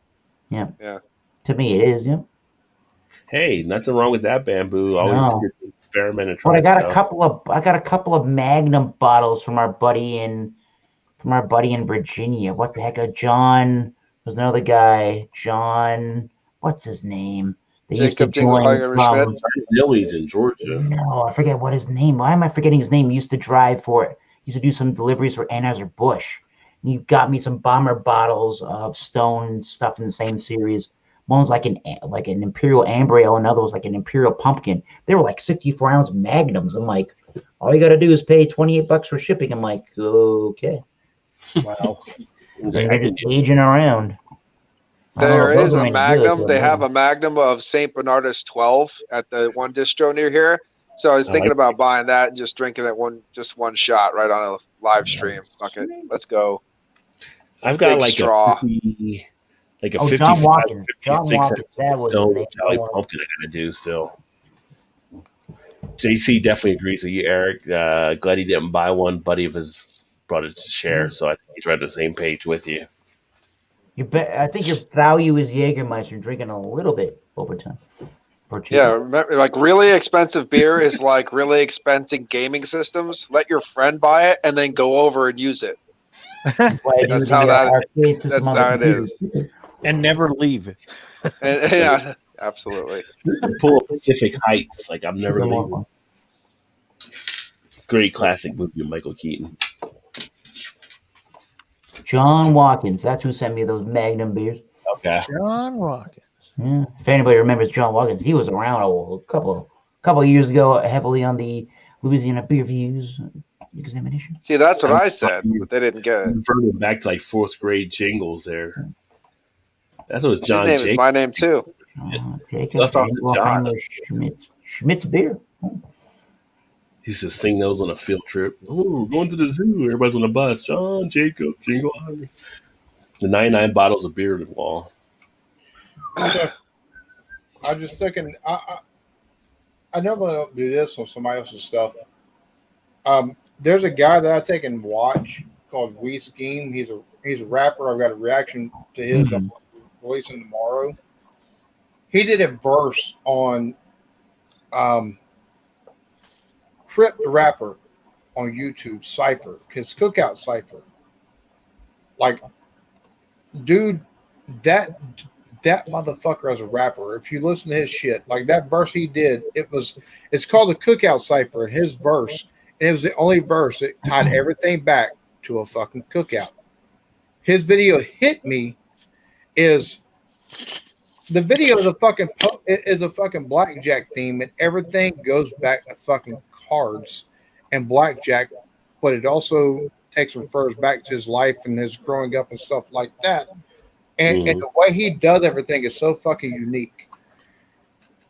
Yeah. To me, it is. Yeah. Hey, nothing wrong with that, Bamboo. Always good to experiment and try. But I got a couple of Magnum bottles from our buddy in Virginia. What the heck? John. There's another guy. John. What's his name? They used to join from Lily's in Georgia. No, I forget what his name. Why am I forgetting his name? He used to drive for it. He used to do some deliveries for Anheuser-Busch. And he got me some bomber bottles of Stone stuff in the same series. One was like an Imperial Amber Ale, another was like an Imperial Pumpkin. They were like 64-ounce magnums. I'm like, all you got to do is pay $28 for shipping. I'm like, okay. Wow. And they're just aging around. There is a Magnum. They have a Magnum of St. Bernardus 12 at the one distro near here. So I was thinking about buying that and just drinking it one shot right on a live stream. Fuck it. Let's go. I've got like straw. a 55, John Watkins. 56 that was Stone Jolly Pumpkin I gotta do still. JC definitely agrees with you, Eric. Glad he didn't buy one. Buddy of his brought his share, so I think he's right on the same page with you. I think your value is Jägermeister drinking a little bit over time. Yeah, remember, like really expensive beer is like really expensive gaming systems. Let your friend buy it and then go over and use it. That's how it is. and never leave. And, yeah, absolutely. Pull Pacific Heights, like I'm never leaving. Great classic movie of Michael Keaton. John Watkins, that's who sent me those Magnum beers. Okay. John Watkins. Yeah. If anybody remembers John Watkins, he was around a couple of years ago, heavily on the Louisiana BeerVentures examination. See, that's what I said, but they didn't get it. Referring back to like fourth grade jingles there. That was John His name is my name too. Jacob Left off to John. Schmidt's beer. He used to sing those on a field trip. Oh, going to the zoo. Everybody's on the bus. John, Jacob, Jingle. The 99 bottles of beer in the wall. So, I'm just thinking, I normally don't do this on somebody else's stuff. There's a guy that I take and watch called We Scheme. He's a rapper. I've got a reaction to his. I'm releasing tomorrow. He did a verse on Crip the Rapper on YouTube, Cypher, his Cookout Cypher. Like, dude, that motherfucker as a rapper, if you listen to his shit, like that verse he did, it's called the Cookout Cypher, and his verse, and it was the only verse that tied everything back to a fucking cookout. His video hit me is the video of is a fucking blackjack theme, and everything goes back to fucking cards and blackjack, but it also refers back to his life and his growing up and stuff like that. And the way he does everything is so fucking unique.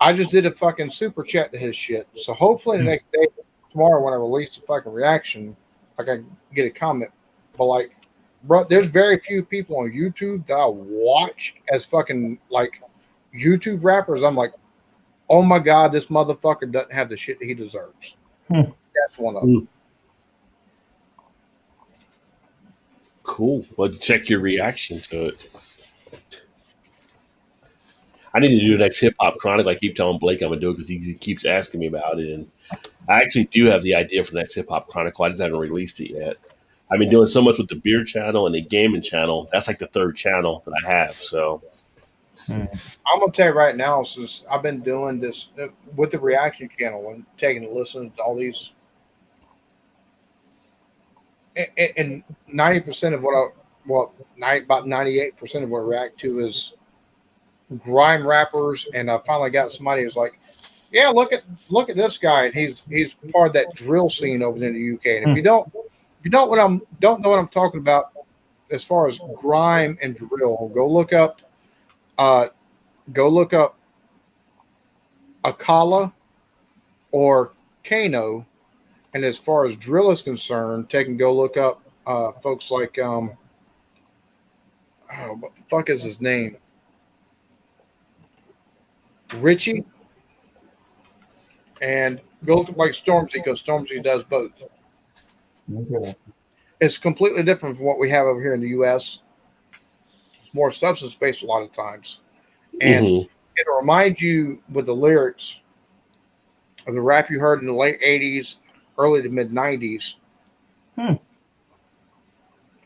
I just did a fucking super chat to his shit. So hopefully the next day, tomorrow, when I release the fucking reaction, I can get a comment. But like, bro, there's very few people on YouTube that I watch as fucking like YouTube rappers. I'm like, oh my God, this motherfucker doesn't have the shit that he deserves. That's one of them. Cool. Well, check your reaction to it. I need to do the next Hip Hop Chronicle. I keep telling Blake I'm going to do it because he keeps asking me about it. And I actually do have the idea for the next Hip Hop Chronicle. I just haven't released it yet. I've been doing so much with the beer channel and the gaming channel. That's like the third channel that I have. So I'm going to tell you right now, since I've been doing this with the reaction channel and taking a listen to all these, and 90% of about 98% of what I react to is grime rappers, and I finally got somebody who's like, yeah, look at this guy, and he's part of that drill scene over there in the UK. And if you don't know what I'm talking about as far as grime and drill, go look up Akala or Kano. And as far as drill is concerned, take and go look up folks like what the fuck is his name? Richie, and go look like Stormzy, because Stormzy does both. Okay. It's completely different from what we have over here in the U.S. It's more substance based a lot of times, and it'll remind you with the lyrics of the rap you heard in the late '80s, early to mid '90s, with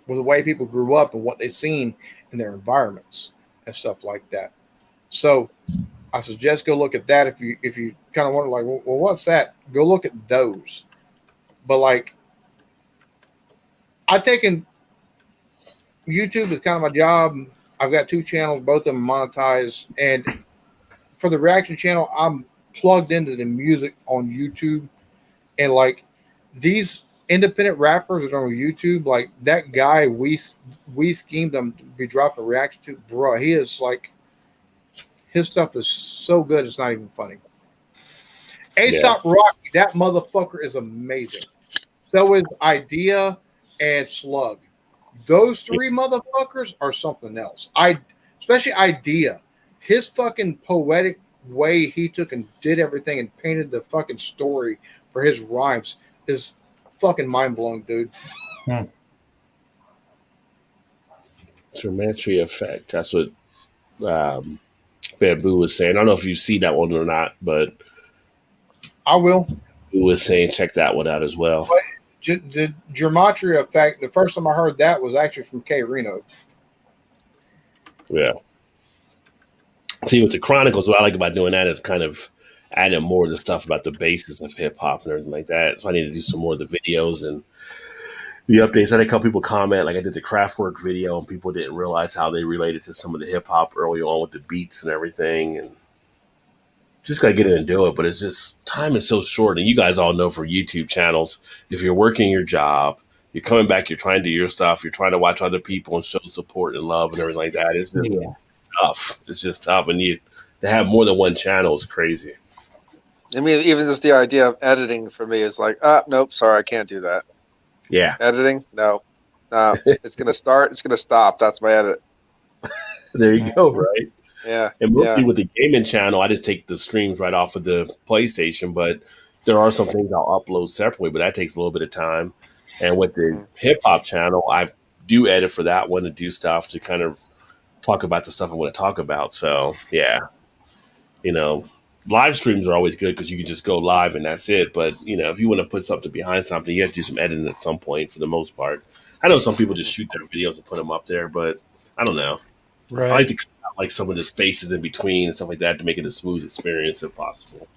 the way people grew up and what they've seen in their environments and stuff like that. So I suggest go look at that if you kind of wonder, like, well, what's that? Go look at those. But like, I've taken YouTube is kind of my job. I've got 2 channels, both of them monetized, and for the reaction channel, I'm plugged into the music on YouTube, and like these independent rappers that are on YouTube, like that guy we schemed them to be dropping a reaction to, bro. He is like, his stuff is so good, it's not even funny. Aesop Rocky, that motherfucker is amazing. So is Idea and Slug. Those 3 motherfuckers are something else. Especially Idea. His fucking poetic way he took and did everything and painted the fucking story for his rhymes is fucking mind-blowing, dude. Geometry effect. That's what Bamboo was saying. I don't know if you see that one or not, but I will. Bamboo was saying check that one out as well. But the geometry effect, the first time I heard that was actually from K Reno. Yeah. See, with the Chronicles, what I like about doing that is kind of adding more of the stuff about the basis of hip hop and everything like that. So I need to do some more of the videos and the updates. I had a couple people comment, like I did the Kraftwerk video, and people didn't realize how they related to some of the hip hop early on with the beats and everything. And just gotta get in and do it. But it's just time is so short, and you guys all know for YouTube channels, if you're working your job, you're coming back, you're trying to do your stuff, you're trying to watch other people and show support and love and everything like that. It's just it's tough. It's just tough, and you to have more than one channel is crazy. I mean, even just the idea of editing for me is like, nope, sorry, I can't do that. Yeah, editing, no, it's gonna start, it's gonna stop. That's my edit. There you go, right? Yeah. And mostly with the gaming channel, I just take the streams right off of the PlayStation, but there are some things I'll upload separately, but that takes a little bit of time. And with the hip hop channel, I do edit for that one to do stuff to kind of talk about the stuff I want to talk about. So yeah, live streams are always good because you can just go live and that's it. But if you want to put something behind something, you have to do some editing at some point for the most part. I know some people just shoot their videos and put them up there, but I don't know. Right. I like to cut out like some of the spaces in between and stuff like that to make it a smooth experience if possible.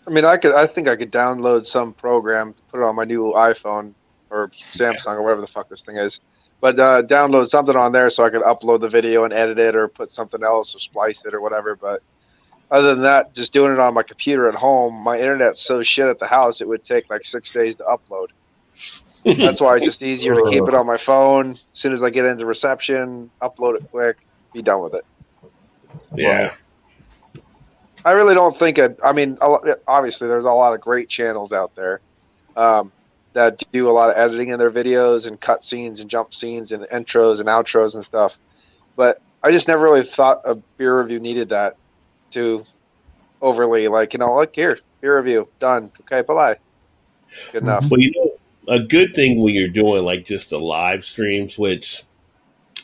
I mean, I think I could download some program, put it on my new iPhone or Samsung or whatever the fuck this thing is, but download something on there so I could upload the video and edit it or put something else or splice it or whatever. But other than that, just doing it on my computer at home, my internet's so shit at the house, it would take like 6 days to upload. That's why it's just easier to keep it on my phone. As soon as I get into reception, upload it quick, be done with it. Yeah. I really don't think I mean, obviously there's a lot of great channels out there that do a lot of editing in their videos and cut scenes and jump scenes and intros and outros and stuff. But I just never really thought a beer review needed that to overly like here, beer review, done. Okay, bye-bye. Good enough. Well, a good thing when you're doing like just the live streams, which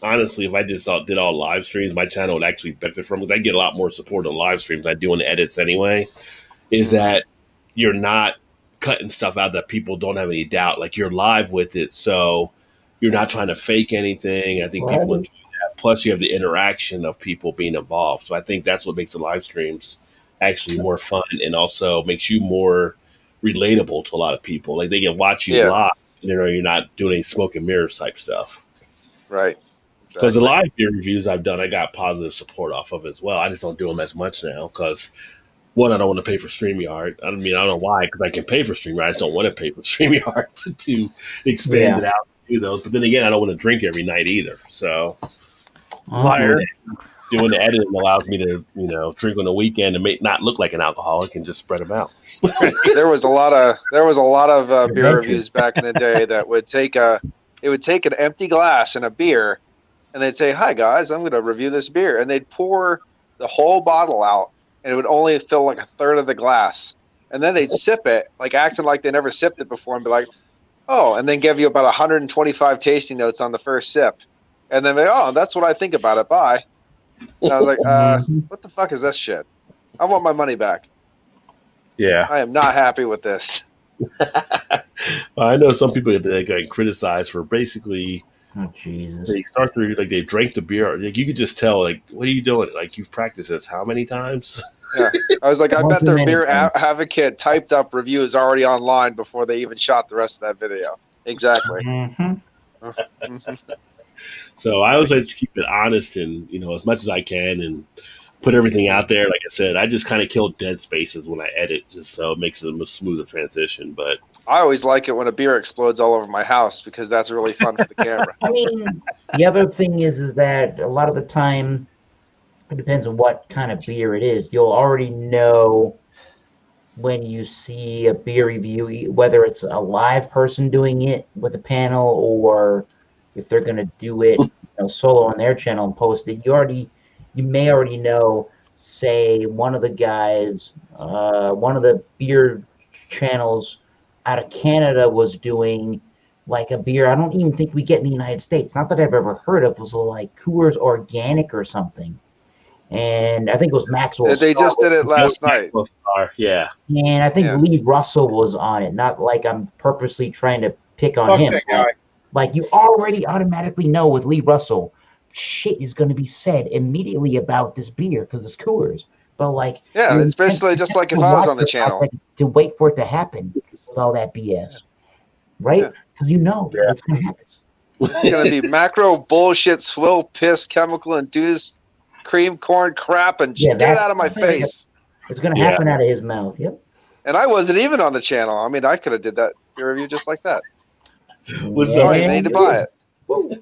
honestly, if I just did all live streams, my channel would actually benefit from because I get a lot more support on live streams. I do on the edits anyway. Is that you're not cutting stuff out that people don't have any doubt. Like you're live with it, so you're not trying to fake anything. I think people enjoy that. Plus, you have the interaction of people being involved. So I think that's what makes the live streams actually more fun and also makes you more relatable to a lot of people. Like they can watch you live, you're not doing any smoke and mirrors type stuff. Right. Because the live beer reviews I've done, I got positive support off of as well. I just don't do them as much now because, one, I don't want to pay for StreamYard. I mean, I don't know why, because I can pay for StreamYard. I just don't want to pay for StreamYard to expand it out and do those. But then again, I don't want to drink every night either. So doing the editing allows me to, drink on the weekend and not look like an alcoholic and just spread them out. There was a lot of beer reviews back in the day that would take an empty glass and a beer, and they'd say, "Hi guys, I'm going to review this beer," and they'd pour the whole bottle out, and it would only fill like a third of the glass, and then they'd sip it, like acting like they never sipped it before, and be like, "Oh," and then give you about 125 tasting notes on the first sip, and then that's what I think about it. Bye. And I was like, what the fuck is this shit? I want my money back. Yeah, I am not happy with this. I know some people that get criticized for basically. Oh, Jesus. They start through like they drank the beer. Like you could just tell, like, what are you doing? Like you've practiced this how many times? Yeah, I was like, I bet their beer advocate typed up reviews already online before they even shot the rest of that video. Exactly. So I always like to keep it honest and as much as I can and put everything out there. Like I said, I just kind of kill dead spaces when I edit, just so it makes it a smoother transition. But I always like it when a beer explodes all over my house because that's really fun for the camera. I mean, the other thing is that a lot of the time, it depends on what kind of beer it is. You'll already know when you see a beer review, whether it's a live person doing it with a panel or if they're going to do it solo on their channel and post it. You may already know, say, one of the guys, one of the beer channels out of Canada was doing like a beer I don't even think we get in the United States. Not that I've ever heard of. It was like Coors Organic or something. And I think it was Maxwell. They just did it last night. Yeah. And I think Lee Russell was on it. Not like I'm purposely trying to pick on him. Like you already automatically know with Lee Russell shit is going to be said immediately about this beer because it's Coors. But like, yeah, it's basically just like if I was on the channel to wait for it to happen with all that BS, right? Because it's going to happen. It's going to be macro bullshit, swill, piss, chemical induced cream corn crap, and get it out of my face. It's going to happen out of his mouth. Yep. And I wasn't even on the channel. I mean, I could have did that beer review just like that. What's I don't need to buy it.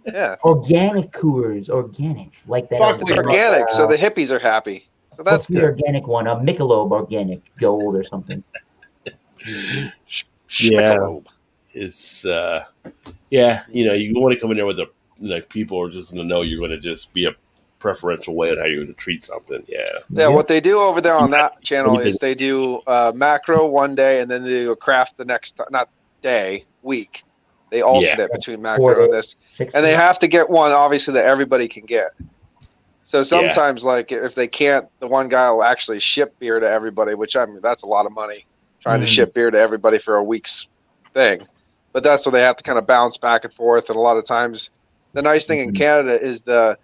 Yeah. Organic Coors, organic like that. It's organic, so the hippies are happy. So that's the organic one, a Michelob Organic Gold or something. Michelob. It's you want to come in there with people are just going to know you're going to just be a preferential way on how you're going to treat something. Yeah, what they do over there on that channel is they do macro one day and then they do a craft the next, not day, week. They alternate between macro and this. And they have to get one, obviously, that everybody can get. So sometimes, like, if they can't, the one guy will actually ship beer to everybody, which, I mean, that's a lot of money, trying to ship beer to everybody for a week's thing. But that's where they have to kind of bounce back and forth. And a lot of times, the nice thing in Canada is the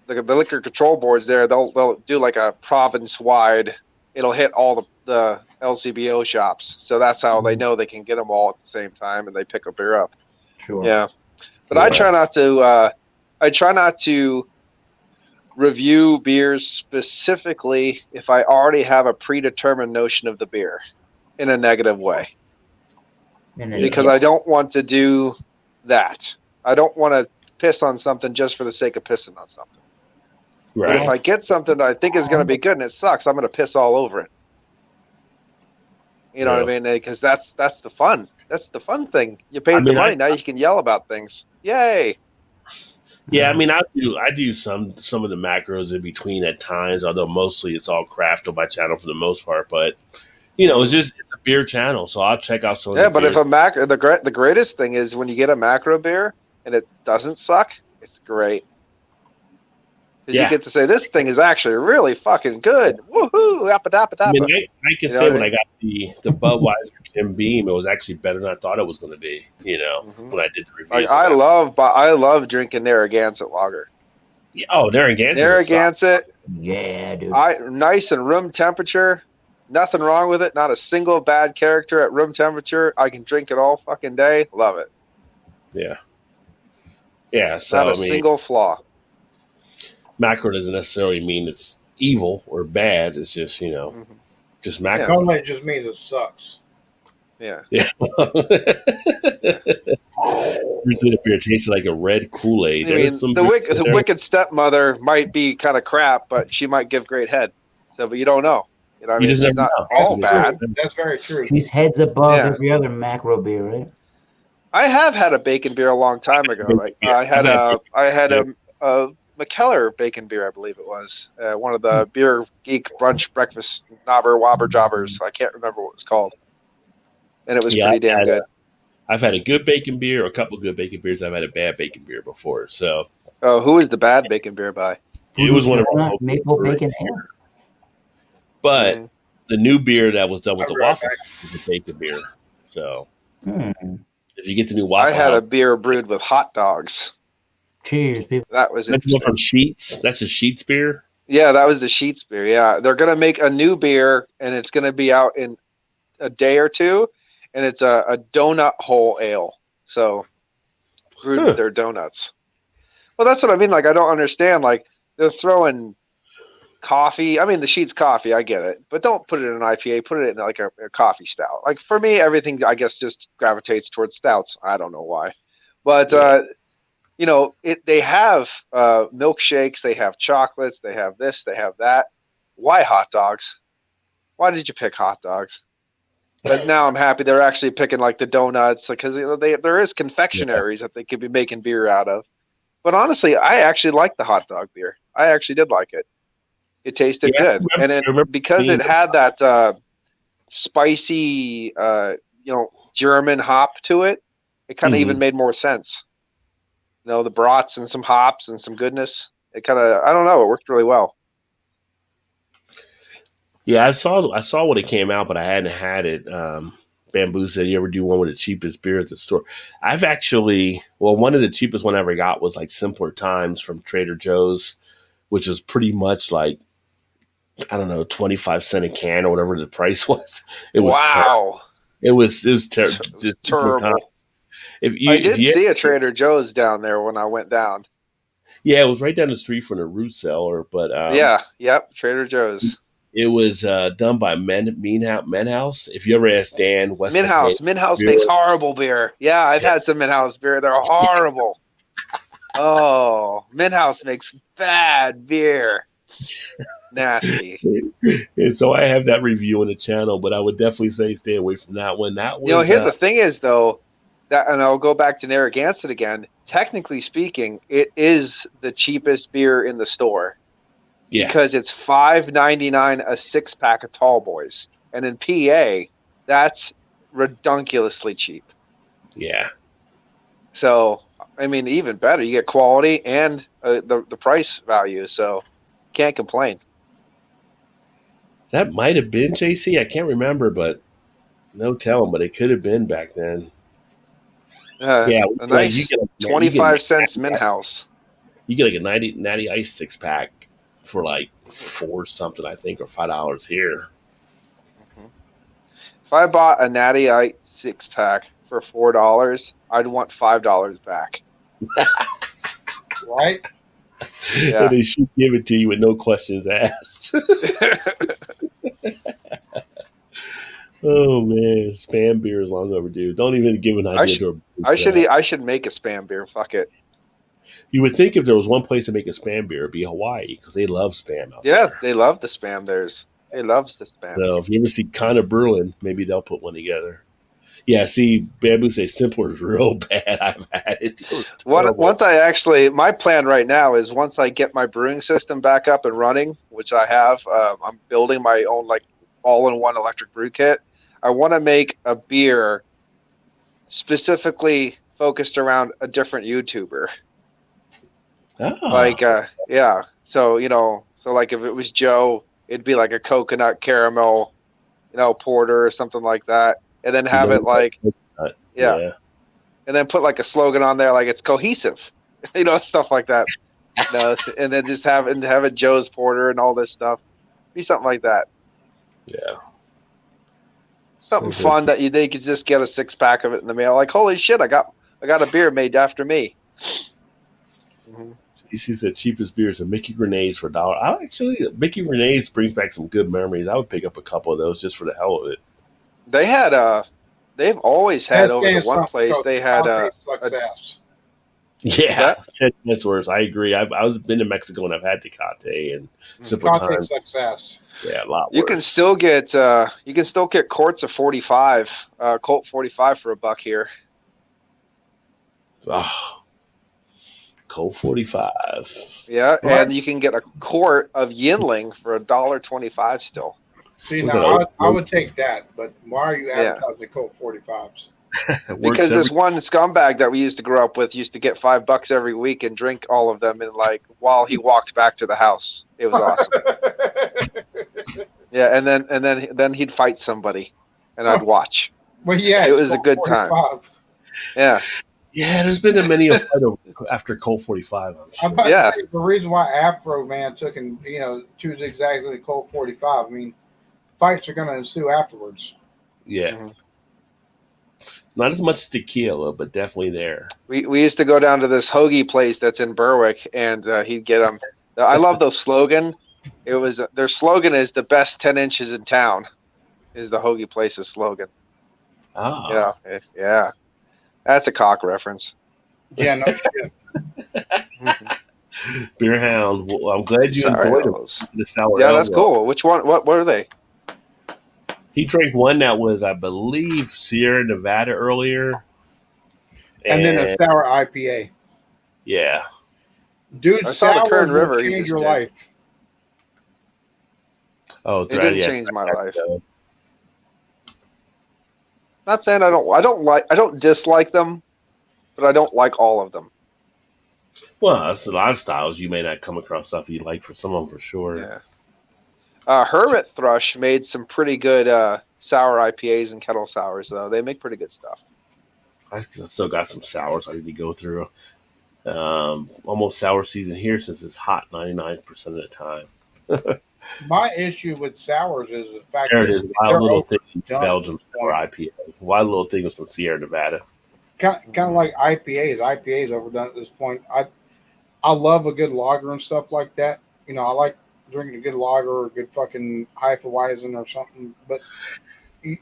liquor control boards there. They'll do like a province-wide. It'll hit all the LCBO shops. So that's how they know they can get them all at the same time, and they pick a beer up. Sure. Yeah. But I try not to... I try not to review beers specifically if I already have a predetermined notion of the beer in a negative way. Because I don't want to do that. I don't want to piss on something just for the sake of pissing on something. Right. But if I get something that I think is going to be good and it sucks, I'm going to piss all over it. You know what I mean? Because that's the fun. That's the fun thing. You paid the money. Now you can yell about things. Yay. Yeah, I mean, I do some of the macros in between at times, although mostly it's all craft on my channel for the most part. But it's a beer channel, so I'll check out some. But if a macro, the greatest thing is when you get a macro beer and it doesn't suck, it's great. Because you get to say this thing is actually really fucking good. Woohoo! I mean, I can say when I got the Budweiser Jim Beam, it was actually better than I thought it was going to be. When I did the reviews. Like, I love drinking Narragansett lager. Yeah, Narragansett. Narragansett. Yeah, dude. Nice and room temperature. Nothing wrong with it. Not a single bad character at room temperature. I can drink it all fucking day. Love it. Yeah. Yeah. So not a single flaw. Macro doesn't necessarily mean it's evil or bad. It's just, just macro. It just means it sucks. Yeah. Yeah. Usually the beer tastes like a red Kool-Aid. I mean, the wicked stepmother might be kind of crap, but she might give great head. So, but you don't know. You know what I mean? It's not all bad. That's very true. She's heads above every other macro beer, right? I have had a bacon beer a long time ago. Like I had a McKellar bacon beer, I believe it was. One of the beer geek brunch breakfast wobber jobbers. I can't remember what it was called. And it was pretty damn good. I've had a good bacon beer, or a couple of good bacon beers. I've had a bad bacon beer before. So, who is the bad bacon beer by? It was one of our maple bacon ale. But the new beer that was done with the waffle is a bacon beer. So, if you get the new waffle, I had a beer brewed with hot dogs. Cheers, people. That was interesting. From Sheets. That's a Sheets beer. Yeah, that was the Sheets beer. Yeah, they're gonna make a new beer, and it's gonna be out in a day or two, and it's a donut hole ale. So brewed with their donuts. Well, that's what I mean. Like, I don't understand. Like, they're throwing coffee. I mean, the Sheets coffee, I get it, but don't put it in an IPA. Put it in like a coffee stout. Like, for me, everything I guess just gravitates towards stouts. I don't know why, but they have milkshakes, they have chocolates, they have this, they have that. Why hot dogs? Why did you pick hot dogs? But now I'm happy they're actually picking like the donuts, because there is confectionaries that they could be making beer out of. But honestly, I actually like the hot dog beer. I actually did like it. It tasted good, and because it had that spicy, German hop to it, it kind of even made more sense. The brats and some hops and some goodness. It kind of, I don't know, it worked really well. Yeah, I saw when it came out, but I hadn't had it Bamboo said, "You ever do one with the cheapest beer at the store?" I've actually, well, one of the cheapest one I ever got was like Simpler Times from Trader Joe's, which was pretty much like, I don't know, 25 cents a can or whatever the price was. It was terrible. Wow. It was just Terrible. I did see a Trader Joe's down there when I went down. Yeah, it was right down the street from the root cellar, but Trader Joe's. It was done by Men House. If you ever ask Dan, Min House makes horrible beer. Yeah, I've had some Min House beer. They're horrible. Oh, Min House makes bad beer. Nasty. And so I have that review on the channel, but I would definitely say stay away from that one. That was, here's the thing is though, that, and I'll go back to Narragansett again. Technically speaking, it is the cheapest beer in the store. Yeah. Because it's $5.99 a 6-pack of Tall Boys, and in PA, that's redonkulously cheap. Yeah. So, I mean, even better, you get quality and the price value. So, can't complain. That might have been JC. I can't remember, but no telling. But it could have been back then. Yeah, a nice you get 25 cents Min House. You get like a natty ice 6-pack for like $4 something, I think, or $5 here. Mm-hmm. If I bought a natty ice 6-pack for $4, I'd want $5 back. Right? Yeah. And they should give it to you with no questions asked. Oh man, spam beer is long overdue. Don't even give an idea to I should make a spam beer. Fuck it. You would think if there was one place to make a spam beer, it'd be Hawaii, because they love spam out there. Yeah, they love the spam. They love the spam. So if you ever see Connor Brewing, maybe they'll put one together. Yeah, see, Bamboo say Simpler is real bad. I've had it. Once my plan right now is once I get my brewing system back up and running, which I have, I'm building my own like all-in-one electric brew kit. I want to make a beer specifically focused around a different YouTuber. Oh. Like, So, so like if it was Joe, it'd be like a coconut caramel, porter or something like that. And then have it like, yeah. And then put like a slogan on there, like it's cohesive, stuff like that. And then just have it Joe's Porter and all this stuff. Be something like that. Yeah. Something fun that you could just get a 6-pack of it in the mail. Like, holy shit, I got a beer made after me. Mm-hmm. He sees the cheapest beers are Mickey Grenades for $1. Mickey Grenades brings back some good memories. I would pick up a couple of those just for the hell of it. They had they've always had over the one place they had yeah, 10 minutes worse. I agree. I was been to Mexico and I've had Tecate and Simple Time. Success. Yeah, a lot worse. You can still get quarts of 45, Colt 45 for $1 here. Oh, Colt 45. Yeah, and you can get a quart of Yinling for $1.25 still. See, now I would take that, but why are you advertising Colt 45s? Because this one scumbag that we used to grow up with used to get $5 every week and drink all of them while he walked back to the house. It was awesome. Yeah, and then he'd fight somebody, and I'd watch. Well, yeah, it was a good 45. Time. Yeah. Yeah, there's been many a fight after Colt 45. I'm sure. I'm about to say the reason why Afro Man took and choose exactly the Colt 45. I mean, fights are going to ensue afterwards. Yeah. Mm-hmm. Not as much tequila, but definitely there. We used to go down to this hoagie place that's in Berwick, and he'd get them. I love their slogan. Their slogan is the best 10 inches in town. Is the hoagie place's slogan? Oh. Yeah. That's a cock reference. Yeah, no shit. Beer Hound. Well, I'm glad you enjoyed the sour. Yeah, that's cool. Which one? What were they? He drank one that was, I believe, Sierra Nevada earlier. And then a sour IPA. Yeah. Dude, sour will change your life. Oh, it didn't change my life. Not saying I don't dislike them, but I don't like all of them. Well, that's a lot of styles. You may not come across stuff you like for some of them for sure. Yeah. Hermit Thrush made some pretty good sour IPAs and kettle sours, though. They make pretty good stuff. I still got some sours I need to go through. Almost sour season here since it's hot 99% of the time. My issue with sours is the fact There it that is. Wild Little Thing, overdone Belgium to the sour point. IPA. Wild Little Thing was from Sierra Nevada. Kind of like IPAs. IPAs overdone at this point. I love a good lager and stuff like that. You know, I like drinking a good lager or a good fucking Hefeweizen or something. But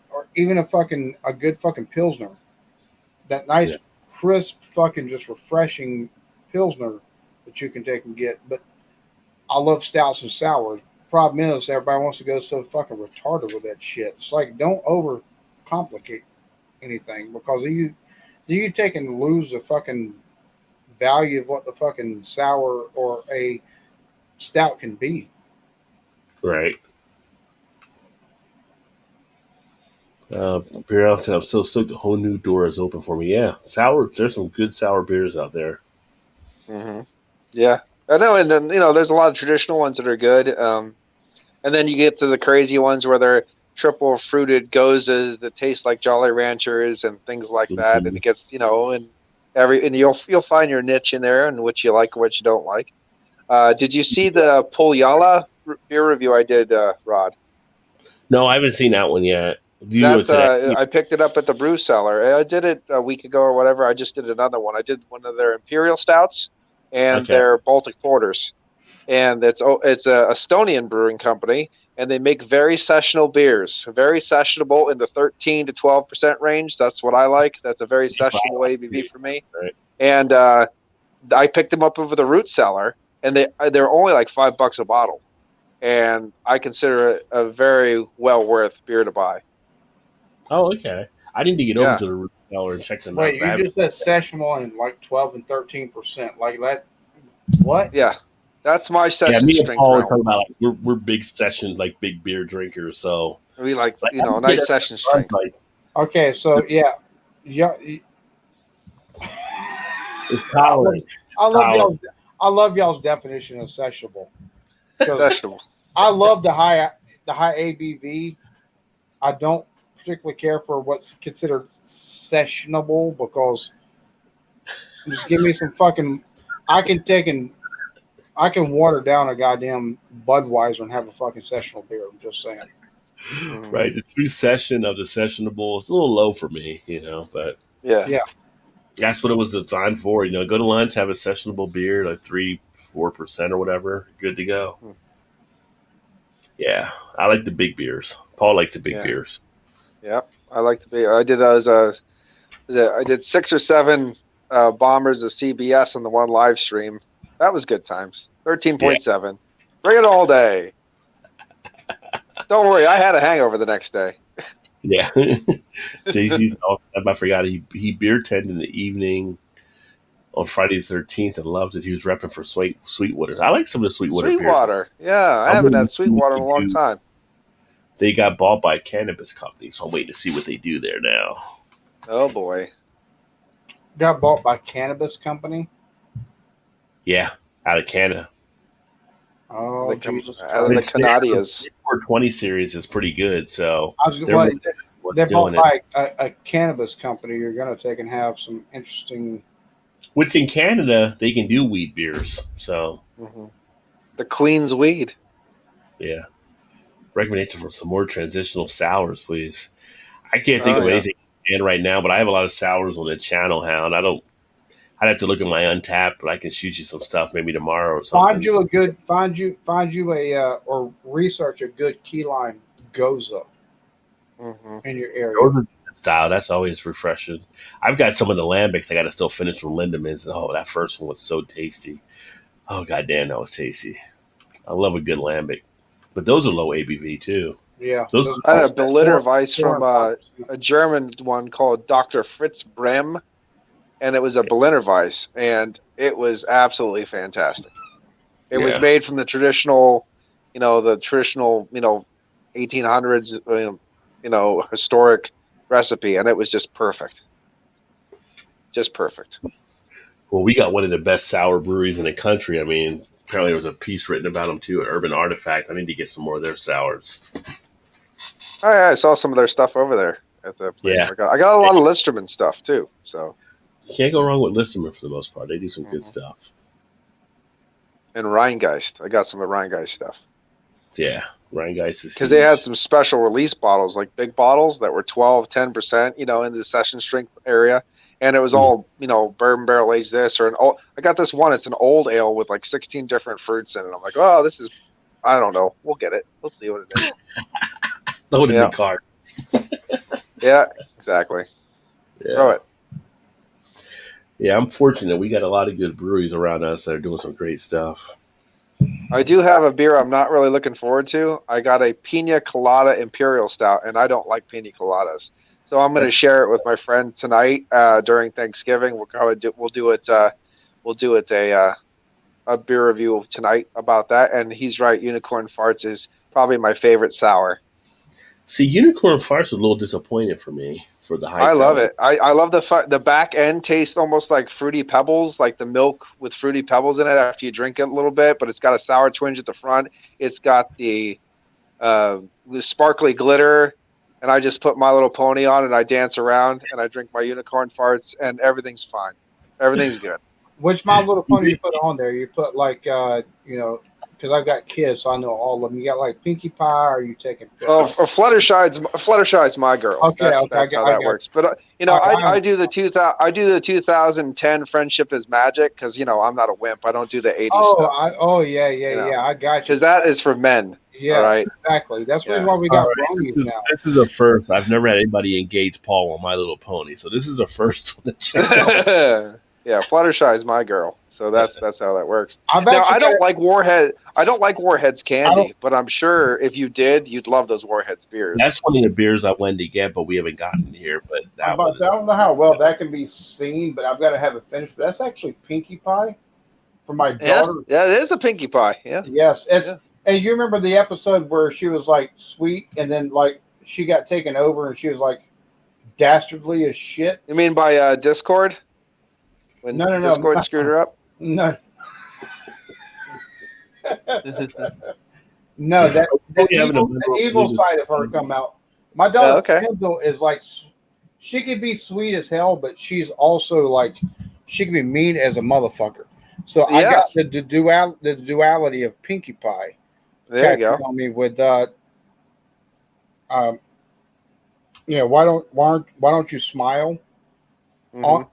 or even a good fucking Pilsner, that nice, crisp, fucking just refreshing Pilsner that you can take and get. But I love stouts and sours. Problem is, everybody wants to go so fucking retarded with that shit. It's like, don't over complicate anything, because you take and lose the fucking value of what the fucking sour or a stout can be. Right. Beer House said, I'm so stoked the whole new door is open for me. Yeah, sour. There's some good sour beers out there. Mm-hmm. Yeah, I know. And then, there's a lot of traditional ones that are good. And then you get to the crazy ones where they're triple fruited gozas that taste like Jolly Ranchers and things like that. And it gets, and you'll find your niche in there and what you like and what you don't like. Did you see the Pulyala beer review I did, Rod? No, I haven't seen that one yet. That's I picked it up at the brew cellar. I did it a week ago or whatever. I just did another one. I did one of their Imperial Stouts and their Baltic Porters. And it's a Estonian brewing company, and they make very sessionable beers, very sessionable in the 13 to 12% range. That's what I like. That's a very sessionable ABV for me. Right. And I picked them up over the root cellar, and they're only like $5 a bottle, and I consider it a very well worth beer to buy. Oh, okay. I need to get over to the root cellar and check them out. Wait, you just said sessionable and like 12 and 13%, like that. What? Yeah. That's my session. Yeah, me and strength Paul are now. talking about we're big session, like big beer drinkers. So we like nice session strength. Okay, so yeah. I love y'all's definition of sessionable. Sessionable. I love the high ABV. I don't particularly care for what's considered sessionable, because just give me some fucking. I can water down a goddamn Budweiser and have a fucking sessionable beer. I'm just saying. Right, the true session of the sessionable is a little low for me, but yeah, that's what it was designed for. Go to lunch, have a sessionable beer, like 3-4% or whatever, good to go. Yeah, I like the big beers. Paul likes the big beers. Yeah, I like the beer. I did 6 or 7 bombers of CBS on the one live stream. That was good times. 13.7. Yeah. Bring it all day. Don't worry, I had a hangover the next day. Yeah. JC's awesome. I forgot he beer tended in the evening on Friday the 13th and loved it. He was repping for Sweetwater. I like some of the Sweetwater beers. Sweetwater. Yeah, I haven't had Sweetwater in a long time. They got bought by a cannabis company, so I'm waiting to see what they do there now. Oh, boy. Got bought by a cannabis company? Yeah, out of Canada. Oh, Jesus Christ. Out of the Canadias. The 420 series is pretty good, so they're bought by a cannabis company. You're going to take and have some interesting. Which in Canada, they can do weed beers, so. Mm-hmm. The Queen's weed. Yeah. Recommendation for some more transitional sours, please. I can't think of anything in right now, but I have a lot of sours on the Channel Hound. I'd have to look at my Untapped, but I can shoot you some stuff maybe tomorrow or something. Find you or research a good keyline Goza in your area. Style, that's always refreshing. I've got some of the lambics I got to still finish from Lindemans. Oh, that first one was so tasty. Oh, goddamn, that was tasty. I love a good lambic, but those are low ABV too. Yeah, I had a Berliner Weiss from a German one called Dr. Fritz Brem. And it was a Berliner Weiss, and it was absolutely fantastic. It was made from the traditional, 1800s, historic recipe, and it was just perfect. Just perfect. Well, we got one of the best sour breweries in the country. I mean, apparently there was a piece written about them too at Urban Artifact. I need to get some more of their sours. Oh yeah, I saw some of their stuff over there at the place. Yeah. I got a lot of Listerman stuff too. So You can't go wrong with Listerman for the most part. They do some good stuff. And Rheingeist, I got some of Rheingeist stuff. Yeah, Rheingeist is because they had huge. some special release bottles, like big bottles that were 12, 10%, in the session strength area. And it was all, bourbon barrel aged this or an old. I got this one. It's an old ale with like 16 different fruits in it. I'm like, oh, this is, I don't know. We'll get it. We'll see what it is. Throw it in the cart. Yeah, exactly. Yeah. Throw it. Yeah, I'm fortunate. We got a lot of good breweries around us that are doing some great stuff. I do have a beer I'm not really looking forward to. I got a Pina Colada Imperial Stout, and I don't like Pina Coladas. So I'm going to share it with my friend tonight during Thanksgiving. We'll do it a beer review tonight about that. And he's right. Unicorn Farts is probably my favorite sour. See, Unicorn Farts is a little disappointed for me for the high. I love it. I love the back end tastes almost like Fruity Pebbles, like the milk with Fruity Pebbles in it after you drink it a little bit, but it's got a sour twinge at the front. It's got the sparkly glitter, and I just put My Little Pony on and I dance around and I drink my Unicorn Farts and everything's fine. Everything's good. Which My Little Pony you put on there? You put like because I've got kids, so I know all of them. You got like Pinkie Pie, or are you taking? Fluttershy's my girl. Okay, that's how that works. But I do the 2010 Friendship is Magic because I'm not a wimp. I don't do the 80s stuff. Yeah. I got you. Because that is for men. Yeah, right? Exactly. That's the reason why we got bronies now. This is a first. I've never had anybody engage Paul on My Little Pony, so this is a first on the channel. Yeah, Fluttershy is my girl. So that's how that works. I don't like Warhead. I don't like Warhead's candy, but I'm sure if you did, you'd love those Warhead's beers. That's one of the beers I wanted to get, but we haven't gotten here. But I don't know how well that can be seen, but I've got to have it finished. But that's actually Pinkie Pie for my daughter. Yeah, it is a Pinkie Pie. Yeah. Yes, And you remember the episode where she was like sweet, and then like she got taken over, and she was like dastardly as shit. You mean by Discord? When no, Discord screwed her up? No. No, the evil side of her come out. My daughter Kendall is like, she can be sweet as hell, but she's also like, she can be mean as a motherfucker. So I got the duality of Pinkie Pie. There you go. On me with why don't you smile? Mm-hmm.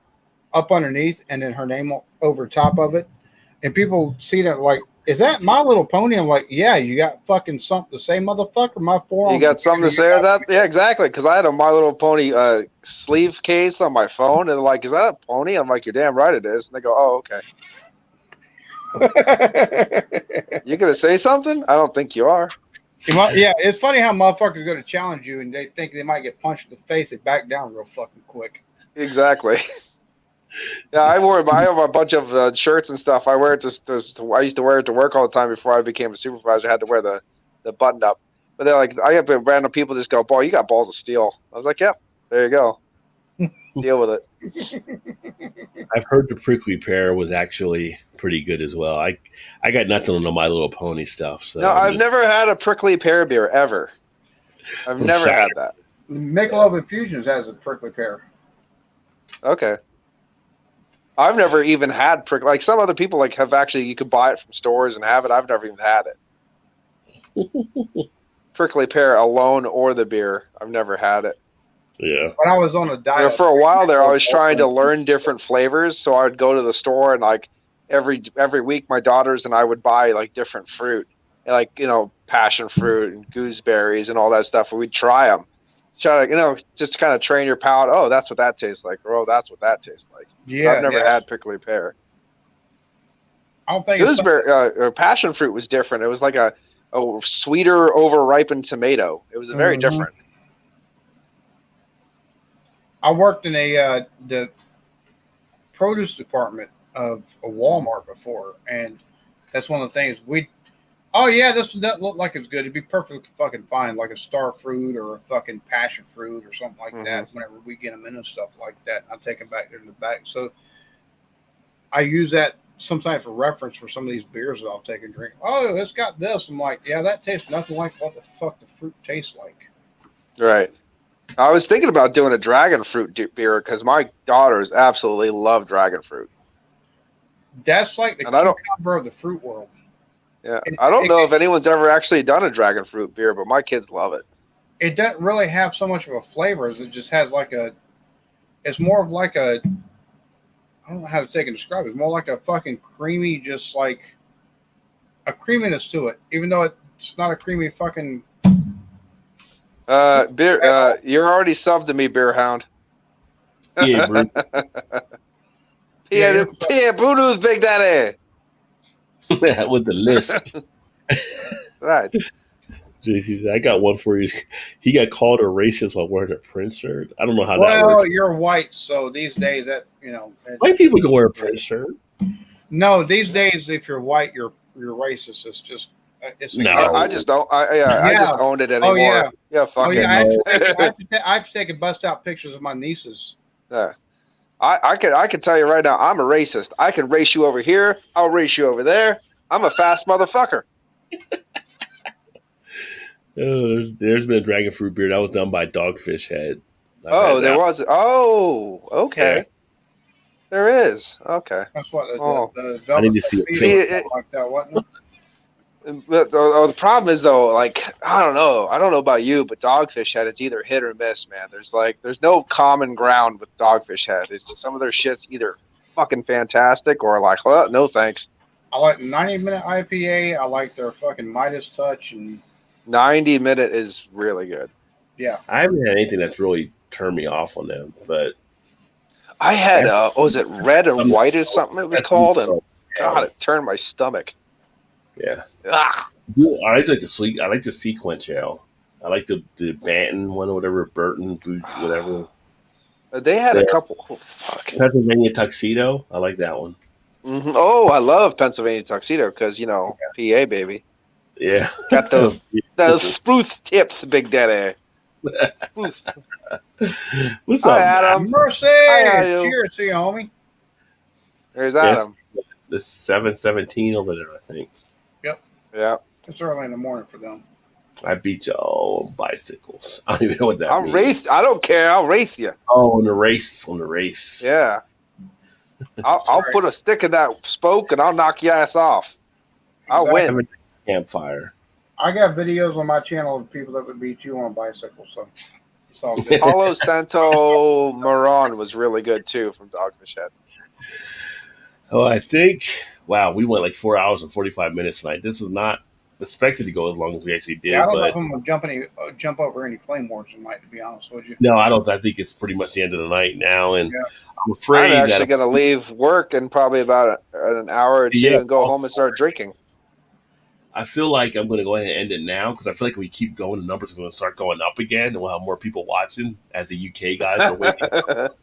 Up underneath, and then her name over top of it, and people see that like, is that My Little Pony? I'm like, yeah, you got fucking something to say, motherfucker. My forearm. You got something to say with that? Yeah, exactly. Because I had a My Little Pony sleeve case on my phone, and they're like, is that a pony? I'm like, you're damn right it is. And they go, oh, okay. You gonna say something? I don't think you are. Yeah, it's funny how motherfuckers go to challenge you, and they think they might get punched in the face. They back down real fucking quick. Exactly. Yeah, I have a bunch of shirts and stuff. I wear it I used to wear it to work all the time before I became a supervisor. I had to wear the button up. But they're like, I have random people just go, boy, you got balls of steel. I was like, yeah, there you go. Deal with it. I've heard the prickly pear was actually pretty good as well. I got nothing on the My Little Pony stuff. So no, I've never had a prickly pear beer ever. I've never had that. Michelob Infusions has a prickly pear. Okay. I've never even had like some other people like have actually, you could buy it from stores and have it. I've never even had it. Prickly pear alone or the beer. I've never had it. Yeah. When I was on a diet for a while there, I was trying to learn different flavors. So I would go to the store and like every week, my daughters and I would buy like different fruit, like, passion fruit and gooseberries and all that stuff. And we'd try them. Try to, just kind of train your palate. Oh, that's what that tastes like. Or, oh, that's what that tastes like. Yeah, I've never had prickly pear. I don't think gooseberry passion fruit was different. It was like a sweeter, over-ripened tomato. It was very different. I worked in the produce department of a Walmart before, and that's one of the things that looked like it's good. It'd be perfectly fucking fine, like a star fruit or a fucking passion fruit or something like that. Whenever we get them in and stuff like that, I take them back there to the back. So I use that sometimes for reference for some of these beers that I'll take and drink. Oh, it's got this. I'm like, yeah, that tastes nothing like what the fuck the fruit tastes like. Right. I was thinking about doing a dragon fruit beer because my daughters absolutely love dragon fruit. That's like the cucumber of the fruit world. Yeah, I don't know if anyone's ever actually done a dragon fruit beer, but my kids love it. It doesn't really have so much of a flavor as it just has like a. It's more of like a. I don't know how to take and describe it. It's more like a fucking creamy, just like a creaminess to it, even though it's not a creamy fucking. Beer. You're already subbed to me, Beer Hound. Yeah, Bruce. Yeah, Voodoo's Big Daddy. With the lisp. Right. JC said, I got one for you. He got called a racist while wearing a Prince shirt. I don't know how that Well, works. you're white, so these days White people can wear a Prince shirt. No, these days if you're white, you're racist. It's just I just don't. I just owned it anymore. Oh yeah, fuck it. I have to take and bust out pictures of my nieces. Yeah. I can tell you right now, I'm a racist. I can race you over here. I'll race you over there. I'm a fast motherfucker. Oh, there's been a dragon fruit beer that was done by Dogfish Head. There was. Oh, okay. Yeah. There is. Okay. That's what the I need to see a face. Like that, wasn't it? The problem is though, like I don't know about you, but Dogfish Head, it's either hit or miss, man. There's no common ground with Dogfish Head. It's just some of their shit's either fucking fantastic or like, well, no thanks. I like 90-minute IPA. I like their fucking Midas Touch and 90-minute is really good. Yeah, I haven't had anything that's really turned me off on them, but I had was it red or white or something it was called, and God, it turned my stomach. Yeah. Ah. I like the sequence ale. I like the Banton one or whatever, Burton, whatever. They had a couple. Oh, Pennsylvania Tuxedo. I like that one. Mm-hmm. Oh, I love Pennsylvania Tuxedo because PA baby. Yeah. Got those spruce tips, Big Daddy. What's up, Adam? Mercy. Cheers to you, homie. There's Adam. The 717 over there, I think. Yep. Yeah. It's early in the morning for them. I beat y'all on bicycles. I don't even know what that means. I don't care. I'll race you. Oh, on the race. Yeah. I'll put a stick in that spoke and I'll knock your ass off. I'll win. Campfire. I got videos on my channel of people that would beat you on bicycles. So it's all good. Paulo Santo Moron was really good too from Dogfish Head. Oh, I think. Wow, we went like 4 hours and 45 minutes tonight. This was not expected to go as long as we actually did. Yeah, I don't know if I'm gonna jump over any flame wars tonight. To be honest with you. No, I don't. I think it's pretty much the end of the night now, and I'm afraid I'm actually going to leave work in probably about an hour or two and go home and start drinking. I feel like I'm going to go ahead and end it now because I feel like if we keep going, the numbers are going to start going up again, and we'll have more people watching as the UK guys are waking up.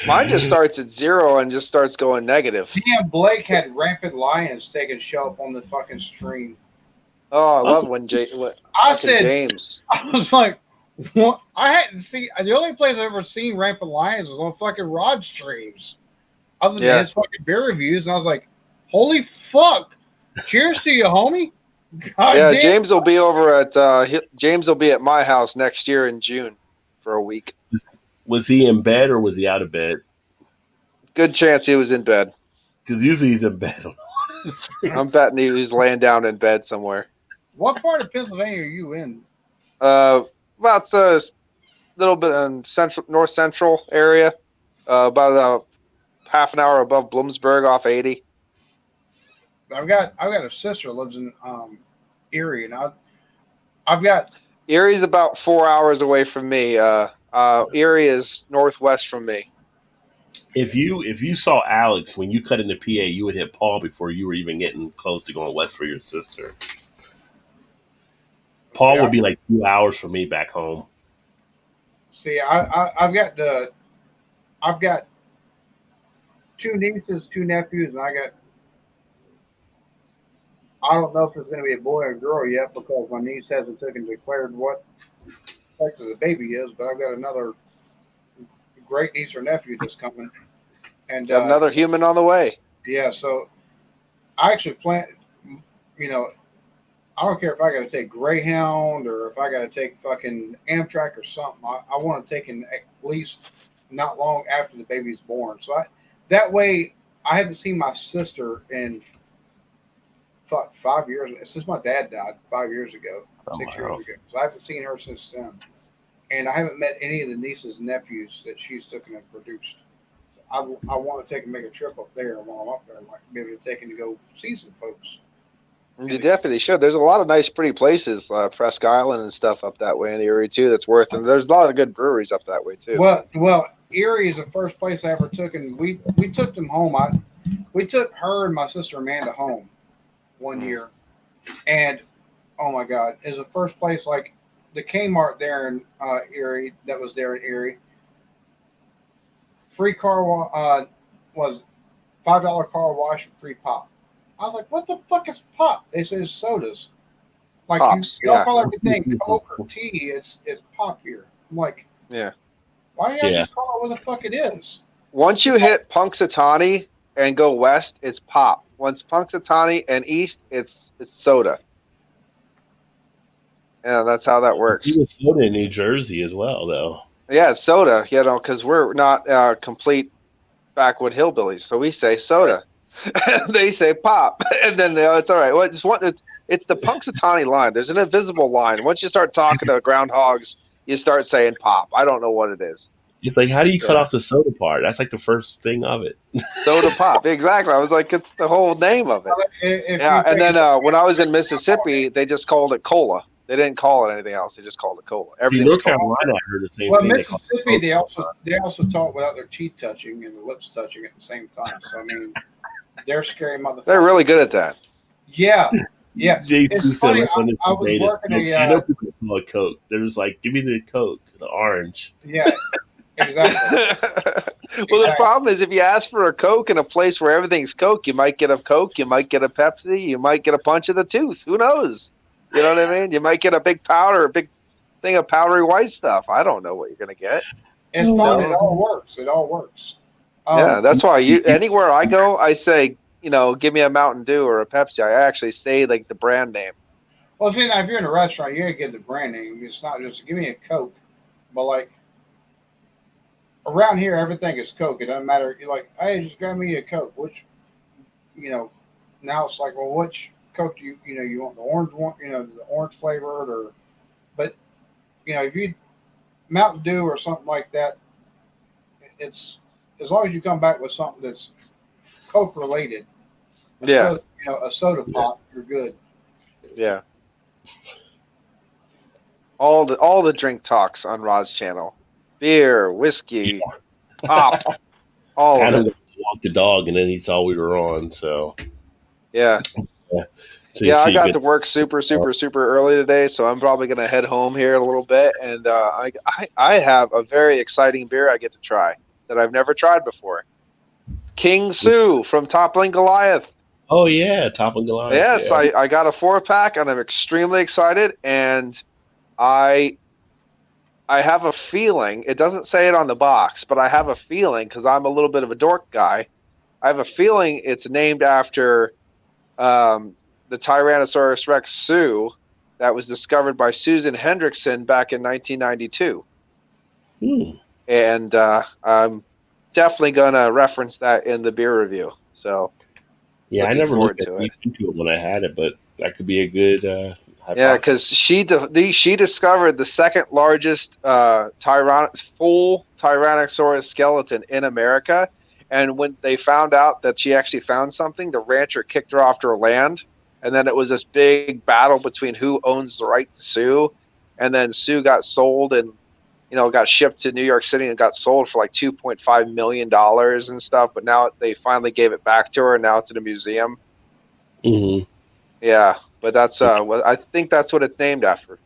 Mine just starts at 0 and just starts going negative. Me and Blake had Rampant Lions taking show up on the fucking stream. Oh, I love when James. I was like, what? I hadn't seen. The only place I've ever seen Rampant Lions was on fucking Rod streams, other than his fucking beer reviews. And I was like, holy fuck! Cheers to you, homie. God damn. James will be over at James will be at my house next year in June for a week. Was he in bed or was he out of bed? Good chance he was in bed. Because usually he's in bed. I'm betting he was laying down in bed somewhere. What part of Pennsylvania are you in? About a little bit in north central area. About half an hour above Bloomsburg off 80. I've got a sister that lives in Erie, and I've got Erie's about 4 hours away from me. Erie is northwest from me. If you saw Alex when you cut into PA, you would hit Paul before you were even getting close to going west for your sister. Paul would be like 2 hours from me back home. See, I've got 2 nieces, 2 nephews, and I don't know if it's going to be a boy or a girl yet because my niece hasn't taken declared what sex of the baby is, but I've got another great niece or nephew that's coming. And another human on the way. Yeah, so I actually I don't care if I got to take Greyhound or if I got to take fucking Amtrak or something. I want to take it at least not long after the baby's born. So that way I haven't seen my sister in 5 years since my dad died 5 years ago, 6 years ago. So I haven't seen her since then, and I haven't met any of the nieces and nephews that she's taken and produced. So I want to take and make a trip up there while I'm up there, like be able to take and to go see some folks. You definitely should. There's a lot of nice, pretty places, Presque Island and stuff up that way in the area too. That's worth, and there's a lot of good breweries up that way too. Well, Erie is the first place I ever took, and we took them home. We took her and my sister Amanda home one year, and oh my God, is the first place like the Kmart there in Erie that was there in Erie. Free car was $5 car wash and free pop. I was like, what the fuck is pop? They said it's sodas. Like Pops, you don't call everything Coke or tea. It's pop here. I'm like, yeah. Why don't you just call it what the fuck it is? Once you hit Punxsutawney and go west, it's pop. Once Punxsutawney and east, it's soda. Yeah, that's how that works. Even soda in New Jersey as well, though. Yeah, soda. You know, because we're not complete backwood hillbillies, so we say soda. They say pop, and then it's all right. Well, it's the Punxsutawney line. There's an invisible line. Once you start talking to groundhogs, you start saying pop. I don't know what it is. It's like, how do you cut off the soda part? That's like the first thing of it. Soda pop, exactly. I was like, it's the whole name of it. Yeah, and then when I was in Mississippi, they just called it cola. They didn't call it anything else. They just called it cola. See, North Carolina, I heard the same thing. Well, Mississippi, they also talk without their teeth touching and their lips touching at the same time. So I mean, they're scary motherfuckers. They're really good at that. Yeah. Yeah. It's funny. I was working you know people call it Coke. They're just like, give me the Coke, the orange. Yeah. Exactly. Well, the problem is if you ask for a Coke in a place where everything's Coke, you might get a Coke, you might get a Pepsi, you might get a punch of the tooth. Who knows? You know what I mean? You might get a big powder, a big thing of powdery white stuff. I don't know what you're going to get. It's fun. It all works. It all works. Yeah, that's why anywhere I go, I say, give me a Mountain Dew or a Pepsi. I actually say like the brand name. Well, see, now if you're in a restaurant, you got to get the brand name. It's not just give me a Coke, but like around here, everything is Coke. It doesn't matter. You're like, hey, just grab me a Coke. Which, now it's like, well, which Coke do you want the orange one, the orange flavored, or, but, if you Mountain Dew or something like that, it's as long as you come back with something that's Coke related. Yeah. A soda pop, you're good. Yeah. All the drink talks on Rod's channel. Beer, whiskey, pop, all of it. Walk the dog, and then he saw we were on. So, yeah. I got to work super early today, so I'm probably going to head home here in a little bit. And I have a very exciting beer I get to try that I've never tried before. King Sue from Toppling Goliath. Oh yeah, Toppling Goliath. Yes, yeah. I got a 4-pack, and I'm extremely excited. And I have a feeling, it doesn't say it on the box, but I have a feeling, because I'm a little bit of a dork guy, I have a feeling it's named after the Tyrannosaurus Rex Sue that was discovered by Susan Hendrickson back in 1992. And I'm definitely going to reference that in the beer review. So, yeah, I never looked into it when I had it, but that could be a good yeah, because she discovered the second largest full Tyrannosaurus skeleton in America, and when they found out that she actually found something, the rancher kicked her off her land, and then it was this big battle between who owns the right to sue, and then Sue got sold and got shipped to New York City and got sold for like $2.5 million and stuff, but now they finally gave it back to her, and now it's in a museum. Mm-hmm. Yeah, but that's I think that's what it's named after.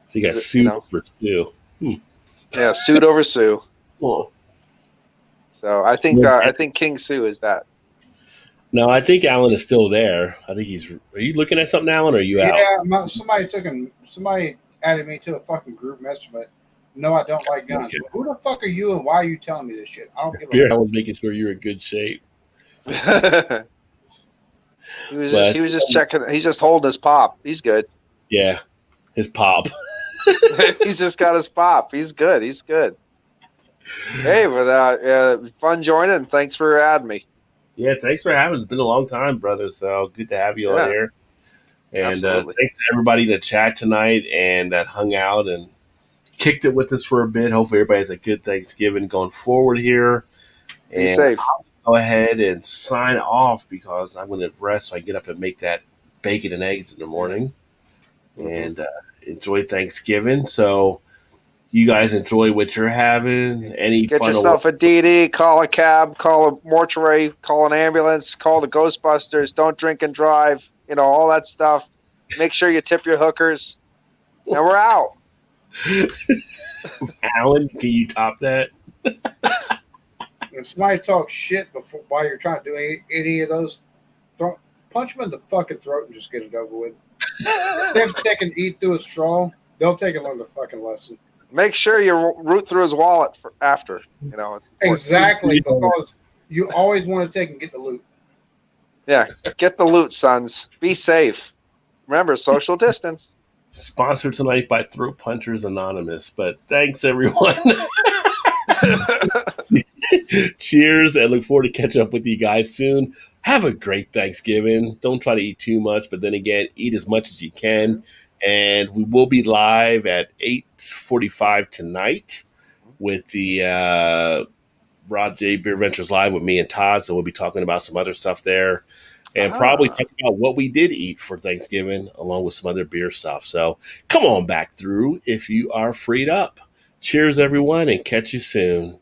So you got sued over Sue. Yeah, sued over Sue. Cool. So I think King Sue is that. No, I think Alan is still there. I think he's. Are you looking at something, Alan, or are you out? Yeah, somebody added me to a fucking group message, but no, I don't like guns. Okay. Who the fuck are you, and why are you telling me this shit? I don't give a fuck. I was making sure you're in good shape. He was just checking. He's just holding his pop. He's good. Yeah, his pop. He's just got his pop. He's good. He's good. Hey, fun joining. Thanks for adding me. Yeah, thanks for having. It's been a long time, brother. So good to have you on here. And thanks to everybody in the chat tonight and that hung out and kicked it with us for a bit. Hopefully, everybody has a good Thanksgiving going forward here. Be safe. I'll go ahead and sign off because I'm going to rest so I get up and make that bacon and eggs in the morning and enjoy Thanksgiving. So you guys enjoy what you're having. Get yourself a DD, call a cab, call a mortuary, call an ambulance, call the Ghostbusters. Don't drink and drive. You know, all that stuff. Make sure you tip your hookers. And we're out. Alan, can you top that? If somebody talks shit while you're trying to do any of those, punch them in the fucking throat and just get it over with. If they can eat through a straw, they'll take and learn the fucking lesson. Make sure you root through his wallet after. You know, exactly, because you always want to take and get the loot. Yeah, get the loot, sons. Be safe. Remember, social distance. Sponsored tonight by Throat Punchers Anonymous. But thanks, everyone. Cheers, and look forward to catching up with you guys soon. Have a great Thanksgiving. Don't try to eat too much, but then again, eat as much as you can. And we will be live at 8:45 tonight with the Rod J BeerVentures Live with me and Todd. So we'll be talking about some other stuff there and probably talking about what we did eat for Thanksgiving along with some other beer stuff. So come on back through if you are freed up. Cheers, everyone, and catch you soon.